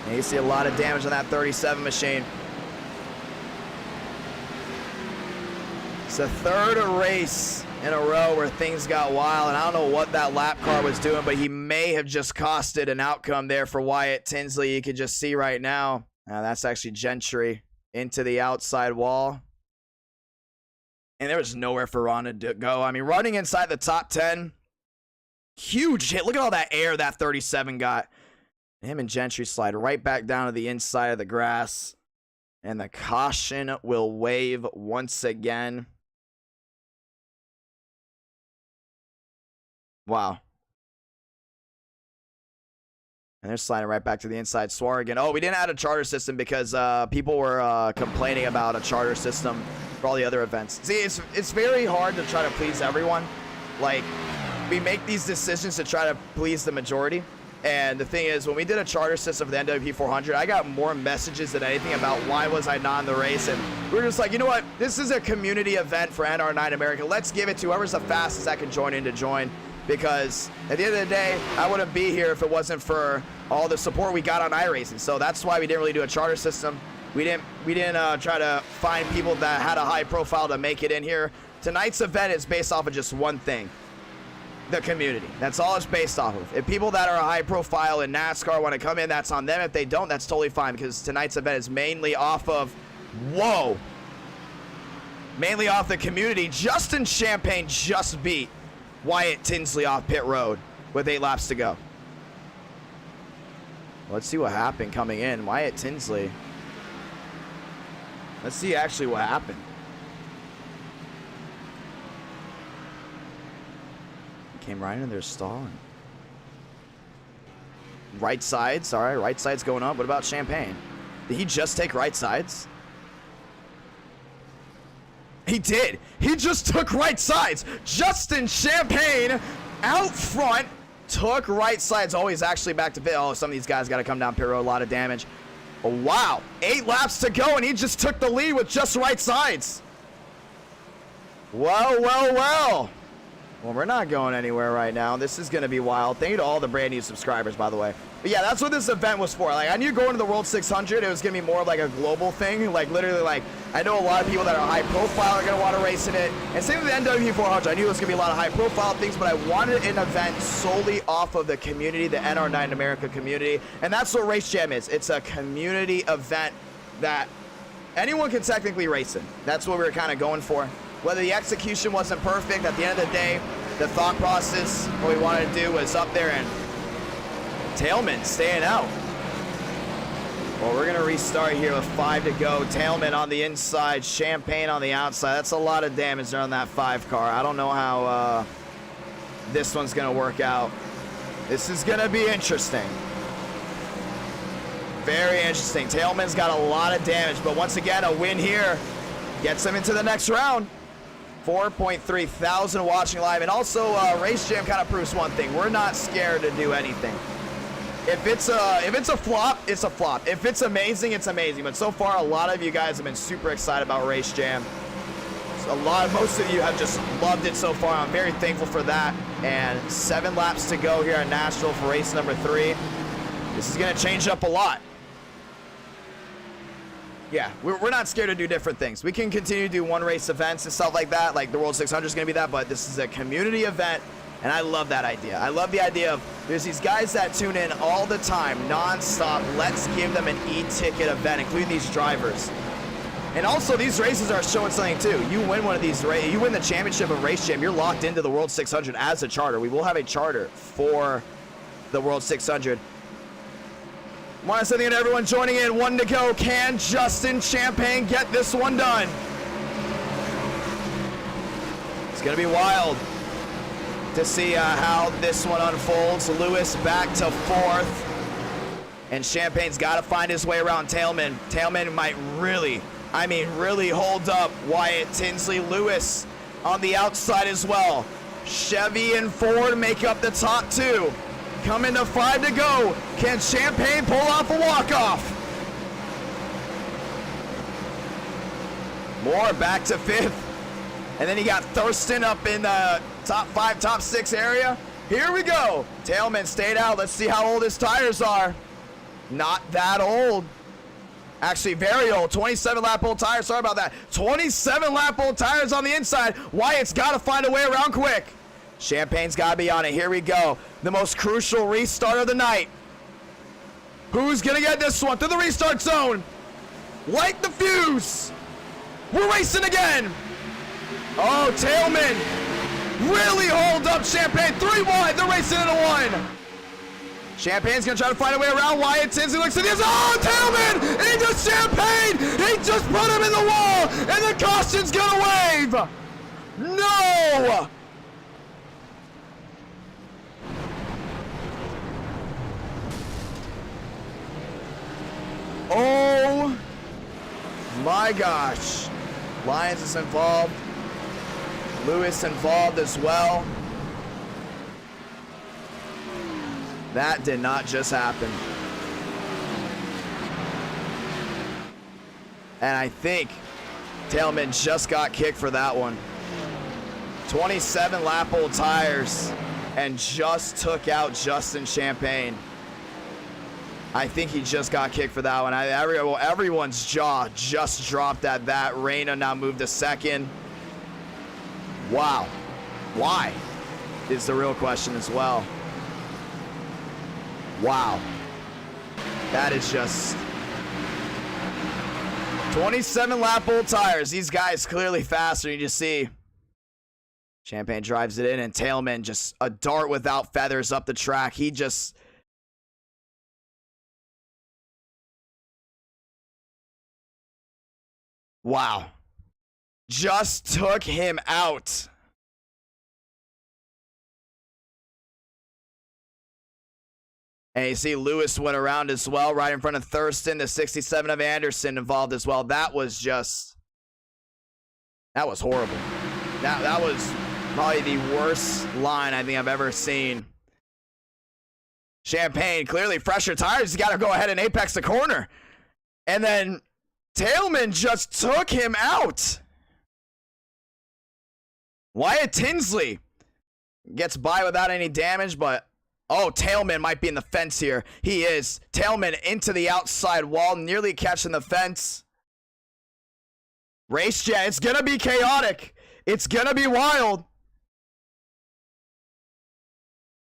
And you see a lot of damage on that 37 machine. It's the third race in a row where things got wild, and I don't know what that lap car was doing, but he may have just costed an outcome there for Wyatt Tinsley. You can just see right now. That's actually Gentry into the outside wall. And there was nowhere for Ron to go. I mean, running inside the top 10, huge hit. Look at all that air that 37 got. Him and Gentry slide right back down to the inside of the grass. And the caution will wave once again. Wow. And they're sliding right back to the inside. Swar again. Oh, we didn't add a charter system because people were complaining about a charter system for all the other events. See, it's very hard to try to please everyone. Like, we make these decisions to try to please the majority. And the thing is, when we did a charter system for the NWP 400, I got more messages than anything about why was I not in the race. And we were just like, you know what? This is a community event for NR9 America. Let's give it to whoever's the fastest that can join in to join. Because at the end of the day, I wouldn't be here if it wasn't for all the support we got on iRacing. So that's why we didn't really do a charter system. We didn't try to find people that had a high profile to make it in here. Tonight's event is based off of just one thing. the community. That's all it's based off of. If people that are high profile in NASCAR want to come in, that's on them. If they don't, that's totally fine, because tonight's event is mainly off of, whoa, mainly off the community. Justin Champagne just beat Wyatt Tinsley off pit road with 8 laps to go. Let's see what happened coming in. Wyatt Tinsley. Let's see actually what happened. Came right in there stalling. Right sides. All right, right sides going up. What about Champagne? Did he just take right sides? He did. He just took right sides. Justin Champagne out front took right sides. Oh, he's actually back to pit. Oh, some of these guys got to come down pit road. A lot of damage. Oh, wow. 8 laps to go, and he just took the lead with just right sides. Well, well, well. Well, we're not going anywhere right now. This is going to be wild. Thank you to all the brand new subscribers, by the way. But yeah, that's what this event was for. Like, I knew going to the World 600, it was going to be more of like a global thing. Like, literally, like, I know a lot of people that are high profile are going to want to race in it. And same with the NW 400. I knew it was going to be a lot of high profile things, but I wanted an event solely off of the community, the NR9 America community. And that's what Race Jam is. It's a community event that anyone can technically race in. That's what we were kind of going for. Whether the execution wasn't perfect, at the end of the day, the thought process, what we wanted to do was up there, and Tailman staying out. Well, we're going to restart here with 5 to go. Tailman on the inside, Champagne on the outside. That's a lot of damage there on that 5 car. I don't know how this one's going to work out. This is going to be interesting. Very interesting. Tailman's got a lot of damage, but once again, a win here gets him into the next round. 4.3 thousand watching live, and also Race Jam kind of proves one thing: we're not scared to do anything. If it's a flop, it's a flop. If it's amazing, it's amazing. But so far, a lot of you guys have been super excited about Race Jam. Most of you have just loved it so far. I'm very thankful for that. And 7 laps to go here in Nashville for race number 3. This is gonna change up a lot. Yeah, we're not scared to do different things. We can continue to do one race events and stuff like that. Like the World 600 is going to be that, but this is a community event, and I love that idea. I love the idea of there's these guys that tune in all the time, non-stop. Let's give them an e-ticket event, including these drivers. And also, these races are showing something too. You win one of these races, you win the championship of Race Jam, you're locked into the World 600 as a charter. We will have a charter for the World 600. Want to say thank you to everyone joining in. 1 to go. Can Justin Champagne get this one done? It's going to be wild to see how this one unfolds. Lewis back to 4th. And Champagne's got to find his way around Tailman. Tailman might really, I mean really hold up Wyatt Tinsley. Lewis on the outside as well. Chevy and Ford make up the top 2. Coming to 5 to go. Can Champagne pull off a walk-off? Moore back to 5th. And then you got Thurston up in the top 5, top 6 area. Here we go. Tailman stayed out. Let's see how old his tires are. Not that old. Actually, very old. 27-lap-old tires. Sorry about that. 27-lap-old tires on the inside. Wyatt's got to find a way around quick. Champagne's got to be on it. Here we go. The most crucial restart of the night. Who's going to get this one? Through the restart zone. Light the fuse. We're racing again. Oh, Tailman really hold up Champagne. 3 wide. They're racing into 1. Champagne's going to try to find a way around Wyatt Tinsley. Looks at this. Oh, Tailman into Champagne. He just put him in the wall. And the caution's going to wave. No. Oh my gosh. Lyons is involved. Lewis involved as well. That did not just happen. And I think Tailman just got kicked for that one. 27-lap-old tires and just took out Justin Champagne. I think he just got kicked for that one. Everyone's jaw just dropped at that. Reina now moved to 2nd. Wow. Why? is the real question as well. Wow. That is just 27 lap old tires. These guys clearly faster. You just see Champagne drives it in, and Tailman just a dart without feathers up the track. He just... Wow. Just took him out. And you see Lewis went around as well, right in front of Thurston. The 67 of Anderson involved as well. That was just... That was horrible. That was probably the worst line I think I've ever seen. Champagne, clearly fresher tires. He's got to go ahead and apex the corner. And then Tailman just took him out. Wyatt Tinsley gets by without any damage, but... Oh, Tailman might be in the fence here. He is. Tailman into the outside wall, nearly catching the fence. Race jet, it's going to be chaotic. It's going to be wild.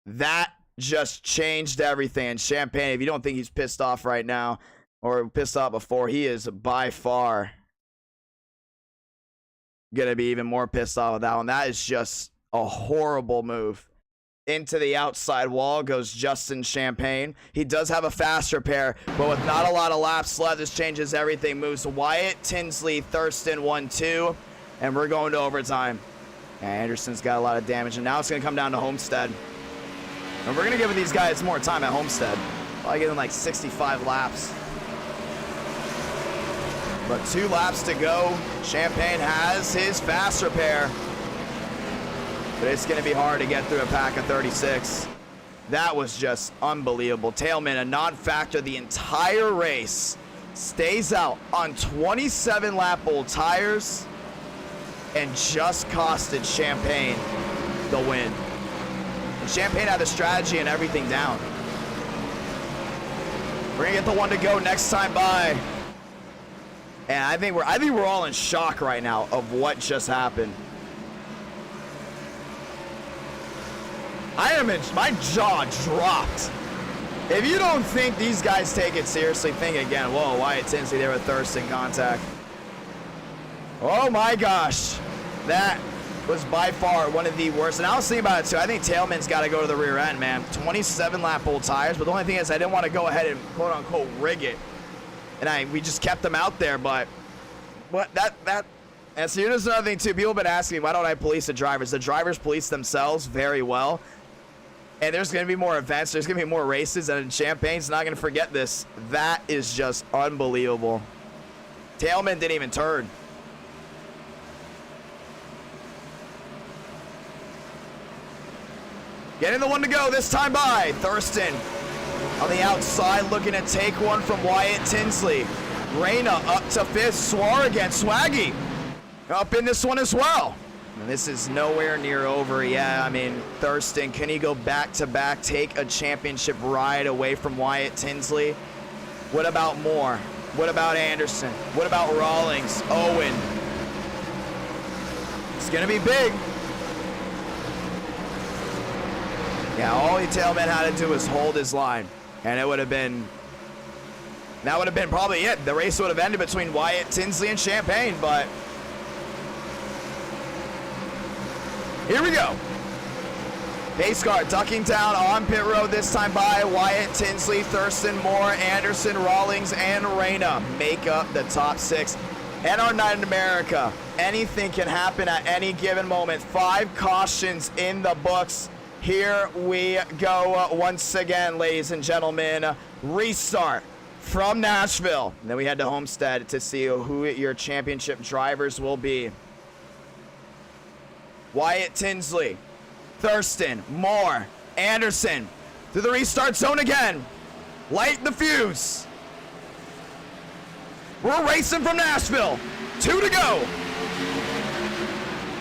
That just changed everything. And Champagne, if you don't think he's pissed off right now, or pissed off before, he is by far going to be even more pissed off with that one. That is just a horrible move. Into the outside wall goes Justin Champagne. He does have a faster pair, but with not a lot of laps left, this changes everything. Moves Wyatt, Tinsley, Thurston 1-2, and we're going to overtime. And Anderson's got a lot of damage, and now it's going to come down to Homestead. And we're going to give these guys more time at Homestead. Probably give them like 65 laps. But 2 laps to go. Champagne has his faster pair. But it's going to be hard to get through a pack of 36. That was just unbelievable. Tailman, a non-factor the entire race, stays out on 27-lap old tires and just costed Champagne the win. And Champagne had the strategy and everything down. We're going to get the one to go next time by. And I think we're all in shock right now of what just happened. My jaw dropped. If you don't think these guys take it seriously, think again. Whoa, Wyatt Tinsley there with Thurston contact. Oh my gosh. That was by far one of the worst. And I was thinking about it too. I think Tailman's got to go to the rear end, man. 27 lap old tires. But the only thing is I didn't want to go ahead and quote unquote rig it. And we just kept them out there. But and so here's another thing too. People have been asking me, why don't I police the drivers? The drivers police themselves very well. And there's going to be more events. There's going to be more races. And Champagne's not going to forget this. That is just unbelievable. Tailman didn't even turn. Getting the one to go this time by. Thurston on the outside looking to take one from Wyatt Tinsley. Reyna up to 5th. Swar again. Swaggy up in this one as well. And this is nowhere near over. Yeah, I mean, Thurston, can he go back-to-back, take a championship ride away from Wyatt Tinsley? What about Moore? What about Anderson? What about Rawlings? Owen? It's going to be big. Yeah, all the Tailman had to do was hold his line. And it would have been... That would have been probably it. The race would have ended between Wyatt Tinsley and Champagne, but... Here we go. Pace car ducking down on pit road this time by Wyatt Tinsley, Thurston, Moore, Anderson, Rawlings, and Reyna make up the top 6. NR Night in America. Anything can happen at any given moment. 5 cautions in the books. Here we go once again, ladies and gentlemen. Restart from Nashville. And then we head to Homestead to see who your championship drivers will be. Wyatt Tinsley, Thurston, Moore, Anderson, to the restart zone again. Light the fuse. We're racing from Nashville. 2 to go.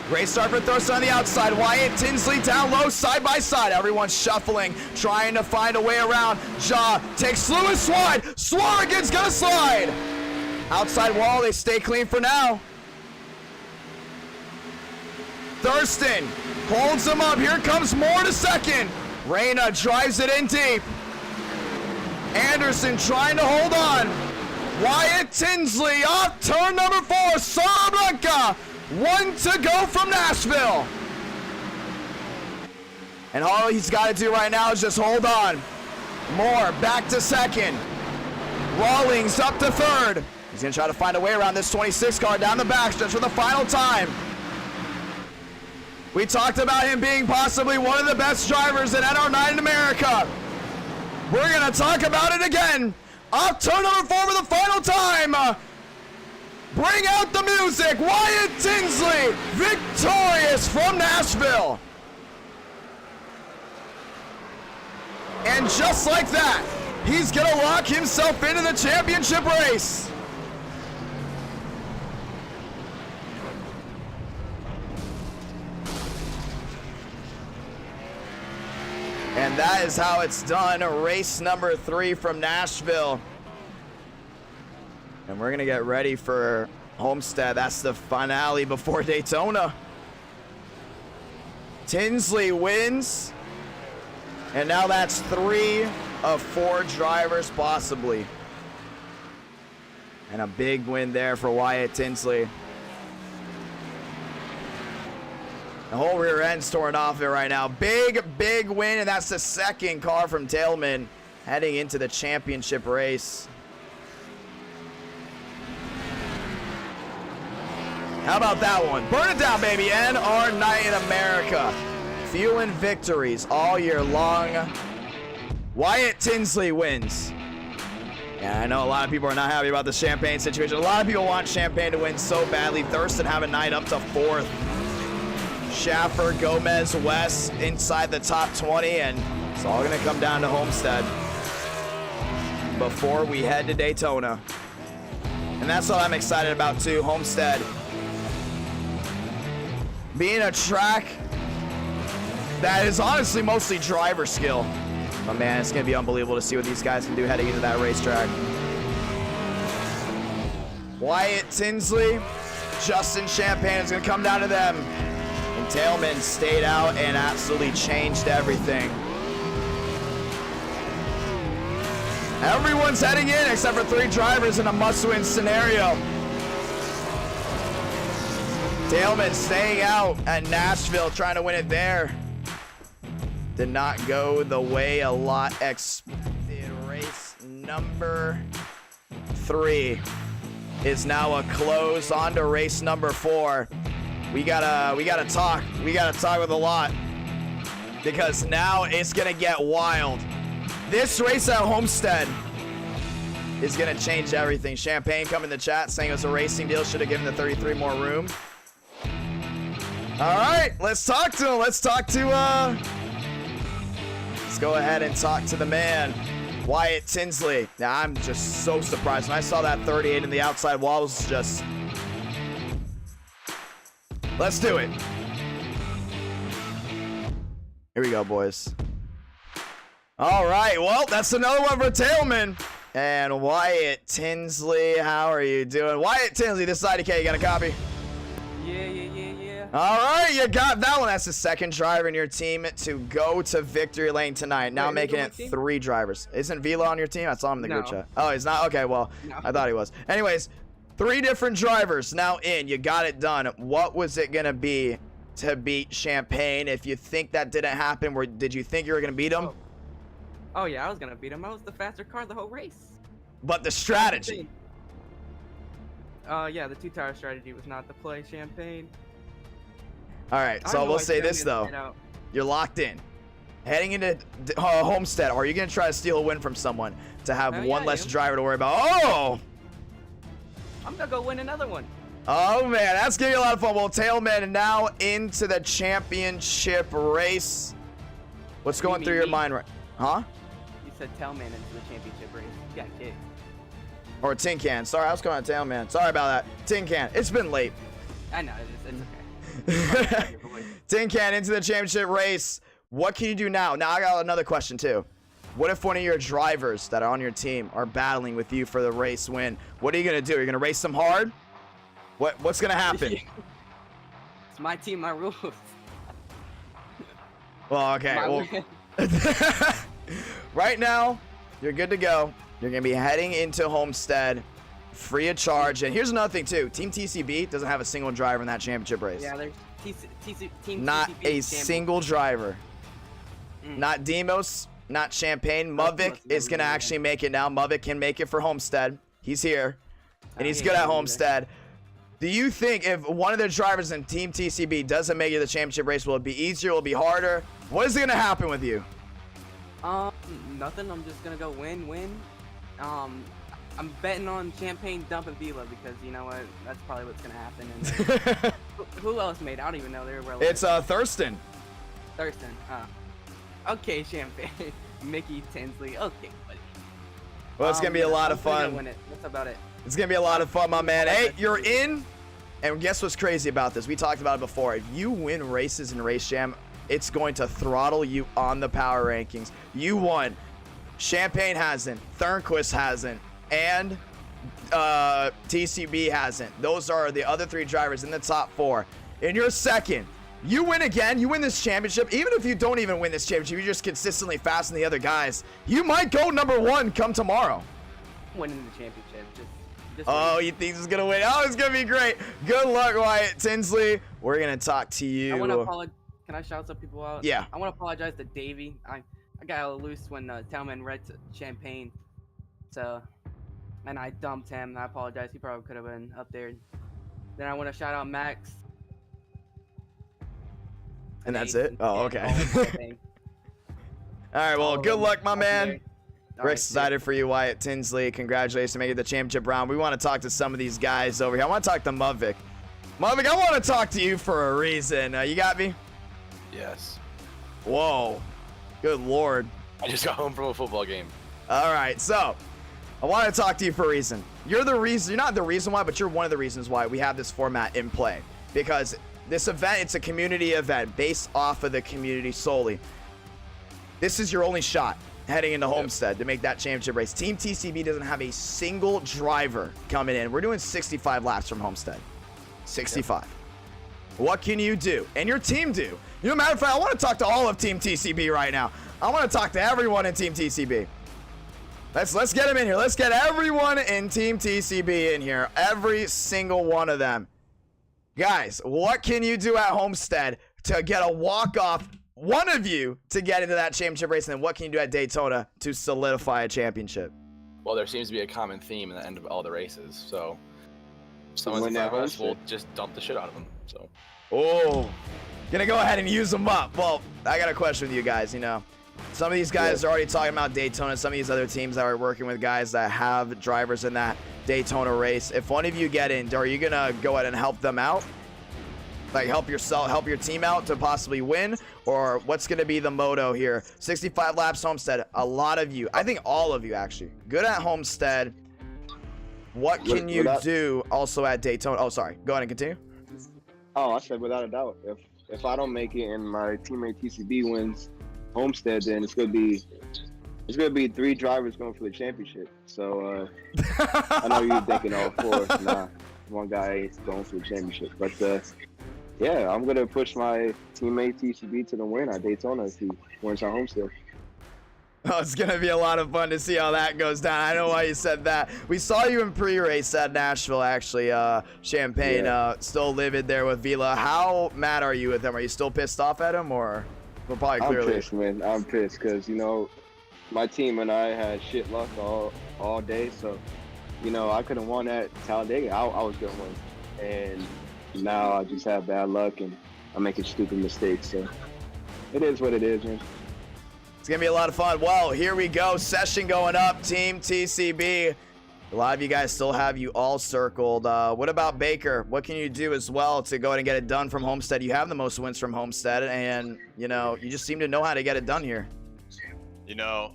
Great start for Thurston on the outside. Wyatt Tinsley down low, side by side. Everyone's shuffling, trying to find a way around. Jaw takes Lewis wide. Swarrigan's gonna slide. Outside wall, they stay clean for now. Thurston Holds him up. Here comes Moore to second. Reyna drives it in deep. Anderson trying to hold on. Wyatt Tinsley off turn number 4. Salamanca. 1 to go from Nashville. And all he's got to do right now is just hold on. Moore back to second. Rawlings up to third. He's going to try to find a way around this 26 car down the backstretch for the final time. We talked about him being possibly one of the best drivers in NR9 in America. We're going to talk about it again. Off turn number 4 for the final time. Bring out the music. Wyatt Tinsley, victorious from Nashville. And just like that, he's going to lock himself into the championship race. And that is how it's done. Race number 3 from Nashville. And we're going to get ready for Homestead. That's the finale before Daytona. Tinsley wins. And now that's 3 of 4 drivers possibly. And a big win there for Wyatt Tinsley. The whole rear end's torn off there right now. Big win, and that's the second car from Tailman heading into the championship race. How about that one? Burn it down, baby. NR Night in America. Fueling victories all year long. Wyatt Tinsley wins. Yeah, I know a lot of people are not happy about the Champagne situation. A lot of people want Champagne to win so badly. Thurston having Knight up to 4th. Schaffer, Gomez, West inside the top 20, and it's all going to come down to Homestead before we head to Daytona. And that's what I'm excited about too, Homestead. Being a track that is honestly mostly driver skill. But man, it's going to be unbelievable to see what these guys can do heading into that racetrack. Wyatt Tinsley, Justin Champagne is going to come down to them. And Tailman stayed out and absolutely changed everything. Everyone's heading in except for 3 drivers in a must-win scenario. Tailman staying out at Nashville, trying to win it there. Did not go the way a lot expected. Race number 3 is now a close. On to race number 4. We gotta talk with a lot, because now it's gonna get wild. This race at Homestead is gonna change everything. Champagne come in the chat saying it was a racing deal, should have given the 33 more room. All right, let's talk to him. Let's go ahead and talk to the man, Wyatt Tinsley. Now I'm just so surprised when I saw that 38 in the outside wall. Was just. Let's do it. Here we go, boys. All right, well, that's another one for Tailman. And Wyatt Tinsley, how are you doing? Wyatt Tinsley, this is IdkPlayer, you got a copy?
Yeah.
All right, you got that one. That's the second driver in your team to go to victory lane tonight. Now making it 3 drivers. Isn't Vila on your team? I saw him in the group chat. Oh, he's not? Okay, well, no. I thought he was. Anyways, 3 different drivers now in. You got it done. What was it going to be to beat Champagne? If you think that didn't happen, did you think you were going to beat him?
Oh, yeah, I was going to beat him. I was the faster car the whole race.
But the strategy.
Yeah, the 2-tire strategy was not to play Champagne.
All right, so we'll say this, though. You're locked in. Heading into Homestead, are you going to try to steal a win from someone to have one less driver to worry about? Oh!
I'm going to go win another one.
Oh, man, that's going to be a lot of fun. Well, Tailman now into the championship race. What's going through your mind right? Huh?
You said Tailman into the championship race. You got kicked.
Or Tin Can. Sorry, I was calling it Tailman. Sorry about that. Tin Can. It's been late.
I know. It's okay.
Tin Can into the championship race. What can you do now? Now, I got another question, too. What if one of your drivers that are on your team are battling with you for the race win? What are you going to do? Are you going to race them hard? What's going to happen?
It's my team, my rules.
Well, okay. Well, right now, you're good to go. You're going to be heading into Homestead free of charge. And here's another thing, too. Team TCB doesn't have a single driver in that championship race.
Yeah, there's Team
Not
TCB
a single driver. Not Demos, not Champagne. Muvik is going to actually make it now. Muvik can make it for Homestead. He's here. And he's good at Homestead. Do you think if one of the drivers in Team TCB doesn't make it to the championship race, will it be easier? Will it be harder? What is going to happen with you?
Nothing. I'm just gonna go win. I'm betting on Champagne dumping Vila because you know what? That's probably what's gonna happen. And who else made? I don't even know. They're relevant.
It's Thurston.
Thurston. Okay, Champagne. Mickey Tinsley. Okay, buddy.
Well, it's gonna be a lot of fun.
Win it. That's about it.
It's gonna be a lot of fun, my man. Hey, you're in. And guess what's crazy about this? We talked about it before. If you win races in Race Jam, it's going to throttle you on the power rankings. You won. Champagne hasn't. Thornquist hasn't. And TCB hasn't. Those are the other 3 drivers in the top 4. In your second, you win again. You win this championship. Even if you don't even win this championship, you're just consistently faster than the other guys. You might go number 1 come tomorrow.
Winning the championship. Just
oh, you think he's gonna win? Oh, it's gonna be great. Good luck, Wyatt Tinsley. We're gonna talk to you.
I want to apologize. Can I shout some people out?
Yeah.
I want to apologize to Davey. I got a little loose when Talman read Champagne, so and I dumped him. I apologize. He probably could have been up there. Then I want to shout out Max.
And that's it? Oh, okay. All right, well, good luck, my man. We're excited for you, Wyatt Tinsley. Congratulations on making the championship round. We want to talk to some of these guys over here. I want to talk to Muvik. Muvik, I want to talk to you for a reason. You got me?
Yes.
Whoa. Good Lord.
I just got home from a football game.
All right, so I want to talk to you for a reason. You're the reason. You're not the reason why, but you're one of the reasons why we have this format in play. Because this event, it's a community event based off of the community solely. This is your only shot heading into Homestead to make that championship race. Team TCB doesn't have a single driver coming in. We're doing 65 laps from Homestead. 65. Yep. What can you do? And your team do? You know, matter of fact, I want to talk to all of Team TCB right now. I want to talk to everyone in Team TCB. Let's get them in here. Let's get everyone in Team TCB in here. Every single one of them. Guys, what can you do at Homestead to get a walk-off, one of you, to get into that championship race? And then what can you do at Daytona to solidify a championship?
Well, there seems to be a common theme in the end of all the races. So someone's in front of us, we'll just dump the shit out of them. So.
Oh, gonna go ahead and use them up. Well, I got a question with you guys. You know, some of these guys are already talking about Daytona. Some of these other teams that are working with guys that have drivers in that Daytona race. If one of you get in, are you gonna go ahead and help them out? Like help yourself, help your team out to possibly win? Or what's gonna be the motto here? 65 laps Homestead. A lot of you, I think all of you actually, good at Homestead. What can you do also at Daytona? Oh, sorry. Go ahead and continue.
Oh, I said without a doubt. If I don't make it and my teammate TCB wins Homestead, then it's gonna be 3 drivers going for the championship. So I know you're thinking, oh, 4. Nah, one guy ain't going for the championship. But yeah, I'm gonna push my teammate TCB to the win at Daytona if he wins our Homestead.
Oh, it's going to be a lot of fun to see how that goes down. I know why you said that. We saw you in pre-race at Nashville, actually. Champagne, still livid there with Vila. How mad are you with him? Are you still pissed off at him, or we're probably clearly?
I'm pissed, man. I'm pissed because, you know, my team and I had shit luck all day. So, you know, I could have won at Talladega. I was going to win. And now I just have bad luck, and I'm making stupid mistakes. So it is what it is, man.
It's going to be a lot of fun. Well, here we go. Session going up. Team TCB. A lot of you guys still have you all circled. What about Baker? What can you do as well to go ahead and get it done from Homestead? You have the most wins from Homestead, and, you know, you just seem to know how to get it done here.
You know,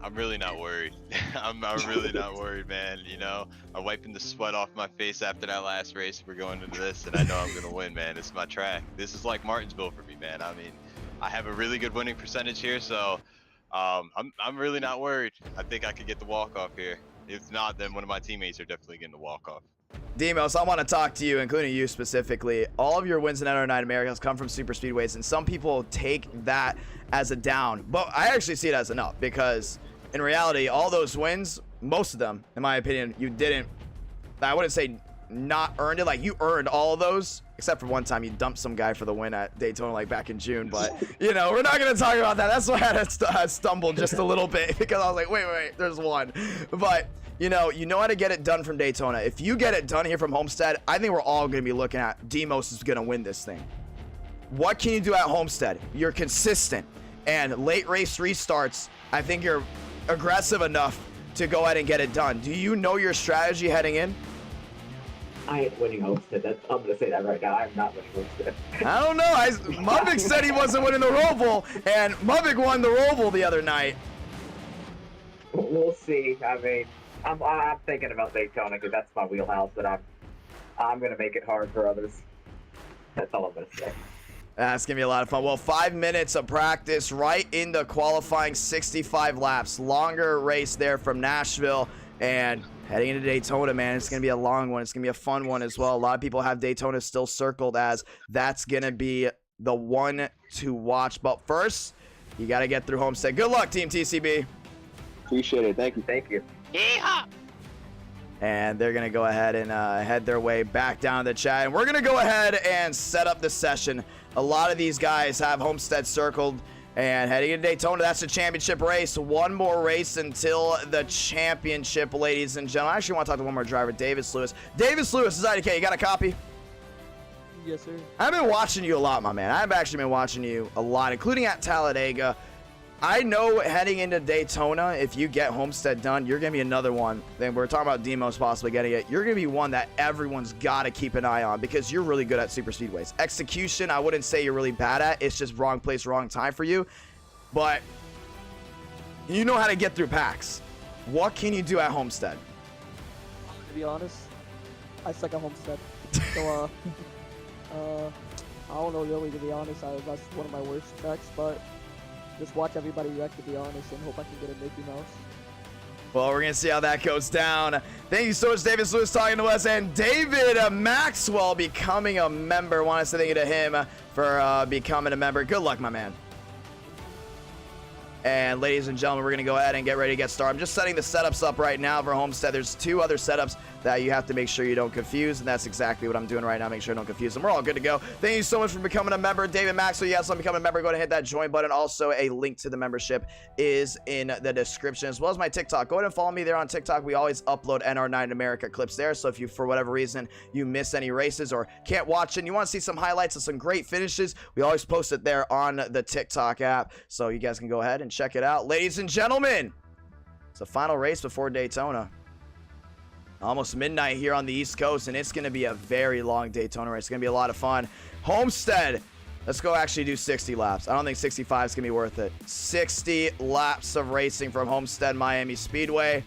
I'm really not worried. I'm really not worried, man. You know, I'm wiping the sweat off my face after that last race. We're going into this, and I know I'm going to win, man. It's my track. This is like Martinsville for me, man. I mean, I have a really good winning percentage here, so I'm really not worried. I think I could get the walk-off here. If not, then one of my teammates are definitely getting the walk-off.
Demos, I want to talk to you, including you specifically. All of your wins in NR9 Americas come from super speedways, and some people take that as a down. But I actually see it as an up, because in reality, all those wins, most of them, in my opinion, you didn't, I wouldn't say not earned it. Like, you earned all of those, except for one time you dumped some guy for the win at Daytona, like back in June. But, you know, we're not going to talk about that. That's why I stumbled just a little bit, because I was like, wait, there's one. But, you know how to get it done from Daytona. If you get it done here from Homestead, I think we're all going to be looking at Demos is going to win this thing. What can you do at Homestead? You're consistent, and late race restarts, I think you're aggressive enough to go ahead and get it done. Do you know your strategy heading in?
I ain't winning Homestead. I'm going to say that right now. I'm not winning Homestead.
I don't know. Muvik said he wasn't winning the Roval, and Muvik won the Roval the other night.
We'll see. I mean, I'm thinking about Daytona because that's my wheelhouse, but I'm going to make it hard for others. That's all I'm going to say.
That's going to be a lot of fun. Well, 5 minutes of practice right into qualifying, 65 laps. Longer race there from Nashville. And heading into Daytona, man, it's going to be a long one. It's going to be a fun one as well. A lot of people have Daytona still circled as that's going to be the one to watch. But first, you got to get through Homestead. Good luck, Team TCB.
Appreciate it. Thank you.
Yeehaw! And they're going to go ahead and head their way back down to the chat. And we're going to go ahead and set up the session. A lot of these guys have Homestead circled. And heading into Daytona, that's the championship race. One more race until the championship, ladies and gentlemen. I actually want to talk to one more driver, Davis Lewis. Davis Lewis is IDK. You got a copy?
Yes, sir.
I've been watching you a lot, my man. I've actually been watching you a lot, including at Talladega. I know heading into Daytona, if you get Homestead done, you're going to be another one. Then we're talking about Demos possibly getting it. You're going to be one that everyone's got to keep an eye on because you're really good at super speedways. Execution, I wouldn't say you're really bad at. It's just wrong place, wrong time for you. But you know how to get through packs. What can you do at Homestead?
To be honest, I suck at Homestead. So, I don't know really, to be honest. That's one of my worst tracks, but just watch everybody wreck, to be honest, and hope I can get a Mickey Mouse.
Well, we're going to see how that goes down. Thank you so much, Davis Lewis, talking to us. And David Maxwell becoming a member. Want to say thank you to him for becoming a member. Good luck, my man. And ladies and gentlemen, we're going to go ahead and get ready to get started. I'm just setting the setups up right now for Homestead. There's two other setups that you have to make sure you don't confuse, and that's exactly what I'm doing right now. Make sure I don't confuse them. We're all good to go. Thank you so much for becoming a member. David Maxwell, yes, I'm becoming a member. Go ahead and hit that join button. Also, a link to the membership is in the description, as well as my TikTok. Go ahead and follow me there on TikTok. We always upload NR9 America clips there, so if you, for whatever reason, you miss any races or can't watch it and you want to see some highlights of some great finishes, we always post it there on the TikTok app, so you guys can go ahead and check it out. Ladies and gentlemen, it's the final race before Daytona. Almost midnight here on the East Coast, and it's going to be a very long Daytona race. It's going to be a lot of fun. Homestead, let's go actually do 60 laps. I don't think 65 is going to be worth it. 60 laps of racing from Homestead Miami Speedway.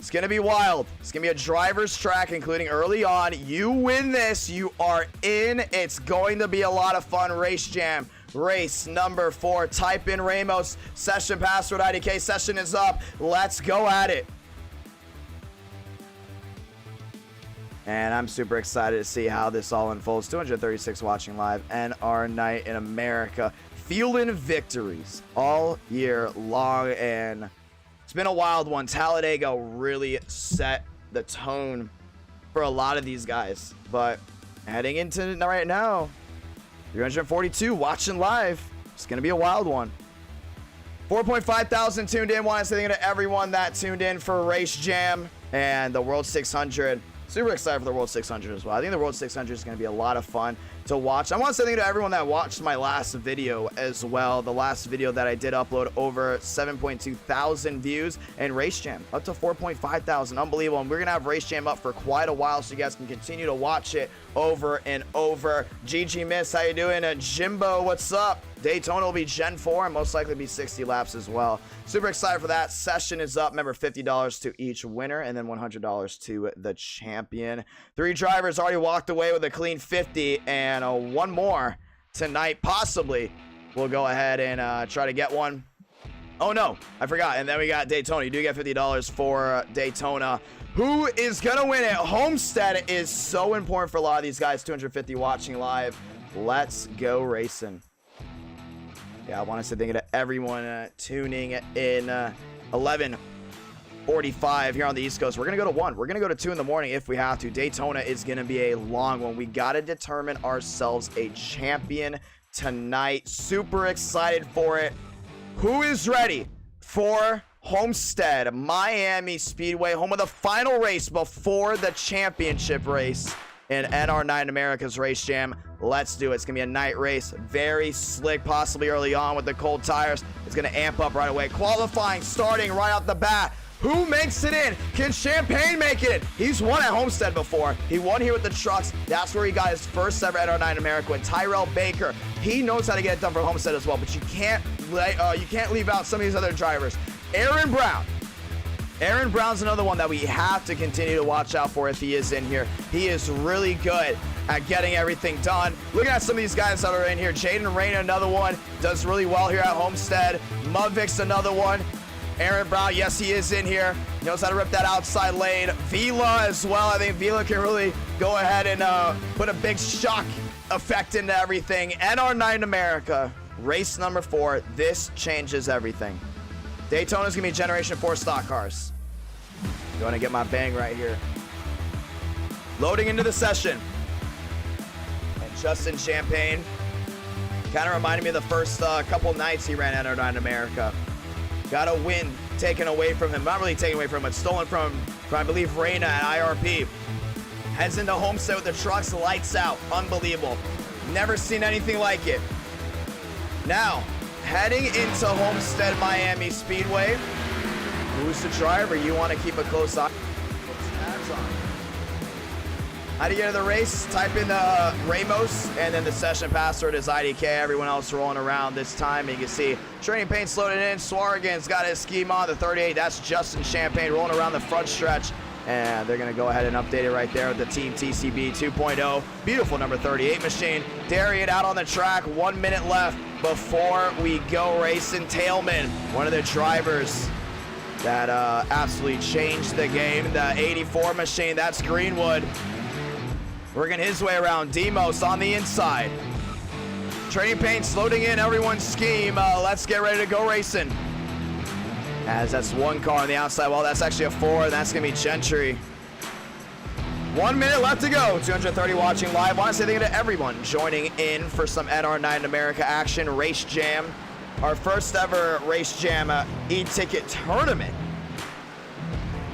It's going to be wild. It's going to be a driver's track, including early on. You win this, you are in. It's going to be a lot of fun. Race Jam. Race number 4. Type in Ramos. Session password IDK. Session is up. Let's go at it. And I'm super excited to see how this all unfolds. 236 watching live. NR Night in America. Fueling victories all year long. And it's been a wild one. Talladega really set the tone for a lot of these guys. But heading into right now, 342 watching live. It's going to be a wild one. 4.5 thousand tuned in. Want to say thank you to everyone that tuned in for Race Jam and the World 600. Super excited for the World 600 as well. I think the World 600 is going to be a lot of fun to watch. I want to say thank you to everyone that watched my last video as well. The last video that I did upload, over 7.2 thousand views, and Race Jam up to 4.5 thousand. Unbelievable. And we're going to have Race Jam up for quite a while, so you guys can continue to watch it over and over. GG Miss, how you doing? Jimbo, what's up? Daytona will be Gen 4 and most likely be 60 laps as well. Super excited for that. Session is up. Remember, $50 to each winner and then $100 to the champion. 3 drivers already walked away with a clean 50, and one more tonight possibly. We'll go ahead and try to get one Oh, no, I forgot. And then we got Daytona. You do get $50 for Daytona. Who is going to win it? Homestead is so important for a lot of these guys. 250 watching live. Let's go racing. Yeah, I want to say thank you to everyone tuning in 11:45 here on the East Coast. We're going to go to 1. We're going to go to 2 in the morning if we have to. Daytona is going to be a long one. We got to determine ourselves a champion tonight. Super excited for it. Who is ready for Homestead, Miami Speedway, home of the final race before the championship race in NR9 America's Race Jam? Let's do it. It's going to be a night race. Very slick, possibly early on with the cold tires. It's going to amp up right away. Qualifying starting right off the bat. Who makes it in? Can Champagne make it? He's won at Homestead before. He won here with the trucks. That's where he got his first ever NR9 America win. Tyrell Baker. He knows how to get it done for Homestead as well, but you can't leave out some of these other drivers. Aaron Brown. Aaron Brown's another one that we have to continue to watch out for if he is in here. He is really good at getting everything done. Looking at some of these guys that are in here. Jaden Reyna, another one, does really well here at Homestead. Mudvik's another one. Aaron Brown, yes, he is in here. He knows how to rip that outside lane. Vila as well. I think Vila can really go ahead and put a big shock effect into everything. NR9 America, race number 4. This changes everything. Daytona's going to be Generation 4 stock cars. Going to get my bang right here. Loading into the session. And Justin Champagne kind of reminded me of the first couple nights he ran NR9 America. Got a win taken away from him. Not really taken away from him, but stolen from I believe, Reyna at IRP. Heads into Homestead with the trucks, lights out. Unbelievable. Never seen anything like it. Now, heading into Homestead Miami Speedway. Who's the driver? You want to keep a close eye. Tabs on. How do you get to the race? Type in Ramos, and then the session password is IDK. Everyone else rolling around this time. You can see Training Paint's loaded in. Swargan's got his scheme on the 38. That's Justin Champagne rolling around the front stretch. And they're going to go ahead and update it right there with the Team TCB 2.0. Beautiful number 38 machine. Darian out on the track. 1 minute left before we go racing. Tailman, one of the drivers that absolutely changed the game. The 84 machine, that's Greenwood. Working his way around. Demos on the inside. Training Paint's loading in everyone's scheme. Let's get ready to go racing. As that's one car on the outside. Well, that's actually a 4. That's going to be Gentry. 1 minute left to go. 230 watching live. Want to say thank you to everyone joining in for some NR9 America action. Race Jam. Our first ever Race Jam e-ticket tournament.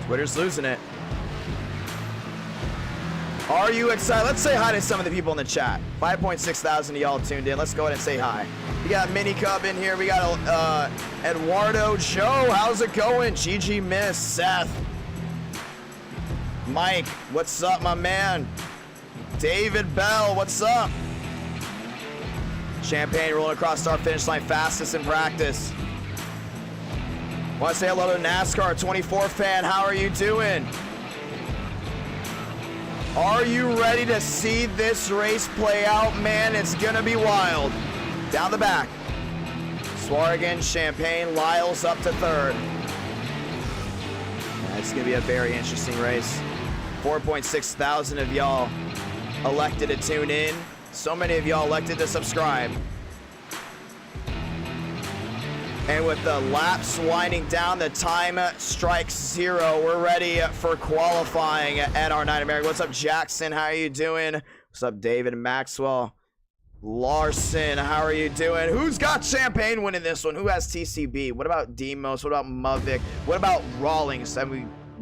Twitter's losing it. Are you excited? Let's say hi to some of the people in the chat. 5.6 thousand of y'all tuned in. Let's go ahead and say hi. We got Mini Cub in here. We got Eduardo, Joe. How's it going? GG Miss, Seth. Mike, what's up, my man? David Bell, what's up? Champagne rolling across our finish line fastest in practice. Want to say hello to NASCAR 24 fan. How are you doing? Are you ready to see this race play out? Man, it's gonna be wild. Down the back. Swargan, Champagne, Lyles up to 3rd. It's gonna be a very interesting race. 4.6 thousand of y'all elected to tune in. So many of y'all elected to subscribe. And with the laps winding down, the time strikes 0. We're ready for qualifying at NR9 America. What's up, Jackson? How are you doing? What's up, David Maxwell? Larson, how are you doing? Who's got Champagne winning this one? Who has TCB? What about Demos? What about Muvik? What about Rawlings?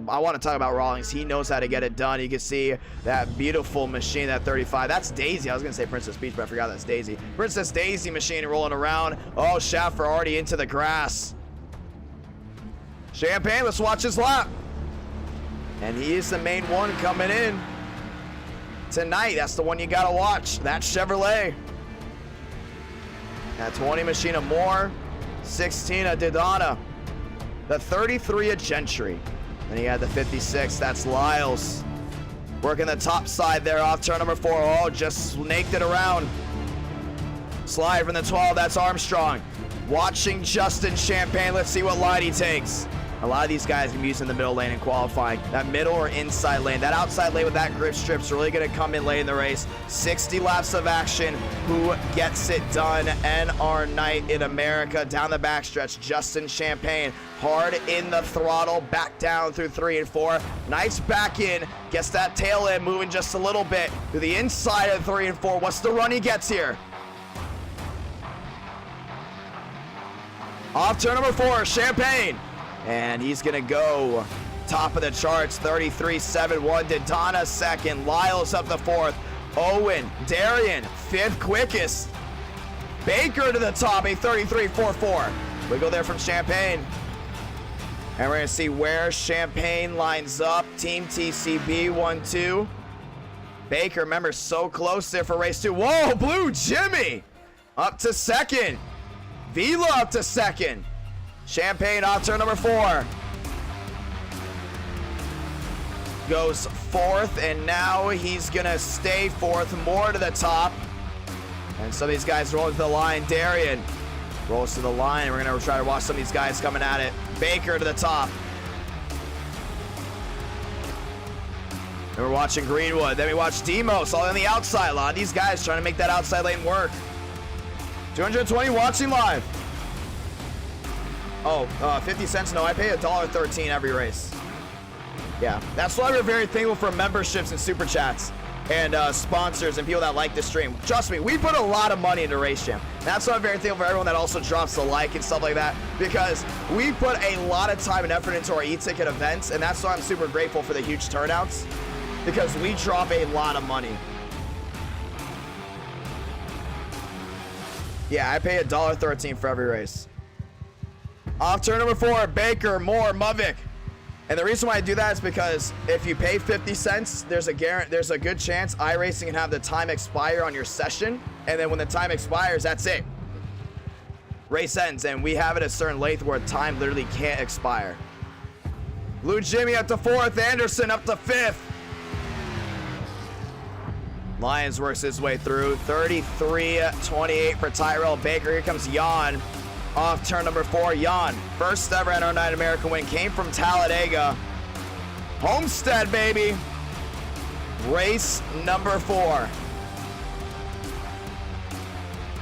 I want to talk about Rawlings. He knows how to get it done. You can see that beautiful machine, that 35. That's Daisy. I was going to say Princess Peach, but I forgot that's Daisy. Princess Daisy machine rolling around. Oh, Schaffer already into the grass. Champagne, let's watch his lap. And he is the main one coming in tonight. That's the one you got to watch. That Chevrolet. That 20 machine of Moore. 16 of Didana. The 33 of Gentry. Then he had the 56, that's Lyles. Working the top side there off turn number 4. Oh, just snaked it around. Slide from the 12, that's Armstrong. watching Justin Champagne. Let's see what line he takes. A lot of these guys can be using the middle lane in qualifying. That middle or inside lane. That outside lane with that grip strip is really going to come in late in the race. 60 laps of action. Who gets it done? NR Night in America. Down the backstretch, Justin Champagne. Hard in the throttle. Back down through 3 and 4. Nice back in. Gets that tail end moving just a little bit. To the inside of 3 and 4. What's the run he gets here? Off turn number 4, Champagne. And he's going to go top of the charts, 33.71. Daytona second. Lyles up the 4th. Owen, Darian, 5th quickest. Baker to the top, a 33.44. We go there from Champagne. And we're going to see where Champagne lines up. Team TCB 1-2. Baker, remember, so close there for race 2. Whoa, Blue Jimmy up to second. Vila up to second. Champagne off turn number 4. Goes 4th, and now he's gonna stay 4th, more to the top. And some of these guys roll to the line. Darian rolls to the line. We're gonna try to watch some of these guys coming at it. Baker to the top. And we're watching Greenwood. Then we watch Demos all on the outside. A lot of these guys trying to make that outside lane work. 220 watching live. Oh, 50 cents. No, I pay $1.13 every race. Yeah, that's why we're very thankful for memberships and super chats and sponsors and people that like this stream. Trust me, we put a lot of money into Race Jam. That's why I'm very thankful for everyone that also drops a like and stuff like that, because we put a lot of time and effort into our e-ticket events, and that's why I'm super grateful for the huge turnouts, because we drop a lot of money. Yeah, I pay $1.13 for every race. Off turn number 4, Baker, Moore, Muvik. And the reason why I do that is because if you pay 50 cents, there's a good chance iRacing can have the time expire on your session. And then when the time expires, that's it. Race ends, and we have it a certain length where time literally can't expire. Blue Jimmy up to 4th, Anderson up to 5th. Lyons works his way through. 33.28 for Tyrell Baker. Here comes Jan. Off turn number 4, Jan. First ever NR Night American win. Came from Talladega. Homestead, baby. Race number 4.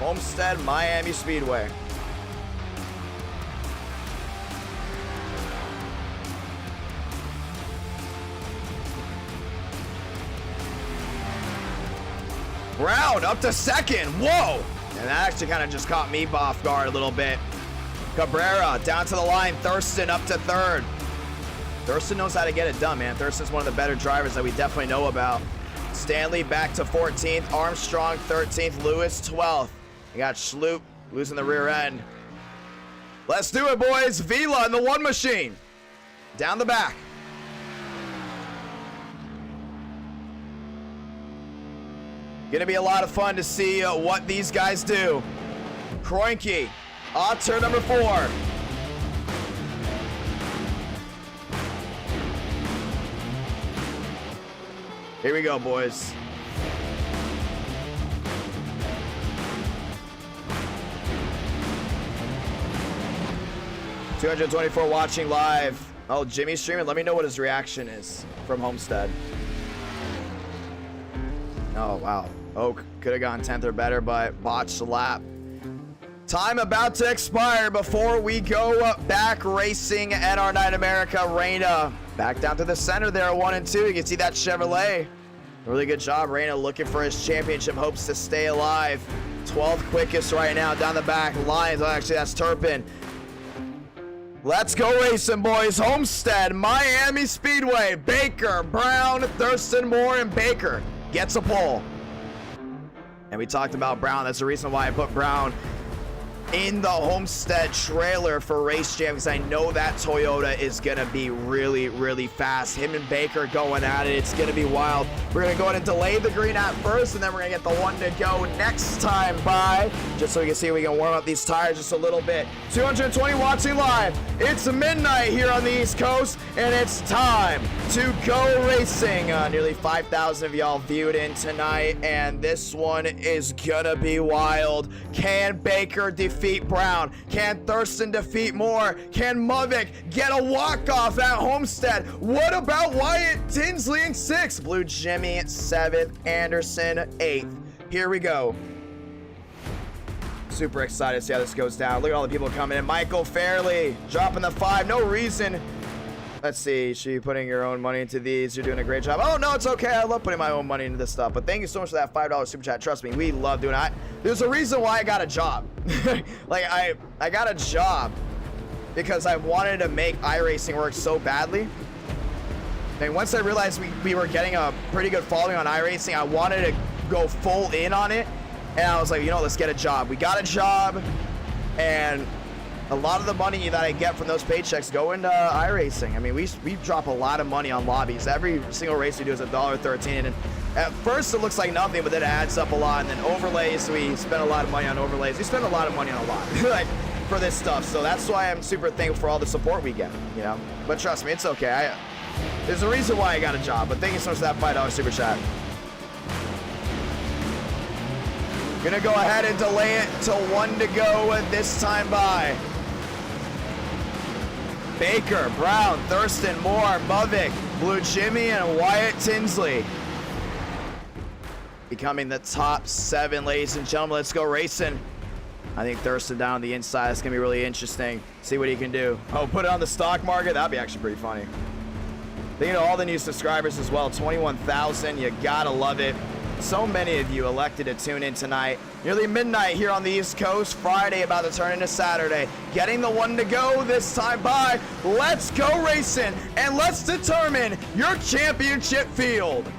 Homestead, Miami Speedway. Brown up to second. Whoa. And that actually kind of just caught me off guard a little bit. Cabrera down to the line. Thurston up to 3rd. Thurston knows how to get it done, man. Thurston's one of the better drivers that we definitely know about. Stanley back to 14th. Armstrong 13th. Lewis 12th. You got Schloop losing the rear end. Let's do it, boys. Vila in the one machine. Down the back. Gonna be a lot of fun to see what these guys do. Kroenke, on turn number 4. Here we go, boys. $224 watching live. Oh, Jimmy's streaming. Let me know what his reaction is from Homestead. Oh, wow. Oak could have gone 10th or better, but botched the lap. Time about to expire before we go back racing NR Night America. Reyna back down to the center there, 1 and 2. You can see that Chevrolet. Really good job, Reyna, looking for his championship, hopes to stay alive. 12th quickest right now down the back. Lions, oh, actually that's Turpin. Let's go racing, boys. Homestead, Miami Speedway. Baker, Brown, Thurston, Moore, and Baker gets a pole. And we talked about Brown. That's the reason why I put Brown in the Homestead trailer for Race Jam, because I know that Toyota is going to be really, really fast. Him and Baker going at it. It's going to be wild. We're going to go ahead and delay the green at first, and then we're going to get the one to go next time by, just so we can see if we can warm up these tires just a little bit. 220 watching live. It's midnight here on the East Coast, and it's time to go racing. Nearly 5,000 of y'all viewed in tonight, and this one is going to be wild. Can Baker defend defeat Brown? Can Thurston defeat Moore? Can Movick get a walk-off at Homestead? What about Wyatt Tinsley in 6th? Blue Jimmy at 7th, Anderson 8th. Here we go. Super excited to see how this goes down. Look at all the people coming in. Michael Fairley dropping the 5. No reason. Let's see. Should you putting your own money into these? You're doing a great job. Oh, no, it's okay. I love putting my own money into this stuff. But thank you so much for that $5 super chat. Trust me, we love doing it. There's a reason why I got a job. Like, I got a job because I wanted to make iRacing work so badly. And once I realized we were getting a pretty good following on iRacing, I wanted to go full in on it. And I was like, you know, let's get a job. We got a job, and a lot of the money that I get from those paychecks go into iRacing. I mean, we drop a lot of money on lobbies. Every single race we do is $1.13, and at first it looks like nothing, but then it adds up a lot. And then overlays, we spend a lot of money on overlays. We spend a lot of money on a lot, like, for this stuff. So that's why I'm super thankful for all the support we get, you know. But trust me, it's okay. There's a reason why I got a job. But thank you so much for that $5 super chat. Gonna go ahead and delay it till 1 to go this time by. Baker, Brown, Thurston, Moore, Movick, Blue Jimmy, and Wyatt Tinsley. Becoming the top 7, ladies and gentlemen. Let's go racing. I think Thurston down on the inside is gonna be really interesting. See what he can do. Oh, put it on the stock market. That'd be actually pretty funny. Thank you to all the new subscribers as well. 21,000. You gotta love it. So many of you elected to tune in tonight. Nearly midnight here on the East Coast. Friday about to turn into Saturday. Getting the 1 to go this time by. Let's go racing, and let's determine your championship field.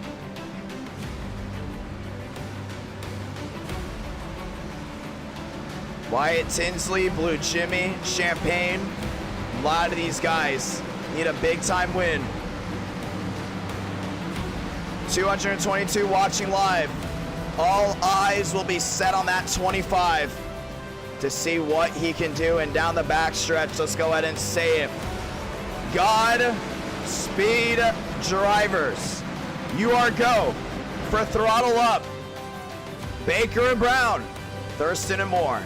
Wyatt Tinsley, Blue Jimmy, Champagne. A lot of these guys need a big-time win. 222 watching live. All eyes will be set on that 25 to see what he can do. And down the backstretch, let's go ahead and say it. God Speed drivers, you are go for throttle up. Baker and Brown, Thurston and Moore.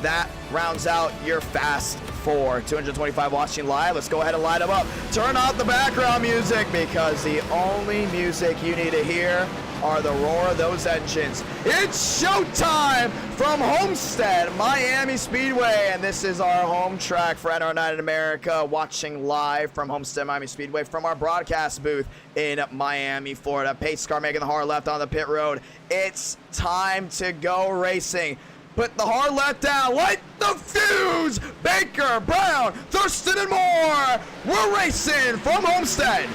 That rounds out your Fast Four. 225 watching live. Let's go ahead and light them up. Turn off the background music because the only music you need to hear are the roar of those engines. It's showtime from Homestead, Miami Speedway, and this is our home track for NR Night in America, watching live from Homestead, Miami Speedway from our broadcast booth in Miami, Florida. Pace car making the hard left on the pit road. It's time to go racing. Put the hard left down, light the fuse! Baker, Brown, Thurston, and Moore! We're racing from Homestead.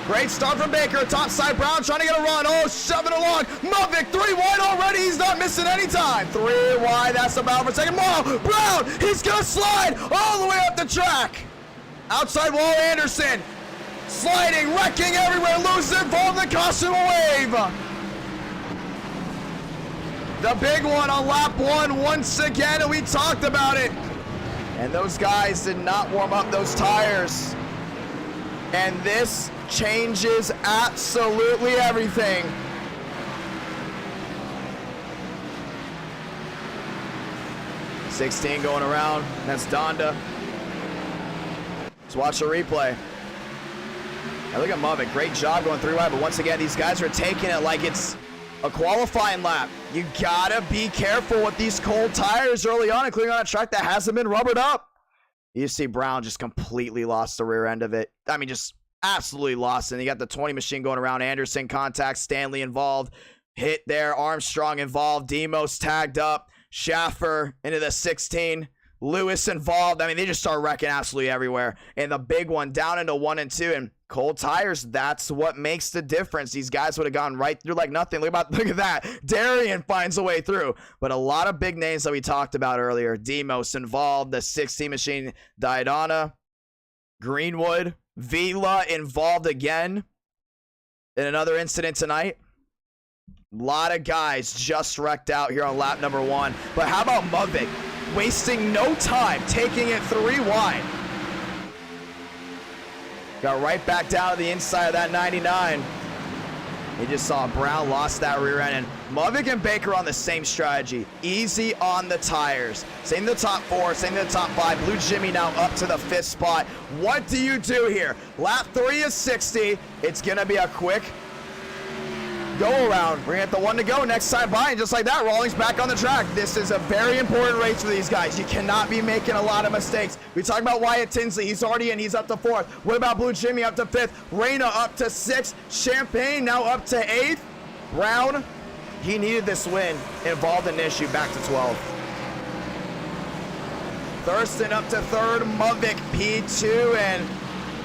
Great start from Baker, top side, Brown trying to get a run. Oh, shoving along. Movick, 3 wide already. He's not missing any time. 3 wide, that's about for a second. Moore, Brown, he's gonna slide all the way up the track. Outside wall, Anderson. Sliding, wrecking everywhere, losing, involved in the caution wave. The big one on lap 1 once again, and we talked about it. And those guys did not warm up those tires. And this changes absolutely everything. $16 going around. That's Donda. Let's watch the replay. Now look at Movick. Great job going 3 wide, but once again, these guys are taking it like it's a qualifying lap. You gotta be careful with these cold tires early on, including on a track that hasn't been rubbered up. You see Brown just completely lost the rear end of it. I mean, just absolutely lost it. And you got the 20 machine going around. Anderson contact, Stanley involved. Hit there, Armstrong involved. Demos tagged up. Schaffer into the 16. Lewis involved. I mean, they just start wrecking absolutely everywhere. And the big one down into 1 and 2. And cold tires, that's what makes the difference. These guys would have gone right through like nothing. Look at that. Darian finds a way through. But a lot of big names that we talked about earlier. Demos involved. The 16 machine, Daytona, Greenwood, Vila involved again in another incident tonight. A lot of guys just wrecked out here on lap number 1. But how about Movick? Wasting no time, taking it 3 wide. Got right back down to the inside of that 99. You just saw Brown lost that rear end, and Mavic and Baker on the same strategy. Easy on the tires. Same to the top 4, same to the top 5. Blue Jimmy now up to the 5th spot. What do you do here? Lap 3 is 60. It's going to be a quick go around. We're gonna get the 1 to go next time by, and just like that, Rawlings back on the track. This is a very important race for these guys. You cannot be making a lot of mistakes. We talk about Wyatt Tinsley. He's already in. He's up to 4th. What about Blue Jimmy up to 5th? Reyna up to 6th. Champagne now up to 8th. Brown, he needed this win. Involved in an issue, back to 12th. Thurston up to 3rd. Mavic P2, and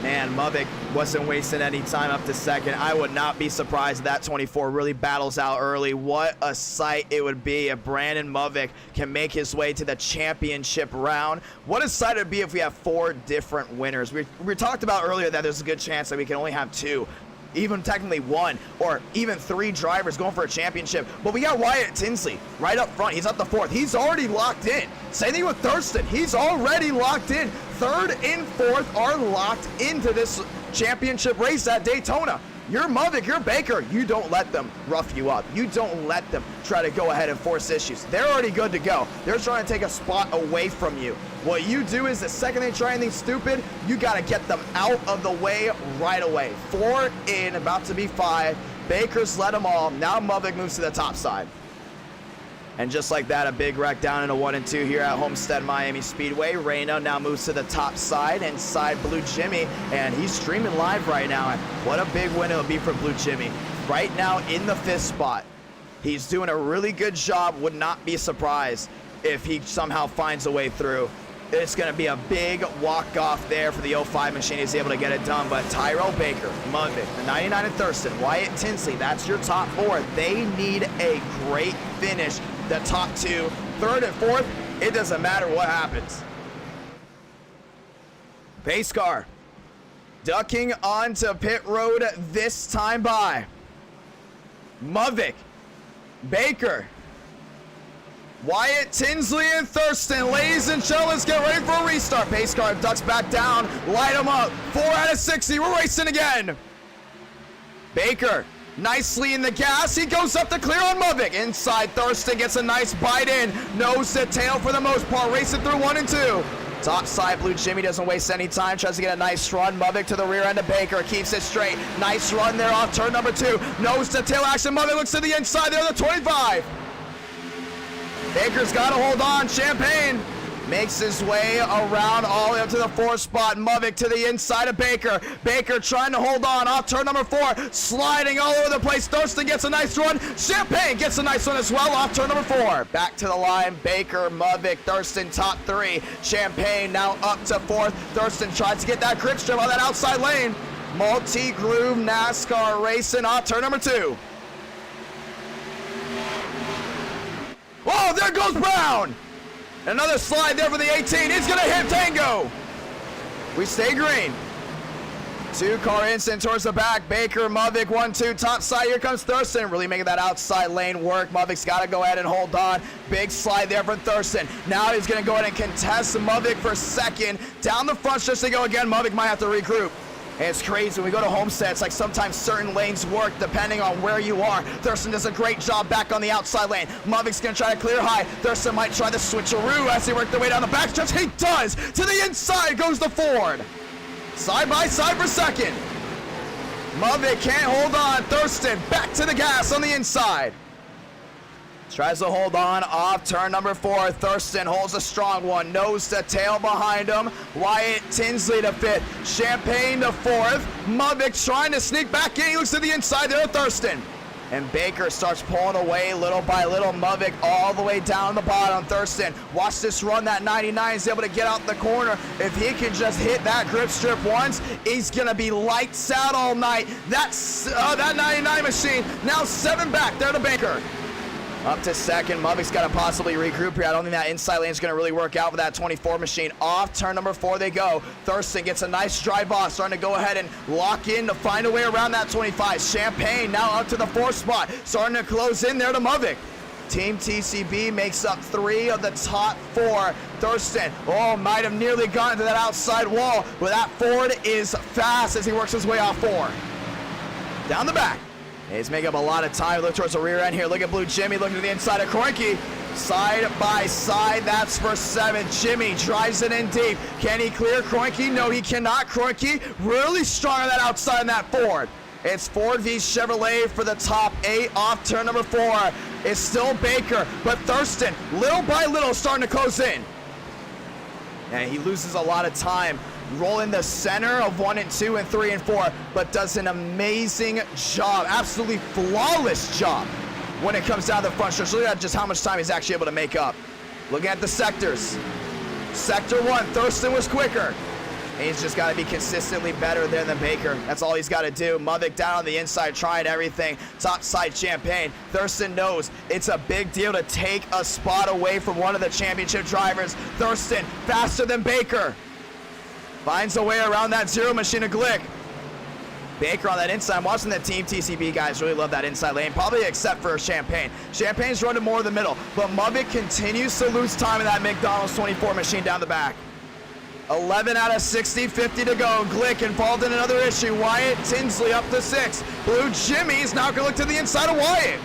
man, Mavic wasn't wasting any time up to 2nd. I would not be surprised if that 24 really battles out early. What a sight it would be if Brandon Mavic can make his way to the championship round. What a sight it would be if we have 4 different winners. We talked about earlier that there's a good chance that we can only have 2. Even technically 1 or even 3 drivers going for a championship. But we got Wyatt Tinsley right up front. He's up to 4th. He's already locked in. Same thing with Thurston. He's already locked in. 3rd and 4th are locked into this championship race at Daytona. You're Mavic, you're Baker. You don't let them rough you up. You don't let them try to go ahead and force issues. They're already good to go. They're trying to take a spot away from you. What you do is the second they try anything stupid, you got to get them out of the way right away. 4 in, about to be 5. Baker's led them all. Now Mavic moves to the top side. And just like that, a big wreck down in a 1 and 2 here at Homestead Miami Speedway. Reyna now moves to the top side, inside Blue Jimmy, and he's streaming live right now. What a big win it'll be for Blue Jimmy. Right now in the 5th spot. He's doing a really good job. Would not be surprised if he somehow finds a way through. It's going to be a big walk-off there for the 05 machine. He's able to get it done, but Tyrell Baker, Mavic, the 99 and Thurston, Wyatt Tinsley, that's your top 4. They need a great finish. The top 2, 3rd and 4th, it doesn't matter what happens. Pace car ducking onto pit road this time by. Mavic, Baker, Wyatt Tinsley and Thurston. Ladies and gentlemen, let's get ready for a restart. Pace car ducks back down, light them up. 4 out of 60, we're racing again. Baker nicely in the gas. He goes up to clear on Mavic. Inside, Thurston gets a nice bite in. Nose to tail for the most part. Racing through 1 and 2. Top side, Blue Jimmy doesn't waste any time. Tries to get a nice run. Mavic to the rear end of Baker. Keeps it straight. Nice run there off turn number 2. Nose to tail action. Mavic looks to the inside there, the 25. Baker's got to hold on. Champagne makes his way around all the way up to the 4th spot. Mavic to the inside of Baker. Baker trying to hold on off turn number 4. Sliding all over the place. Thurston gets a nice run. Champagne gets a nice one as well off turn number 4. Back to the line. Baker, Mavic, Thurston top 3. Champagne now up to 4th. Thurston tries to get that grip strip on that outside lane. Multi-groove NASCAR racing off turn number 2. Oh, there goes Brown. Another slide there for the 18. He's going to hit Tango. We stay green. 2-car instant towards the back. Baker, Mavic, 1-2. Top side. Here comes Thurston. Really making that outside lane work. Mavic's got to go ahead and hold on. Big slide there for Thurston. Now he's going to go ahead and contest Mavic for 2nd. Down the front stretch they go again. Mavic might have to regroup. And it's crazy. When we go to Homestead, it's like sometimes certain lanes work depending on where you are. Thurston does a great job back on the outside lane. Mavic's going to try to clear high. Thurston might try the switcheroo as he works their way down the backstretch. He does! To the inside goes the Ford. Side by side for 2nd. Mavic can't hold on. Thurston back to the gas on the inside. Tries to hold on off turn number 4. Thurston holds a strong one. Nose to tail behind him. Wyatt Tinsley to 5th. Champagne to 4th. Mavic trying to sneak back in. He looks to the inside there with Thurston. And Baker starts pulling away little by little. Mavic all the way down the bottom. Thurston, watch this run. That 99 is able to get out the corner. If he can just hit that grip strip once, he's going to be lights out all night. That's that 99 machine. Now 7 back there to Baker. Up to 2nd. Mavic's got to possibly regroup here. I don't think that inside lane is going to really work out for that 24 machine. Off turn number 4 they go. Thurston gets a nice drive off, starting to go ahead and lock in to find a way around that 25. Champagne now up to the 4th spot, starting to close in there to Mavic. Team TCB makes up 3 of the top 4. Thurston, might have nearly gotten to that outside wall, but that Ford is fast as he works his way off 4. Down the back. He's making up a lot of time. Look towards the rear end here. Look at Blue Jimmy looking to the inside of Kroenke. Side by side, that's for 7th. Jimmy drives it in deep. Can he clear Kroenke? No, he cannot. Kroenke really strong on that outside and that Ford. It's Ford v Chevrolet for the top 8 off turn number 4. It's still Baker, but Thurston, little by little, starting to close in. And he loses a lot of time rolling the center of 1 and 2 and 3 and 4, but does an amazing job, absolutely flawless job when it comes down to the front stretch. Look at just how much time he's actually able to make up. Looking at the sectors. Sector 1, Thurston was quicker. And he's just got to be consistently better there than Baker. That's all he's got to do. Mudvik down on the inside, trying everything. Top side Champagne. Thurston knows it's a big deal to take a spot away from one of the championship drivers. Thurston, faster than Baker. Finds a way around that zero machine of Glick. Baker on that inside. I'm watching the Team TCB guys really love that inside lane, probably except for Champagne. Champagne's running more in the middle, but Mudvik continues to lose time in that McDonald's 24 machine down the back. 11 out of 60, 50 to go. Glick involved in another issue. Wyatt Tinsley up to 6. Blue Jimmy's now gonna look to the inside of Wyatt.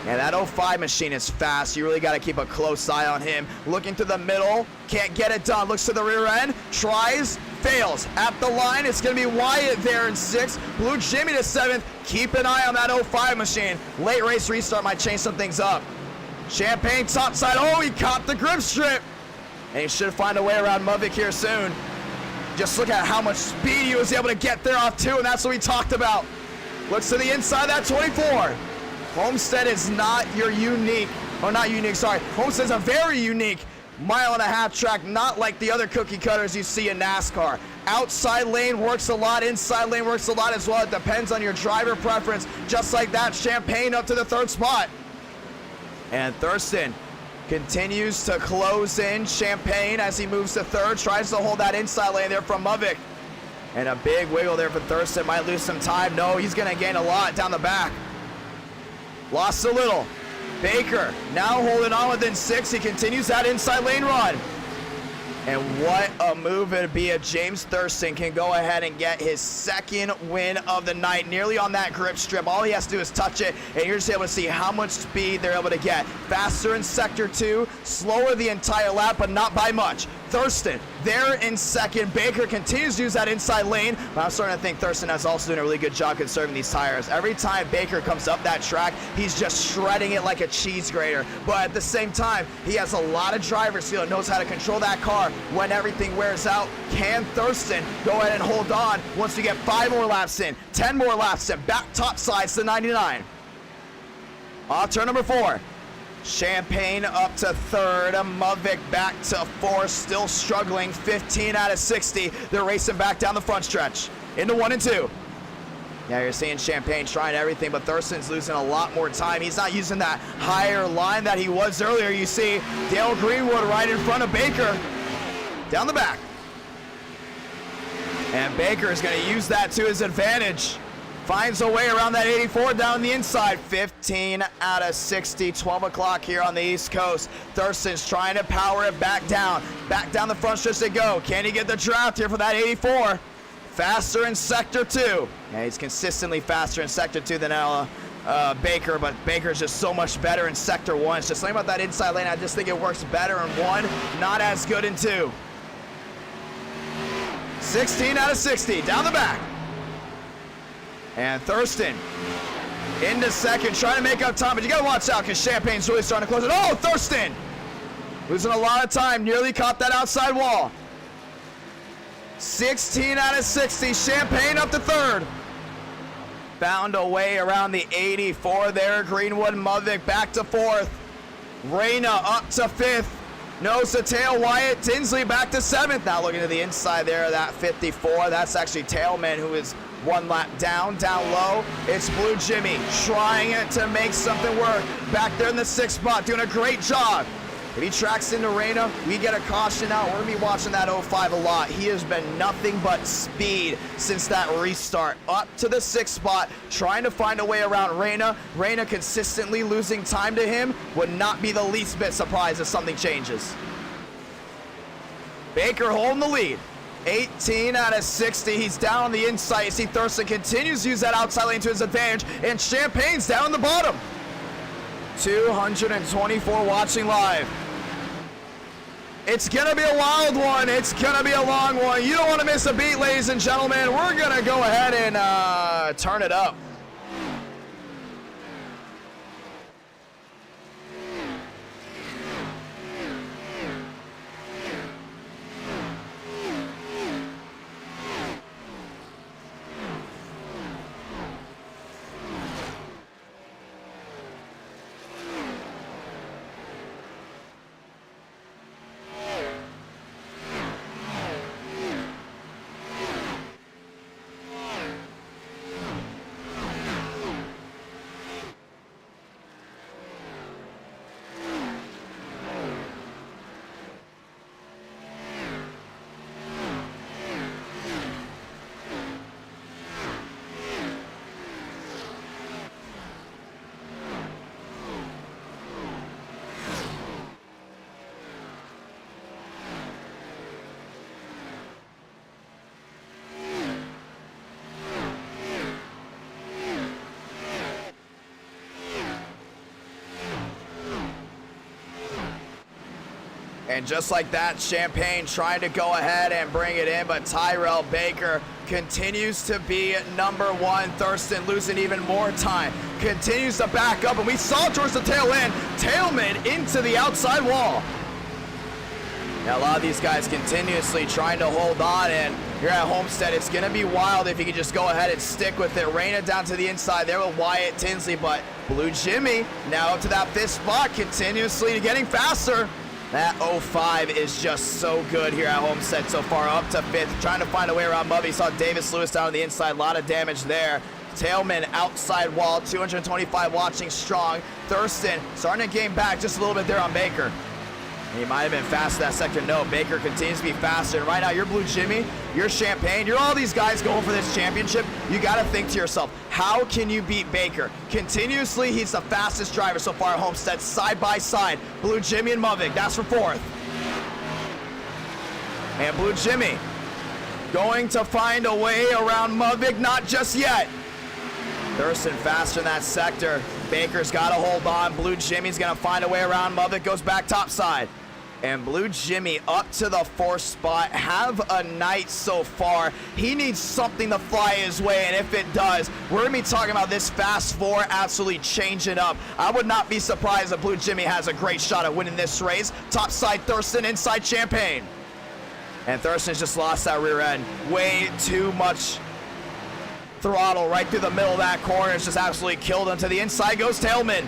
And that 05 machine is fast. You really got to keep a close eye on him. Looking to the middle, can't get it done. Looks to the rear end, tries, fails. At the line, it's going to be Wyatt there in 6th. Blue Jimmy to 7th. Keep an eye on that 05 machine. Late race restart might change some things up. Champagne top side. Oh, he caught the grip strip. And he should find a way around Mudvik here soon. Just look at how much speed he was able to get there off 2, and that's what we talked about. Looks to the inside, that 24. Homestead is not your unique, or not unique, sorry. Homestead's a very unique 1.5-mile track, not like the other cookie cutters you see in NASCAR. Outside lane works a lot, inside lane works a lot as well. It depends on your driver preference. Just like that, Champagne up to the 3rd spot. And Thurston continues to close in. Champagne as he moves to 3rd, tries to hold that inside lane there from Mudvik. And a big wiggle there for Thurston, might lose some time. No, he's gonna gain a lot down the back. Lost a little. Baker now holding on within 6. He continues that inside lane run. And what a move it'd be if James Thurston can go ahead and get his 2nd win of the night, nearly on that grip strip. All he has to do is touch it, and you're just able to see how much speed they're able to get. Faster in sector 2, slower the entire lap, but not by much. Thurston there in 2nd. Baker continues to use that inside lane, but I'm starting to think Thurston is also doing a really good job conserving these tires. Every time Baker comes up that track, he's just shredding it like a cheese grater. But at the same time, he has a lot of driver skill and knows how to control that car when everything wears out. Can Thurston go ahead and hold on once we get 5 more laps in, 10 more laps in, back top sides to 99. Off turn number 4. Champagne up to 3rd, Mudvik back to 4th, still struggling, 15 out of 60. They're racing back down the front stretch into 1 and 2. Yeah, you're seeing Champagne trying everything, but Thurston's losing a lot more time. He's not using that higher line that he was earlier. You see Dale Greenwood right in front of Baker, down the back. And Baker is going to use that to his advantage. Finds a way around that 84 down the inside. 15 out of 60, 12 o'clock here on the East Coast. Thurston's trying to power it back down. Back down the front stretch they go. Can he get the draft here for that 84? Faster in sector 2. Yeah, he's consistently faster in sector 2 than Baker, but Baker's just so much better in sector 1. It's just something about that inside lane. I just think it works better in 1, not as good in 2. 16 out of 60, down the back. And Thurston into 2nd, trying to make up time, but you gotta watch out because Champagne's really starting to close it. Oh, Thurston! Losing a lot of time, nearly caught that outside wall. 16 out of 60, Champagne up to 3rd. Found a way around the 84 there. Greenwood, Mudvik back to 4th. Reyna up to 5th. Nose to tail, Wyatt Tinsley back to 7th. Now looking to the inside there, that 54. That's actually Tailman, who is 1 lap down low. It's Blue Jimmy trying it to make something work. Back there in the 6th spot, doing a great job. If he tracks into Reyna, we get a caution out. We're going to be watching that 05 a lot. He has been nothing but speed since that restart. Up to the 6th spot, trying to find a way around Reyna. Reyna consistently losing time to him. Would not be the least bit surprised if something changes. Baker holding the lead. 18 out of 60. He's down on the inside. You see Thurston continues to use that outside lane to his advantage, and Champagne's down in the bottom. 224 watching live. It's gonna be a wild one. It's gonna be a long one. You don't want to miss a beat, ladies and gentlemen. We're gonna go ahead and turn it up. And just like that, Champagne trying to go ahead and bring it in, but Tyrell Baker continues to be number one. Thurston losing even more time, continues to back up, and we saw towards the tail end, Tailman into the outside wall. Now, a lot of these guys continuously trying to hold on, and here at Homestead, it's going to be wild if you can just go ahead and stick with it. Reina down to the inside there with Wyatt Tinsley, but Blue Jimmy now up to that fifth spot, continuously getting faster. That 05 is just so good here at Homestead so far, up to fifth, trying to find a way around Mubby. Saw Davis Lewis down on the inside, a lot of damage there. Tailman outside wall, 225 watching strong. Thurston starting to gain back just a little bit there on Baker. He might have been fast that second. No, Baker continues to be faster. And right now, you're Blue Jimmy, you're Champagne, you're all these guys going for this championship. You got to think to yourself, how can you beat Baker? Continuously, he's the fastest driver so far at Homestead, side by side. Blue Jimmy and Muvik, that's for fourth. And Blue Jimmy going to find a way around Muvik, not just yet. Thurston faster in that sector. Baker's got to hold on. Blue Jimmy's going to find a way around. Muvik goes back topside. And Blue Jimmy up to the fourth spot. Have a night so far. He needs something to fly his way, and if it does, we're going to be talking about this Fast Four absolutely changing up. I would not be surprised if Blue Jimmy has a great shot at winning this race. Topside Thurston, inside Champagne. And Thurston's just lost that rear end. Way too much throttle right through the middle of that corner. It's just absolutely killed him. To the inside goes Tailman.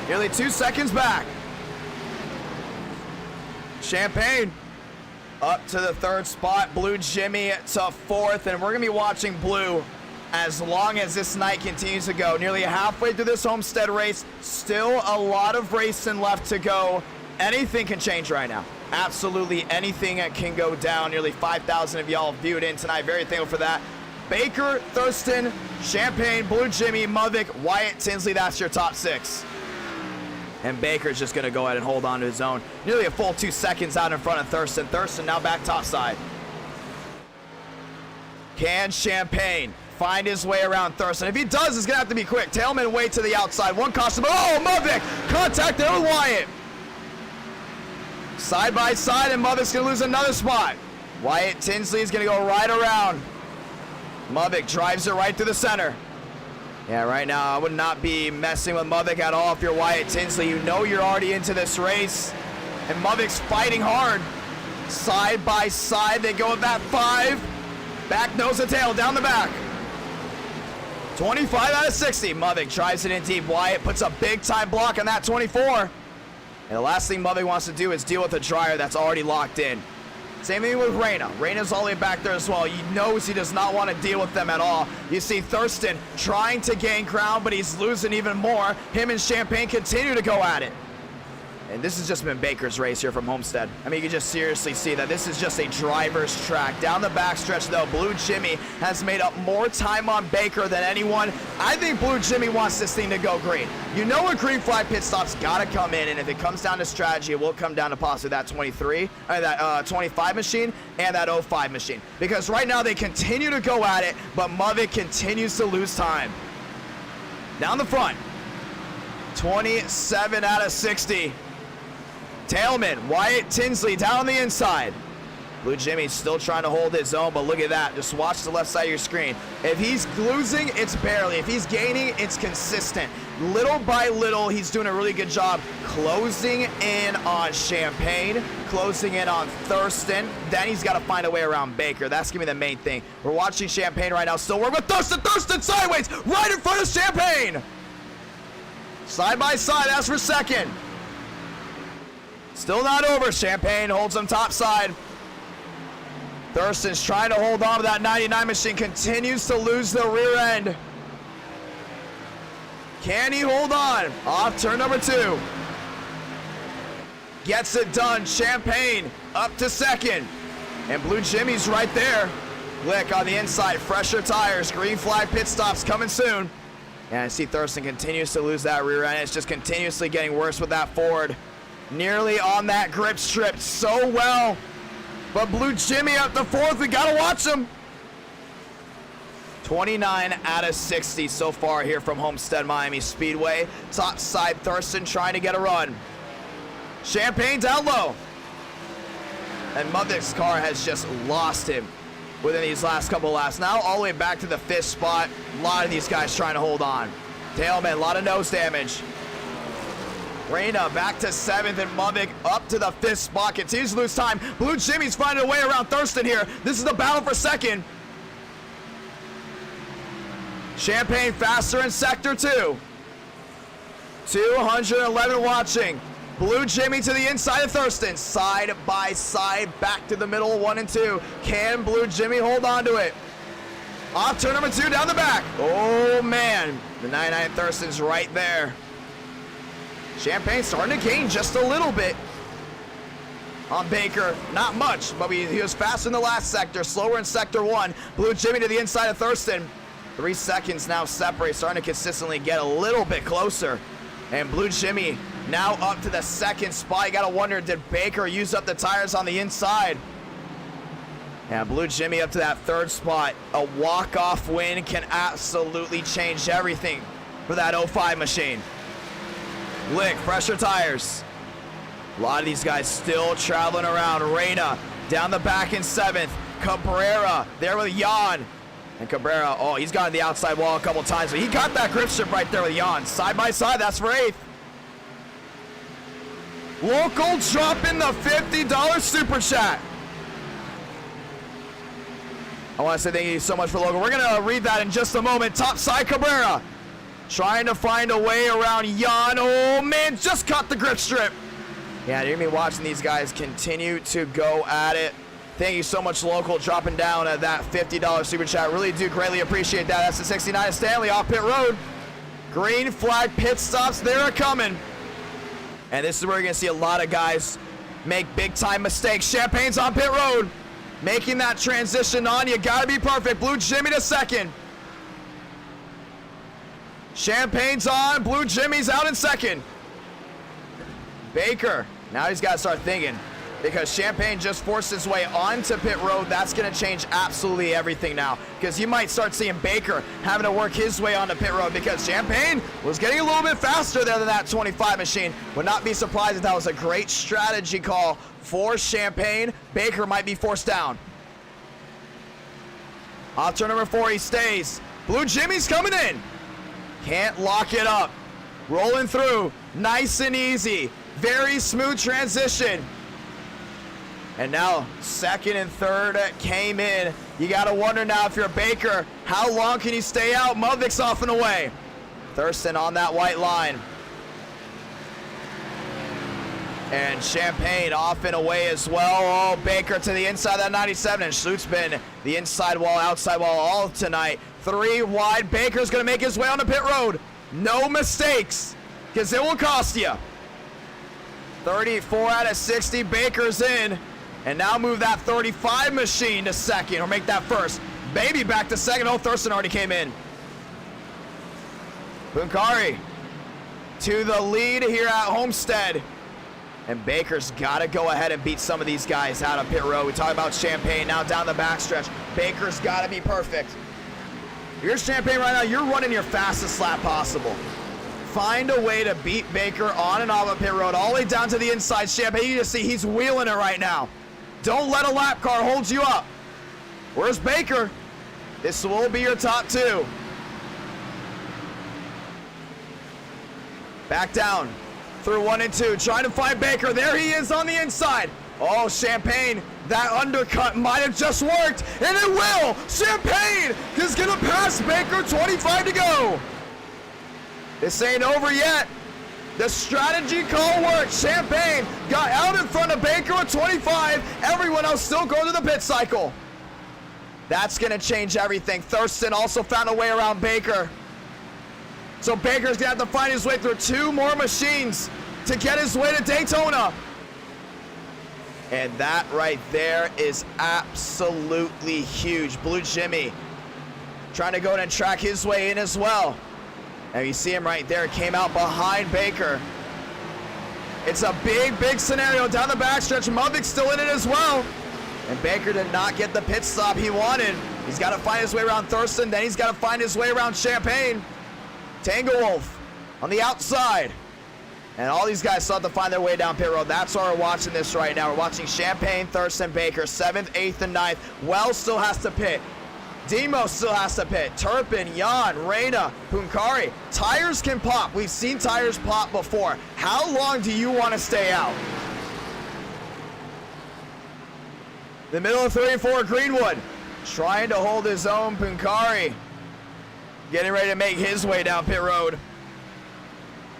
Nearly 2 seconds back. Champagne up to the third spot. Blue Jimmy to fourth. And we're going to be watching Blue as long as this night continues to go. Nearly halfway through this Homestead race. Still a lot of racing left to go. Anything can change right now. Absolutely anything can go down. Nearly 5,000 of y'all viewed in tonight. Very thankful for that. Baker, Thurston, Champagne, Blue Jimmy, Muvik, Wyatt Tinsley. That's your top six. And Baker's just going to go ahead and hold on to his own. Nearly a full 2 seconds out in front of Thurston. Thurston now back topside. Can Champagne find his way around Thurston? If he does, it's going to have to be quick. Tailman way to the outside. One caution. Oh, Muvik! Contact there with Wyatt. Side by side, and Muvik's going to lose another spot. Wyatt Tinsley is going to go right around. Muvik drives it right through the center. Yeah, right now, I would not be messing with Muvik at all if you're Wyatt Tinsley. You know you're already into this race. And Muvik's fighting hard. Side by side, they go with that 5. Back nose to tail, down the back. 25 out of 60. Muvik drives it in deep. Wyatt puts a big-time block on that 24. And the last thing Muvik wants to do is deal with a dryer that's already locked in. Same thing with Reina. Reina's all the way back there as well. He knows he does not want to deal with them at all. You see Thurston trying to gain ground, but he's losing even more. Him and Champagne continue to go at it. And this has just been Baker's race here from Homestead. I mean, you can just seriously see that this is just a driver's track. Down the backstretch, though, Blue Jimmy has made up more time on Baker than anyone. I think Blue Jimmy wants this thing to go green. You know a green flag pit stop's got to come in, and if it comes down to strategy, it will come down to possibly that 25 machine and that 05 machine. Because right now they continue to go at it, but Muvik continues to lose time. Down the front, 27 out of 60. Tailman, Wyatt Tinsley down on the inside. Blue Jimmy's still trying to hold his own, but look at that. Just watch the left side of your screen. If he's losing, it's barely. If he's gaining, it's consistent. Little by little, he's doing a really good job closing in on Champagne, closing in on Thurston. Then he's got to find a way around Baker. That's going to be the main thing. We're watching Champagne right now. Still working with Thurston. Thurston sideways, right in front of Champagne. Side by side, that's for second. Still not over. Champagne holds him top side. Thurston's trying to hold on to that 99 machine. Continues to lose the rear end. Can he hold on? Off turn number 2. Gets it done. Champagne up to second. And Blue Jimmy's right there. Glick on the inside. Fresher tires. Green flag pit stops coming soon. And I see Thurston continues to lose that rear end. It's just continuously getting worse with that Ford. Nearly on that grip strip so well. But Blue Jimmy up the 4th. We got to watch him. 29 out of 60 so far here from Homestead Miami Speedway. Top side Thurston trying to get a run. Champagne down low. And Muvik's car has just lost him within these last couple laps. Now all the way back to the 5th spot. A lot of these guys trying to hold on. Tailman, a lot of nose damage. Reyna back to 7th, and Muvik up to the 5th spot. Continues to lose time. Blue Jimmy's finding a way around Thurston here. This is the battle for second. Champagne faster in sector 2. 211 watching. Blue Jimmy to the inside of Thurston. Side by side, back to the middle, 1 and 2. Can Blue Jimmy hold on to it? Off turn number 2, down the back. Oh, man. The 99 Thurston's right there. Champagne starting to gain just a little bit on Baker. Not much, but he was fast in the last sector, slower in sector 1. Blue Jimmy to the inside of Thurston. 3 seconds now separate, starting to consistently get a little bit closer. And Blue Jimmy now up to the 2nd spot. You gotta wonder, did Baker use up the tires on the inside? Yeah, Blue Jimmy up to that 3rd spot. A walk-off win can absolutely change everything for that 05 machine. Lick, fresher tires. A lot of these guys still traveling around. Reyna down the back in 7th. Cabrera there with Jan. And Cabrera, oh, he's gotten the outside wall a couple times, but he got that grip strip right there with Jan. Side by side, that's for 8th. Local dropping the $50 super chat. I want to say thank you so much for Local. We're going to read that in just a moment. Top side, Cabrera. Trying to find a way around Jan. Oh, man, just caught the grip strip. Yeah, you're going to be watching these guys continue to go at it. Thank you so much, Local, dropping down at that $50 super chat. Really do greatly appreciate that. That's the 69 Stanley off pit road. Green flag pit stops. They're coming. And this is where you're going to see a lot of guys make big-time mistakes. Champagne's on pit road. Making that transition on. You got to be perfect. Blue Jimmy to 2nd. Champagne's on. Blue Jimmy's out in 2nd. Baker. Now he's got to start thinking. Because Champagne just forced his way onto pit road. That's going to change absolutely everything now. Because you might start seeing Baker having to work his way onto pit road. Because Champagne was getting a little bit faster there than that 25 machine. Would not be surprised if that was a great strategy call for Champagne. Baker might be forced down. Off turn number 4, he stays. Blue Jimmy's coming in. Can't lock it up. Rolling through. Nice and easy. Very smooth transition. And now 2nd and 3rd came in. You got to wonder now if you're Baker, how long can you stay out? Muvik's off and away. Thurston on that white line. And Champagne off and away as well. Oh, Baker to the inside of that 97. And Schlute's been the inside wall, outside wall all tonight. 3 wide. Baker's going to make his way on the pit road. No mistakes, because it will cost you. 34 out of 60, Baker's in. And now move that 35 machine to second, or make that first. Baby back to second. Oh, Thurston already came in. Bunkari to the lead here at Homestead. And Baker's got to go ahead and beat some of these guys out of pit road. We talk about Champagne now down the backstretch. Baker's got to be perfect. If you're Champagne right now, you're running your fastest lap possible. Find a way to beat Baker on and off of pit road, all the way down to the inside. Champagne, you just see he's wheeling it right now. Don't let a lap car hold you up. Where's Baker? This will be your top two. Back down through 1 and 2, trying to find Baker. There he is on the inside. Oh, Champagne, that undercut might have just worked, and it will. Champagne is gonna pass Baker, 25 to go. This ain't over yet. The strategy call worked. Champagne got out in front of Baker at 25. Everyone else still going to the pit cycle. That's gonna change everything. Thurston also found a way around Baker. So Baker's gonna have to find his way through 2 more machines to get his way to Daytona. And that right there is absolutely huge. Blue Jimmy trying to go in and track his way in as well. And you see him right there, came out behind Baker. It's a big, big scenario down the backstretch. Mudvik's still in it as well. And Baker did not get the pit stop he wanted. He's got to find his way around Thurston, then he's got to find his way around Champagne. Tango Wolf on the outside. And all these guys still have to find their way down pit road. That's why we're watching this right now. We're watching Champagne, Thurston, Baker, 7th, 8th, and 9th. Wells still has to pit. Demo still has to pit. Turpin, Jan, Reina, Punkari. Tires can pop. We've seen tires pop before. How long do you want to stay out? The middle of 3 and 4, Greenwood trying to hold his own. Punkari getting ready to make his way down pit road.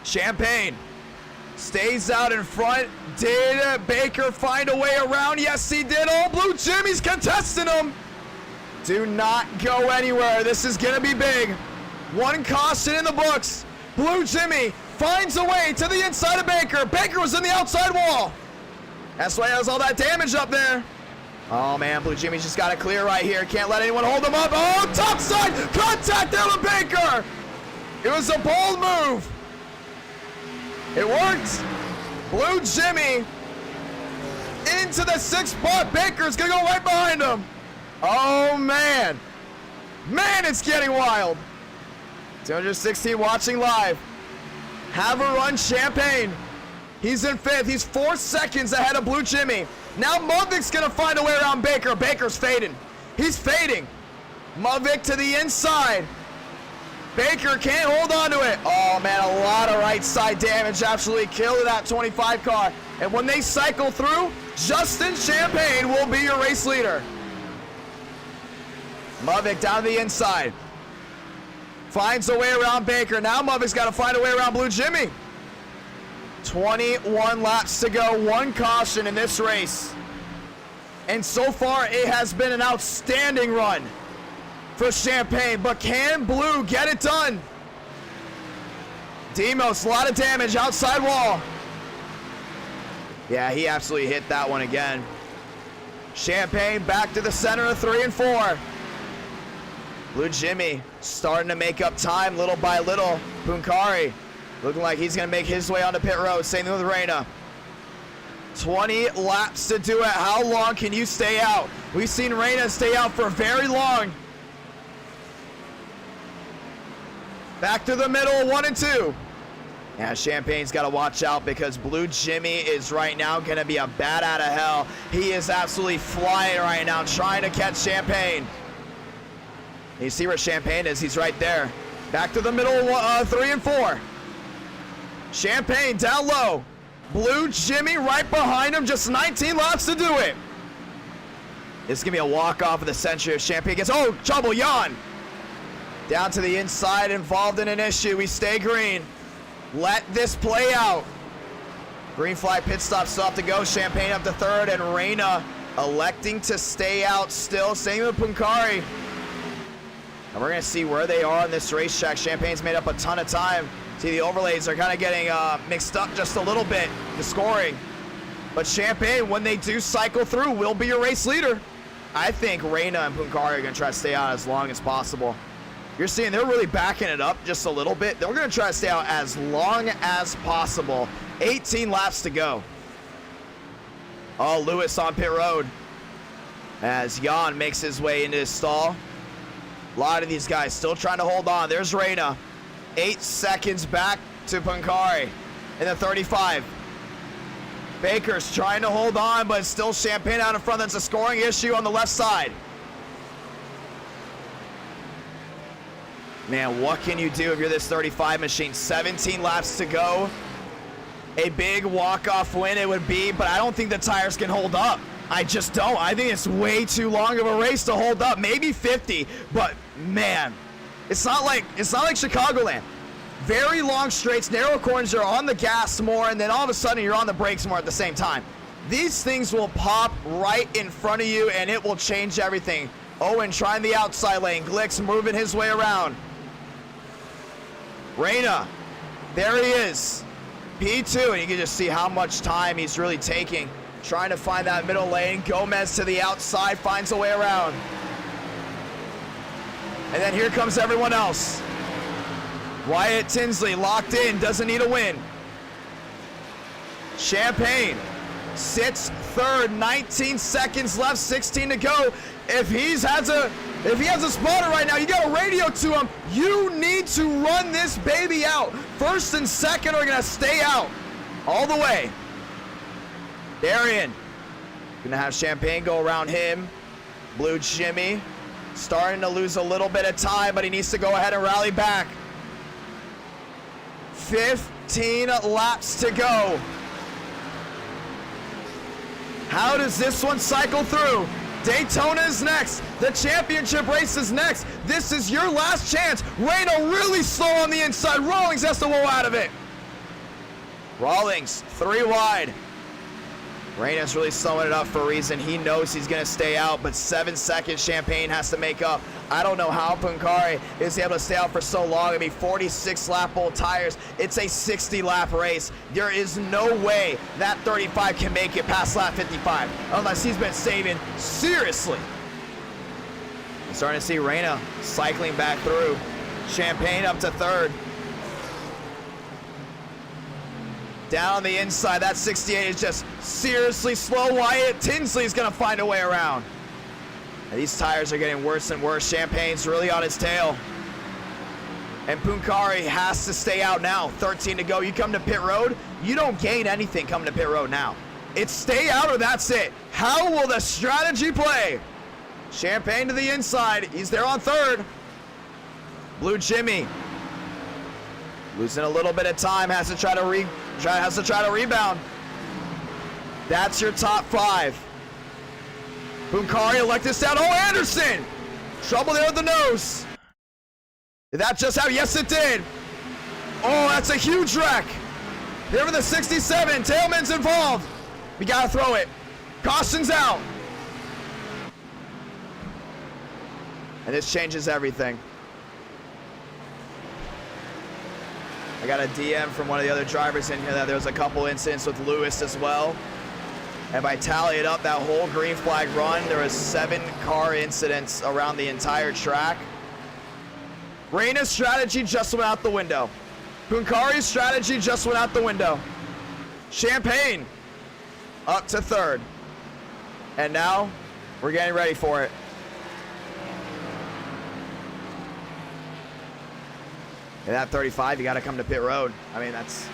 Champagne stays out in front. Did Baker find a way around? Yes, he did. Oh, Blue Jimmy's contesting him. Do not go anywhere. This is going to be big. 1 caution in the books. Blue Jimmy finds a way to the inside of Baker. Baker was in the outside wall. That's why he has all that damage up there. Oh, man, Blue Jimmy's just got to clear right here. Can't let anyone hold him up. Oh, top side contact there with Baker. It was a bold move. It worked. Blue Jimmy into the 6th spot. Baker's going to go right behind him. Oh, man. Man, it's getting wild. 216 watching live. Have a run, Champagne. He's in 5th. He's 4 seconds ahead of Blue Jimmy. Now Mudvik's going to find a way around Baker. Baker's fading. He's fading. Mudvik to the inside. Baker can't hold on to it. Oh, man, a lot of right side damage. Absolutely killed that 25 car. And when they cycle through, Justin Champagne will be your race leader. Mudvik down the inside. Finds a way around Baker. Now Mudvik's got to find a way around Blue Jimmy. 21 laps to go. 1 caution in this race. And so far, it has been an outstanding run for Champagne. But can Blue get it done? Demos, a lot of damage. Outside wall. Yeah, he absolutely hit that one again. Champagne back to the center of 3 and 4. Blue Jimmy starting to make up time little by little. Punkari looking like he's going to make his way onto pit road. Same thing with Reina. 20 laps to do it. How long can you stay out? We've seen Reina stay out for very long. Back to the middle, 1 and 2. Yeah, Champagne's got to watch out because Blue Jimmy is right now going to be a bat out of hell. He is absolutely flying right now, trying to catch Champagne. You see where Champagne is? He's right there. Back to the middle, 3 and 4. Champagne down low. Blue Jimmy right behind him. Just 19 laps to do it. This is going to be a walk-off of the century if Champagne gets... Oh, trouble, Jan. Down to the inside, involved in an issue. We stay green. Let this play out. Green flag pit stop still have to go. Champagne up to 3rd, and Reina electing to stay out still. Same with Punkari. And we're going to see where they are on this racetrack. Champagne's made up a ton of time. See, the overlays are kind of getting mixed up just a little bit, the scoring. But Champagne, when they do cycle through, will be your race leader. I think Reina and Punkari are going to try to stay out as long as possible. You're seeing they're really backing it up just a little bit. They're going to try to stay out as long as possible. 18 laps to go. Oh, Lewis on pit road as Jan makes his way into his stall. A lot of these guys still trying to hold on. There's Reina. 8 seconds back to Punkari in the 35. Baker's trying to hold on, but still Champagne out in front. That's a scoring issue on the left side. Man, what can you do if you're this 35 machine? 17 laps to go. A big walk-off win it would be, but I don't think the tires can hold up. I just don't. I think it's way too long of a race to hold up. Maybe 50, but man, it's not like Chicagoland. Very long straights, narrow corners, you're on the gas more, and then all of a sudden you're on the brakes more at the same time. These things will pop right in front of you, and it will change everything. Owen trying the outside lane. Glick's moving his way around. Reina, there he is. P2, and you can just see how much time he's really taking, trying to find that middle lane. Gomez to the outside, finds a way around. And then here comes everyone else. Wyatt Tinsley locked in, doesn't need a win. Champagne sits third, 19 seconds left, 16 to go. If he has a spotter right now, you got a radio to him. You need to run this baby out. First and second are gonna stay out all the way. Darian gonna have Champagne go around him. Blue Jimmy starting to lose a little bit of time, but he needs to go ahead and rally back. 15 laps to go. How does this one cycle through? Daytona is next. The championship race is next. This is your last chance. Reina really slow on the inside. Rawlings has to roll out of it. Rawlings, 3 wide. Reina's really slowing it up for a reason. He knows he's going to stay out, but 7 seconds Champagne has to make up. I don't know how Punkari is able to stay out for so long. It'll be 46 lap old tires. It's a 60 lap race. There is no way that 35 can make it past lap 55 unless he's been saving seriously. I'm starting to see Reina cycling back through. Champagne up to third. Down on the inside, that 68 is just seriously slow. Wyatt Tinsley's gonna find a way around. And these tires are getting worse and worse. Champagne's really on his tail. And Punkari has to stay out now. 13 to go. You come to pit road, you don't gain anything coming to pit road now. It's stay out or that's it. How will the strategy play? Champagne to the inside. He's there on third. Blue Jimmy losing a little bit of time. Has to try to rebound. That's your top 5. Punkari let this down. Oh, Anderson! Trouble there with the nose. Did that just happen? Yes, it did. Oh, that's a huge wreck. There for the 67. Tailman's involved. We gotta throw it. Caution's out. And this changes everything. I got a DM from one of the other drivers in here that there was a couple incidents with Lewis as well. And if I tally it up, that whole green flag run, there was 7 car incidents around the entire track. Reina's strategy just went out the window. Punkari's strategy just went out the window. Champagne up to third. And now we're getting ready for it. And at 35, you got to come to pit road. I mean, that's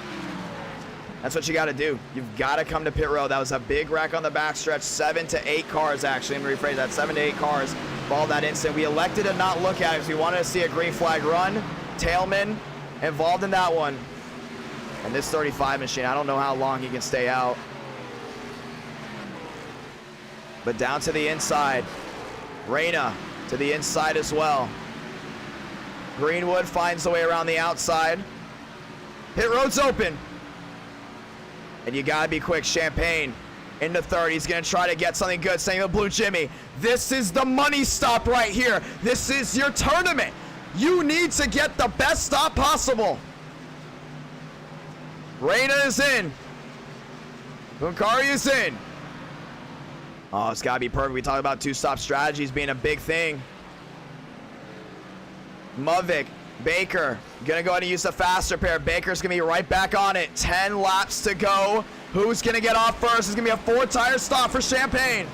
what you got to do. You've got to come to pit road. That was a big wreck on the backstretch. 7 to 8 cars, actually. Let me rephrase that. 7 to 8 cars involved that incident. We elected to not look at it because we wanted to see a green flag run. Tailman involved in that one. And this 35 machine, I don't know how long he can stay out. But down to the inside. Reina to the inside as well. Greenwood finds the way around the outside. Pit road's open. And you gotta be quick. Champagne into third. He's gonna try to get something good. Same with Blue Jimmy. This is the money stop right here. This is your tournament. You need to get the best stop possible. Reina is in. Bunkari is in. Oh, it's got to be perfect. We talked about two-stop strategies being a big thing. Muvik, Baker, going to go ahead and use the faster pair. Baker's going to be right back on it. 10 laps to go. Who's going to get off first? It's going to be a 4-tire stop for Champagne.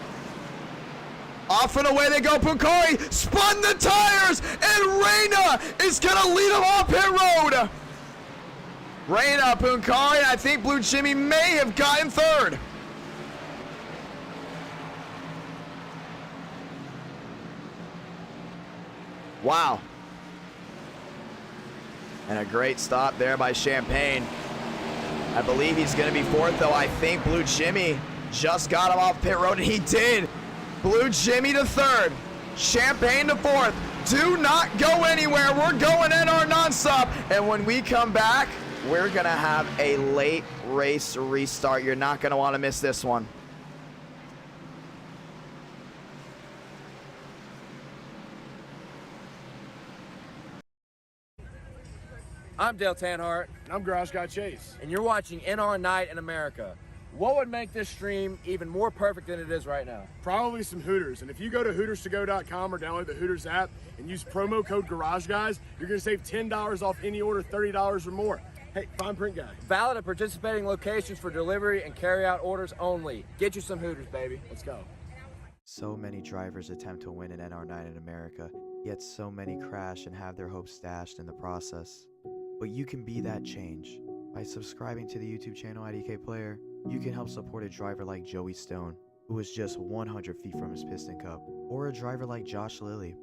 Off and away they go. Bunkari spun the tires, and Reina is going to lead him off pit road. Reina, Bunkari, and I think Blue Jimmy may have gotten third. Wow. And a great stop there by Champagne. I believe he's going to be fourth, though. I think Blue Jimmy just got him off pit road, and he did. Blue Jimmy to third. Champagne to fourth. Do not go anywhere. We're going NR nonstop. And when we come back, we're going to have a late race restart. You're not going to want to miss this one.
I'm Dale Tanhart.
And I'm Garage Guy Chase.
And you're watching NR Night in America. What would make this stream even more perfect than it is right now?
Probably some Hooters. And if you go to HootersToGo.com or download the Hooters app and use promo code GarageGuys, you're going to save $10 off any order, $30 or more. Hey, fine print guy.
Valid at participating locations for delivery and carry-out orders only. Get you some Hooters, baby. Let's go.
So many drivers attempt to win an NR Night in America, yet so many crash and have their hopes dashed in the process. But you can be that change. By subscribing to the YouTube channel IdkPlayer, you can help support a driver like Joey Stone, who was just 100 feet from his Piston Cup, or a driver like Josh Lilly,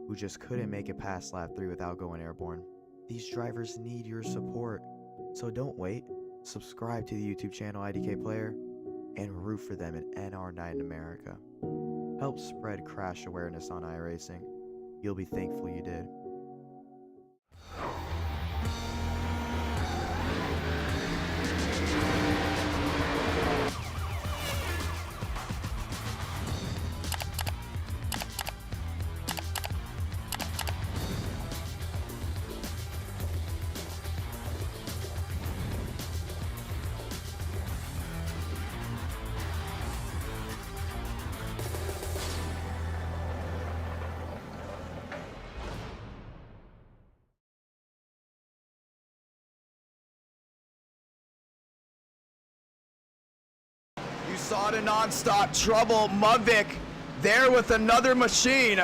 who just couldn't make it past lap 3 without going airborne. These drivers need your support, so don't wait. Subscribe to the YouTube channel IdkPlayer and root for them in NR Night in America. Help spread crash awareness on iRacing. You'll be thankful you did.
You saw it in nonstop trouble. Muvik there with another machine.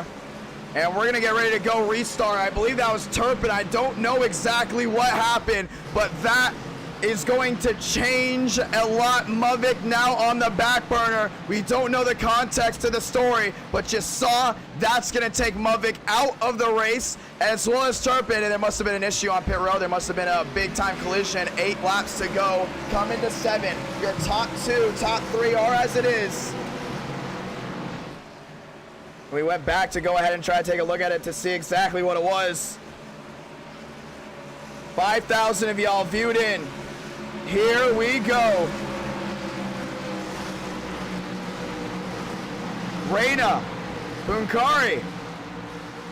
And we're going to get ready to go restart. I believe that was Turpin. I don't know exactly what happened, but that is going to change a lot. Muvik now on the back burner. We don't know the context to the story, but you saw that's going to take Muvik out of the race, as well as Turpin. And there must have been an issue on pit road. There must have been a big time collision. 8 laps to go. Coming to 7. Your top 2, top 3 are as it is. We went back to go ahead and try to take a look at it to see exactly what it was. 5,000 of y'all viewed in. Here we go. Reina, Bunkari,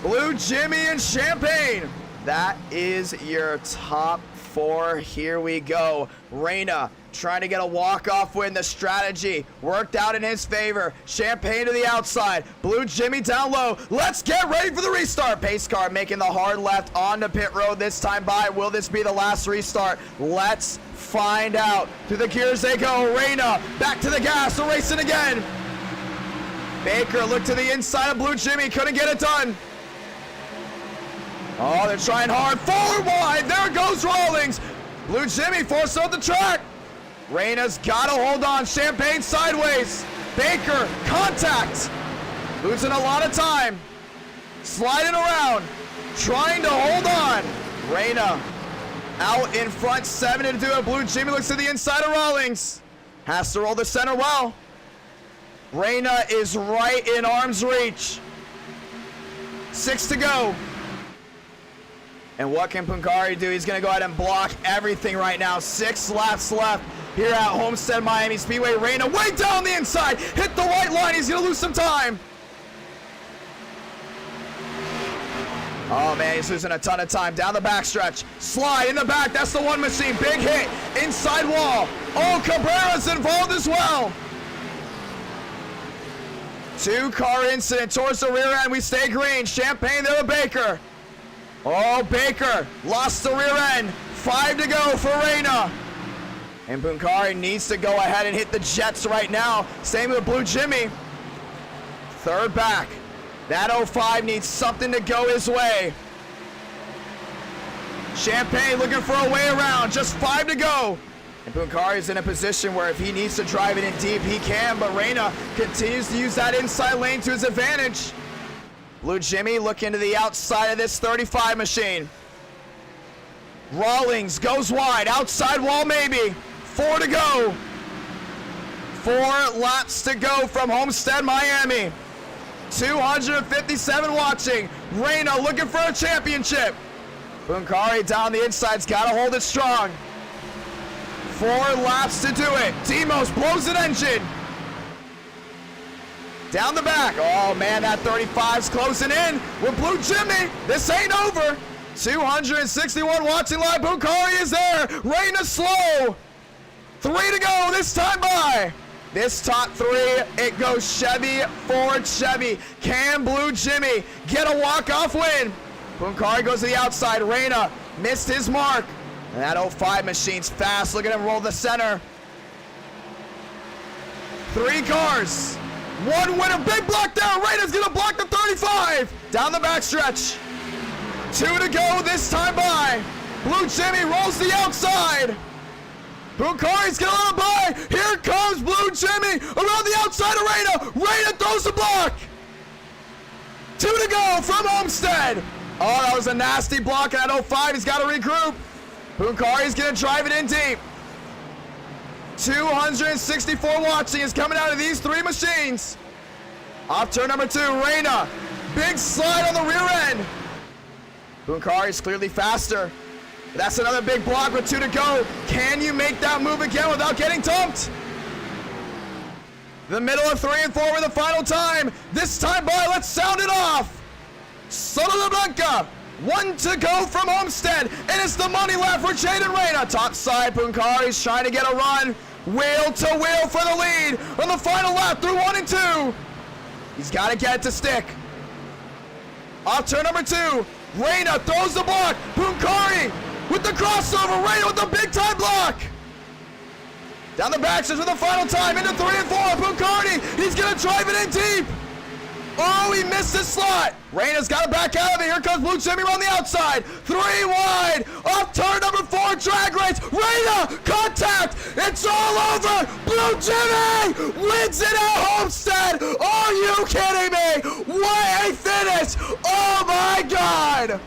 Blue Jimmy, and Champagne. That is your top 4. Here we go. Reina trying to get a walk-off win. The strategy worked out in his favor. Champagne to the outside. Blue Jimmy down low. Let's get ready for the restart. Pace car making the hard left onto pit road this time by. Will this be the last restart? Let's find out. Through the gears they go. Reina back to the gas. They're racing again. Baker looked to the inside of Blue Jimmy. Couldn't get it done. Oh, they're trying hard. 4 wide. There goes Rawlings. Blue Jimmy forced off the track. Reina's got to hold on. Champagne sideways. Baker, contact. Losing a lot of time. Sliding around. Trying to hold on. Reina out in front. 7 to do it. Blue Jimmy looks to the inside of Rawlings. Has to roll the center well. Reina is right in arm's reach. 6 to go. And what can Bunkari do? He's going to go ahead and block everything right now. 6 laps left here at Homestead Miami Speedway. Reina way down the inside. Hit the white line. He's going to lose some time. Oh, man, he's losing a ton of time. Down the backstretch. Slide in the back. That's the one machine. Big hit. Inside wall. Oh, Cabrera's involved as well. 2-car incident towards the rear end. We stay green. Champagne there with Baker. Oh, Baker lost the rear end. 5 to go for Reyna. And Bunkari needs to go ahead and hit the jets right now. Same with Blue Jimmy. Third back. That 05 needs something to go his way. Champagne looking for a way around. Just 5 to go. And Bunkari is in a position where if he needs to drive it in deep, he can. But Reyna continues to use that inside lane to his advantage. Blue Jimmy looking to the outside of this 35 machine. Rawlings goes wide. Outside wall maybe. 4 to go. 4 laps to go from Homestead, Miami. 257 watching. Reyna looking for a championship. Bunkari down the inside's got to hold it strong. 4 laps to do it. Demos blows an engine. Down the back. Oh, man, that 35's closing in with Blue Jimmy. This ain't over. 261 watching live. Bunkari is there. Reyna slow. 3 to go this time by. This top 3, it goes Chevy, Ford, Chevy. Can Blue Jimmy get a walk-off win? Bunkari goes to the outside. Reyna missed his mark. And that 05 machine's fast. Look at him roll the center. 3 cars. 1 winner. Big block down. Reyna's going to block the 35. Down the backstretch. 2 to go this time by. Blue Jimmy rolls the outside. Bunkari's going to let him by. Here comes Blue Jimmy around the outside of Reyna. Reyna throws the block. 2 to go from Homestead. Oh, that was a nasty block at 05. He's got to regroup. Bunkari's going to drive it in deep. 264 watching is coming out of these 3 machines. Off turn number 2, Reyna. Big slide on the rear end. Bunkari's clearly faster. That's another big block with 2 to go. Can you make that move again without getting dumped? The middle of 3 and 4 with the final time. This time by, let's sound it off. Soto Blanca. 1 to go from Homestead. And it's the money lap for Jaden Reyna. Top side, Bunkari's trying to get a run. Wheel to wheel for the lead on the final lap through 1 and 2. He's got to get it to stick. Off turn number 2. Reyna throws the block. Bunkari with the crossover. Reyna with the big time block. Down the backstretch with the final time into 3 and 4. Bunkari, he's going to drive it in deep. Oh, he missed his slot. Reyna's got to back out of it. Here comes Blue Jimmy around the outside. 3 wide. Off turn number 4, drag race. Reyna, contact. It's all over. Blue Jimmy wins it at Homestead. Are you kidding me? What a finish. Oh, my God.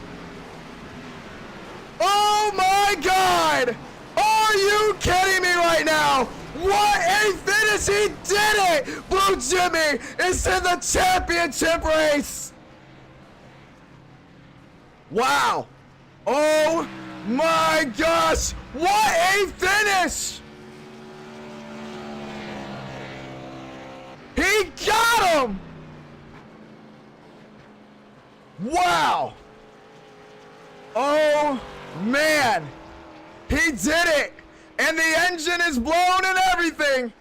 Oh, my God. Are you kidding me right now? What a finish! He did it! Blue Jimmy is in the championship race! Wow! Oh my gosh! What a finish! He got him! Wow! Oh man! He did it! And the engine is blown and everything.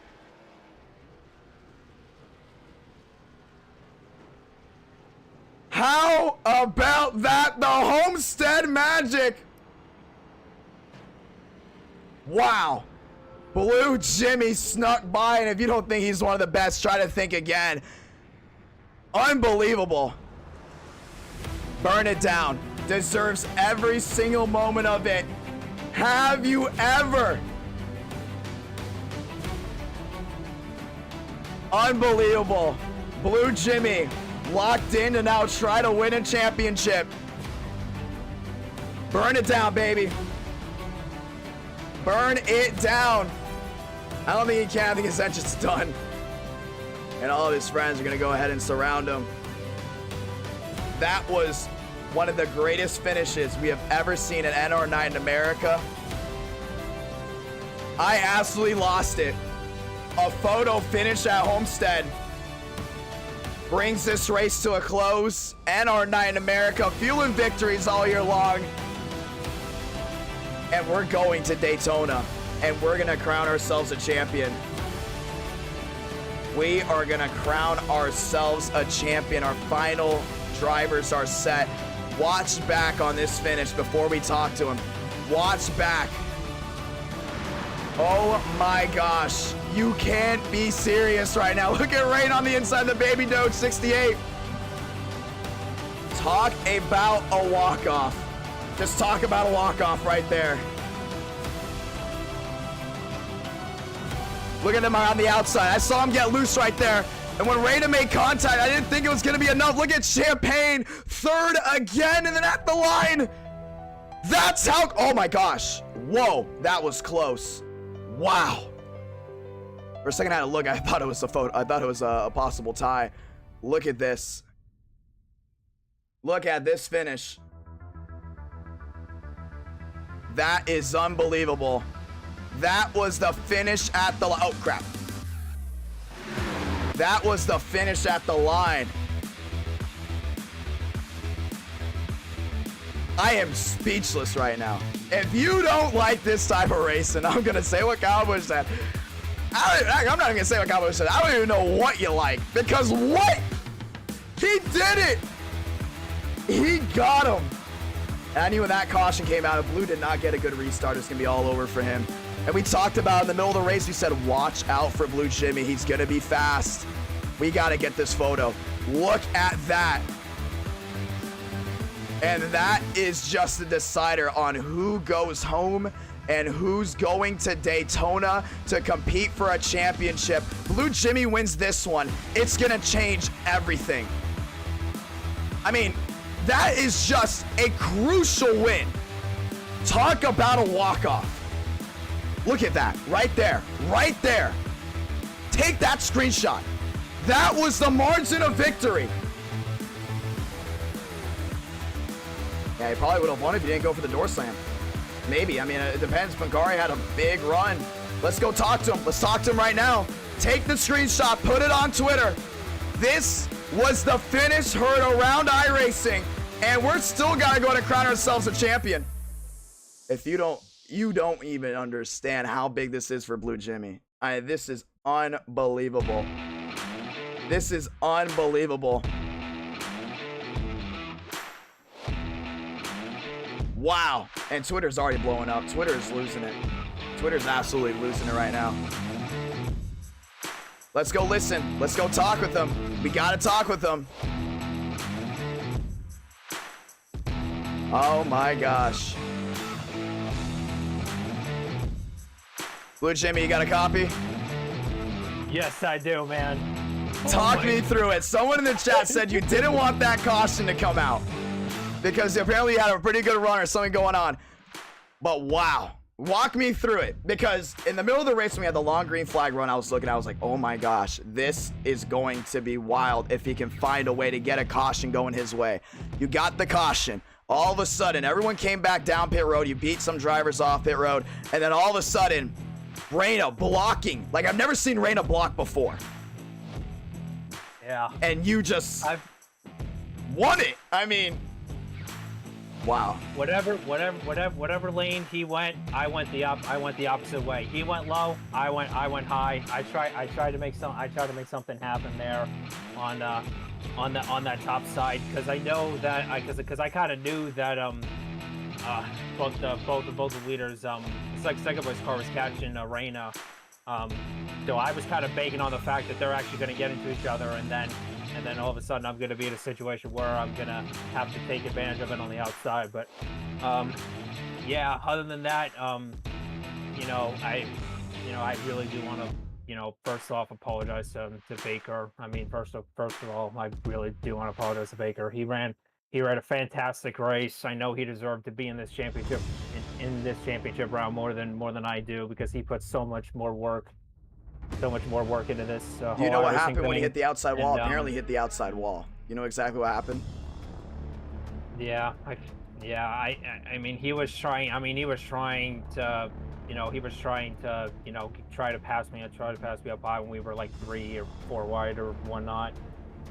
How about that? The Homestead magic. Wow. Blue Jimmy snuck by, and if you don't think he's one of the best, try to think again. Unbelievable. Burn it down. Deserves every single moment of it. Have you ever? Unbelievable. Blue Jimmy locked in to now try to win a championship. Burn it down, baby. Burn it down. I don't think he can. I think his engine's done. And all of his friends are going to go ahead and surround him. That was one of the greatest finishes we have ever seen at NR Night in America. I absolutely lost it. A photo finish at Homestead. brings this race to a close. And our night in America, fueling victories all year long. And we're going to Daytona, and we're gonna crown ourselves a champion. We are gonna crown ourselves a champion. Our final drivers are set. Watch back on this finish before we talk to him. Watch back. Oh my gosh. You can't be serious right now. Look at Rain on the inside of the Baby Doge 68. Talk about a walk-off. Just talk about a walk-off right there. Look at him on the outside. I saw him get loose right there. And when Raina made contact, I didn't think it was going to be enough. Look at Champagne, third again, and then at the line. That's how, oh my gosh. Whoa, that was close. Wow. For a second I had to look, I thought it was a photo. I thought it was a possible tie. Look at this. Look at this finish. That is unbelievable. That was the finish at the, oh crap. That was the finish at the line. I am speechless right now. If you don't like this type of racing, I'm gonna say what Cowboy said. I'm not even gonna say what Cowboy said. I don't even know what you like, because what? He did it. He got him. And I knew when that caution came out, if Blue did not get a good restart, it's gonna be all over for him. And we talked about in the middle of the race, we said, watch out for Blue Jimmy. He's gonna be fast. We gotta get this photo. Look at that. And that is just the decider on who goes home and who's going to Daytona to compete for a championship. Blue Jimmy wins this one. It's gonna change everything. I mean, that is just a crucial win. Talk about a walk-off. Look at that, right there, right there. Take that screenshot. That was the margin of victory. Yeah, he probably would have won if he didn't go for the door slam. Maybe, I mean, it depends. Pangari had a big run. Let's go talk to him. Let's talk to him right now. Take the screenshot, put it on Twitter. This was the finish heard around iRacing, and we're still gotta go to crown ourselves a champion. If you don't even understand how big this is for Blue Jimmy. This is unbelievable. This is unbelievable. Wow. And Twitter's already blowing up. Twitter's losing it. Twitter's absolutely losing it right now. Let's go listen. Let's go talk with them. We gotta talk with them. Oh my gosh. Blue Jimmy, you got a copy?
Yes, I do, man.
Talk me through it. Someone in the chat said you didn't want that caution to come out because apparently you had a pretty good run or something going on. But wow. Walk me through it, because in the middle of the race when we had the long green flag run, I was like, oh my gosh, this is going to be wild if he can find a way to get a caution going his way. You got the caution. All of a sudden, everyone came back down pit road. You beat some drivers off pit road. And then all of a sudden, Raina blocking. Like, I've never seen Raina block before.
Yeah.
And you just won it. I mean, wow.
Whatever lane he went, I went the opposite way. He went low, I went high. I tried to make something happen there on that top side, because I know that because I kind of knew that both the leaders, it's like second place car was catching Raina. So I was kind of banking on the fact that they're actually going to get into each other, and then all of a sudden I'm going to be in a situation where I'm going to have to take advantage of it on the outside. But yeah, other than that, I really do want to, first off, apologize to Baker. I mean, first of all, I really do want to apologize to Baker. He ran a fantastic race. I know he deserved to be in this championship round more than I do, because he put so much more work into this.
You know what happened when he hit the outside wall? Apparently, hit the outside wall. You know exactly what happened?
Yeah, I mean, he was trying to try to pass me up high when we were like 3 or 4 wide or whatnot.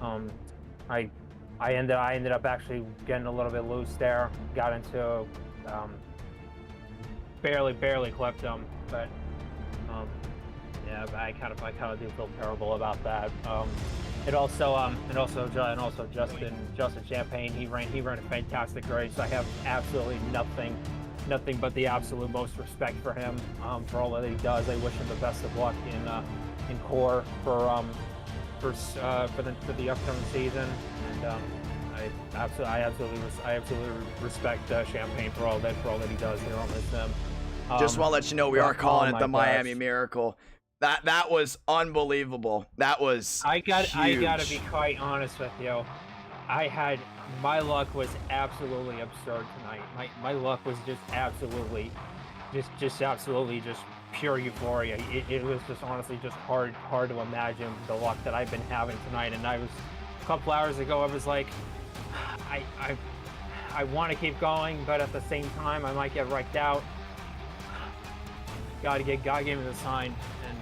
I ended up actually getting a little bit loose there. Got into barely clipped him, but yeah, I kind of do feel terrible about that. And also Justin Champagne, he ran a fantastic race. I have absolutely nothing but the absolute most respect for him, for all that he does. I wish him the best of luck in core for the upcoming season. And I absolutely respect Champagne for all that he does here on this sim.
Just want to let you know we are calling it the Miami
best.
Miracle. That was unbelievable. That was
I gotta
huge.
be quite honest with you. My luck was absolutely absurd tonight. My luck was just absolutely pure euphoria. It was just honestly just hard to imagine the luck that I've been having tonight. And a couple hours ago, I was like, I want to keep going, but at the same time, I might get wrecked out. God gave me the sign, and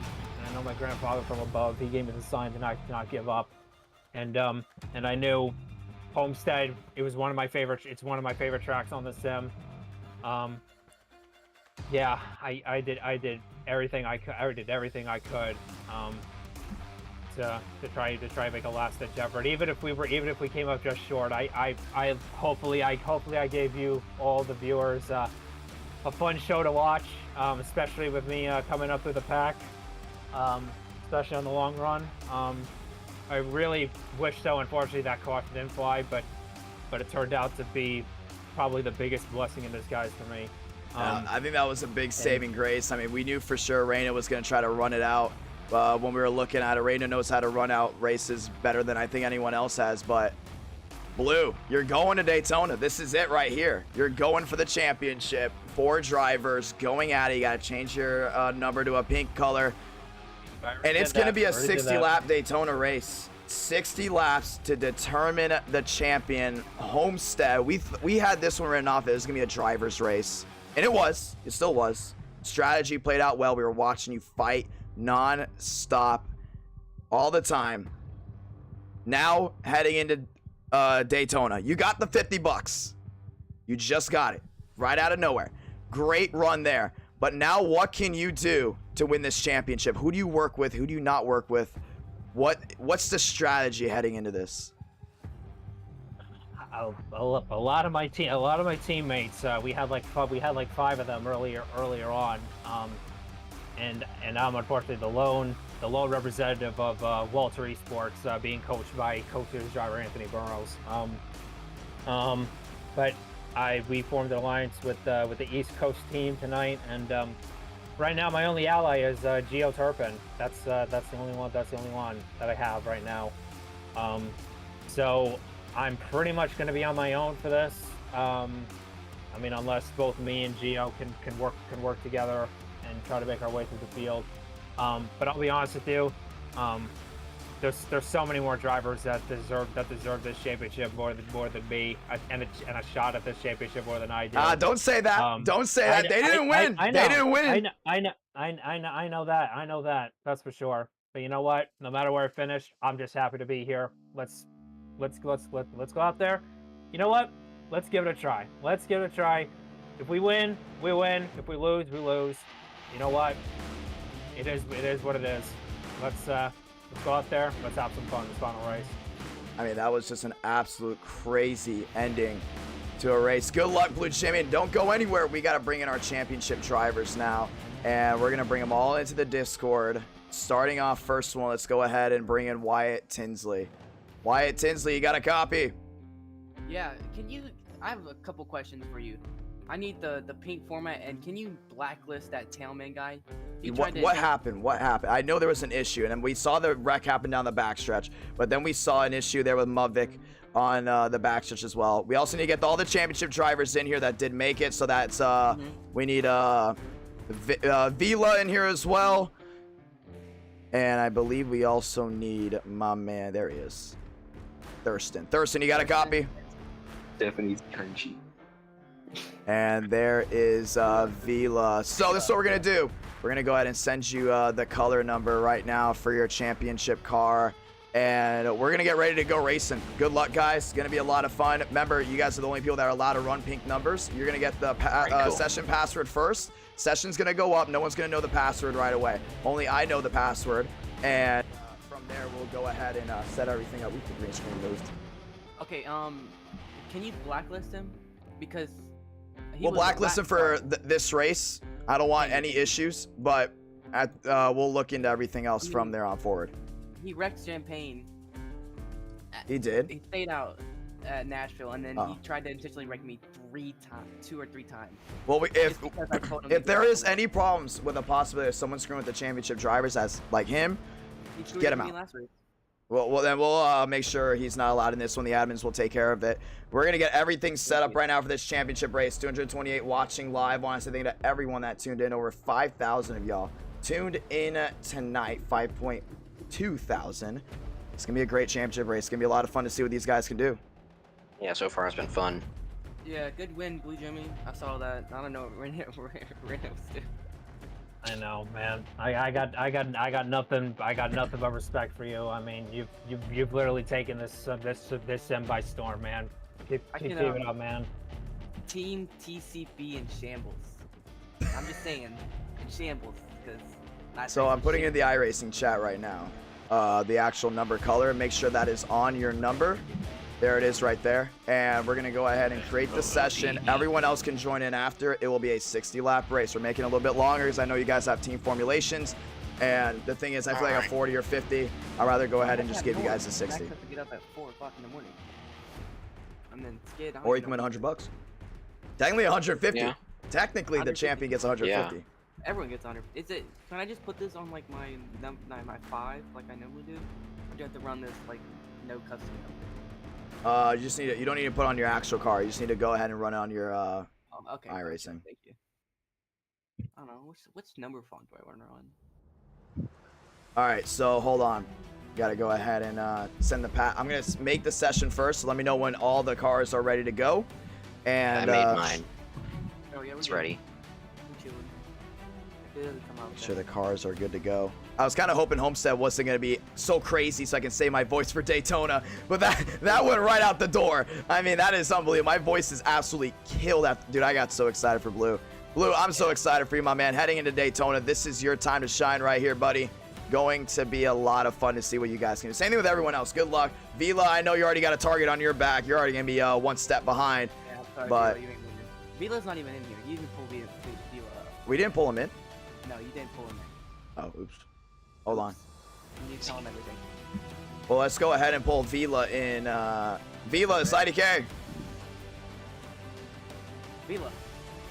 I know my grandfather from above. He gave me the sign to not give up, and I knew Homestead. It's one of my favorite tracks on the sim. Yeah, I did everything I could to try to make a last ditch effort. Even if we came up just short, hopefully I gave you all the viewers a fun show to watch, especially with me coming up through the pack, especially on the long run. I really wish so. Unfortunately, that caution didn't fly, but it turned out to be probably the biggest blessing in disguise for me.
I think that was a big saving grace. I mean, we knew for sure Reina was going to try to run it out. When we were looking at it, Reina knows how to run out races better than I think anyone else has. But Blue, you're going to Daytona. This is it right here. You're going for the championship. 4 drivers going at it. You got to change your number to a pink color. And it's going to be a 60-lap Daytona race. 60 laps to determine the champion. Homestead. We had this one written off. It was going to be a driver's race. And it was. It still was. Strategy played out well. We were watching you fight non-stop all the time. Now heading into Daytona. You got the $50. You just got it. Right out of nowhere. Great run there. But now what can you do to win this championship? Who do you work with? Who do you not work with? What's the strategy heading into this?
A lot of my teammates. We had like 5 of them earlier on, and I'm unfortunately the lone representative of Walter Esports, being coached by coach's driver Anthony Burrows. But we formed an alliance with the East Coast team tonight, and right now my only ally is Gio Turpin. That's the only one that I have right now. So I'm pretty much going to be on my own for this. I mean, unless both me and Gio can work together and try to make our way through the field. But I'll be honest with you, there's so many more drivers that deserve this championship more than me, and a shot at this championship more than I do.
Don't say that. Don't say that. They didn't win. They didn't win.
I know that. That's for sure. But you know what? No matter where I finish, I'm just happy to be here. Let's go out there. You know what? Let's give it a try. If we win, we win. If we lose, we lose. You know what? It is what it is. Let's go out there. Let's have some fun this final race.
I mean, that was just an absolute crazy ending to a race. Good luck, Blue Champion. Don't go anywhere. We got to bring in our championship drivers now, and we're gonna bring them all into the Discord. Starting off first one, let's go ahead and bring in Wyatt Tinsley. Wyatt Tinsley, you got a copy?
Yeah, I have a couple questions for you. I need the pink format, and can you blacklist that Tailman guy?
What happened? What happened? I know there was an issue, and then we saw the wreck happen down the backstretch, but then we saw an issue there with Muvik on the backstretch as well. We also need to get all the championship drivers in here that did make it, so that's we need Vila in here as well, and I believe we also need my man. There he is, Thurston. Thurston, you got a copy?
Stephanie's turn sheet.
And there is Vila. So this is what we're going to do. We're going to go ahead and send you the color number right now for your championship car. And we're going to get ready to go racing. Good luck, guys. It's going to be a lot of fun. Remember, you guys are the only people that are allowed to run pink numbers. You're going to get the session password first. Session's going to go up. No one's going to know the password right away. Only I know the password. And from there, we'll go ahead and set everything up. We can green screen moved.
Okay, can you blacklist him? Because
we'll blacklist him for this race. I don't want any issues, but we'll look into everything else from there on forward.
He wrecked Champagne.
He did?
He stayed out at Nashville, and then he tried to intentionally wreck me 2 or 3 times.
Well, if there is any problems with a possibility of someone screwing with the championship drivers as like him, get him out. Well, then we'll make sure he's not allowed in this one. The admins will take care of it. We're going to get everything set up right now for this championship race. 228 watching live. I want to say thank you to everyone that tuned in. Over 5,000 of y'all tuned in tonight. 5.2 thousand. It's going to be a great championship race. It's going to be a lot of fun to see what these guys can do.
Yeah, so far it's been fun.
Yeah, good win, Blue Jimmy. I saw that. I don't know what Renault did.
I know, man. I got nothing but respect for you. I mean, you've literally taken this sim by storm, man. Keep it up, man.
Team TCB in shambles. I'm just saying, in shambles, because.
So I'm putting in the iRacing chat right now. The actual number color. Make sure that is on your number. There it is right there. And we're going to go ahead and create the session. Everyone else can join in after. It will be a 60-lap race. We're making it a little bit longer because I know you guys have team formulations. And the thing is, I feel like a 40 or 50. I'd rather go ahead and just give you guys a 60.
I have to get up at 4 o'clock in the morning. And then skid.
Or you can win $100. Technically 150. Yeah. Technically, the champion gets 150.
Yeah. Everyone gets 100. Can I just put this on like my 5 like I normally do? Or do I have to run this like no custom number?
You just need to, you don't need to put on your actual car. You just need to go ahead and run it on your
okay,
iRacing.
Thank you. I don't know which number font do I want to run?
All right, so hold on. Got to go ahead and send the I'm gonna make the session first. So let me know when all the cars are ready to go. And
I made mine.
Oh, yeah,
it's ready.
Make sure the cars are good to go. I was kind of hoping Homestead wasn't going to be so crazy so I can save my voice for Daytona, but that went right out the door. I mean, that is unbelievable. My voice is absolutely killed. Dude, I got so excited for Blue. Blue, I'm so excited for you, my man. Heading into Daytona, this is your time to shine right here, buddy. Going to be a lot of fun to see what you guys can do. Same thing with everyone else. Good luck. Vila, I know you already got a target on your back. You're already going to be one step behind.
Yeah, I'm sorry,
but
Vila's not even in here. You didn't pull Vila up.
We didn't pull him in?
No, you didn't pull him in.
Oh, oops. Hold on.
You need to tell him everything.
Well, let's go ahead and pull Vila in. Vila, it's IdkPlayer.
Vila.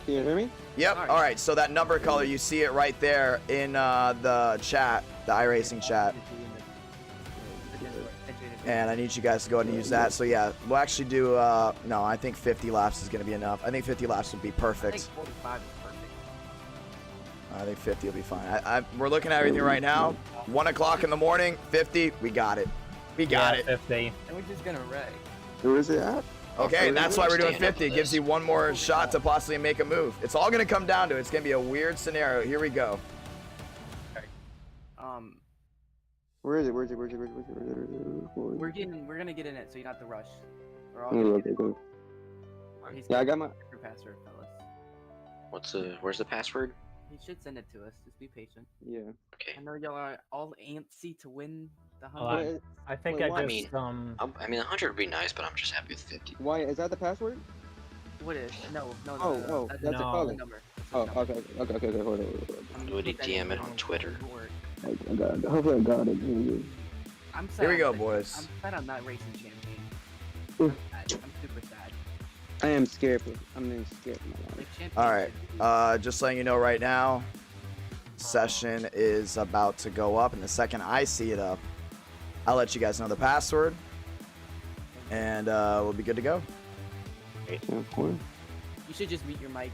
Can you hear me?
Yep. All right. So that number color, you see it right there in the chat, the iRacing chat. And I need you guys to go ahead and use that. So yeah, we'll actually do, no, I think 50 laps is going to be enough. I think 50 laps would be perfect.
I think 45 is perfect.
I think 50 will be fine. We're looking at everything right now. 1 o'clock in the morning, 50. We got it. We got it.
50.
And we're just going to wreck.
Who is it at?
Okay, and that's why we're doing 50. It gives you one more shot to possibly make a move. It's all going to come down to it. It's going to be a weird scenario. Here we go.
Where is it? We're
gonna get in it, so you don't have to rush. We're all
cool. Yeah, I got my
password, fellas.
Where's the password?
He should send it to us. Just be patient.
Yeah.
Okay.
I know y'all are all antsy to win the
100. I think I mean,
I mean 100 would be nice, but I'm just happy with 50.
Why is that the password?
What is? No.
Oh, that's
a
color.
number.
Oh, okay. Hold on.
Would he DM it on Twitter?
I got it. Hopefully I got it.
Here we go, boys.
I'm sad I'm not racing Champagne. I'm super sad.
I am scared. I'm scared for my life.
All right. Just letting you know right now, session is about to go up, and the second I see it up, I'll let you guys know the password, and we'll be good to go.
You should just mute your mic.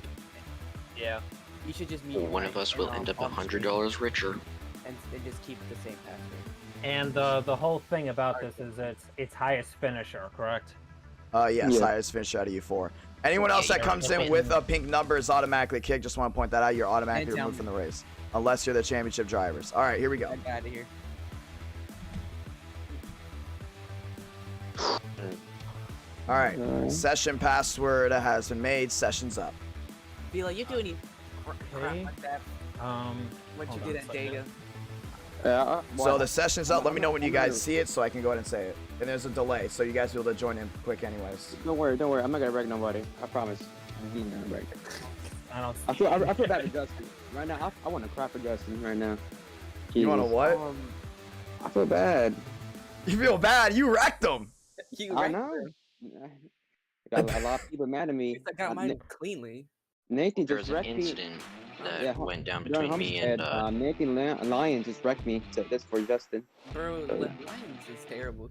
Yeah.
You should just mute your
One
mic
of us will end up $100 richer.
And just keep the same password.
And the whole thing about this is it's highest finisher, correct?
Yes, highest finisher out of you 4. Anyone else that comes in with a pink number is automatically kicked. Just want to point that out. You're automatically removed from the race, unless you're the championship drivers. All right, here we go.
Get out of here.
All right. Session password has been made. Session's up.
Be like, you do any crap like that? What you did at Data?
So the session's up. Let me know when you guys see it so I can go ahead and say it. And there's a delay, so you guys will be able to join in quick anyways.
Don't worry. I'm not gonna wreck nobody. I promise. I'm not gonna wreck. I feel bad for Justin. Right now, I want to cry for Justin right now.
You want to what?
I feel bad.
You feel bad? You wrecked him.
I know. I got a lot of people mad at me.
I got mine cleanly.
Nathan
There
just
was an
wrecked me.
incident that
Yeah,
went down
during
between me and
Homestead, Nathan Lion just wrecked me. So this for Justin.
Bro, Lions is terrible.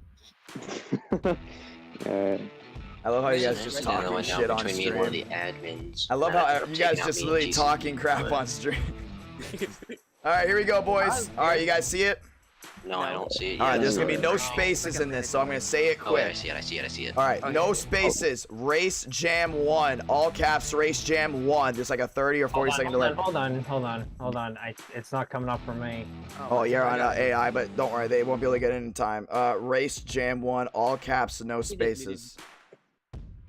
I love how you guys
There's
just
an incident that
talking
went down
shit on
between me and one of
stream.
the admins.
I love how you guys just literally talking crap on stream. All right, here we go, boys. All right, you guys see it?
No, I don't see it.
All right,
yet.
there's gonna be no spaces in this, so I'm gonna say it
Oh, yeah,
quick.
I see it.
All right, no spaces. Race Jam 1. All caps. Race Jam 1. There's like a 30 or 40-second delay.
Hold on. It's not coming up for me.
Oh, you're on AI, but don't worry, they won't be able to get in time. Race Jam 1. All caps, no spaces.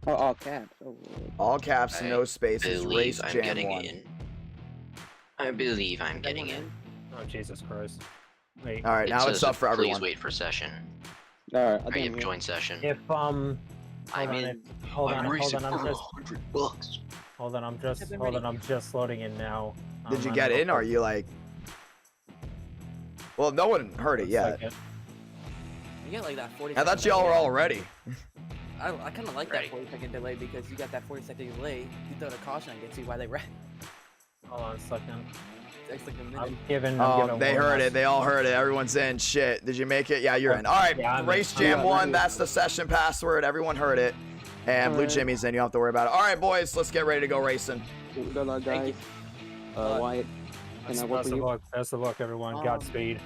Oh, all caps. Oh,
all caps, no spaces. Race
I'm
Jam
getting
1.
in. I believe I'm getting in.
Oh, Jesus Christ. Wait.
All right, now it's up for everyone.
Please wait for session.
All right,
I have joined session.
If
I'm racing
I'm
for
just
$100.
Hold on, I'm just loading in now.
Did you get in, or are you like... Well, no one heard it yet.
You get like that 40.
I thought y'all were all ready.
I kind of like that 40-second delay because you got that 40-second delay. You throw the caution and get to why they wreck.
Hold on a second.
It's like a minute.
I'm giving
They heard it. They all heard it. Everyone's in. Shit. Did you make it? Yeah, you're in. All right.
Yeah,
Race Jam 1. That's the session password. Everyone heard it. And Blue Jimmy's in. You don't have to worry about it. All right, boys. Let's get ready to go racing.
Good luck, guys. Wyatt, can I work with you?
Best of luck, everyone. Godspeed.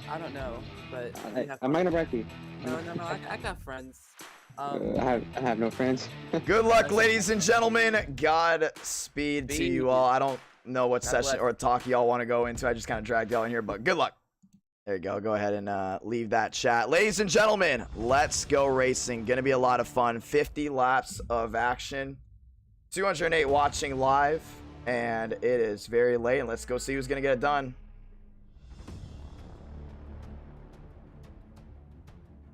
I don't know, but
I'm not gonna wreck you.
No. I got friends.
I have no friends.
Good luck, ladies and gentlemen. Godspeed to you all. I don't know what session or talk y'all want to go into. I just kind of dragged y'all in here, but good luck. There you go. Go ahead and leave that chat. Ladies and gentlemen, let's go racing. Gonna be a lot of fun. 50 laps of action. 208 watching live, and it is very late. And let's go see who's gonna get it done.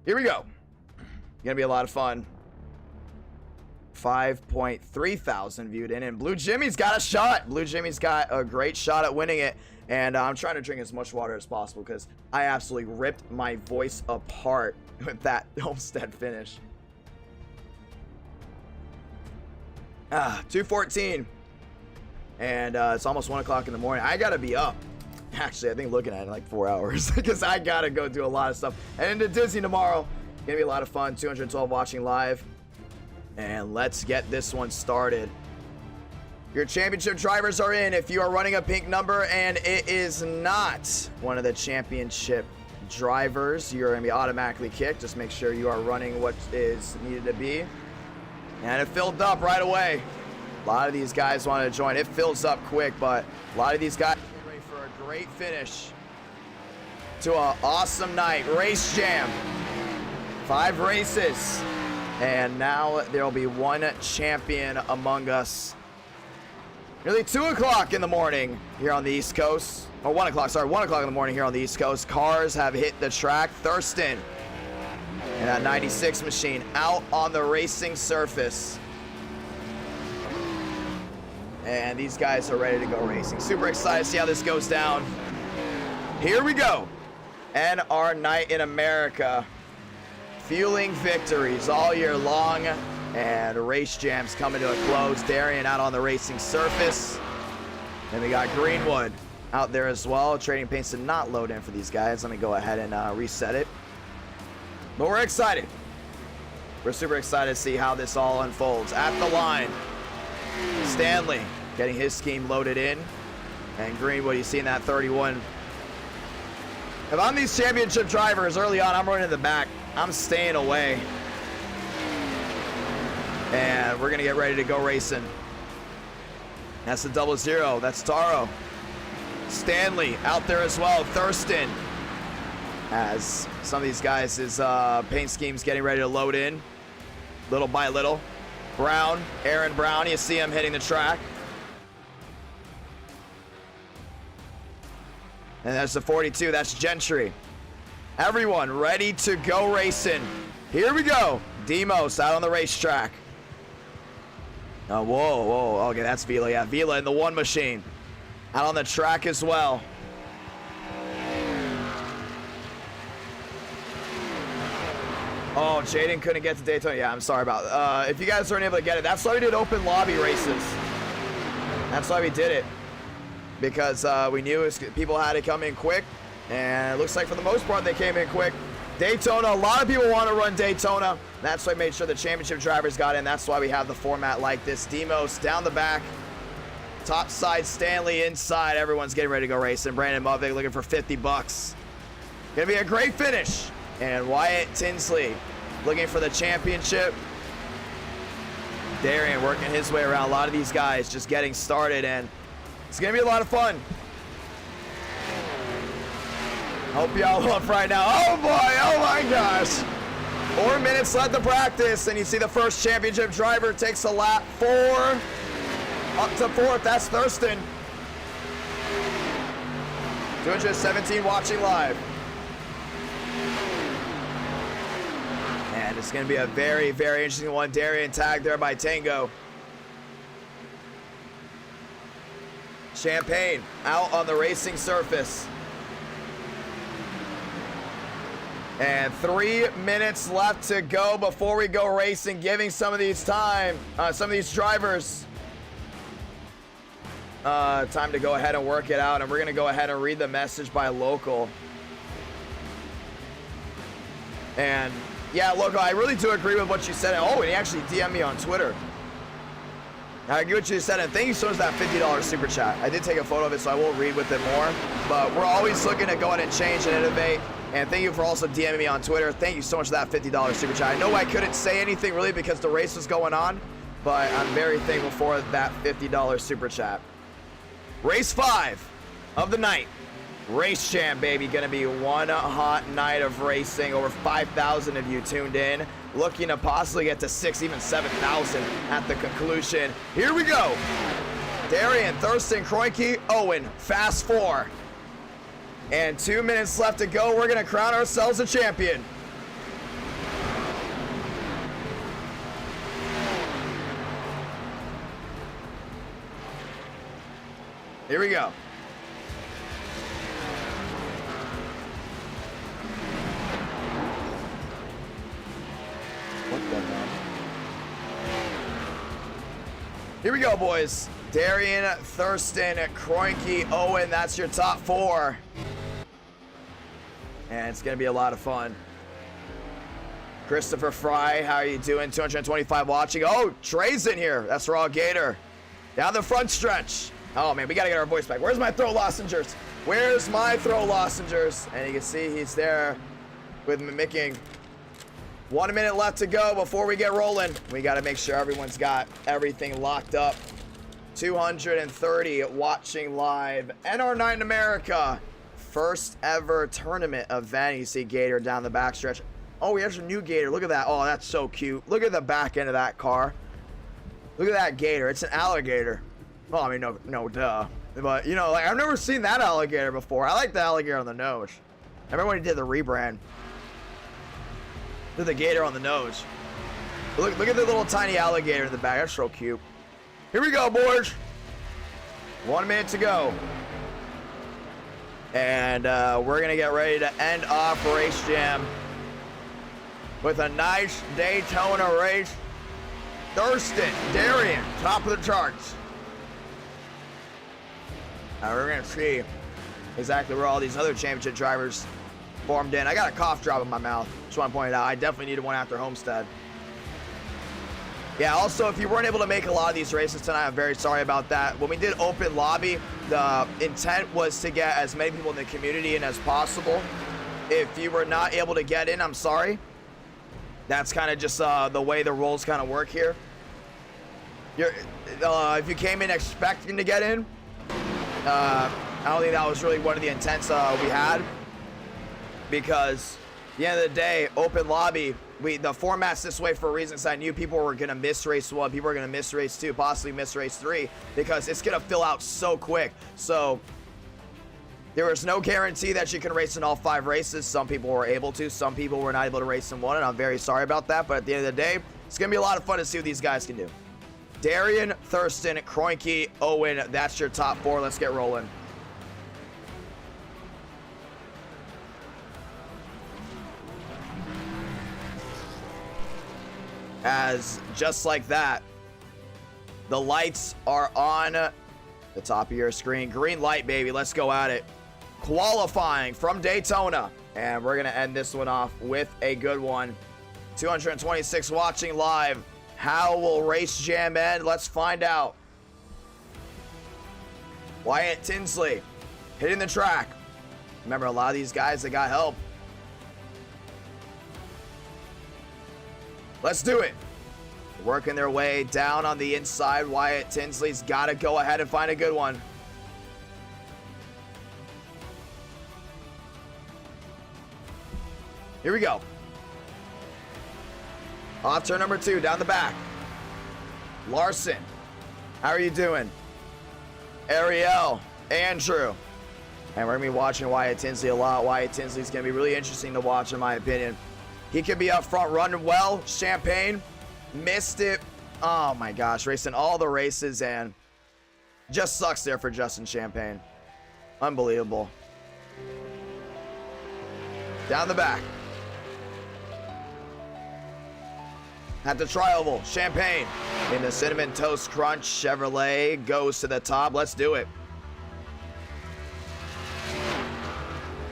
Here we go. Gonna be a lot of fun. 5.3 thousand viewed in, and Blue Jimmy's got a shot. Blue Jimmy's got a great shot at winning it, and I'm trying to drink as much water as possible because I absolutely ripped my voice apart with that Homestead finish. 2:14, and it's almost 1 o'clock in the morning. I gotta be up. Actually, I think looking at it like 4 hours because I gotta go do a lot of stuff. And into Disney tomorrow. Gonna be a lot of fun. 212 watching live. And let's get this one started. Your championship drivers are in. If you are running a pink number and it is not one of the championship drivers, you're gonna be automatically kicked. Just make sure you are running what is needed to be. And it filled up right away. A lot of these guys want to join. It fills up quick, but a lot of these guys are ready for a great finish to an awesome night. Race Jam. 5 races, and now there will be one champion among us. Nearly 2 o'clock in the morning here on the East Coast. Or 1 o'clock, sorry, 1 o'clock in the morning here on the East Coast. Cars have hit the track. Thurston and that 96 machine out on the racing surface. And these guys are ready to go racing. Super excited to see how this goes down. Here we go. And our night in America. Fueling victories all year long, and Race Jam's coming to a close. Darian out on the racing surface. Then we got Greenwood out there as well. Trading paints did not load in for these guys. Let me go ahead and reset it. But we're excited. We're super excited to see how this all unfolds. At the line, Stanley getting his scheme loaded in. And Greenwood, you seen that 31. If I'm these championship drivers early on, I'm running in the back. I'm staying away. And we're going to get ready to go racing. That's the 00. That's Taro. Stanley out there as well. Thurston. As some of these guys' paint schemes getting ready to load in. little by little. Brown, Aaron Brown, you see him hitting the track. And that's the 42, that's Gentry. Everyone ready to go racing. Here we go. Demos out on the racetrack. Oh, whoa. Okay, that's Vila. Yeah, Vila in the one machine. Out on the track as well. Oh, Jaden couldn't get to Daytona. Yeah, I'm sorry about it. If you guys weren't able to get it, that's why we did open lobby races. That's why we did it. Because we knew people had to come in quick. And it looks like for the most part, they came in quick. Daytona, a lot of people want to run Daytona. That's why I made sure the championship drivers got in. That's why we have the format like this. Demos down the back. Top side, Stanley inside. Everyone's getting ready to go racing. Brandon Mudvig looking for 50 bucks. Gonna be a great finish. And Wyatt Tinsley looking for the championship. Darian working his way around. A lot of these guys just getting started, and it's gonna be a lot of fun. Hope y'all love right now. Oh boy, oh my gosh. 4 minutes left to practice, and you see the first championship driver takes a lap. 4 up to 4th, that's Thurston. 217 watching live. And it's gonna be a very, very interesting one. Darian tagged there by Tango. Champagne out on the racing surface. And 3 minutes left to go before we go racing, giving some of these drivers time to go ahead and work it out. And we're gonna go ahead and read the message by Local. And yeah, Local, I really do agree with what you said. Oh, and he actually DM'd me on Twitter. I agree with what you said, and thank you so much for that $50 super chat. I did take a photo of it, so I will read with it more. But we're always looking to go ahead and change and innovate. And thank you for also DMing me on Twitter. Thank you so much for that $50 super chat. I know I couldn't say anything really because the race was going on, but I'm very thankful for that $50 super chat. Race 5 of the night. Race Jam, baby. Gonna be one hot night of racing. Over 5,000 of you tuned in. Looking to possibly get to 6, even 7,000 at the conclusion. Here we go. Darian, Thurston, Kroenke, Owen, Fast 4. And 2 minutes left to go. We're gonna crown ourselves a champion. Here we go. What the hell? Here we go, boys. Darian, Thurston, Kroenke, Owen, that's your top 4. And it's gonna be a lot of fun. Christopher Fry, how are you doing? 225 watching. Oh, Trey's in here. That's Raw Gator. Down the front stretch. Oh man, we gotta get our voice back. Where's my throw lozengers? Where's my throw lozengers? And you can see he's there with mimicking. 1 minute left to go before we get rolling. We gotta make sure everyone's got everything locked up. 230 watching live. NR9 America. First ever tournament event. You see Gator down the backstretch. Oh, we have a new Gator. Look at that. Oh, that's so cute. Look at the back end of that car. Look at that Gator. It's an alligator. Well, I mean, no, duh. But, you know, like, I've never seen that alligator before. I like the alligator on the nose. I remember when he did the rebrand. Did the Gator on the nose. Look at the little tiny alligator in the back. That's so cute. Here we go, boys. 1 minute to go. And we're going to get ready to end off Race Jam with a nice Daytona race. Thurston, Darian, top of the charts. Now we're going to see exactly where all these other championship drivers formed in. I got a cough drop in my mouth. Just want to point it out. I definitely needed one after Homestead. Yeah, also, if you weren't able to make a lot of these races tonight, I'm very sorry about that. When we did open lobby, the intent was to get as many people in the community in as possible. If you were not able to get in, I'm sorry. That's kind of just the way the rules kind of work here. If you came in expecting to get in, I don't think that was really one of the intents we had. Because at the end of the day, open lobby, the format's this way for reasons I knew people were gonna miss race 1, people were gonna miss race 2, possibly miss race 3, because it's gonna fill out so quick. So there was no guarantee that you can race in all 5 races. Some people were able to, some people were not able to race in one, and I'm very sorry about that. But at the end of the day, it's gonna be a lot of fun to see what these guys can do. Darian, Thurston, Kroenke, Owen, that's your top 4. Let's get rolling. As just like that, the lights are on the top of your screen. Green light, baby. Let's go at it. Qualifying from Daytona. And we're going to end this one off with a good one. 226 watching live. How will Race Jam end? Let's find out. Wyatt Tinsley hitting the track. Remember, a lot of these guys, they got help. Let's do it. Working their way down on the inside. Wyatt Tinsley's got to go ahead and find a good one. Here we go. Off turn number 2, down the back. Larson, how are you doing? Ariel, Andrew. And we're going to be watching Wyatt Tinsley a lot. Wyatt Tinsley's going to be really interesting to watch, in my opinion. He could be up front running well. Champagne missed it. Oh my gosh, racing all the races and just sucks there for Justin Champagne. Unbelievable. Down the back. At the tri-oval, Champagne in the Cinnamon Toast Crunch Chevrolet goes to the top. Let's do it.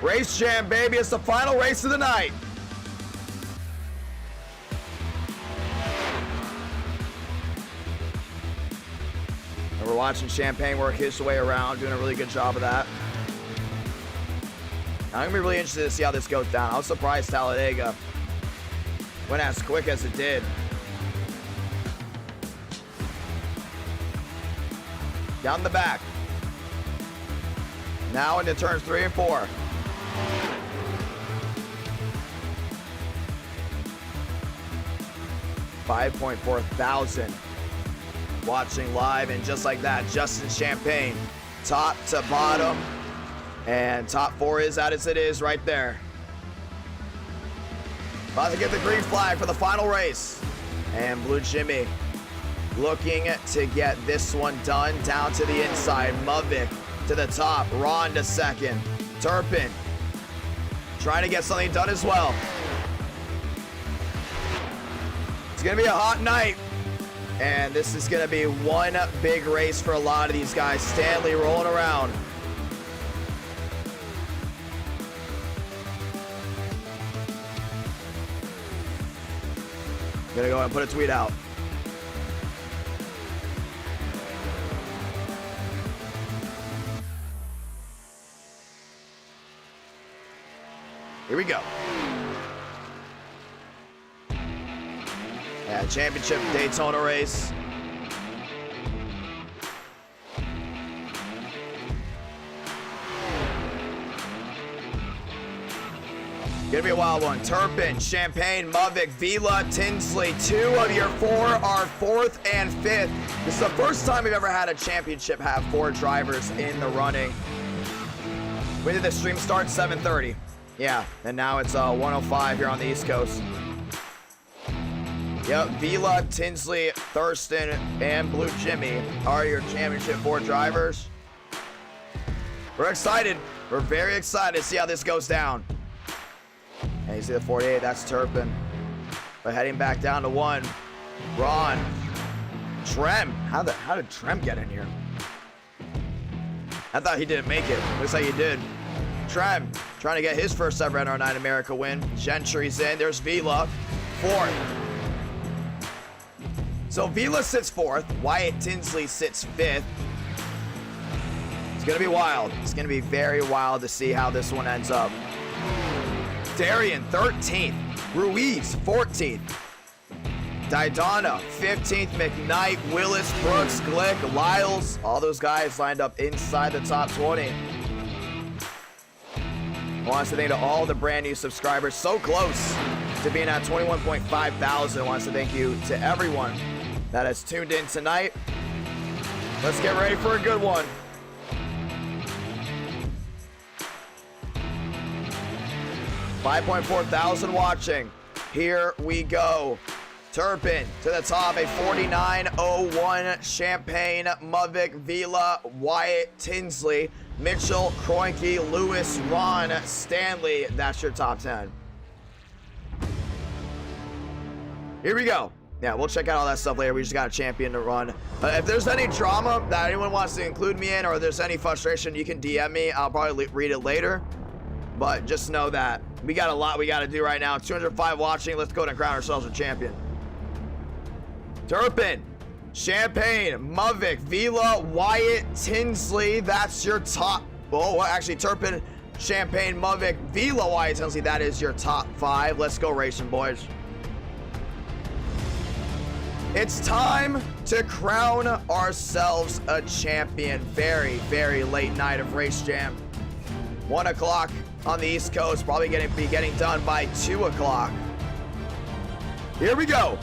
Race Jam, baby. It's the final race of the night. And we're watching Champagne work his way around, doing a really good job of that. I'm gonna be really interested to see how this goes down. I was surprised Talladega went as quick as it did. Down the back. Now into turns 3 and 4. $5.4 thousand watching live, and just like that, Justin Champagne, top to bottom, and top 4 is out as it is right there. About to get the green flag for the final race, and Blue Jimmy looking to get this one done. Down to the inside, Muvik to the top, Ron to second, Turpin trying to get something done as well. It's gonna be a hot night, and this is gonna be one big race for a lot of these guys. Stanley rolling around. Gonna go ahead and put a tweet out. Here we go. Yeah, championship Daytona race. Gonna be a wild one. Turpin, Champagne, Muvik, Vila, Tinsley. 2 of your 4 are 4th and 5th. This is the first time we've ever had a championship have 4 drivers in the running. When did the stream start? 7:30. Yeah, and now it's 1:05 here on the East Coast. Yep, Vila, Tinsley, Thurston, and Blue Jimmy are your championship 4 drivers. We're excited. We're very excited to see how this goes down. And you see the 48, that's Turpin. But heading back down to 1, Ron. Trem, how did Trem get in here? I thought he didn't make it. Looks like he did. Trem trying to get his first ever NR9 America win. Gentry's in. There's Vila, 4th. So Vila sits 4th. Wyatt Tinsley sits 5th. It's going to be wild. It's going to be very wild to see how this one ends up. Darian, 13th. Ruiz, 14th. Daytona, 15th. McKnight, Willis, Brooks, Glick, Lyles. All those guys lined up inside the top 20. I want to thank to all the brand new subscribers. So close to being at 21.5 thousand. I want to thank you to everyone that has tuned in tonight. Let's get ready for a good one. $5.4 thousand watching. Here we go. Turpin to the top, a 49.01 Champagne, Muvik, Vila, Wyatt, Tinsley, Mitchell, Kroenke, Lewis, Ron, Stanley. That's your top 10. Here we go. Yeah, we'll check out all that stuff later. We just got a champion to run. If there's any drama that anyone wants to include me in, or there's any frustration, you can DM me. I'll probably read it later. But just know that we got a lot we got to do right now. 205 watching. Let's go and crown ourselves a champion. Turpin, Champagne, Muvik, Vila, Wyatt, Tinsley. That's your top. Oh, actually, Turpin, Champagne, Muvik, Vila, Wyatt, Tinsley. That is your top 5. Let's go racing, boys. It's time to crown ourselves a champion. Very, very late night of Race Jam. 1 o'clock on the East Coast. Probably be getting done by 2 o'clock. Here we go.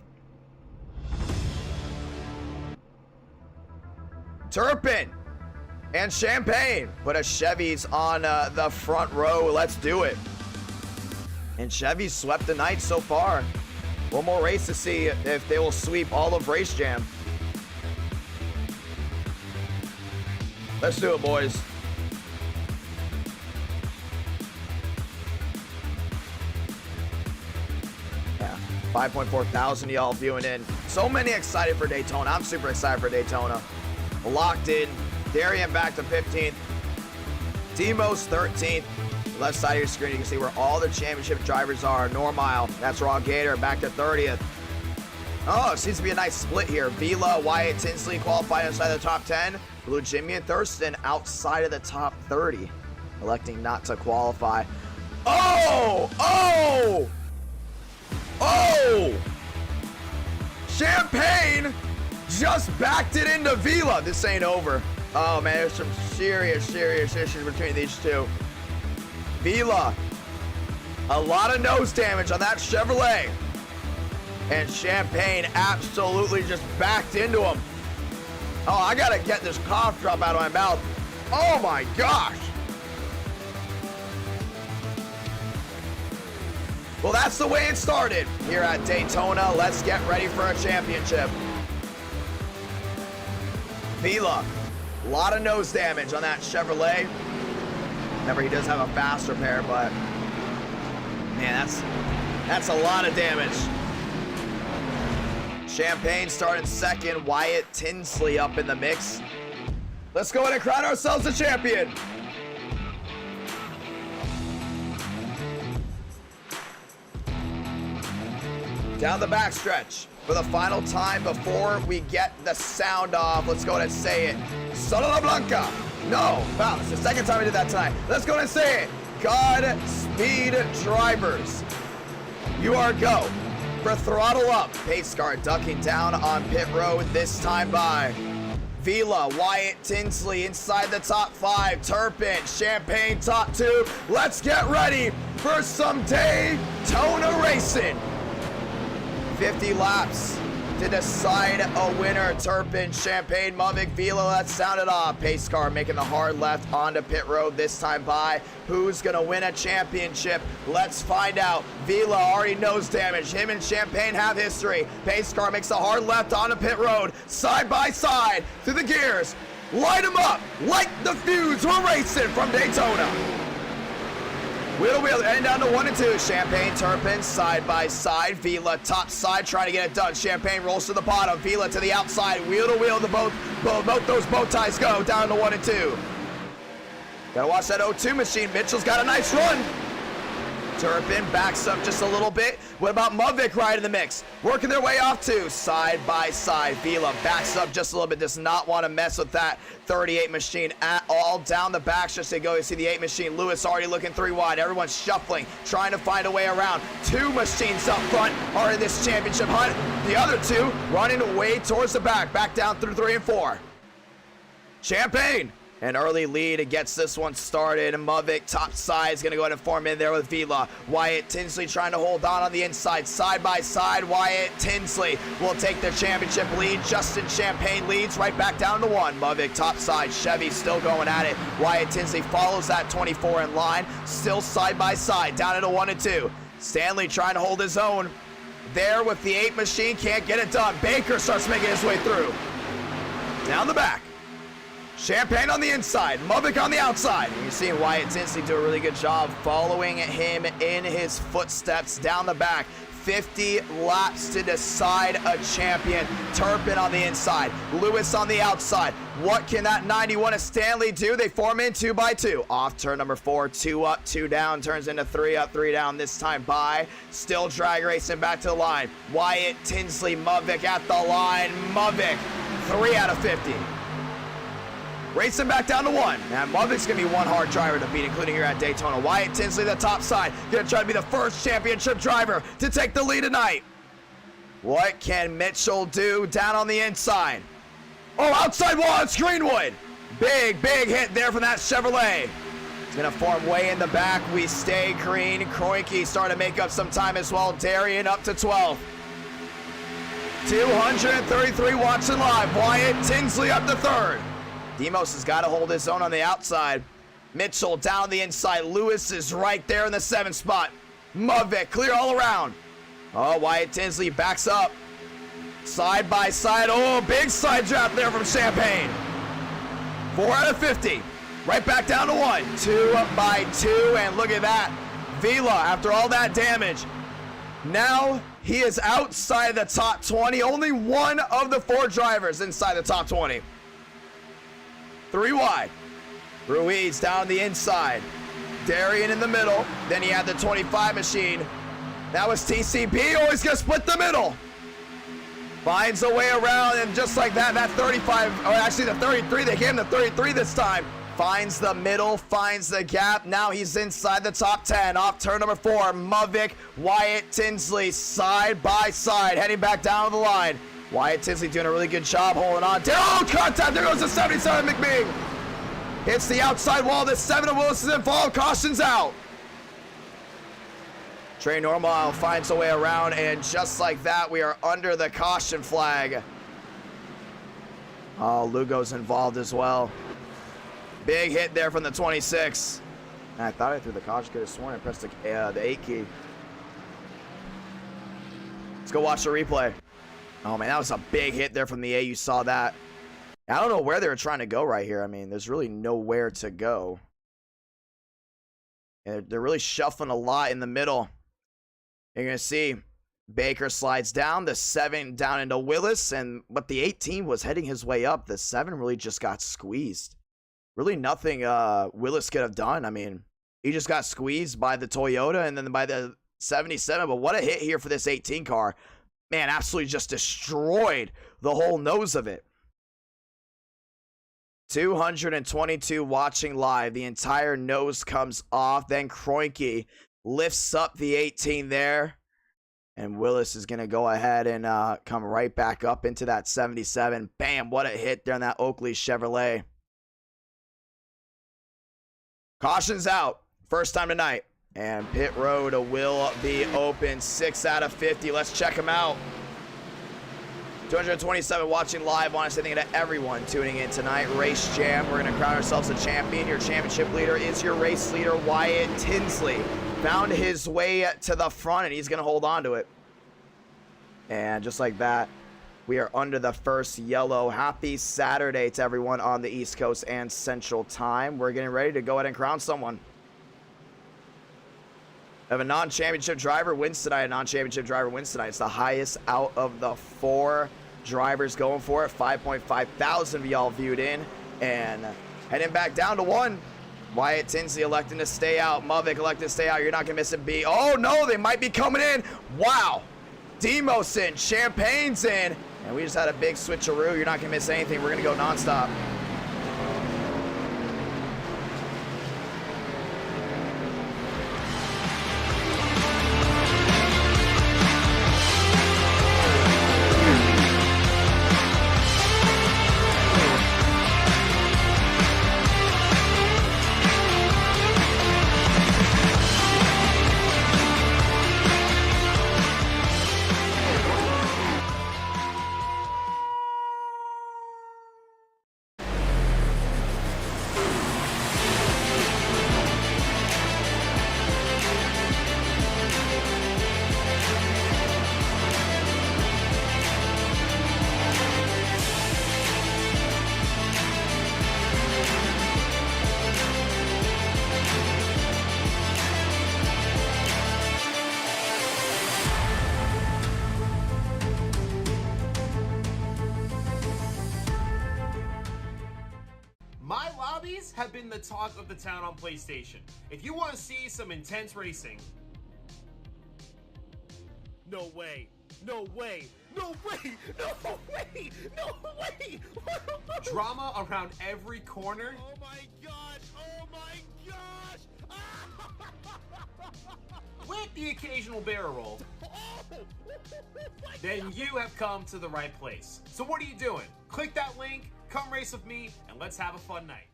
Turpin and Champagne put a Chevy's on the front row. Let's do it. And Chevy's swept the night so far. One more race to see if they will sweep all of Race Jam. Let's do it, boys. Yeah, 5.4 thousand y'all viewing in. So many excited for Daytona. I'm super excited for Daytona. Locked in. Darian back to 15th. Demos 13th. Left side of your screen, you can see where all the championship drivers are. Normile, that's Raw Gator, back to 30th. Oh, it seems to be a nice split here. Vila, Wyatt, Tinsley qualified inside the top 10. Blue Jimmy and Thurston outside of the top 30, electing not to qualify. Oh! Oh! Oh! Champagne just backed it into Vila. This ain't over. Oh, man, there's some serious issues between these two. Vila, a lot of nose damage on that Chevrolet. And Champagne absolutely just backed into him. Oh, I gotta get this cough drop out of my mouth. Oh my gosh. Well, that's the way it started here at Daytona. Let's get ready for a championship. Vila, a lot of nose damage on that Chevrolet. Remember, he does have a fast repair, but man, that's a lot of damage. Champagne starting second. Wyatt, Tinsley up in the mix. Let's go ahead and crown ourselves a champion. Down the backstretch for the final time before we get the sound off. Let's go ahead and say it. Sola Blanca. No, wow, it's the second time we did that tonight. Let's go ahead and say it. Godspeed, drivers. You are go for throttle up. Pace car ducking down on pit road, this time by Vila, Wyatt, Tinsley inside the top 5. Turpin, Champagne top 2. Let's get ready for some Daytona racing. 50 laps to decide a winner. Turpin, Champagne, Muvik, Vila, let's sound it off. Pace car making the hard left onto pit road, this time by. Who's gonna win a championship? Let's find out. Vila already nose damage. Him and Champagne have history. Pace car makes a hard left onto pit road, side by side through the gears. Light them up, light the fuse. We're racing from Daytona. Wheel to wheel, and down to 1 and 2. Champagne, Turpin, side by side. Vila, top side, trying to get it done. Champagne rolls to the bottom. Vila to the outside. Wheel to wheel, both those bow ties go down to 1 and 2. Gotta watch that 0-2 machine. Mitchell's got a nice run. Turpin backs up just a little bit. What about Muvik right in the mix? Working their way off to side by side. Vila backs up just a little bit. Does not want to mess with that 38 machine at all. Down the back just to go. You see the 8 machine. Lewis already looking 3 wide. Everyone's shuffling, trying to find a way around. 2 machines up front are in this championship hunt. The other 2 running way towards the back. Back down through 3 and 4. Champagne An early lead gets this one started. Mavik top side is going to go ahead and form in there with Vila. Wyatt Tinsley trying to hold on the inside. Side by side, Wyatt Tinsley will take the championship lead. Justin Champagne leads right back down to 1. Mavik top side. Chevy still going at it. Wyatt Tinsley follows that 24 in line. Still side by side. Down into 1 and 2. Stanley trying to hold his own. There with the 8 machine. Can't get it done. Baker starts making his way through. Down the back. Champagne on the inside, Mavik on the outside. And you're seeing Wyatt Tinsley do a really good job following him in his footsteps down the back. 50 laps to decide a champion. Turpin on the inside, Lewis on the outside. What can that 91 of Stanley do? They form in 2 by 2. Off turn number 4, 2 up, 2 down, turns into 3 up, 3 down, this time by. Still drag racing back to the line. Wyatt Tinsley, Mavik at the line. Mavik, 3 out of 50. Racing back down to 1. And Mavik's going to be one hard driver to beat, including here at Daytona. Wyatt Tinsley, the top side, going to try to be the first championship driver to take the lead tonight. What can Mitchell do down on the inside? Oh, outside wall, it's Greenwood. Big hit there from that Chevrolet. It's going to form way in the back. We stay green. Kroenke starting to make up some time as well. Darian up to 12. 233 watching live. Wyatt Tinsley up to 3rd. Demos has got to hold his own on the outside. Mitchell down the inside. Lewis is right there in the 7th spot. Mavik clear all around. Oh, Wyatt Tinsley backs up. Side by side. Oh, big side drop there from Champagne. 4 out of 50. Right back down to 1. 2 by 2. And look at that. Vila, after all that damage, now he is outside the top 20. Only one of the 4 drivers inside the top 20. 3 wide. Ruiz down the inside. Darian in the middle. Then he had the 25 machine. That was TCB. Oh, he's going to split the middle. Finds a way around, and just like that, that 35, or actually the 33, they gave him the 33 this time. Finds the middle, finds the gap. Now he's inside the top 10. Off turn number 4. Mavik, Wyatt Tinsley, side by side, heading back down to the line. Wyatt Tinsley doing a really good job holding on. Oh, contact. There goes the 77 McBean. Hits the outside wall. The 7 of Willis is involved. Caution's out. Trey Normal finds a way around, and just like that, we are under the caution flag. Oh, Lugo's involved as well. Big hit there from the 26. I thought I threw the caution. Could have sworn I pressed the 8 key. Let's go watch the replay. Oh, man, that was a big hit there from the A. You saw that. I don't know where they were trying to go right here. I mean, there's really nowhere to go. And they're really shuffling a lot in the middle. You're going to see Baker slides down, the 7 down into Willis, but the 18 was heading his way up. The 7 really just got squeezed. Really nothing Willis could have done. I mean, he just got squeezed by the Toyota and then by the 77. But what a hit here for this 18 car. Man, absolutely just destroyed the whole nose of it. 222 watching live. The entire nose comes off. Then Kroenke lifts up the 18 there. And Willis is going to go ahead and come right back up into that 77. Bam, what a hit there on that Oakley Chevrolet. Caution's out. First time tonight. And pit road will be open. 6 out of 50. Let's check them out. 227 watching live. Want to say thank you to everyone tuning in tonight. Race Jam. We're going to crown ourselves a champion. Your championship leader is your race leader, Wyatt Tinsley. Found his way to the front, and he's going to hold on to it. And just like that, we are under the first yellow. Happy Saturday to everyone on the East Coast and Central Time. We're getting ready to go ahead and crown someone. If a non-championship driver wins tonight, It's the highest out of the 4 drivers going for it. 5.5 thousand of y'all viewed in. And heading back down to 1. Wyatt Tinsley electing to stay out. Mavik electing to stay out. You're not going to miss a beat. Oh, no, they might be coming in. Wow. Demos in. Champagne's in. And we just had a big switcheroo. You're not going to miss anything. We're going to go nonstop.
My lobbies have been the talk of the town on PlayStation. If you want to see some intense racing... No way. No way. No way. No way. No way. Drama around every corner. Oh my god. Oh my gosh. With the occasional barrel roll. Then you have come to the right place. So what are you doing? Click that link, come race with me, and let's have a fun night.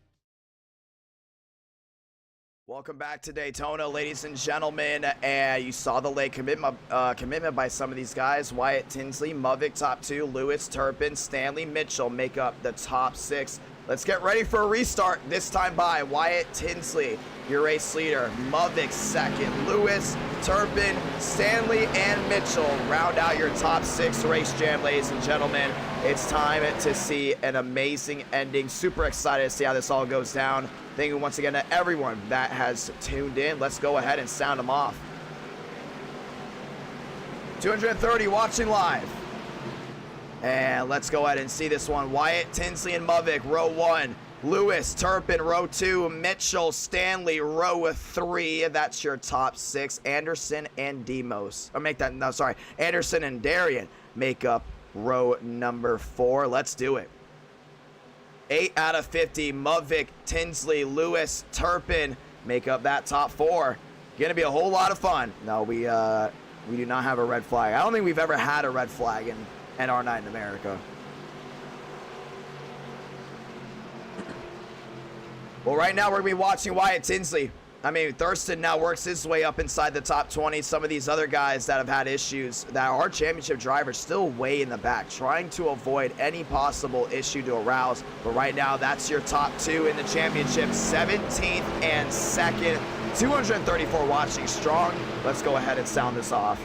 Welcome back to Daytona, ladies and gentlemen. And you saw the late commitment by some of these guys. Wyatt Tinsley, Muvik top 2, Lewis, Turpin, Stanley, Mitchell make up the top 6. Let's get ready for a restart. This time by Wyatt Tinsley, your race leader. Muvik second, Lewis, Turpin, Stanley, and Mitchell round out your top 6 race jam, ladies and gentlemen. It's time to see an amazing ending. Super excited to see how this all goes down. Thank you once again to everyone that has tuned in. Let's go ahead and sound them off. 230 watching live. And let's go ahead and see this one. Wyatt Tinsley and Muvik, row 1. Lewis, Turpin, row 2. Mitchell, Stanley, row 3. That's your top 6. Anderson and Demos. Anderson and Darian make up row number 4. Let's do it. 8 out of 50. Muvik, Tinsley, Lewis, Turpin make up that top 4. Gonna be a whole lot of fun. No, we do not have a red flag. I don't think we've ever had a red flag in NR9 in America. Well, right now we're gonna be watching Wyatt Tinsley. I mean, Thurston now works his way up inside the top 20. Some of these other guys that have had issues, that are championship drivers, still way in the back, trying to avoid any possible issue to arouse. But right now, that's your top 2 in the championship, 17th and 2nd. 234 watching strong. Let's go ahead and sound this off.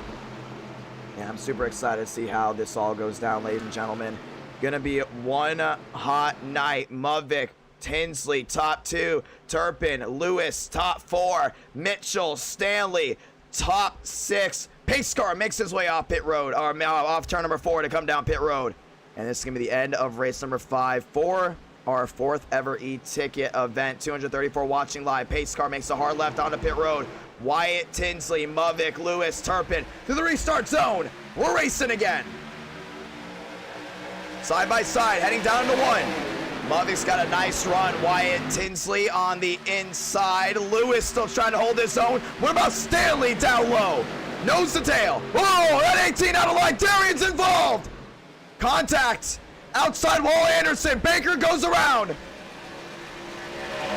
Yeah, I'm super excited to see how this all goes down, ladies and gentlemen. Gonna be one hot night. Muvik, Tinsley, top 2. Turpin, Lewis, top 4. Mitchell, Stanley, top 6. Pace car makes his way off pit road, or off turn number 4 to come down pit road. And this is going to be the end of race number 5 for our 4th ever e-ticket event. 234 watching live. Pace car makes a hard left onto pit road. Wyatt Tinsley, Muvik, Lewis, Turpin to the restart zone. We're racing again. Side by side, heading down to 1. Muvik's got a nice run. Wyatt Tinsley on the inside. Lewis still trying to hold his own. What about Stanley down low? Nose to tail. Whoa, that 18 out of line. Darian's involved. Contact. Outside wall Anderson. Baker goes around.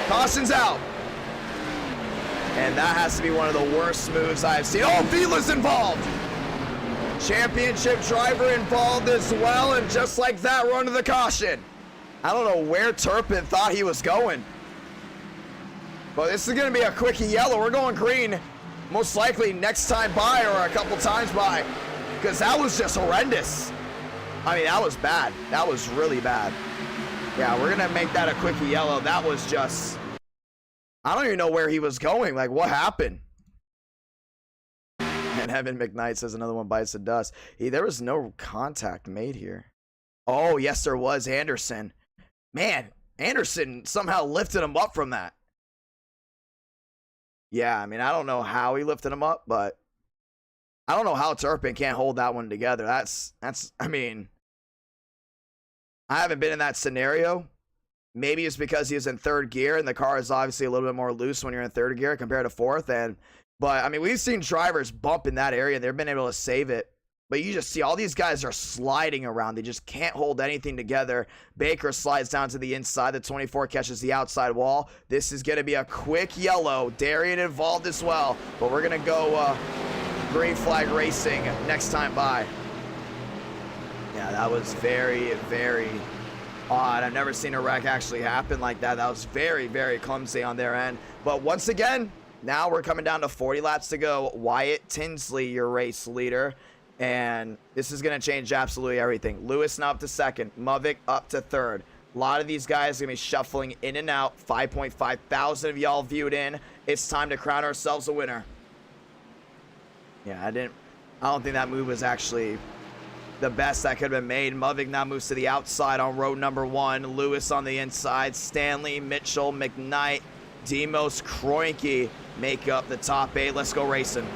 Caution's out. And that has to be one of the worst moves I've seen. Oh, Vila's involved. Championship driver involved as well. And just like that, run to the caution. I don't know where Turpin thought he was going. But this is going to be a quickie yellow. We're going green. Most likely next time by or a couple times by. Because that was just horrendous. I mean, that was bad. That was really bad. Yeah, we're going to make that a quickie yellow. That was just... I don't even know where he was going. Like, what happened? And Evan McKnight says another one bites the dust. There was no contact made here. Oh, yes, there was. Anderson. Man, Anderson somehow lifted him up from that. Yeah, I mean, I don't know how he lifted him up, but I don't know how Turpin can't hold that one together. That's, I mean, I haven't been in that scenario. Maybe it's because he was in 3rd gear and the car is obviously a little bit more loose when you're in 3rd gear compared to 4th. But I mean, we've seen drivers bump in that area and they've been able to save it. But you just see all these guys are sliding around. They just can't hold anything together. Baker slides down to the inside. The 24 catches the outside wall. This is going to be a quick yellow. Darian involved as well. But we're going to go green flag racing next time by. Yeah, that was very, very odd. I've never seen a wreck actually happen like that. That was very, very clumsy on their end. But once again, now we're coming down to 40 laps to go. Wyatt Tinsley, your race leader. And this is going to change absolutely everything. Lewis now up to 2nd. Muvik up to 3rd. A lot of these guys are going to be shuffling in and out. 5.5 thousand of y'all viewed in. It's time to crown ourselves a winner. Yeah, I don't think that move was actually the best that could have been made. Muvik now moves to the outside on road number 1. Lewis on the inside. Stanley, Mitchell, McKnight, Demos, Kroenke make up the top 8. Let's go racing.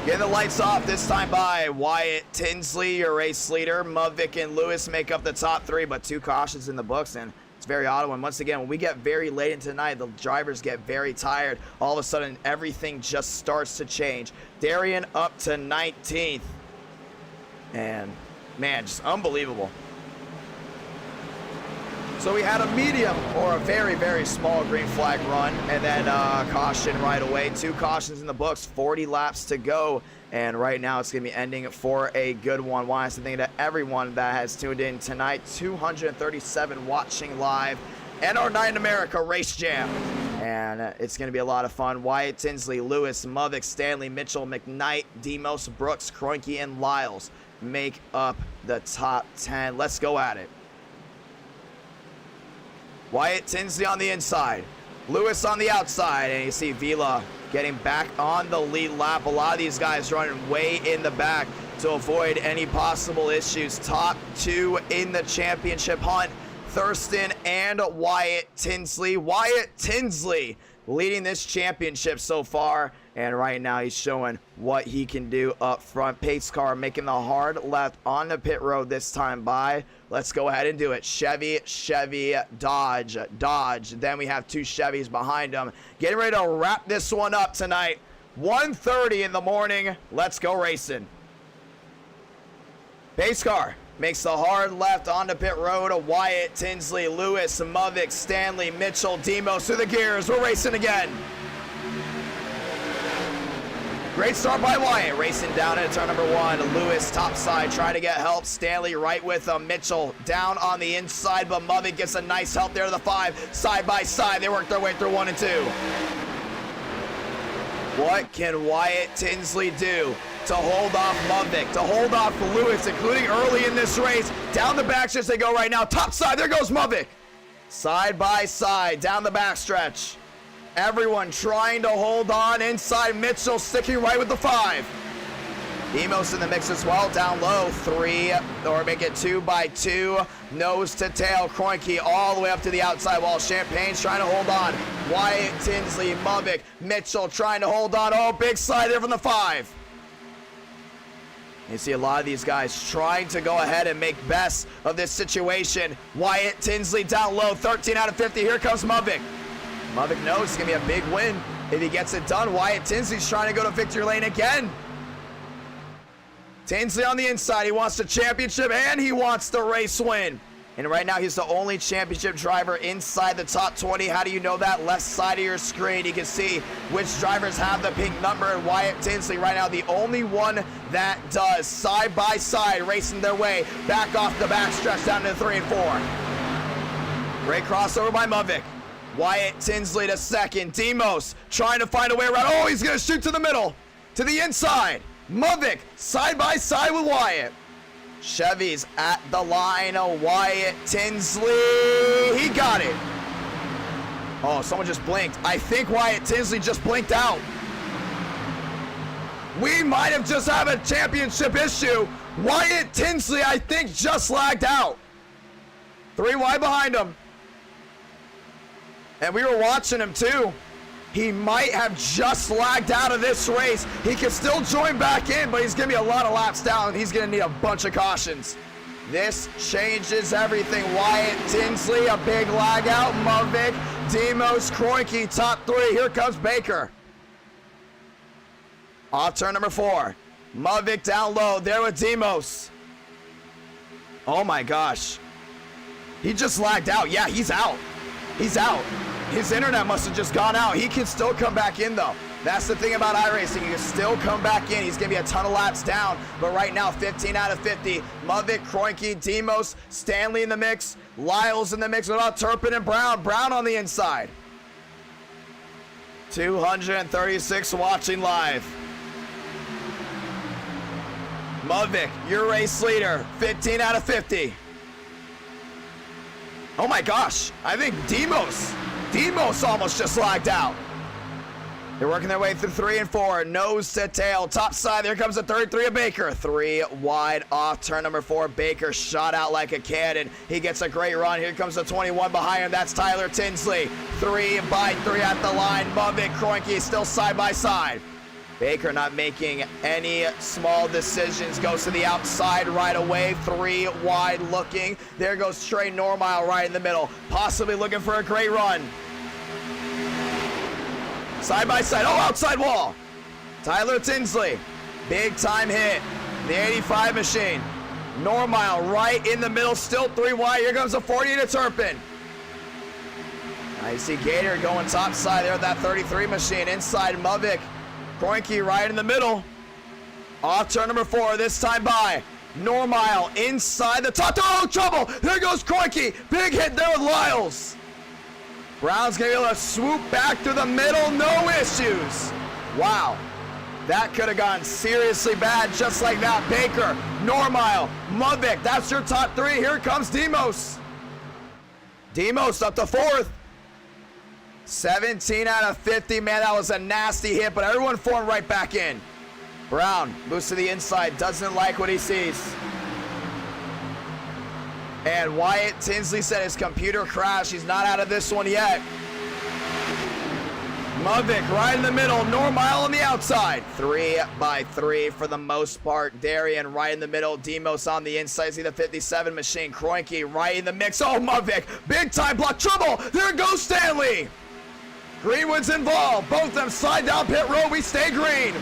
Getting the lights off this time by Wyatt Tinsley, your race leader. Muvik and Lewis make up the top 3, but 2 cautions in the books, and it's very auto. And once again, when we get very late into the night, the drivers get very tired. All of a sudden, everything just starts to change. Darian up to 19th. And, man, just unbelievable. So we had a medium or a very, very small green flag run, and then caution right away. 2 cautions in the books, 40 laps to go. And right now it's going to be ending for a good one. Want to thank to everyone that has tuned in tonight. 237 watching live. NR Night in America Race Jam. And it's going to be a lot of fun. Wyatt Tinsley, Lewis, Muvik, Stanley, Mitchell, McKnight, Demos, Brooks, Kroenke, and Lyles make up the top 10. Let's go at it. Wyatt Tinsley on the inside. Lewis on the outside. And you see Vila getting back on the lead lap. A lot of these guys running way in the back to avoid any possible issues. Top 2 in the championship hunt. Thurston and Wyatt Tinsley. Wyatt Tinsley leading this championship so far. And right now he's showing what he can do up front. Pace car making the hard left on the pit road this time by. Let's go ahead and do it. Chevy, Dodge, Dodge. Then we have 2 Chevys behind them. Getting ready to wrap this one up tonight. 1:30 in the morning. Let's go racing. Pace car makes the hard left onto pit road. Wyatt Tinsley, Lewis, Muvik, Stanley, Mitchell, Demos through the gears. We're racing again. Great start by Wyatt, racing down into turn number 1. Lewis topside, trying to get help. Stanley right with him. Mitchell down on the inside, but Muvik gets a nice help there to the 5. Side by side, they work their way through 1 and 2. What can Wyatt Tinsley do to hold off Muvik, to hold off Lewis, including early in this race? Down the backstretch they go right now. Topside, there goes Muvik. Side by side, down the backstretch. Everyone trying to hold on inside. Mitchell sticking right with the 5. Demos in the mix as well, down low. 3, or make it 2 by 2. Nose to tail. Kroenke all the way up to the outside wall. Champagne's trying to hold on. Wyatt Tinsley, Muvik, Mitchell trying to hold on. Oh, big slide there from the 5. You see a lot of these guys trying to go ahead and make best of this situation. Wyatt Tinsley down low, 13 out of 50. Here comes Muvik. Muvik knows it's going to be a big win if he gets it done. Wyatt Tinsley's trying to go to victory lane again. Tinsley on the inside. He wants the championship and he wants the race win. And right now he's the only championship driver inside the top 20. How do you know that? Left side of your screen, you can see which drivers have the pink number. And Wyatt Tinsley right now the only one that does. Side by side, racing their way back off the backstretch down to 3 and 4. Great crossover by Muvik. Wyatt Tinsley to second. Demos trying to find a way around. Oh, he's going to shoot to the middle. To the inside. Muvik side by side with Wyatt. Chevy's at the line. Wyatt Tinsley. He got it. Oh, someone just blinked. I think Wyatt Tinsley just blinked out. We might have just had a championship issue. Wyatt Tinsley, I think, just lagged out. 3 wide behind him. And we were watching him too. He might have just lagged out of this race. He can still join back in, but he's gonna be a lot of laps down. He's gonna need a bunch of cautions. This changes everything. Wyatt Tinsley, a big lag out. Muvik, Demos, Kroenke, top 3. Here comes Baker. Off turn number 4. Muvik down low, there with Demos. Oh my gosh. He just lagged out. Yeah, he's out. He's out. His internet must have just gone out. He can still come back in though. That's the thing about iRacing. He can still come back in. He's gonna be a ton of laps down, but right now 15 out of 50. Muvik, Kroenke, Demos, Stanley in the mix, Lyles in the mix. What about Turpin and Brown? Brown on the inside. 236 watching live. Muvik, your race leader, 15 out of 50. Oh my gosh, I think Demos almost just lagged out. They're working their way through 3 and 4. Nose to tail. Top side. There comes the 33 of Baker. 3 wide off turn number 4. Baker shot out like a cannon. He gets a great run. Here comes the 21 behind him. That's Tyler Tinsley. 3 by 3 at the line. Mubik, Kroenke still side by side. Baker not making any small decisions. Goes to the outside right away. 3 wide looking. There goes Trey Normile right in the middle. Possibly looking for a great run. Side by side. Oh, outside wall. Tyler Tinsley. Big time hit. The 85 machine. Normile right in the middle. Still 3 wide. Here comes the 40 to Turpin. Now you see Gator going top side there with that 33 machine. Inside Mubik. Kroenke right in the middle. Off turn number 4. This time by Normile inside the top. Oh, trouble. There goes Kroenke. Big hit there with Lyles. Brown's gonna be able to swoop back through the middle, no issues. Wow, that could have gone seriously bad just like that. Baker, Normile, Mubik, that's your top 3. Here comes Demos. Demos up to 4th. 17 out of 50, man, that was a nasty hit, but everyone formed right back in. Brown moves to the inside, doesn't like what he sees. And Wyatt Tinsley said his computer crashed. He's not out of this one yet. Mubik right in the middle. Normile on the outside. 3 by 3 for the most part. Darian right in the middle. Demos on the inside. See the 57 machine. Kroenke right in the mix. Oh, Mubik. Big time block. Trouble. There goes Stanley. Greenwood's involved. Both of them slide down pit road. We stay green.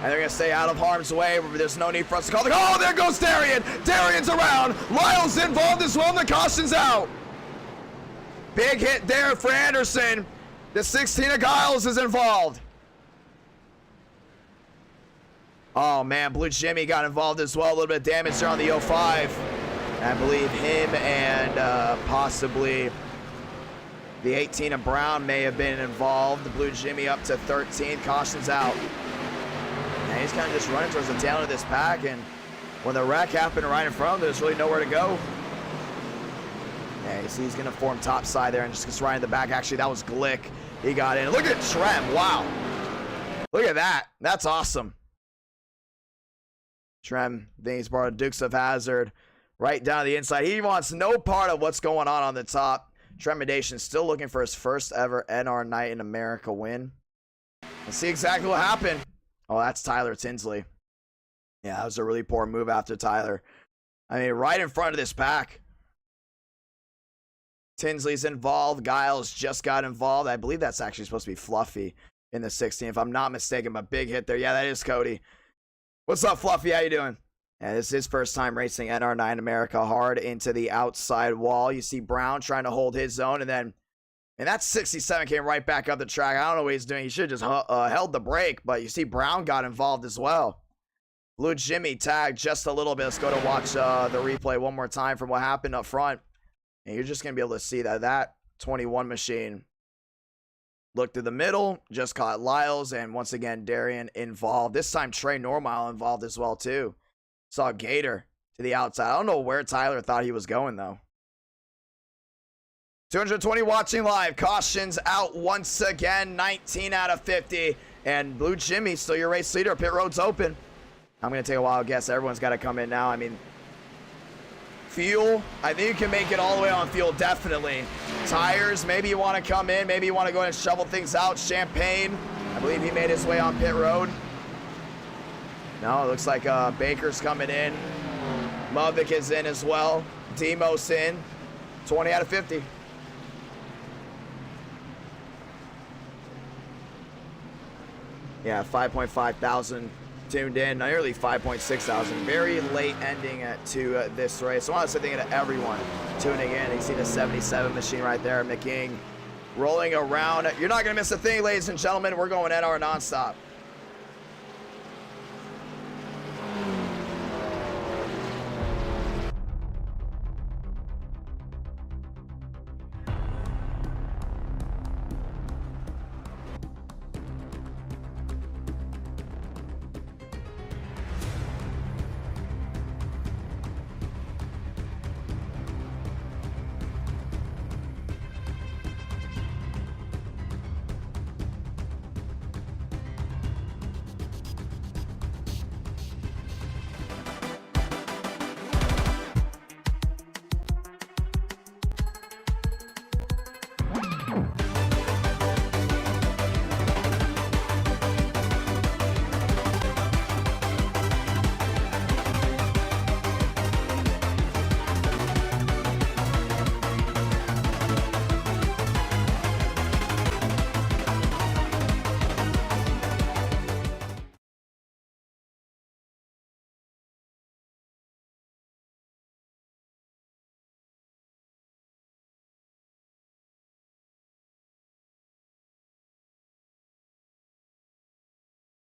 And they're going to stay out of harm's way. There's no need for us to call the... Oh, there goes Darian. Darian's around. Lyles involved as well, and the caution's out. Big hit there for Anderson. The 16 of Giles is involved. Oh, man. Blue Jimmy got involved as well. A little bit of damage there on the 05. And I believe him and possibly the 18 of Brown may have been involved. The Blue Jimmy up to 13. Caution's out. And he's kind of just running towards the tail end of this pack, and when the wreck happened right in front of him, there's really nowhere to go. Yeah, you see he's going to form top side there and just gets right in the back. Actually, that was Glick. He got in. Look at Trem. Wow. Look at that. That's awesome. Trem thinks he's part of Dukes of Hazzard right down the inside. He wants no part of what's going on the top. Tremendation still looking for his first ever NR Night in America win. Let's see exactly what happened. Oh, that's Tyler Tinsley. Yeah, that was a really poor move after Tyler. I mean, right in front of this pack. Tinsley's involved. Giles just got involved. I believe that's actually supposed to be Fluffy in the 16, if I'm not mistaken. But big hit there. Yeah, that is Cody. What's up, Fluffy? How you doing? Yeah, this is his first time racing NR9 America. Hard into the outside wall. You see Brown trying to hold his zone, and then... And that 67 came right back up the track. I don't know what he's doing. He should have just held the brake, but you see Brown got involved as well. Blue Jimmy tagged just a little bit. Let's go to watch the replay one more time from what happened up front. And you're just going to be able to see that 21 machine looked to the middle, just caught Lyles, and once again, Darian involved. This time, Trey Normile involved as well, too. Saw Gator to the outside. I don't know where Tyler thought he was going, though. 220 watching live. Cautions out once again. 19 out of 50. And Blue Jimmy, still your race leader. Pit road's open. I'm going to take a wild guess. Everyone's got to come in now. I mean, fuel. I think you can make it all the way on fuel, definitely. Tires, maybe you want to come in. Maybe you want to go ahead and shovel things out. Champagne, I believe he made his way on pit road. No, it looks like Baker's coming in. Mubik is in as well. Demos in. 20 out of 50. Yeah, 5.5 thousand tuned in, nearly 5.6 thousand. Very late ending to this race. I want to say thank you to everyone tuning in. You see the 77 machine right there, McKing rolling around. You're not going to miss a thing, ladies and gentlemen. We're going NR nonstop.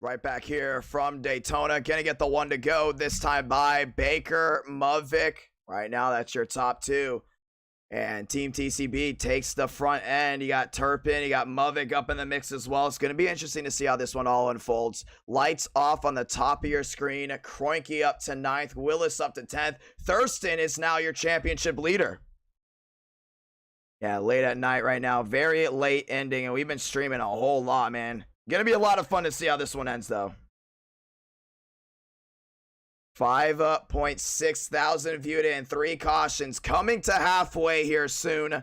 Right back here from Daytona. Gonna get the one to go this time by Baker, Mavic. Right now, that's your top two. And Team TCB takes the front end. You got Turpin, you got Mavic up in the mix as well. It's going to be interesting to see how this one all unfolds. Lights off on the top of your screen. Kroenke up to 9th. Willis up to 10th. Thurston is now your championship leader. Yeah, late at night right now. Very late ending, and we've been streaming a whole lot, man. Going to be a lot of fun to see how this one ends, though. 5.6 thousand viewed in, 3 cautions coming to halfway here soon.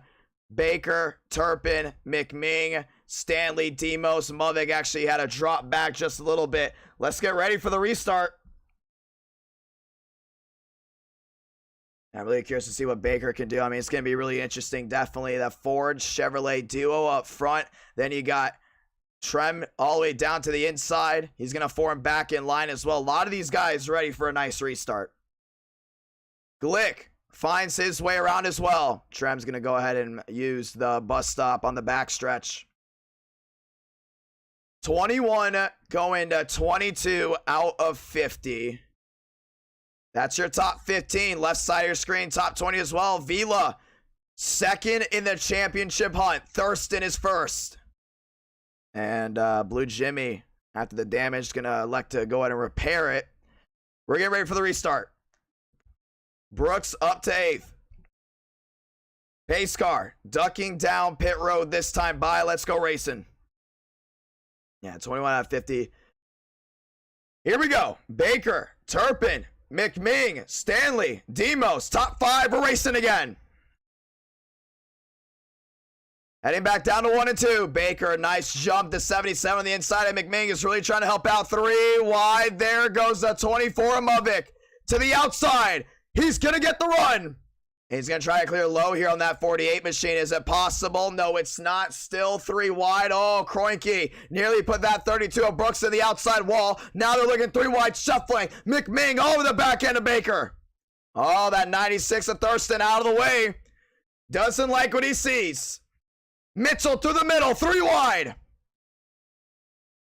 Baker, Turpin, McMing, Stanley, Demos, Mavic actually had to drop back just a little bit. Let's get ready for the restart. I'm really curious to see what Baker can do. I mean, it's going to be really interesting. Definitely that Ford Chevrolet duo up front. Then you got Trem all the way down to the inside. He's going to form back in line as well. A lot of these guys ready for a nice restart. Glick finds his way around as well. Trem's going to go ahead and use the bus stop on the backstretch. 21 going to 22 out of 50. That's your top 15. Left side of your screen, top 20 as well. Vila, second in the championship hunt. Thurston is first. And Blue Jimmy, after the damage, is going to elect to go ahead and repair it. We're getting ready for the restart. Brooks up to 8th. Pace car, ducking down pit road this time by. Let's go racing. Yeah, 21 out of 50. Here we go. Baker, Turpin, McMing, Stanley, Demos, top 5. We're racing again. Heading back down to 1 and 2. Baker, nice jump to 77 on the inside. And McMing is really trying to help out. 3 wide. There goes the 24 of Mavic to the outside. He's going to get the run. He's going to try to clear low here on that 48 machine. Is it possible? No, it's not. Still 3 wide. Oh, Kroenke nearly put that 32 of Brooks to the outside wall. Now they're looking 3 wide, shuffling. McMing over the back end of Baker. Oh, that 96 of Thurston out of the way. Doesn't like what he sees. Mitchell through the middle, 3 wide.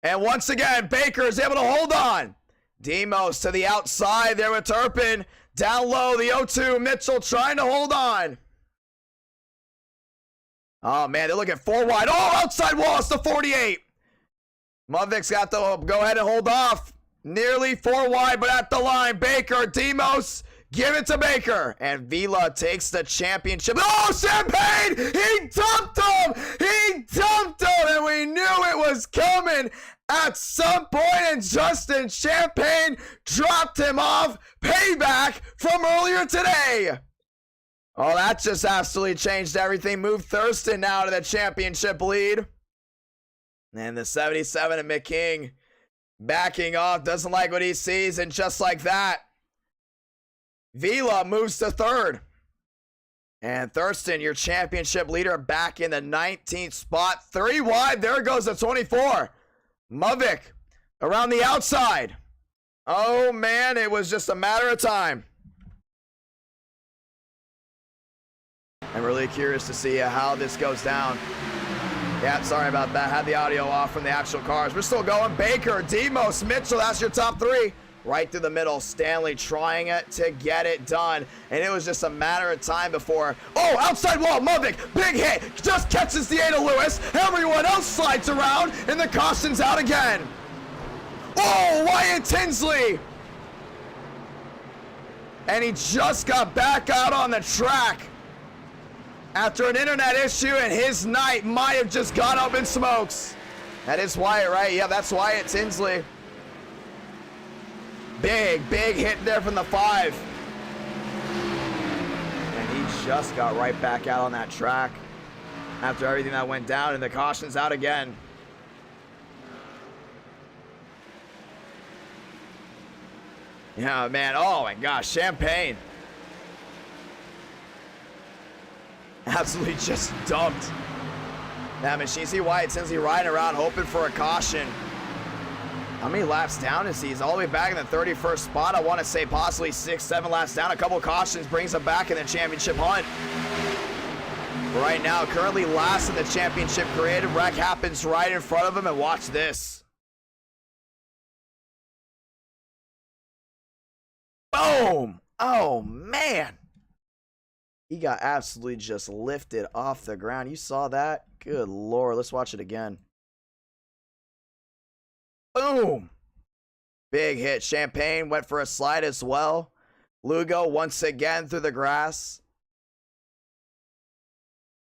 And once again, Baker is able to hold on. Demos to the outside there with Turpin. Down low, the 0-2. Mitchell trying to hold on. Oh, man, they're looking 4 wide. Oh, outside wall, it's the 48. Mavic's got to go ahead and hold off. Nearly 4 wide, but at the line. Baker, Demos, give it to Baker. And Vila takes the championship. Oh, Champagne! He dumped him! He dumped him! And we knew it was coming at some point. And Justin Champagne dropped him off. Payback from earlier today. Oh, that just absolutely changed everything. Moved Thurston now to the championship lead. And the 77 of McKing backing off. Doesn't like what he sees. And just like that, Vila moves to 3rd. And Thurston, your championship leader, back in the 19th spot. 3 wide. There goes the 24. Mavic around the outside. Oh, man, it was just a matter of time. I'm really curious to see how this goes down. Yeah, sorry about that. Had the audio off from the actual cars. We're still going. Baker, Demos, Mitchell, that's your top 3. Right through the middle, Stanley trying it to get it done. And it was just a matter of time before. Oh, outside wall, Mavic, big hit. Just catches the 8 of Lewis. Everyone else slides around, and the caution's out again. Oh, Wyatt Tinsley. And he just got back out on the track after an internet issue, and his night might have just gone up in smokes. That is Wyatt, right? Yeah, that's Wyatt Tinsley. Big hit there from the 5. And he just got right back out on that track after everything that went down, and the caution's out again. Yeah, man. Oh, my gosh. Champagne. Absolutely just dumped that machine. See Wyatt Tinsley riding around hoping for a caution. How many laps down is he? He's all the way back in the 31st spot. I want to say possibly 6, 7 laps down. A couple cautions brings him back in the championship hunt. Right now, currently last in the championship creative. Wreck happens right in front of him, and watch this. Boom! Oh, man. He got absolutely just lifted off the ground. You saw that? Good Lord. Let's watch it again. Boom! Big hit. Champagne went for a slide as well. Lugo once again through the grass.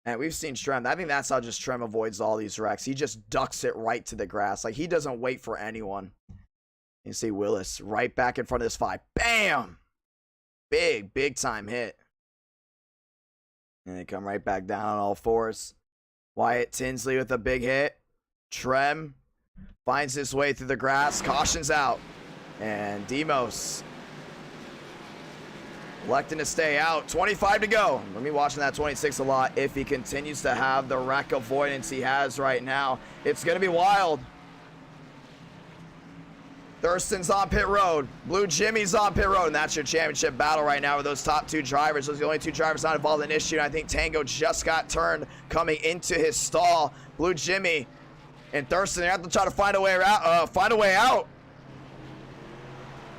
And we've seen Trem. I think that's how just Trem avoids all these wrecks. He just ducks it right to the grass. Like, he doesn't wait for anyone. You see Willis right back in front of this 5. Bam! Big time hit. And they come right back down on all fours. Wyatt Tinsley with a big hit. Trem finds his way through the grass. Cautions out. And Demos electing to stay out. 25 to go. Let me watching that 26 a lot. If he continues to have the wreck avoidance he has right now, it's going to be wild. Thurston's on pit road. Blue Jimmy's on pit road. And that's your championship battle right now with those top 2 drivers. Those are the only 2 drivers not involved in this issue. And I think Tango just got turned coming into his stall. Blue Jimmy and Thurston, they have to try to find a way out.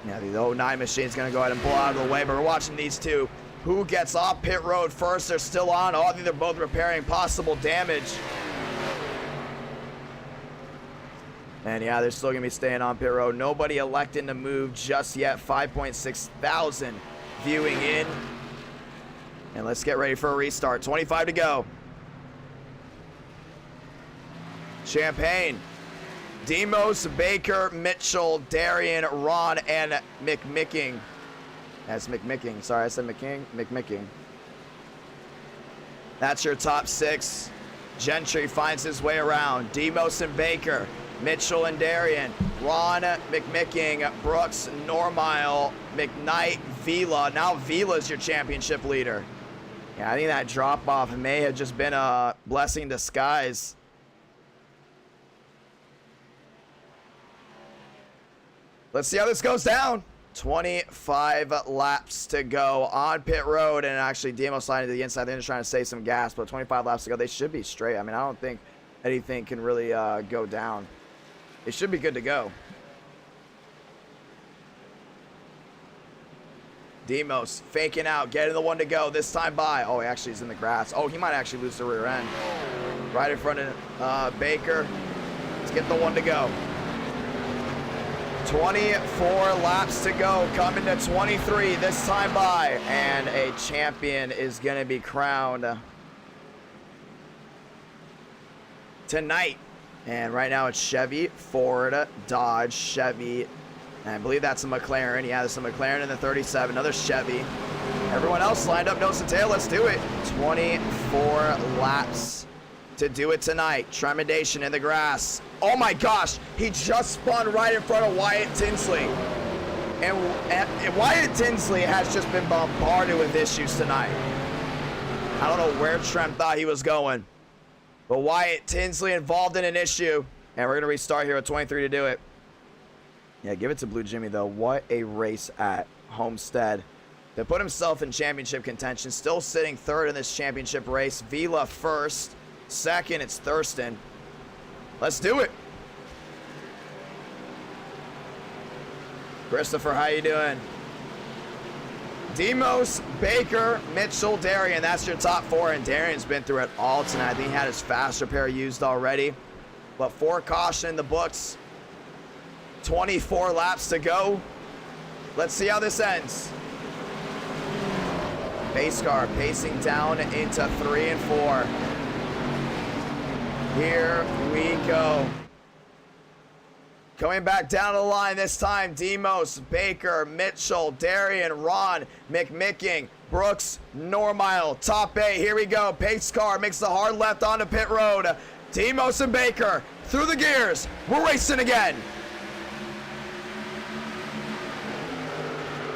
Yeah, the 09 machine's going to go ahead and pull out of the way, but we're watching these two. Who gets off pit road first? They're still on. Oh, I think they're both repairing possible damage. And yeah, they're still going to be staying on pit road. Nobody electing to move just yet. 5.6 thousand viewing in. And let's get ready for a restart. 25 to go. Champagne. Demos, Baker, Mitchell, Darian, Ron, and McMicking. That's McMicking. Sorry, I said McMicking. That's your top 6. Gentry finds his way around. Demos and Baker, Mitchell and Darian, Ron, McMicking, Brooks, Normile, McKnight, Vila. Now Vila's your championship leader. Yeah, I think that drop-off may have just been a blessing in disguise. Let's see how this goes down. 25 laps to go on pit road, and actually Demo sliding to the inside. They're just trying to save some gas, but 25 laps to go. They should be straight. I mean, I don't think anything can really go down. It should be good to go. Demos faking out, getting the 1 to go. This time by. Oh, he actually is in the grass. Oh, he might actually lose the rear end. Right in front of Baker. Let's get the 1 to go. 24 laps to go, coming to 23 this time by, and a champion is going to be crowned tonight. And right now it's Chevy, Ford, Dodge, Chevy, and I believe that's a McLaren. Yeah, there's a McLaren in the 37, another Chevy. Everyone else lined up nose to tail. Let's do it. 24 laps to do it tonight. Tremendation in the grass. Oh my gosh, he just spun right in front of Wyatt Tinsley. And Wyatt Tinsley has just been bombarded with issues tonight. I don't know where Trem thought he was going. But Wyatt Tinsley involved in an issue. And we're going to restart here at 23 to do it. Yeah, give it to Blue Jimmy, though. What a race at Homestead. To put himself in championship contention. Still sitting 3rd in this championship race. Vila first. 2nd, it's Thurston. Let's do it. Christopher, how you doing? Demos, Baker, Mitchell, Darian. That's your top 4, and Darian's been through it all tonight. I think he had his fast repair used already. But 4 caution in the books. 24 laps to go. Let's see how this ends. Base car pacing down into 3 and 4. Here we go. Coming back down the line this time, Demos, Baker, Mitchell, Darian, Ron, McMicking, Brooks, Normile, top 8. Here we go. Pace car makes the hard left onto pit road. Demos and Baker through the gears. We're racing again.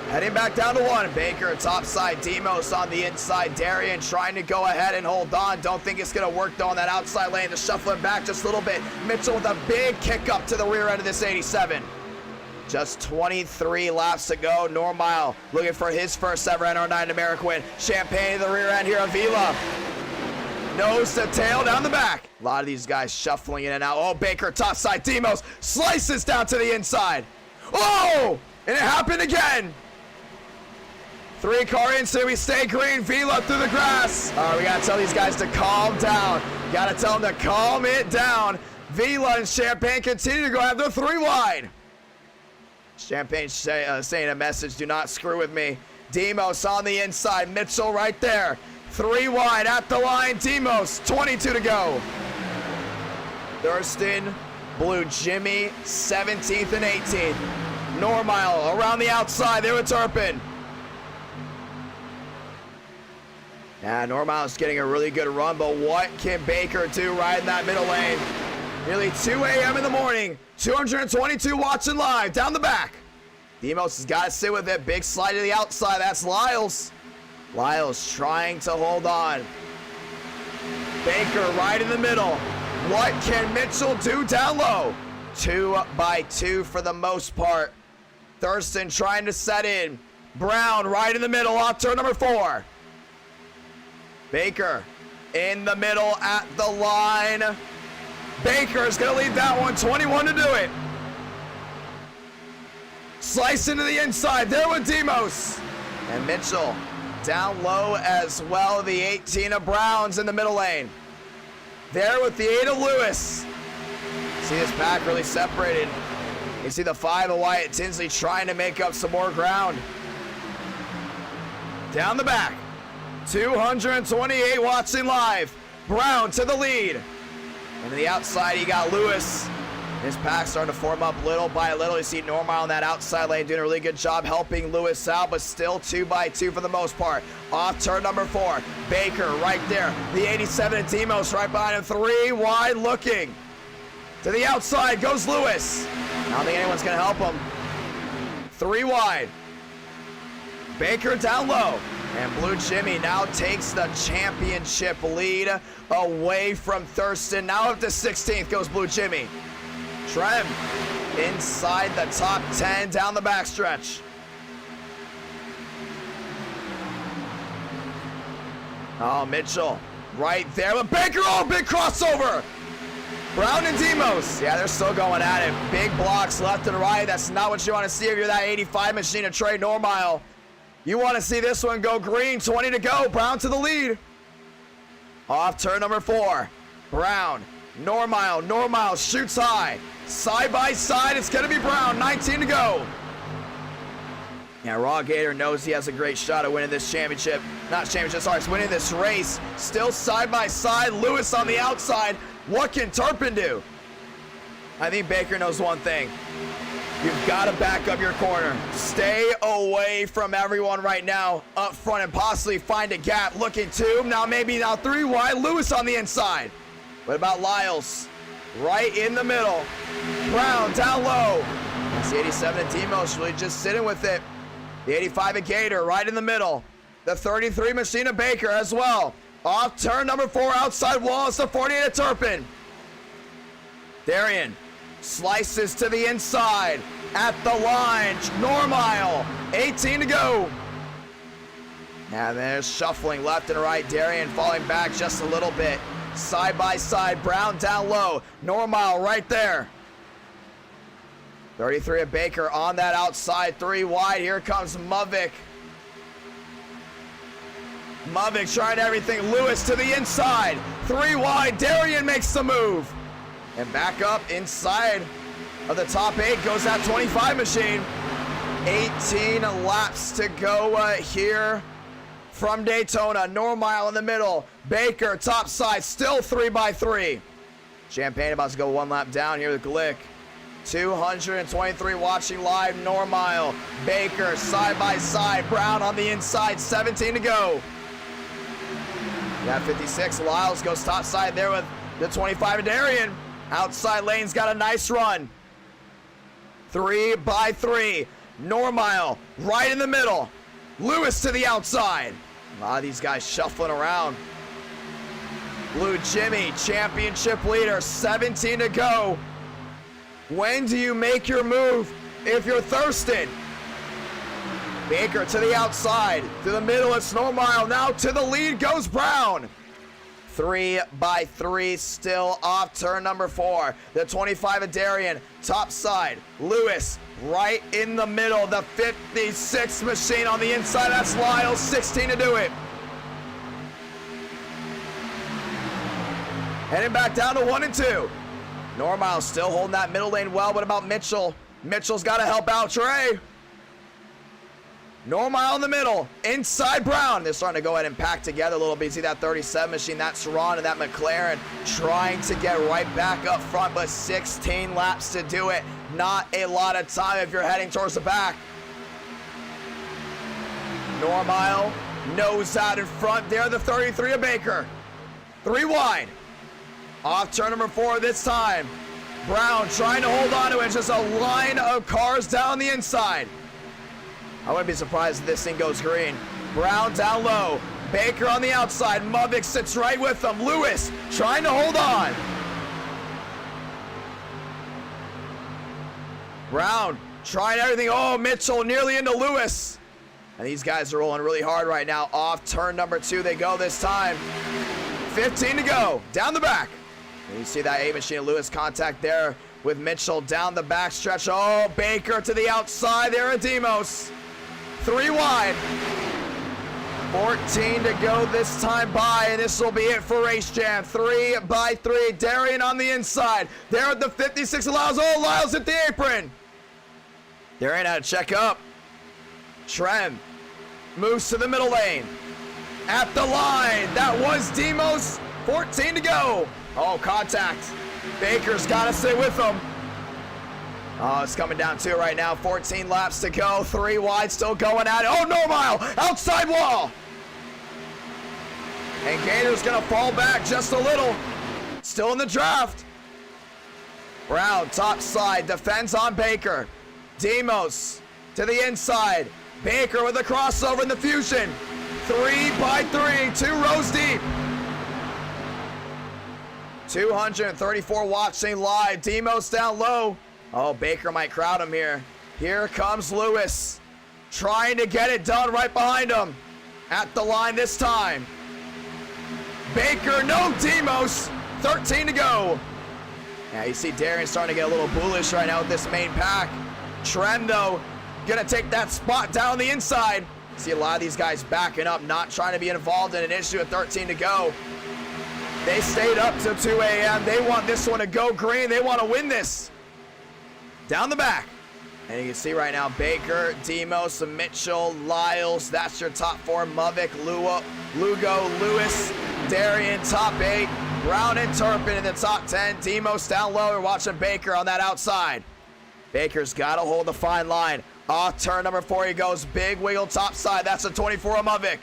Heading back down to 1. Baker top side, Demos on the inside. Darian trying to go ahead and hold on. Don't think it's going to work though on that outside lane to shuffle it back just a little bit. Mitchell with a big kick up to the rear end of this 87. Just 23 laps to go. Normile looking for his first ever NR9 America win. Champagne in the rear end here of Vila. Nose to tail down the back. A lot of these guys shuffling in and out. Oh, Baker top side. Demos slices down to the inside. Oh, and it happened again. 3-car incident, we stay green. Vila through the grass. All right, we gotta tell these guys to calm down. Gotta tell them to calm it down. Vila and Champagne continue to go after 3 wide. Champagne saying a message, do not screw with me. Demos on the inside, Mitchell right there. 3 wide at the line, Demos, 22 to go. Thurston, Blue Jimmy, 17th and 18th. Normile around the outside, there with Turpin. Now, Normile's getting a really good run, but what can Baker do right in that middle lane? Nearly 2 a.m. in the morning, 222 watching live, down the back. Demos has got to sit with it, big slide to the outside, that's Lyles. Lyles trying to hold on. Baker right in the middle. What can Mitchell do down low? 2 by 2 for the most part. Thurston trying to set in. Brown right in the middle off turn number 4. Baker in the middle at the line. Baker's gonna lead that one, 21 to do it. Slice into the inside, there with Demos. And Mitchell down low as well, the 18 of Browns in the middle lane. There with the 8 of Lewis. See this pack really separated. You see the 5 of Wyatt Tinsley trying to make up some more ground. Down the back, 228 watching live. Brown to the lead. And to the outside, you got Lewis. His pack starting to form up little by little. You see Normile on that outside lane doing a really good job helping Lewis out, but still 2 by 2 for the most part. Off turn number 4. Baker right there. The 87 of Demos right behind him. 3 wide looking. To the outside goes Lewis. I don't think anyone's going to help him. 3 wide. Baker down low. And Blue Jimmy now takes the championship lead away from Thurston. Now up to 16th goes Blue Jimmy. Trem inside the top 10 down the backstretch. Oh, Mitchell right there with Baker. Oh, big crossover. Brown and Demos. Yeah, they're still going at it. Big blocks left and right. That's not what you want to see if you're that 85 machine of Trey Normile. You want to see this one go green. 20 to go. Brown to the lead. Off turn number 4. Brown. Normile shoots high. Side by side, it's going to be Brown. 19 to go. Yeah, Raw Gator knows he has a great shot at winning this championship. Not championship, sorry, it's winning this race. Still side by side. Lewis on the outside. What can Turpin do? I think Baker knows one thing. You've got to back up your corner. Stay away from everyone right now up front and possibly find a gap. Looking 2, now 3 wide. Lewis on the inside. What about Lyles? Right in the middle. Brown down low. That's the 87 of Demos really just sitting with it. The 85 of Gator right in the middle. The 33 machine of Baker as well. Off turn number 4 outside wall. It's the 48 of Turpin. Darian slices to the inside. At the line. Normile. 18 to go. And there's shuffling left and right. Darian falling back just a little bit. Side by side, Brown down low. Normile right there. 33 of Baker on that outside, 3 wide. Here comes Muvik. Muvik trying everything. Lewis to the inside, 3 wide. Darian makes the move. And back up inside of the top 8 goes that 25 machine. 18 laps to go here. From Daytona, Normile in the middle. Baker, top side, still 3 by 3. Champagne about to go 1 lap down here with Glick. 223 watching live, Normile. Baker, side by side. Brown on the inside, 17 to go. That 56, Lyles goes top side there with the 25 of Darian. Outside lane's got a nice run. 3 by 3. Normile right in the middle. Lewis to the outside. A lot of these guys shuffling around. Blue Jimmy, championship leader, 17 to go. When do you make your move if you're Thurston? Baker to the outside. To the middle, it's Normile. Now to the lead goes Brown. 3 by 3 still off turn number 4. The 25 of Darian, top side. Lewis right in the middle. The 56 machine on the inside. That's Lyles, 16 to do it. Heading back down to 1 and 2. Normile still holding that middle lane well. What about Mitchell? Mitchell's got to help out Trey. Normile in the middle. Inside Brown. They're starting to go ahead and pack together a little bit. You see that 37 machine. That's Ron and that McLaren trying to get right back up front, but 16 laps to do it. Not a lot of time if you're heading towards the back. Normile nose out in front there. The 33 of Baker. 3 wide. Off turn number 4 this time. Brown trying to hold on to it. Just a line of cars down the inside. I wouldn't be surprised if this thing goes green. Brown down low. Baker on the outside. Muvik sits right with them. Lewis trying to hold on. Brown trying everything. Oh, Mitchell nearly into Lewis. And these guys are rolling really hard right now. Off turn number 2 they go this time. 15 to go. Down the back. And you see that 8 machine of Lewis contact there with Mitchell down the back stretch. Oh, Baker to the outside there at Demos. 3 wide. 14 to go this time by, and this will be it for Race Jam. 3 by 3. Darian on the inside. There at the 56 Lyles. Oh, Lyles at the apron. Darian had to check up. Trem moves to the middle lane. At the line. That was Demos. 14 to go. Oh, contact. Baker's got to stay with them. Oh, it's coming down to it right now. 14 laps to go. 3 wide, still going at it. Oh, Normile, outside wall. And Gator's going to fall back just a little. Still in the draft. Brown, top side, defends on Baker. Demos to the inside. Baker with a crossover in the fusion. 3 by 3, 2 rows deep. 234 watching live. Demos down low. Oh, Baker might crowd him here. Here comes Lewis. Trying to get it done right behind him. At the line this time. Baker, no Demos. 13 to go. Yeah, you see Darian starting to get a little bullish right now with this main pack. Trem, though, gonna take that spot down the inside. See a lot of these guys backing up, not trying to be involved in an issue at 13 to go. They stayed up till 2 a.m. They want this one to go green. They want to win this. Down the back. And you can see right now, Baker, Demos, Mitchell, Lyles. That's your top 4. Muvik, Lugo, Lewis, Darian, top 8. Brown and Turpin in the top 10. Demos down low. We're watching Baker on that outside. Baker's got to hold the fine line. Off turn number 4 he goes. Big wiggle top side. That's a 24 of Muvik.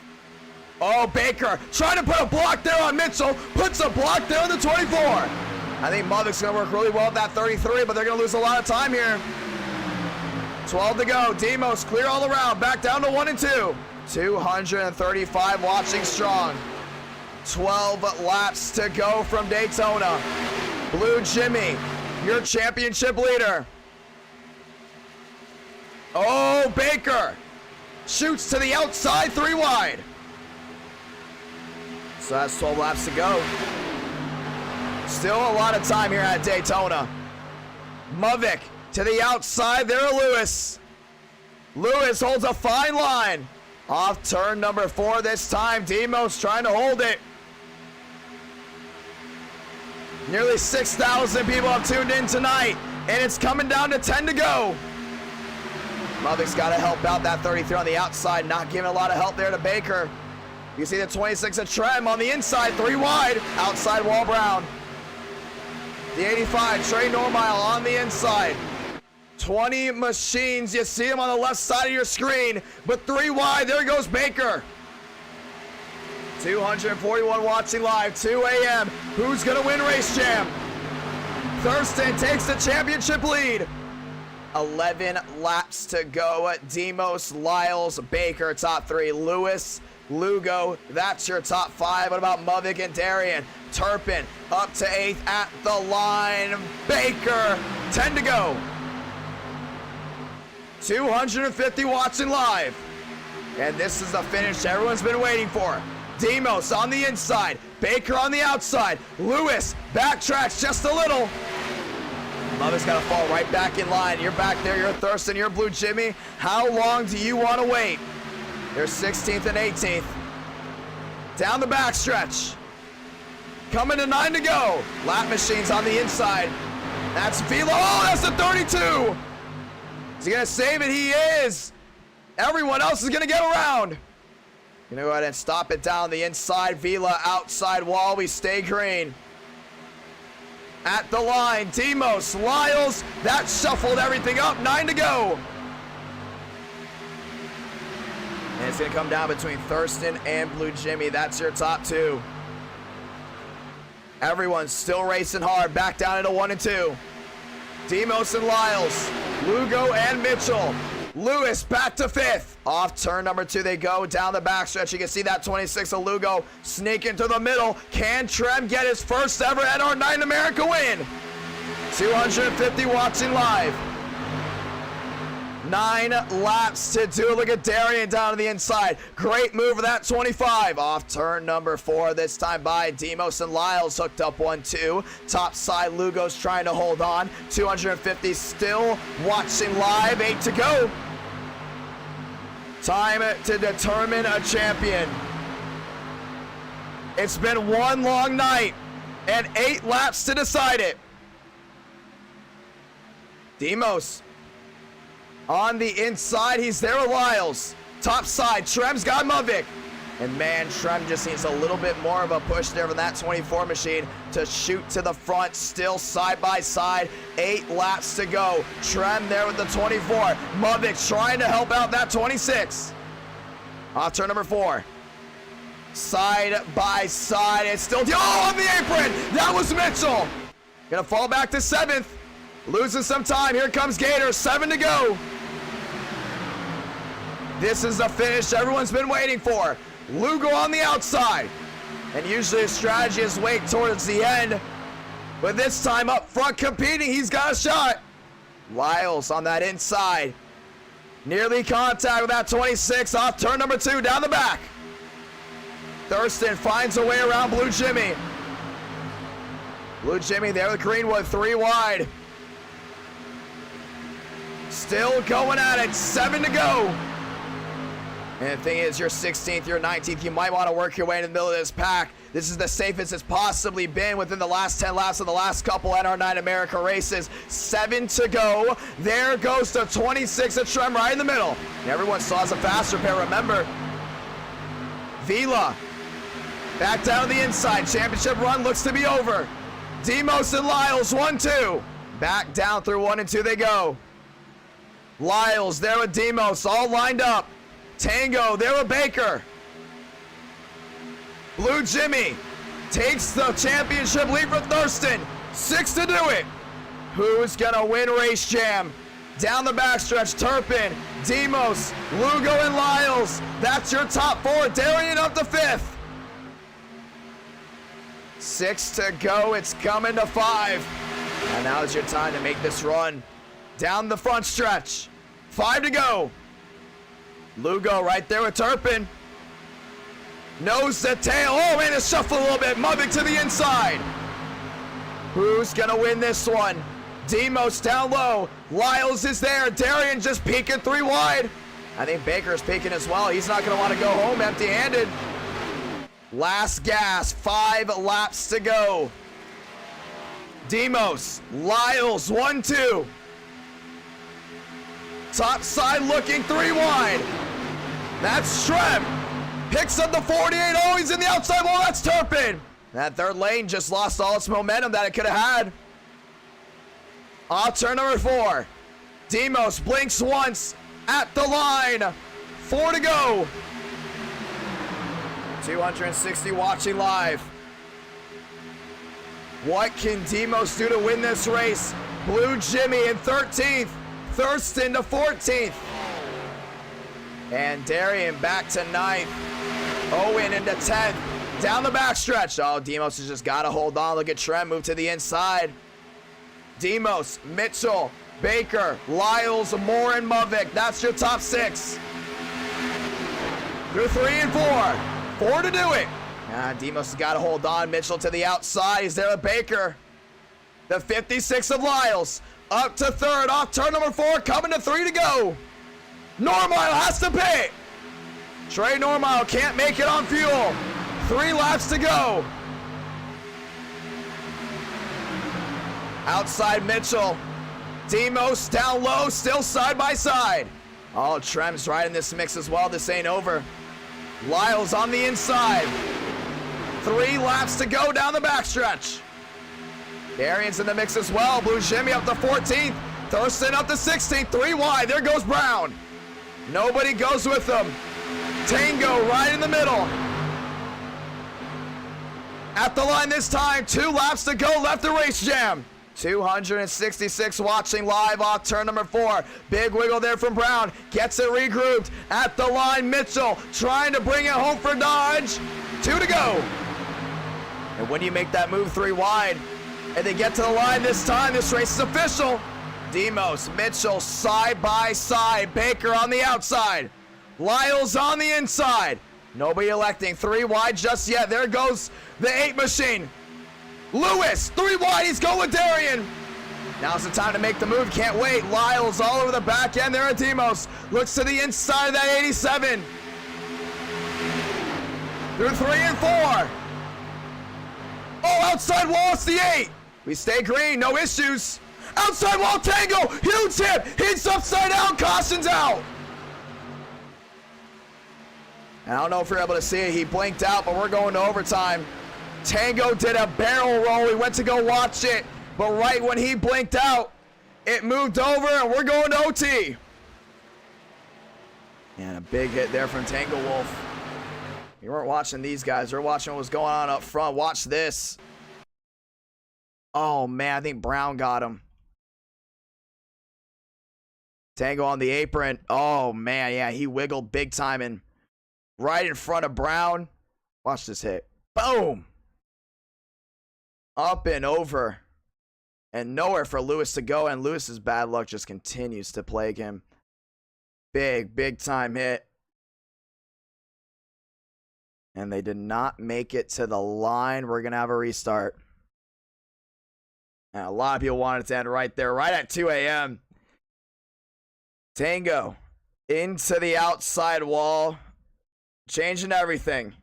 Oh, Baker trying to put a block there on Mitchell. Puts a block there on the 24. I think Muvik's going to work really well with that 33, but they're going to lose a lot of time here. 12 to go. Demos clear all around. Back down to 1 and 2. 235 watching strong. 12 laps to go from Daytona. Blue Jimmy, your championship leader. Oh, Baker shoots to the outside, 3 wide. So that's 12 laps to go. Still a lot of time here at Daytona. Muvik to the outside there, Lewis. Lewis holds a fine line. Off turn number 4 this time. Demos trying to hold it. Nearly 6,000 people have tuned in tonight, and it's coming down to 10 to go. Muvik's got to help out that 33 on the outside, not giving a lot of help there to Baker. You see the 26 of Trem on the inside, 3 wide, outside wall Brown. The 85, Trey Normile on the inside. 20 machines, you see him on the left side of your screen, but 3 wide, there goes Baker. 241 watching live, 2 a.m. Who's gonna win Race Jam? Thurston takes the championship lead. 11 laps to go. Demos, Lyles, Baker, top 3. Lewis, Lugo, that's your top 5. What about Muvik and Darian? Turpin up to 8th at the line. Baker, 10 to go. 250 watching live. And this is the finish everyone's been waiting for. Demos on the inside. Baker on the outside. Lewis backtracks just a little. Love's got to fall right back in line. You're back there. You're Thurston. You're Blue Jimmy. How long do you want to wait? You're 16th and 18th. Down the backstretch. Coming to 9 to go. Lap machines on the inside. That's Vila. Oh, that's the 32. Is he going to save it? He is. Everyone else is going to get around. Gonna go ahead and stop it down the inside. Vila outside wall. We stay green. At the line, Demos, Lyles. That shuffled everything up. 9 to go. And it's gonna come down between Thurston and Blue Jimmy. That's your top two. Everyone's still racing hard. Back down into 1 and 2. Demos and Lyles. Lugo and Mitchell. Lewis back to 5th. Off turn number 2 they go. Down the backstretch. You can see that 26 of Lugo sneak into the middle. Can Trem get his first ever NR9 America win? 250 watching live. 9 laps to do. Look at Darian down to the inside. Great move of that 25. Off turn number 4 this time by Demos and Lyles. Hooked up 1-2. Top side, Lugo's trying to hold on. 250 still watching live. 8 to go. Time to determine a champion. It's been one long night and 8 laps to decide it. Demos on the inside, he's there with Lyles. Top side, Trem's got Mavic. And man, Trem just needs a little bit more of a push there from that 24 machine to shoot to the front, still side by side. 8 laps to go. Trem there with the 24. Mavic trying to help out that 26. Off turn number 4. Side by side, it's still, oh, on the apron. That was Mitchell. Gonna fall back to 7th. Losing some time, here comes Gator, 7 to go. This is the finish everyone's been waiting for. Lugo on the outside. And usually his strategy is wait towards the end. But this time up front competing, he's got a shot. Lyles on that inside. Nearly contact with that 26 off turn number 2 down the back. Thurston finds a way around Blue Jimmy. Blue Jimmy there with Greenwood, 3 wide. Still going at it, 7 to go. And the thing is, you're 16th, you're 19th. You might want to work your way in the middle of this pack. This is the safest it's possibly been within the last 10 laps of the last couple NR9 America races. 7 to go. There goes the 26 of Trem right in the middle. And everyone saw as a faster pair, remember. Vila back down the inside. Championship run looks to be over. Demos and Lyles, 1-2. Back down through 1 and 2 they go. Lyles there with Demos, all lined up. Tango there with Baker. Blue Jimmy takes the championship lead for Thurston. 6 to do it. Who's gonna win Race Jam? Down the backstretch, Turpin, Demos, Lugo, and Lyles. That's your top 4. Darian up to 5th. 6 to go. It's coming to 5. And now is your time to make this run. Down the front stretch. 5 to go. Lugo right there with Turpin. Nose to tail. Oh, man, it's shuffled a little bit. Mavic to the inside. Who's going to win this one? Demos down low. Lyles is there. Darian just peeking 3 wide. I think Baker's peeking as well. He's not going to want to go home empty-handed. Last gas. 5 laps to go. Demos. Lyles. 1-2. Top side looking 3 wide. That's Trem. Picks up the 48. Oh, he's in the outside wall. That's Turpin. That third lane just lost all its momentum that it could have had. Off turn number 4. Demos blinks once at the line. 4 to go. 260 watching live. What can Demos do to win this race? Blue Jimmy in 13th. Thurston to 14th. And Darian back to 9th. Owen into 10th. Down the backstretch. Oh, Demos has just got to hold on. Look at Trem move to the inside. Demos, Mitchell, Baker, Lyles, Moore, and Mavic. That's your top 6. Through 3 and 4. 4 to do it. Demos has got to hold on. Mitchell to the outside. He's there with Baker. The 56 of Lyles. Up to third. Off turn number 4. Coming to 3 to go. Normile has to pit. Trey Normile can't make it on fuel. 3 laps to go. Outside Mitchell. Demos down low, still side by side. Oh, Trem's right in this mix as well. This ain't over. Lyles on the inside. 3 laps to go down the backstretch. Darian's in the mix as well. Blue Jimmy up to 14th. Thurston up to 16th. 3 wide. There goes Brown. Nobody goes with them. Tango right in the middle. At the line this time. 2 laps to go left to Race Jam. 266 watching live off turn number 4. Big wiggle there from Brown. Gets it regrouped. At the line, Mitchell trying to bring it home for Dodge. 2 to go. And when you make that move 3 wide, and they get to the line this time, this race is official. Demos, Mitchell side by side. Baker on the outside. Lyles on the inside. Nobody electing 3 wide just yet. There goes the 8 machine. Lewis, 3 wide, he's going with Darian. Now's the time to make the move, can't wait. Lyles all over the back end there at Demos. Looks to the inside of that 87. Through 3 and 4. Oh, outside wall, it's the 8. We stay green, no issues. Outside wall, Tango, huge hit. Hits upside down, caution's out. I don't know if you're able to see it, he blinked out, but we're going to overtime. Tango did a barrel roll. He went to go watch it, but right when he blinked out, it moved over, and we're going to OT. And a big hit there from Tango Wolf. You weren't watching these guys. You're watching what was going on up front. Watch this. Oh, man, I think Brown got him. Tango on the apron. Oh, man, yeah, he wiggled big time and right in front of Brown. Watch this hit. Boom. Up and over. And nowhere for Lewis to go. And Lewis's bad luck just continues to plague him. Big time hit. And they did not make it to the line. We're going to have a restart. And a lot of people wanted it to end right there. Right at 2 a.m. Tango into the outside wall. Changing everything.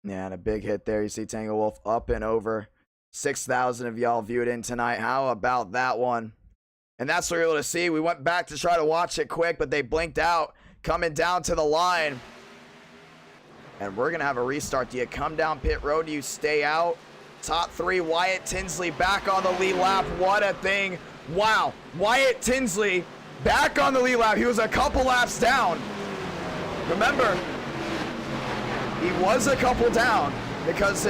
Yeah, and a big hit there. You see Tango Wolf up and over. 6,000 of y'all viewed in tonight. How about that one? And that's what you're able to see. We went back to try to watch it quick, but they blinked out. Coming down to the line. And we're going to have a restart. Do you come down pit road? Do you stay out? Top 3, Wyatt Tinsley back on the lead lap. What a thing. Wow. Wyatt Tinsley back on the lead lap. He was a couple laps down. Remember, he was a couple down because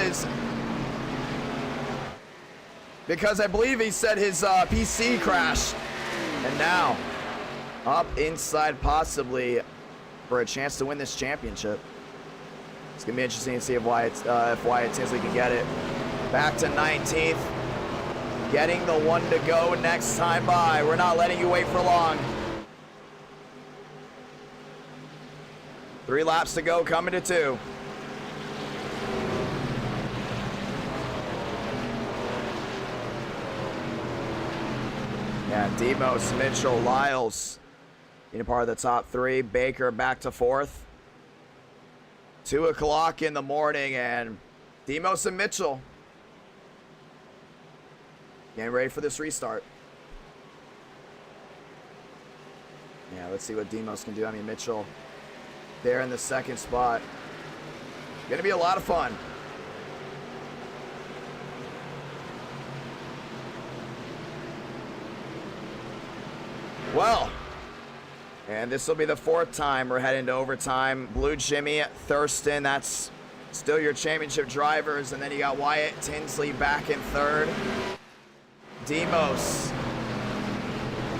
I believe he said his PC crashed. And now up inside possibly for a chance to win this championship. It's going to be interesting to see if Wyatt Tinsley can get it. Back to 19th. Getting the 1 to go next time by. We're not letting you wait for long. 3 laps to go, coming to 2. Yeah, Demos, Mitchell, Lyles being a part of the top 3. Baker back to 4th. 2 o'clock in the morning, and Demos and Mitchell getting ready for this restart. Yeah, let's see what Demos can do. I mean, Mitchell there in the 2nd spot. Gonna be a lot of fun. Well, and this will be the 4th time we're heading to overtime. Blue Jimmy, Thurston, that's still your championship drivers. And then you got Wyatt Tinsley back in 3rd. Demos,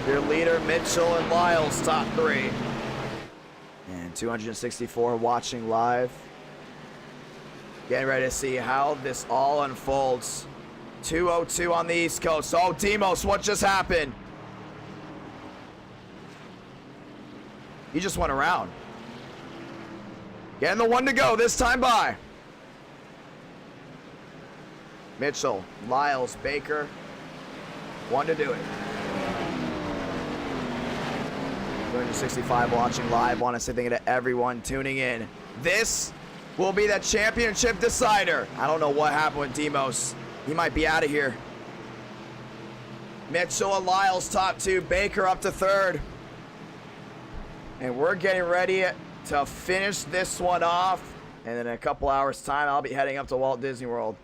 your leader, Mitchell and Lyles, top 3. And 264 watching live. Getting ready to see how this all unfolds. 2:02 on the East Coast. Oh, Demos, what just happened? He just went around. Getting the one to go this time by. Mitchell, Lyles, Baker. One to do it. 265 watching live. Want to say thank you to everyone tuning in. This will be the championship decider. I don't know what happened with Demos. He might be out of here. Mitchell and Lyles top 2. Baker up to 3rd. And we're getting ready to finish this one off. And in a couple hours time, I'll be heading up to Walt Disney World.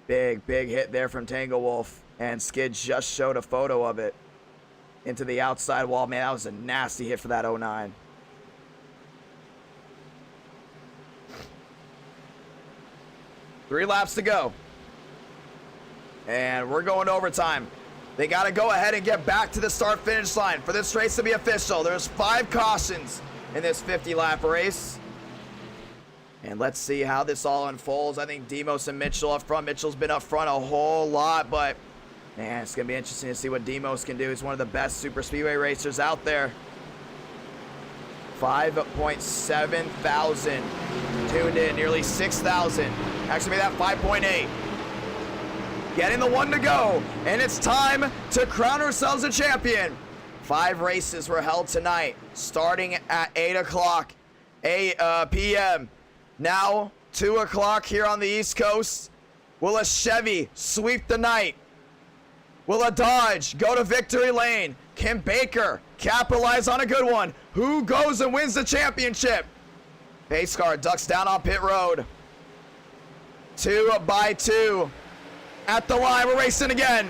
Big hit there from Tango Wolf. And Skid just showed a photo of it. Into the outside wall. Man, that was a nasty hit for that 09. Three laps to go. And we're going to overtime. They got to go ahead and get back to the start-finish line for this race to be official. There's 5 cautions in this 50-lap race. And let's see how this all unfolds. I think Demos and Mitchell up front. Mitchell's been up front a whole lot, but man, it's going to be interesting to see what Demos can do. He's one of the best super speedway racers out there. 5.7 thousand tuned in, nearly 6,000. Actually made that 5.8. Getting the one to go, and it's time to crown ourselves a champion. 5 races were held tonight, starting at 8 o'clock p.m. Now, 2 o'clock here on the East Coast. Will a Chevy sweep the night? Will a Dodge go to victory lane? Can Baker capitalize on a good one? Who goes and wins the championship? Pace car ducks down on pit road. 2 by 2. At the line, we're racing again.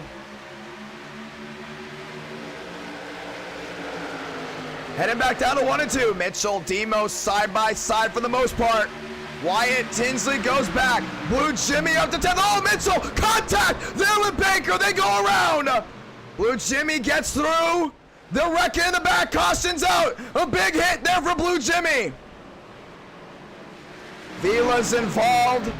Heading back down to 1 and 2. Mitchell, Demos side by side for the most part. Wyatt Tinsley goes back. Blue Jimmy up to 10th. Oh, Mitchell, contact there with Baker. They go around. Blue Jimmy gets through. They're wrecking in the back. Caution's out. A big hit there for Blue Jimmy. Vila's involved.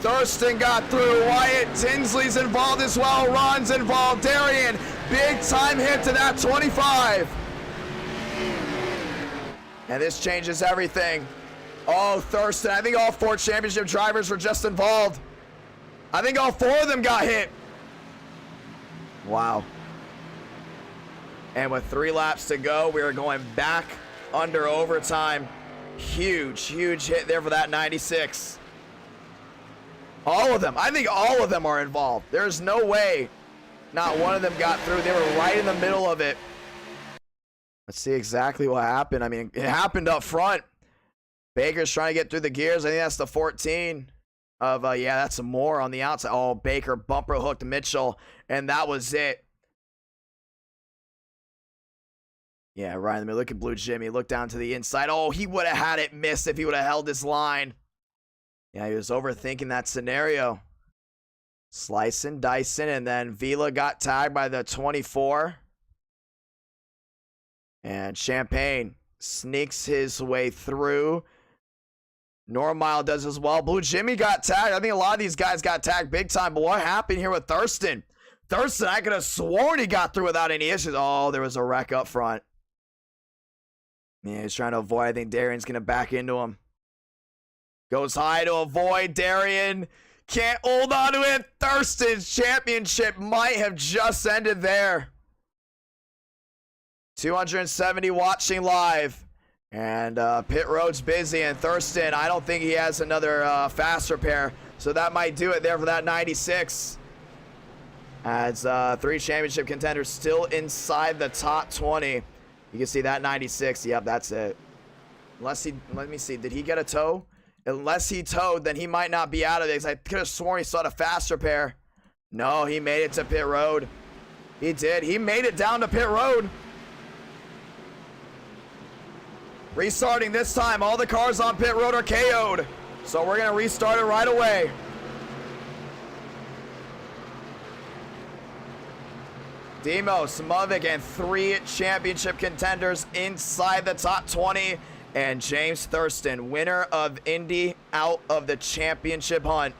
Thurston got through. Wyatt Tinsley's involved as well. Ron's involved. Darian, big time hit to that 25. And this changes everything. Oh, Thurston, I think all 4 championship drivers were just involved. I think all 4 of them got hit. Wow. And with 3 laps to go, we are going back under overtime. Huge hit there for that 96. All of them. I think all of them are involved. There's no way not one of them got through. They were right in the middle of it. Let's see exactly what happened. I mean, it happened up front. Baker's trying to get through the gears. I think that's the 14 of, yeah, that's some more on the outside. Oh, Baker bumper hooked Mitchell, and that was it. Yeah, right in the middle. Look at Blue Jimmy. Look down to the inside. Oh, he would have had it missed if he would have held his line. Yeah, he was overthinking that scenario. Slicing, dicing, and then Vila got tagged by the 24. And Champagne sneaks his way through. Normile does as well. Blue Jimmy got tagged. I think a lot of these guys got tagged big time. But what happened here with Thurston? Thurston, I could have sworn he got through without any issues. Oh, there was a wreck up front. Yeah, he's trying to avoid. I think Darian's going to back into him. Goes high to avoid. Darian can't hold on to it. Thurston's championship might have just ended there. 270 watching live. And pit road's busy. And Thurston, I don't think he has another fast repair. So that might do it there for that 96. As 3 championship contenders still inside the top 20. You can see that 96. Yep, that's it. Unless he, let me see, did he get a tow? Unless he towed, then he might not be out of this. I could have sworn he saw the fast repair. No, he made it to pit road. He did. He made it down to pit road. Restarting this time. All the cars on pit road are KO'd. So we're going to restart it right away. Demos, Movic, and 3 championship contenders inside the top 20. And James Thurston, winner of Indy, out of the championship hunt.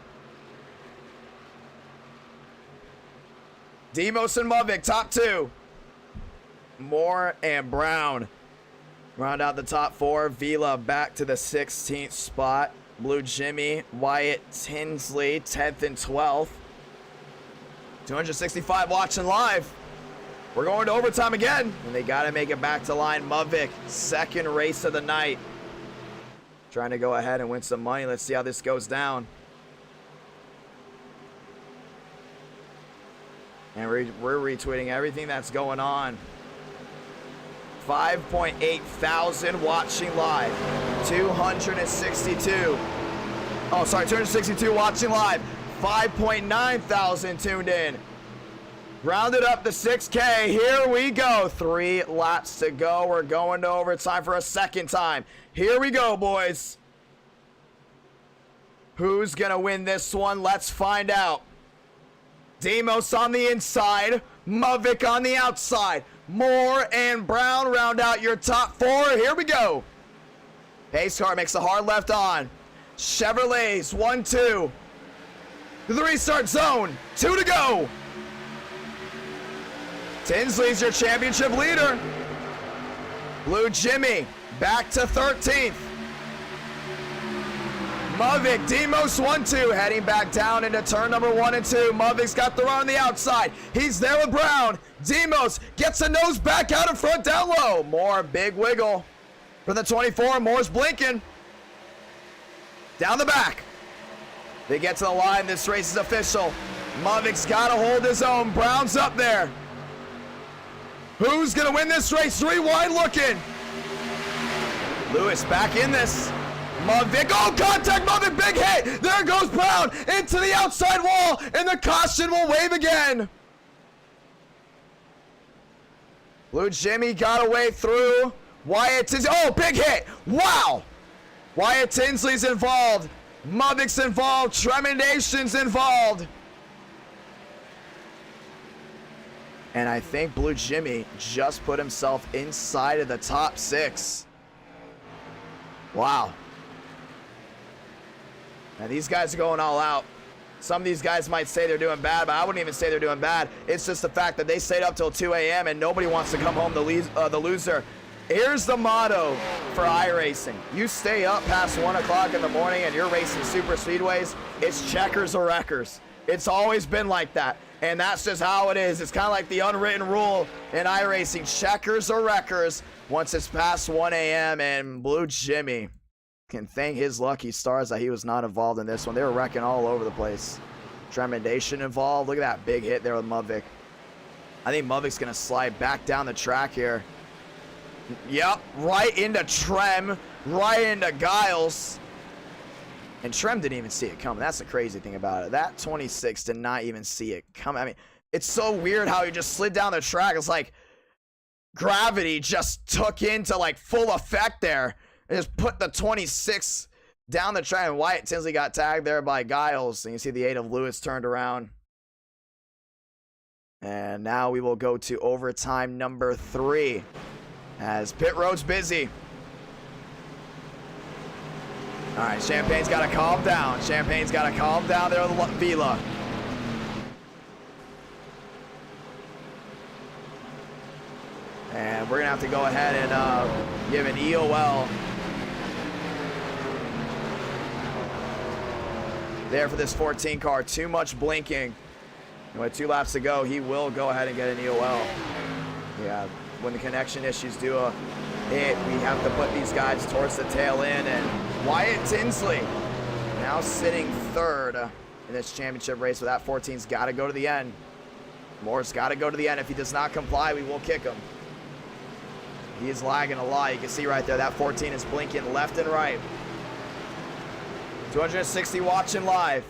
Demos and Movic, top 2. Moore and Brown Round out the top 4. Vila back to the 16th spot. Blue Jimmy, Wyatt Tinsley, 10th and 12th. 265 watching live. We're going to overtime again, and they got to make it back to line. Muvik, second race of the night. Trying to go ahead and win some money. Let's see how this goes down. And we're retweeting everything that's going on. 5.8 thousand watching live. 262. Oh, sorry, 262 watching live. 5.9 thousand tuned in. Rounded up the 6K. Here we go. 3 laps to go. We're going to overtime for a second time. Here we go, boys. Who's going to win this one? Let's find out. Demos on the inside. Muvik on the outside. Moore and Brown round out your top 4. Here we go. Pace car makes a hard left on. Chevrolets, 1-2. The restart zone. 2 to go. Tinsley's your championship leader. Blue Jimmy back to 13th. Muvik, Demos 1-2, heading back down into turn number 1 and 2. Muvik's got the run on the outside. He's there with Brown. Demos gets a nose back out in front, down low. Moore, big wiggle from the 24. Moore's blinking. Down the back. They get to the line. This race is official. Muvik's got to hold his own. Brown's up there. Who's going to win this race? 3 wide looking. Lewis back in this. Muvik, oh, contact, Muvik, big hit. There goes Brown into the outside wall, and the caution will wave again. Blue Jimmy got away through. Wyatt Tinsley, oh, big hit. Wow. Wyatt Tinsley's involved. Muvik's involved. Tremendation's involved. And I think Blue Jimmy just put himself inside of the top 6. Wow. Now these guys are going all out. Some of these guys might say they're doing bad, but I wouldn't even say they're doing bad. It's just the fact that they stayed up till 2 a.m. and nobody wants to come home the loser. Here's the motto for iRacing. You stay up past 1 o'clock in the morning and you're racing super speedways, it's checkers or wreckers. It's always been like that. And that's just how it is. It's kind of like the unwritten rule in iRacing. Checkers or wreckers once it's past 1 a.m. And Blue Jimmy can thank his lucky stars that he was not involved in this one. They were wrecking all over the place. Tremendation involved. Look at that big hit there with Muvik. I think Muvik's going to slide back down the track here. Yep, right into Trem, right into Giles. And Trem didn't even see it coming. That's the crazy thing about it. That 26 did not even see it coming. I mean, it's so weird how he just slid down the track. It's like gravity just took into like full effect there. And just put the 26 down the track. And Wyatt Tinsley got tagged there by Giles. And you see the 8 of Lewis turned around. And now we will go to overtime number 3. As pit road's busy. All right, Champagne's got to calm down. Champagne's got to calm down there with Vila. And we're going to have to go ahead and give an EOL there for this 14 car. Too much blinking. And with 2 laps to go, he will go ahead and get an EOL. Yeah, when the connection issues do a hit, we have to put these guys towards the tail end. And Wyatt Tinsley now sitting 3rd in this championship race. So that 14's got to go to the end. Moore's got to go to the end. If he does not comply, we will kick him. He is lagging a lot. You can see right there, that 14 is blinking left and right. 260 watching live.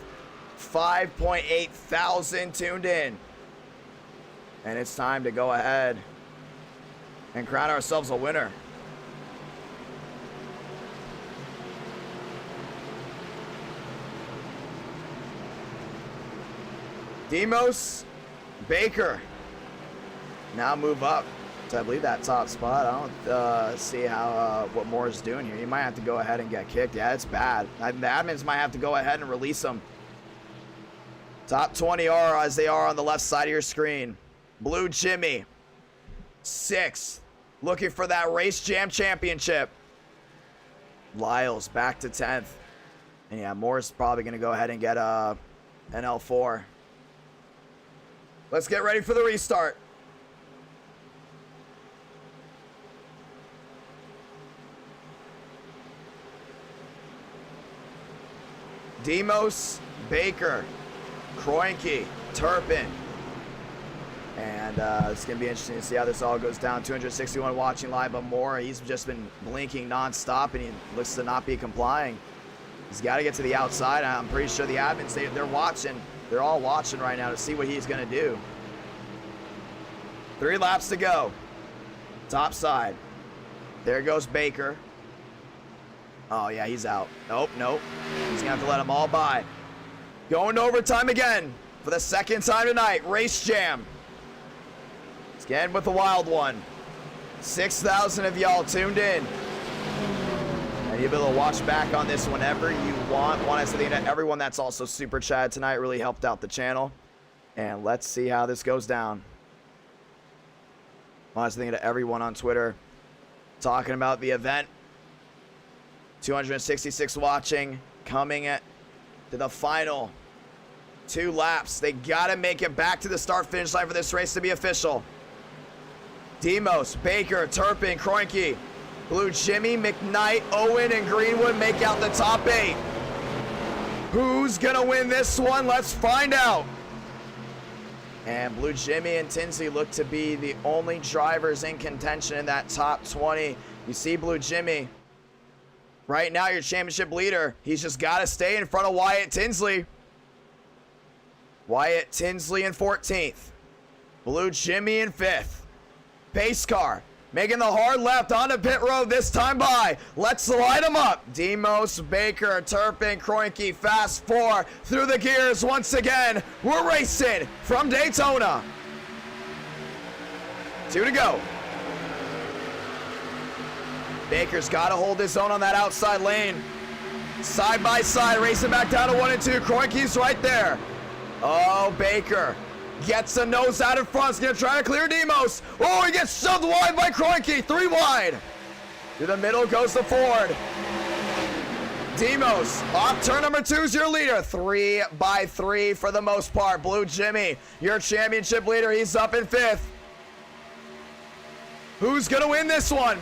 5.8 thousand tuned in. And it's time to go ahead and crown ourselves a winner. Demos, Baker now move up to, I believe, that top spot. I don't see how what Moore's doing here. He might have to go ahead and get kicked. Yeah, it's bad. The admins might have to go ahead and release him. Top 20 are as they are on the left side of your screen. Blue Jimmy, 6th. looking for that Race Jam championship. Lyles back to 10th. And yeah, Moore's probably going to go ahead and get an L4. Let's get ready for the restart. Demos, Baker, Kroenke, Turpin. And it's going to be interesting to see how this all goes down. 261 watching live, but Moore, he's just been blinking nonstop, and he looks to not be complying. He's got to get to the outside. I'm pretty sure the admins, they're watching. They're all watching right now to see what he's going to do. 3 laps to go. Top side. There goes Baker. Oh, yeah, he's out. Nope. He's going to have to let them all by. Going to overtime again for the second time tonight. Race Jam. Let's get in with the wild one. 6,000 of y'all tuned in. And you'll be able to watch back on this whenever you want. Want to thank everyone that's also super chatted tonight. Really helped out the channel. And let's see how this goes down. Want to thank everyone on Twitter talking about the event. 266 watching, coming to the final 2 laps. They gotta make it back to the start-finish line for this race to be official. Demos, Baker, Turpin, Kroenke, Blue Jimmy, McKnight, Owen, and Greenwood make out the top 8. Who's gonna win this one? Let's find out. And Blue Jimmy and Tinsley look to be the only drivers in contention in that top 20. You see Blue Jimmy. Right now, your championship leader. He's just got to stay in front of Wyatt Tinsley. Wyatt Tinsley in 14th. Blue Jimmy in 5th. Pace car making the hard left onto pit road this time by. Let's light them up. Demos, Baker, Turpin, Kroenke, fast 4 through the gears once again. We're racing from Daytona. 2 to go. Baker's got to hold his own on that outside lane. Side by side, racing back down to 1 and 2. Kroenke's right there. Oh, Baker gets a nose out in front. He's going to try to clear Demos. Oh, he gets shoved wide by Kroenke. 3 wide. Through the middle goes the Ford. Demos, off turn number 2 is your leader. 3 by 3 for the most part. Blue Jimmy, your championship leader. He's up in 5th. Who's going to win this one?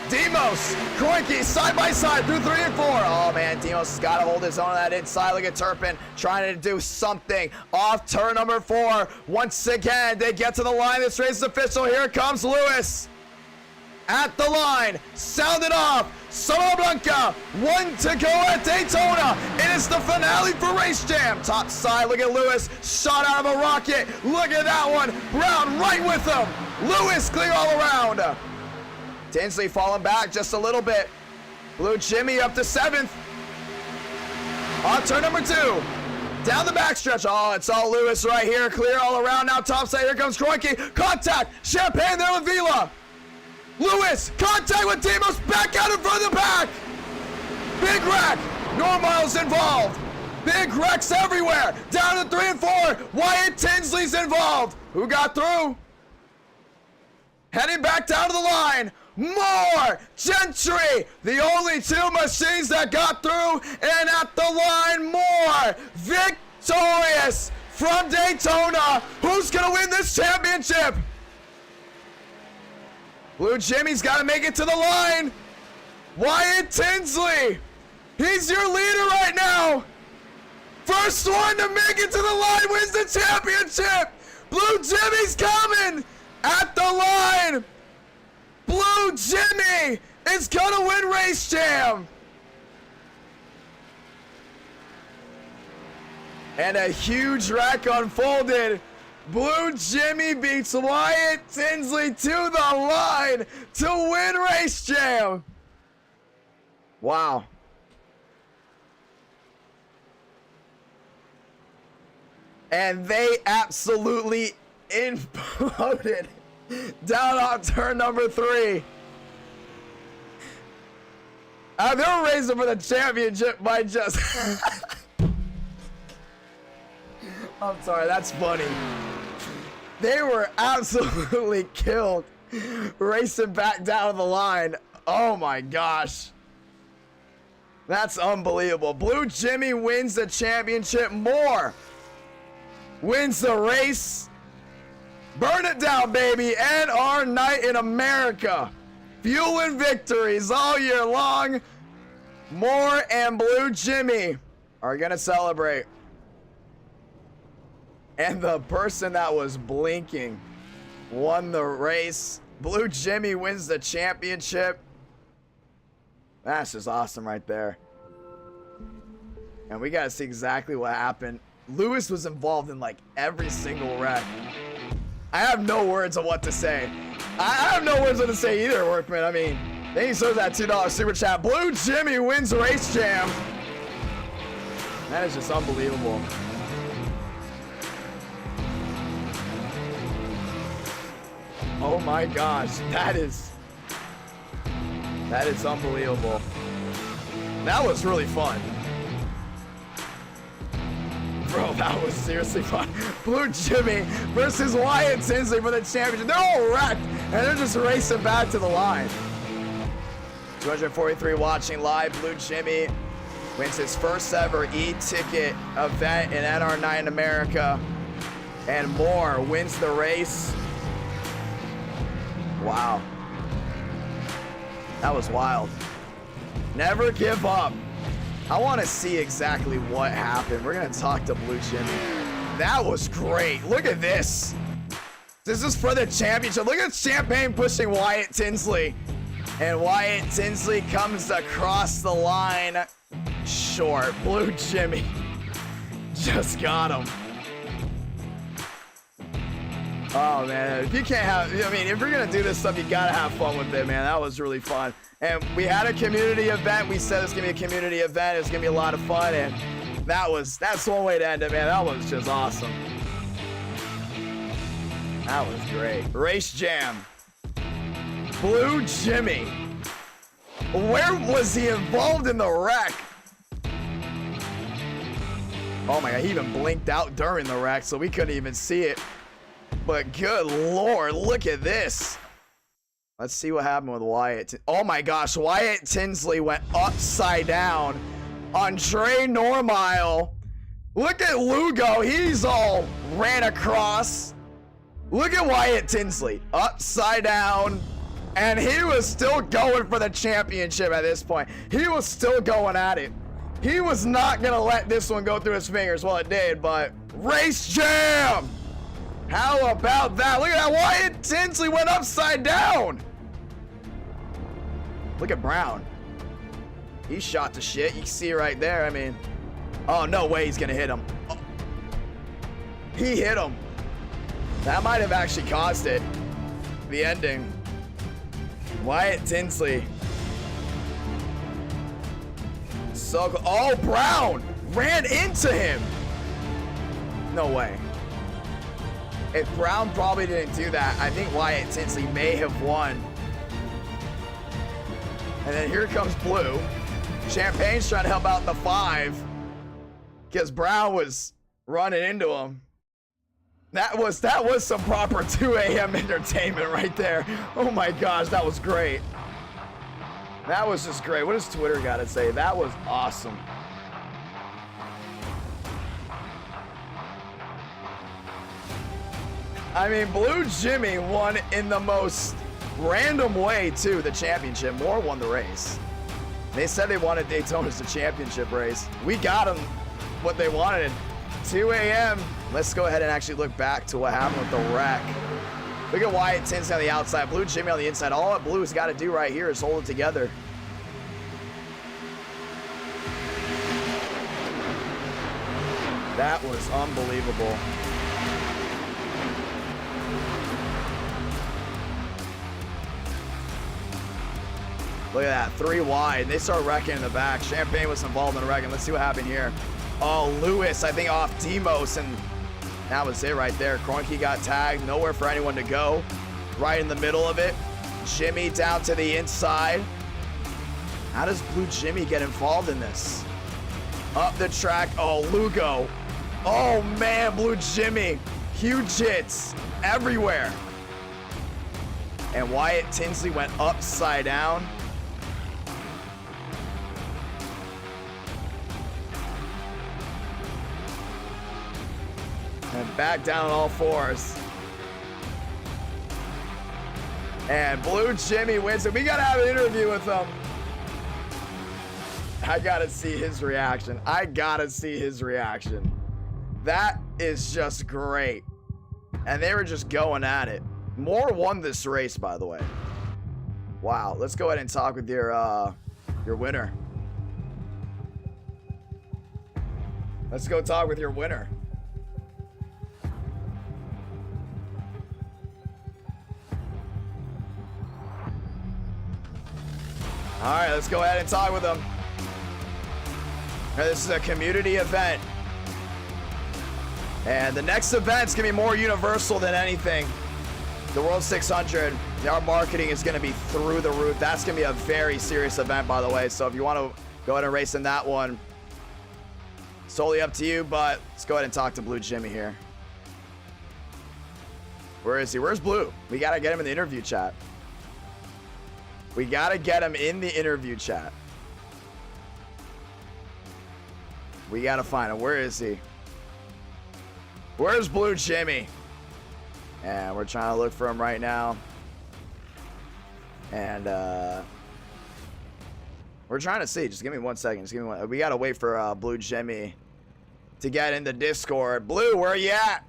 Demos, Kroenke, side by side through 3 and 4. Oh man, Demos has got to hold his own on that inside. Look at Turpin trying to do something. Off turn number 4. Once again, they get to the line. This race is official. Here comes Lewis. At the line, sound it off. Solo Blanca, 1 to go at Daytona. It is the finale for Race Jam. Top side, look at Lewis, shot out of a rocket. Look at that one. Brown right with him. Lewis clear all around. Tinsley falling back just a little bit. Blue Jimmy up to 7th. On turn number 2. Down the backstretch. Oh, it's all Lewis right here. Clear all around. Now topside. Here comes Kroenke. Contact. Champagne there with Vila. Lewis. Contact with Demos. Back out in front of the pack. Big wreck. Normal's involved. Big wrecks everywhere. Down to 3 and 4. Wyatt Tinsley's involved. Who got through? Heading back down to the line. Moore, Gentry, the only 2 machines that got through, and at the line, Moore, victorious from Daytona. Who's gonna win this championship? Blue Jimmy's gotta make it to the line. Wyatt Tinsley, he's your leader right now. First one to make it to the line wins the championship. Blue Jimmy's coming at the line. Blue Jimmy is gonna win Race Jam. And a huge wreck unfolded. Blue Jimmy beats Wyatt Tinsley to the line to win Race Jam. Wow. And they absolutely imploded down on turn number 3. They were racing for the championship by just... I'm sorry, that's funny. They were absolutely killed Racing back down the line. Oh my gosh. That's unbelievable. Blue Jimmy wins the championship. Moore wins the race. Burn it down, baby. And our night in America. Fueling victories all year long. Moore and Blue Jimmy are going to celebrate. And the person that was blinking won the race. Blue Jimmy wins the championship. That's just awesome right there. And we got to see exactly what happened. Lewis was involved in like every single wreck. I have no words on what to say. I have no words on what to say either, Workman. I mean, thank you so much for that $2 super chat. Blue Jimmy wins Race Jam. That is just unbelievable. Oh my gosh, that is unbelievable. That was really fun. Bro, that was seriously fun. Blue Jimmy versus Wyatt Tinsley for the championship. They're all wrecked, and they're just racing back to the line. 243 watching live. Blue Jimmy wins his first ever e-ticket event in NR9 America. And Moore wins the race. Wow. That was wild. Never give up. I want to see exactly what happened. We're going to talk to Blue Jimmy. That was great. Look at this. This is for the championship. Look at Champagne pushing Wyatt Tinsley. And Wyatt Tinsley comes across the line short. Blue Jimmy just got him. Oh, man. If you can't have, I mean, if you're going to do this stuff, you got to have fun with it, man. That was really fun. And we had a community event. We said it's going to be a community event. It's going to be a lot of fun. And that's one way to end it, man. That was just awesome. That was great. Race Jam. Blue Jimmy. Where was he involved in the wreck? Oh my God, he even blinked out during the wreck, so we couldn't even see it. But good Lord, look at this. Let's see what happened with Wyatt. Oh my gosh, Wyatt Tinsley went upside down on Trey Normile. Look at Lugo, he's all ran across. Look at Wyatt Tinsley, upside down. And he was still going for the championship at this point. He was still going at it. He was not gonna let this one go through his fingers. Well, it did, but Race Jam! How about that? Look at that, Wyatt Tinsley went upside down. Look at Brown. He shot to shit. You can see right there. I mean, oh, no way he's gonna hit him. Oh. He hit him. That might have actually caused it. The ending. Wyatt Tinsley. So, oh, Brown ran into him. No way. If Brown probably didn't do that, I think Wyatt Tinsley may have won. And then here comes Blue. Champagne's trying to help out the 5 because Brown was running into him. That was some proper 2 a.m. entertainment right there. Oh my gosh, that was great. That was just great. What does Twitter got to say? That was awesome. I mean, Blue Jimmy won in the most random way, too, the championship. Moore won the race. They said they wanted Daytona as the championship race. We got them what they wanted. 2 a.m. Let's go ahead and actually look back to what happened with the wreck. Look at Wyatt Tinsley on the outside, Blue Jimmy on the inside. All that Blue's got to do right here is hold it together. That was unbelievable. Look at that, 3 wide. They start wrecking in the back. Champagne was involved in the wrecking. Let's see what happened here. Oh, Lewis, I think off Demos, and that was it right there. Kroenke got tagged, nowhere for anyone to go. Right in the middle of it. Jimmy down to the inside. How does Blue Jimmy get involved in this? Up the track, oh, Lugo. Oh man, Blue Jimmy. Huge hits everywhere. And Wyatt Tinsley went upside down. And back down on all fours. And Blue Jimmy wins it. We gotta have an interview with him. I gotta see his reaction. I gotta see his reaction. That is just great. And they were just going at it. Moore won this race, by the way. Wow. Let's go ahead and talk with your winner. Let's go talk with your winner. All right, let's go ahead and talk with them. This is a community event. And the next event's gonna be more universal than anything. The World 600, our marketing is gonna be through the roof. That's gonna be a very serious event, by the way. So if you wanna go ahead and race in that one, it's totally up to you, but let's go ahead and talk to Blue Jimmy here. Where is he? Where's Blue? We gotta get him in the interview chat. We gotta get him in the interview chat. We gotta find him. Where is he? Where's Blue Jimmy? And we're trying to look for him right now. And we're trying to see. Just give me 1 second. Just give me one. We gotta wait for Blue Jimmy to get in the Discord. Blue, where are you at?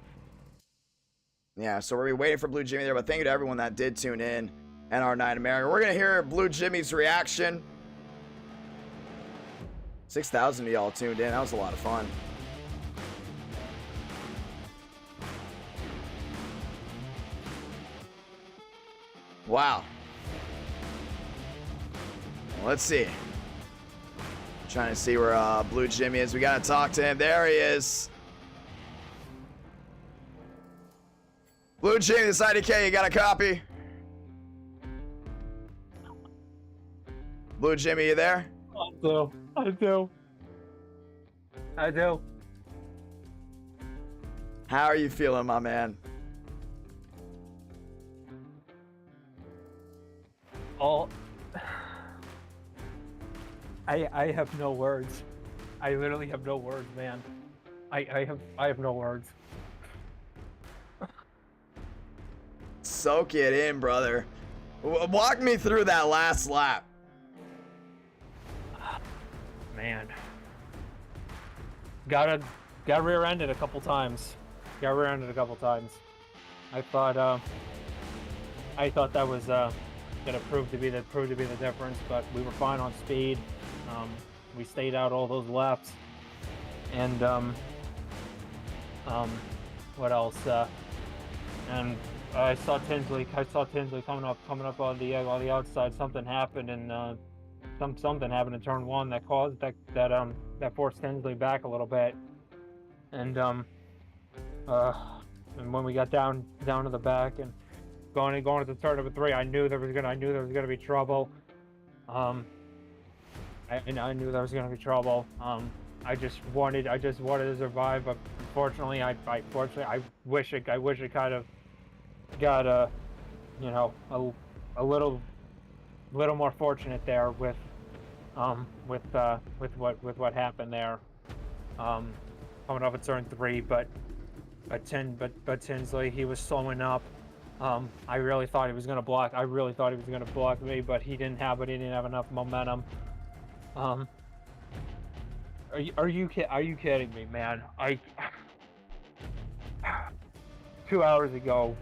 Yeah, so we're waiting for Blue Jimmy there. But thank you to everyone that did tune in. NR9 America. We're gonna hear Blue Jimmy's reaction. 6,000 of y'all tuned in. That was a lot of fun. Wow. Let's see. I'm trying to see where Blue Jimmy is. We gotta talk to him. There he is. Blue Jimmy, this IDK, you got a copy? Blue Jimmy, you there?
I do.
How are you feeling, my man?
I have no words. I literally have no words, man. I have no words.
Soak it in, brother. Walk me through that last lap.
Man. Got rear-ended a couple times. I thought that was gonna prove to be the difference, but we were fine on speed. We stayed out all those laps, and what else? And I saw Tinsley coming up on the outside. Something happened, and something happened in turn one that caused that forced Tinsley back a little bit, and when we got down to the back and going to turn number 3, I knew there was gonna be trouble. I knew there was gonna be trouble. I just wanted to survive, but unfortunately, I wish it kind of got a little more fortunate there with what happened there. Coming off at turn 3, but Tinsley, he was slowing up. I really thought he was gonna block. Me, but he didn't have enough momentum. Are you kidding me, man? 2 hours ago,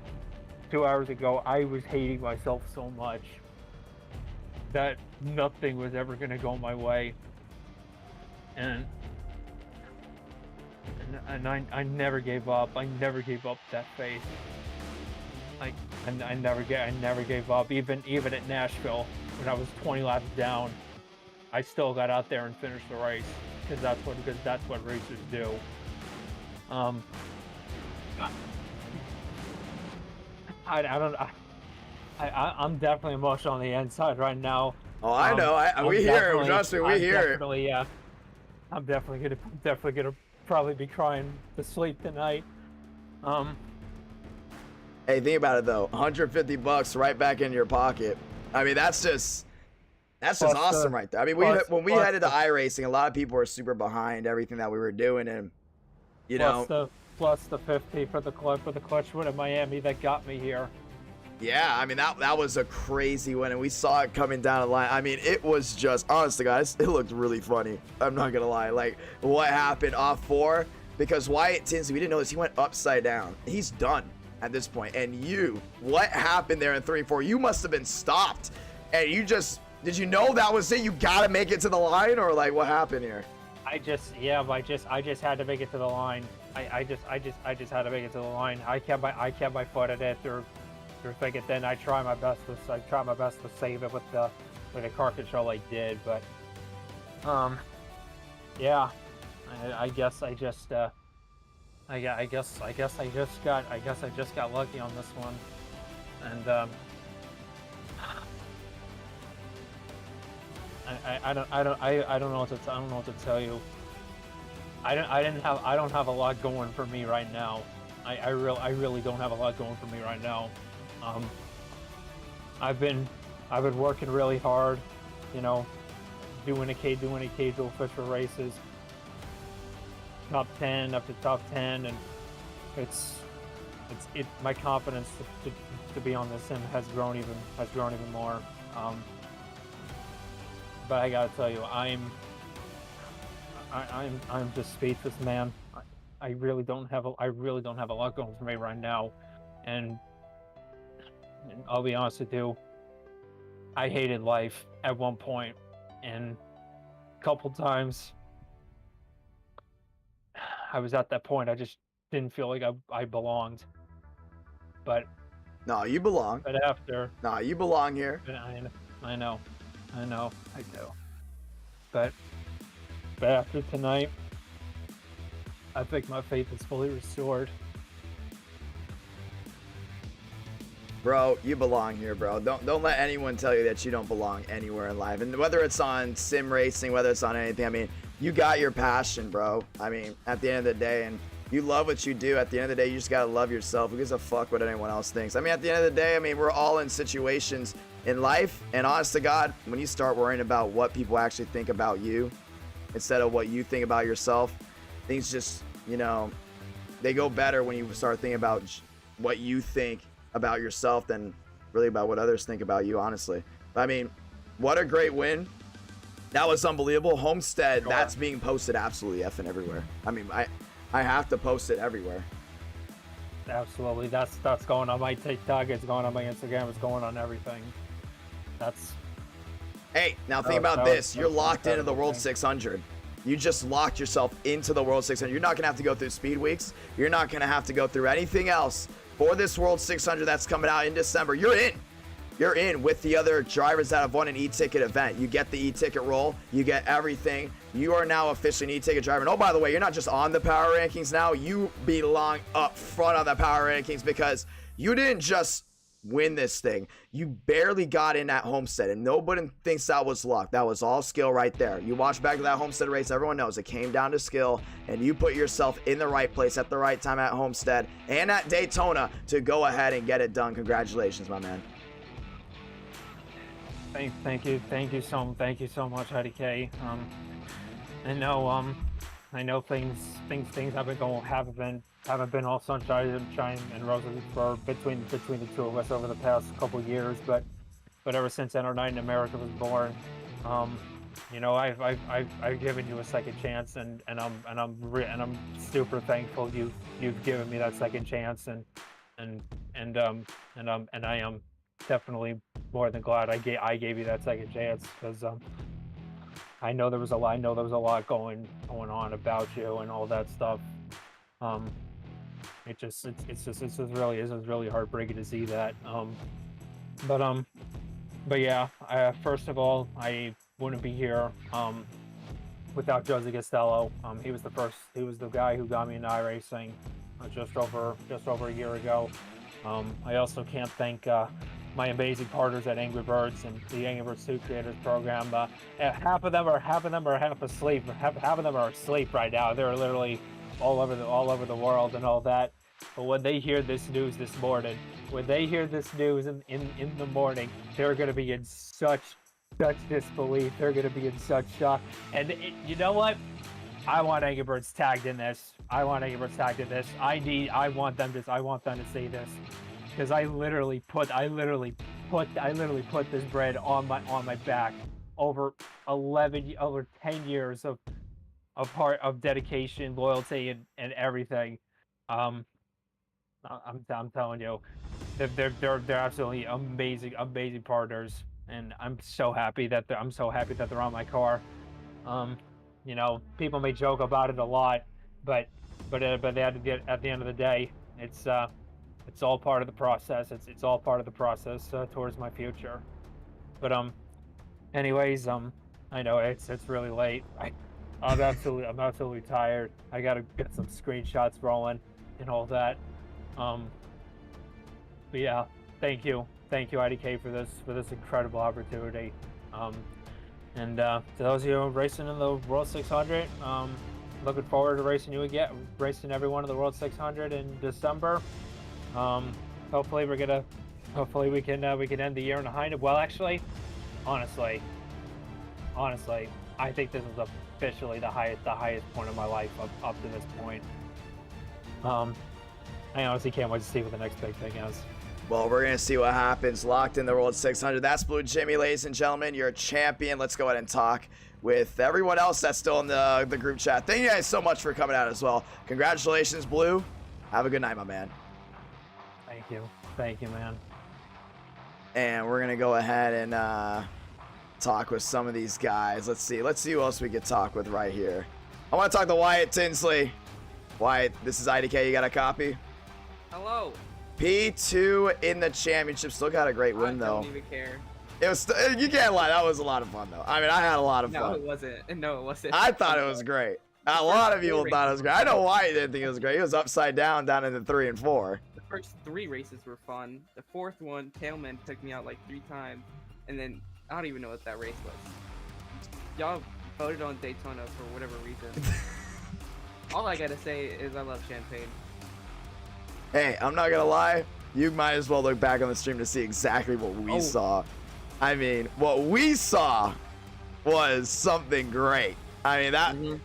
I was hating myself so much that nothing was ever gonna go my way, and I never gave up. I never gave up that faith. I never gave up. Even at Nashville, when I was 20 laps down, I still got out there and finished the race because that's what racers do. I'm definitely emotional on the inside right now.
Oh, I know. We hear it, Justin. We hear it.
Yeah. I'm definitely gonna probably be crying to sleep tonight.
Hey, think about it though. $150 right back in your pocket. I mean, that's just awesome right there. I mean, when we headed to iRacing, a lot of people were super behind everything that we were doing, and
plus the 50 for the clutch win in Miami that got me here.
Yeah, I mean, that was a crazy win, and we saw it coming down the line. I mean, it was just, honestly, guys, it looked really funny. I'm not going to lie. Like, what happened off 4, because Wyatt Tinsley, we didn't know this, he went upside down. He's done at this point. And what happened there in 3 and 4? You must have been stopped, and did you know that was it? You got to make it to the line, or like, what happened here?
I just had to make it to the line. I just had to make it to the line. I kept my foot at it through thinking. Then I try my best to save it with the car control I did, but yeah, I guess I just got lucky on this one, and I don't know what to tell you. I don't have a lot going for me right now. I really don't have a lot going for me right now. I've been working really hard, you know, doing occasional official races, top 10 up to top 10, and my confidence to be on this sim has grown even more. But I gotta tell you, I'm just speechless, man. I really don't have a lot going for me right now, and I'll be honest with you, I hated life at one point, and a couple times I was at that point. I just didn't feel like I belonged. But
no, you belong.
But after,
no, you belong here.
I know, I do. But after tonight, I think my faith is fully restored.
Bro, you belong here, bro. Don't let anyone tell you that you don't belong anywhere in life. And whether it's on sim racing, whether it's on anything, I mean, you got your passion, bro. I mean, at the end of the day, and you love what you do. At the end of the day, you just gotta love yourself. Who gives a fuck what anyone else thinks? I mean, at the end of the day, I mean, we're all in situations in life, and honest to God, when you start worrying about what people actually think about you instead of what you think about yourself, things just, you know, they go better when you start thinking about what you think about yourself than really about what others think about you, honestly. But I mean, what a great win. That was unbelievable. Homestead, that's being posted absolutely effing everywhere. I mean, I have to post it everywhere.
Absolutely. That's going on my TikTok, it's going on my Instagram, it's going on everything.
Hey, now think about this. You're locked into the World 600. You just locked yourself into the World 600. You're not going to have to go through speed weeks. You're not going to have to go through anything else for this World 600 that's coming out in December. You're in. You're in with the other drivers that have won an e-ticket event. You get the e-ticket roll. You get everything. You are now officially an e-ticket driver. And oh, by the way, you're not just on the power rankings now. You belong up front on the power rankings because you didn't just win this thing. You barely got in at Homestead, and nobody thinks that was luck. That was all skill right there. You watch back to that Homestead race, everyone knows it came down to skill, and you put yourself in the right place at the right time at Homestead and at Daytona to go ahead and get it done. Congratulations, my man.
Thank you so much, IdkPlayer. I know things haven't been all sunshine and roses for between the two of us over the past couple years, but ever since NR9 in America was born, you know, I've given you a second chance, and I'm super thankful you've given me that second chance, and I am definitely more than glad I gave you that second chance, because I know there was a lot going on about you and all that stuff. It's just really heartbreaking to see that. But yeah, first of all, I wouldn't be here without Josie Costello. He was the guy who got me into iRacing just over a year ago. I also can't thank my amazing partners at Angry Birds and the Angry Birds 2 Creators Program. Half of them are half asleep. Half of them are asleep right now. They're literally all over the world and all that. But when they hear this news this morning, when they hear this news in the morning, they're going to be in such disbelief. They're going to be in such shock. And you know what? I want Angry Birds tagged in this. I want them to see this, because I literally put this bread on my back over 10 years of dedication, loyalty, and everything. I'm telling you, they're absolutely amazing partners, and I'm so happy that they're on my car. You know, people may joke about it a lot, but at the end of the day, it's all part of the process. It's all part of the process towards my future. But anyways, I know it's really late. I'm absolutely tired. I gotta get some screenshots rolling and all that. But yeah, thank you IDK for this incredible opportunity. And to those of you racing in the World 600, looking forward to racing everyone in the World 600 in December. Hopefully we can end the year in a high note. Well, actually, honestly, I think this is officially the highest point of my life up to this point. I honestly can't wait to see what the next big thing is.
Well, we're going to see what happens. Locked in the World 600. That's Blue Jimmy, ladies and gentlemen. You're a champion. Let's go ahead and talk with everyone else that's still in the group chat. Thank you guys so much for coming out as well. Congratulations, Blue. Have a good night, my man.
Thank you, man.
And we're going to go ahead and talk with some of these guys. Let's see who else we could talk with right here. I want to talk to Wyatt Tinsley. Wyatt, this is IDK. You got a copy?
Hello.
P2 in the championship. Still got a great win, though.
I don't even care.
It was. You can't lie. That was a lot of fun, though. I mean, I had a lot of fun.
No, it wasn't.
I thought it was great. A lot of people thought it was great. I know why he didn't think it was great. He was upside down in the 3 and 4.
The first 3 races were fun. The 4th one, Tailman took me out like 3 times, and then I don't even know what that race was. Y'all voted on Daytona for whatever reason. All I gotta say is I love Champagne.
Hey, I'm not gonna lie. You might as well look back on the stream to see exactly what we saw. I mean, what we saw was something great. I mean,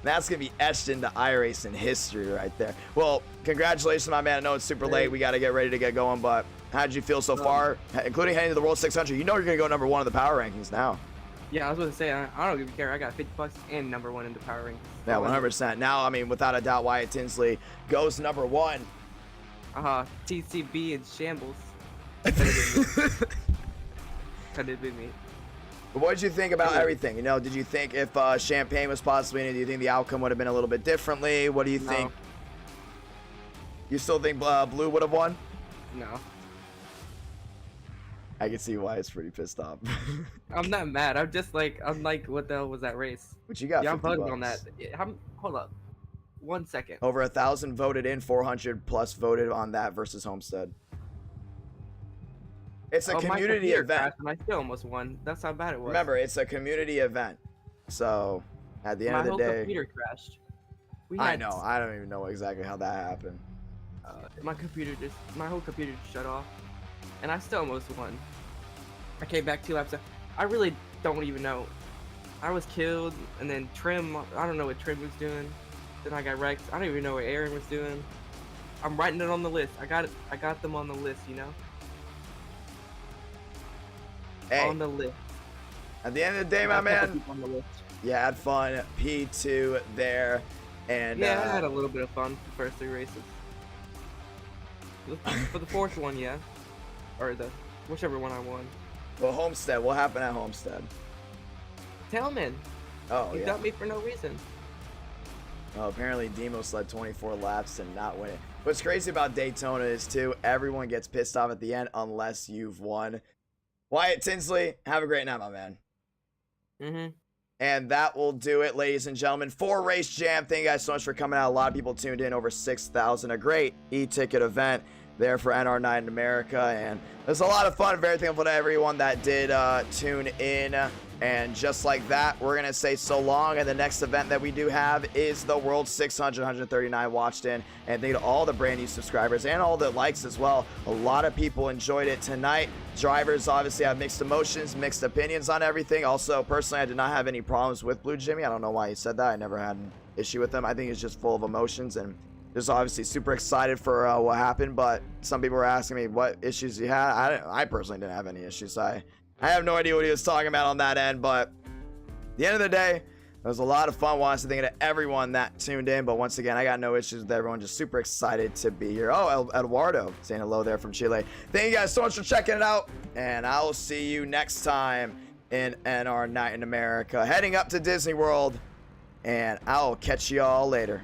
that's gonna be etched into iRacing history right there. Well, congratulations, my man. I know it's super late. We gotta get ready to get going, but how did you feel so far, including heading to the World 600? You know you're gonna go number 1 in the power rankings now.
Yeah, I was gonna say I don't even care. I got $50 and number 1 in the power rankings.
Yeah, 100%. Now, I mean, without a doubt, Wyatt Tinsley goes number 1.
TCB in shambles. Could have been me.
But what did you think about everything? You know, did you think if Champagne was possibly in it, do you think the outcome would have been a little bit differently? What do you think? You still think Blue would have won?
No.
I can see why it's pretty pissed off.
I'm not mad. I'm like, what the hell was that race?
But you got
I'm voting
$50.
on that. Hold up. 1 second.
Over 1,000 voted in, 400 plus voted on that versus Homestead. It's a community event.
And I still almost won. That's how bad it was.
Remember, it's a community event. So, at the end of the day...
My whole computer crashed.
I know. I don't even know exactly how that happened.
My whole computer just shut off. And I still almost won. I came back 2 laps. I really don't even know. I was killed, and then Trim, I don't know what Trim was doing. Then I got wrecked. I don't even know what Aaron was doing. I'm writing it on the list. I got them on the list, you know?
Hey,
on the list.
At the end of the day, my man, you had fun. P2 there. And
yeah, I had a little bit of fun the first 3 races. For the 4th one, yeah. Or whichever one I won.
Well, Homestead. What happened at Homestead?
Tailman.
Oh,
He got me for no reason.
Oh, apparently Demos led 24 laps and not win it. What's crazy about Daytona is, too, everyone gets pissed off at the end unless you've won. Wyatt Tinsley, have a great night, my man. And that will do it, ladies and gentlemen, for Race Jam. Thank you guys so much for coming out. A lot of people tuned in, over 6,000. A great e-ticket event. there for NR Night in America, and it was a lot of fun. Very thankful to everyone that did tune in. And just like that, we're going to say so long. And the next event that we do have is the World 600, 139 watched in. And thank you to all the brand new subscribers and all the likes as well. A lot of people enjoyed it tonight. Drivers obviously have mixed emotions, mixed opinions on everything. Also, personally, I did not have any problems with Blue Jimmy. I don't know why he said that. I never had an issue with him. I think he's just full of emotions and just obviously super excited for what happened. But some people were asking me what issues he had. I personally didn't have any issues. I have no idea what he was talking about on that end, but at the end of the day, it was a lot of fun. Wants to thank to everyone that tuned in, but once again, I got no issues with everyone. Just super excited to be here. Oh, Eduardo saying hello there from Chile. Thank you guys so much for checking it out, and I will see you next time in NR Night in America. Heading up to Disney World, and I'll catch you all later.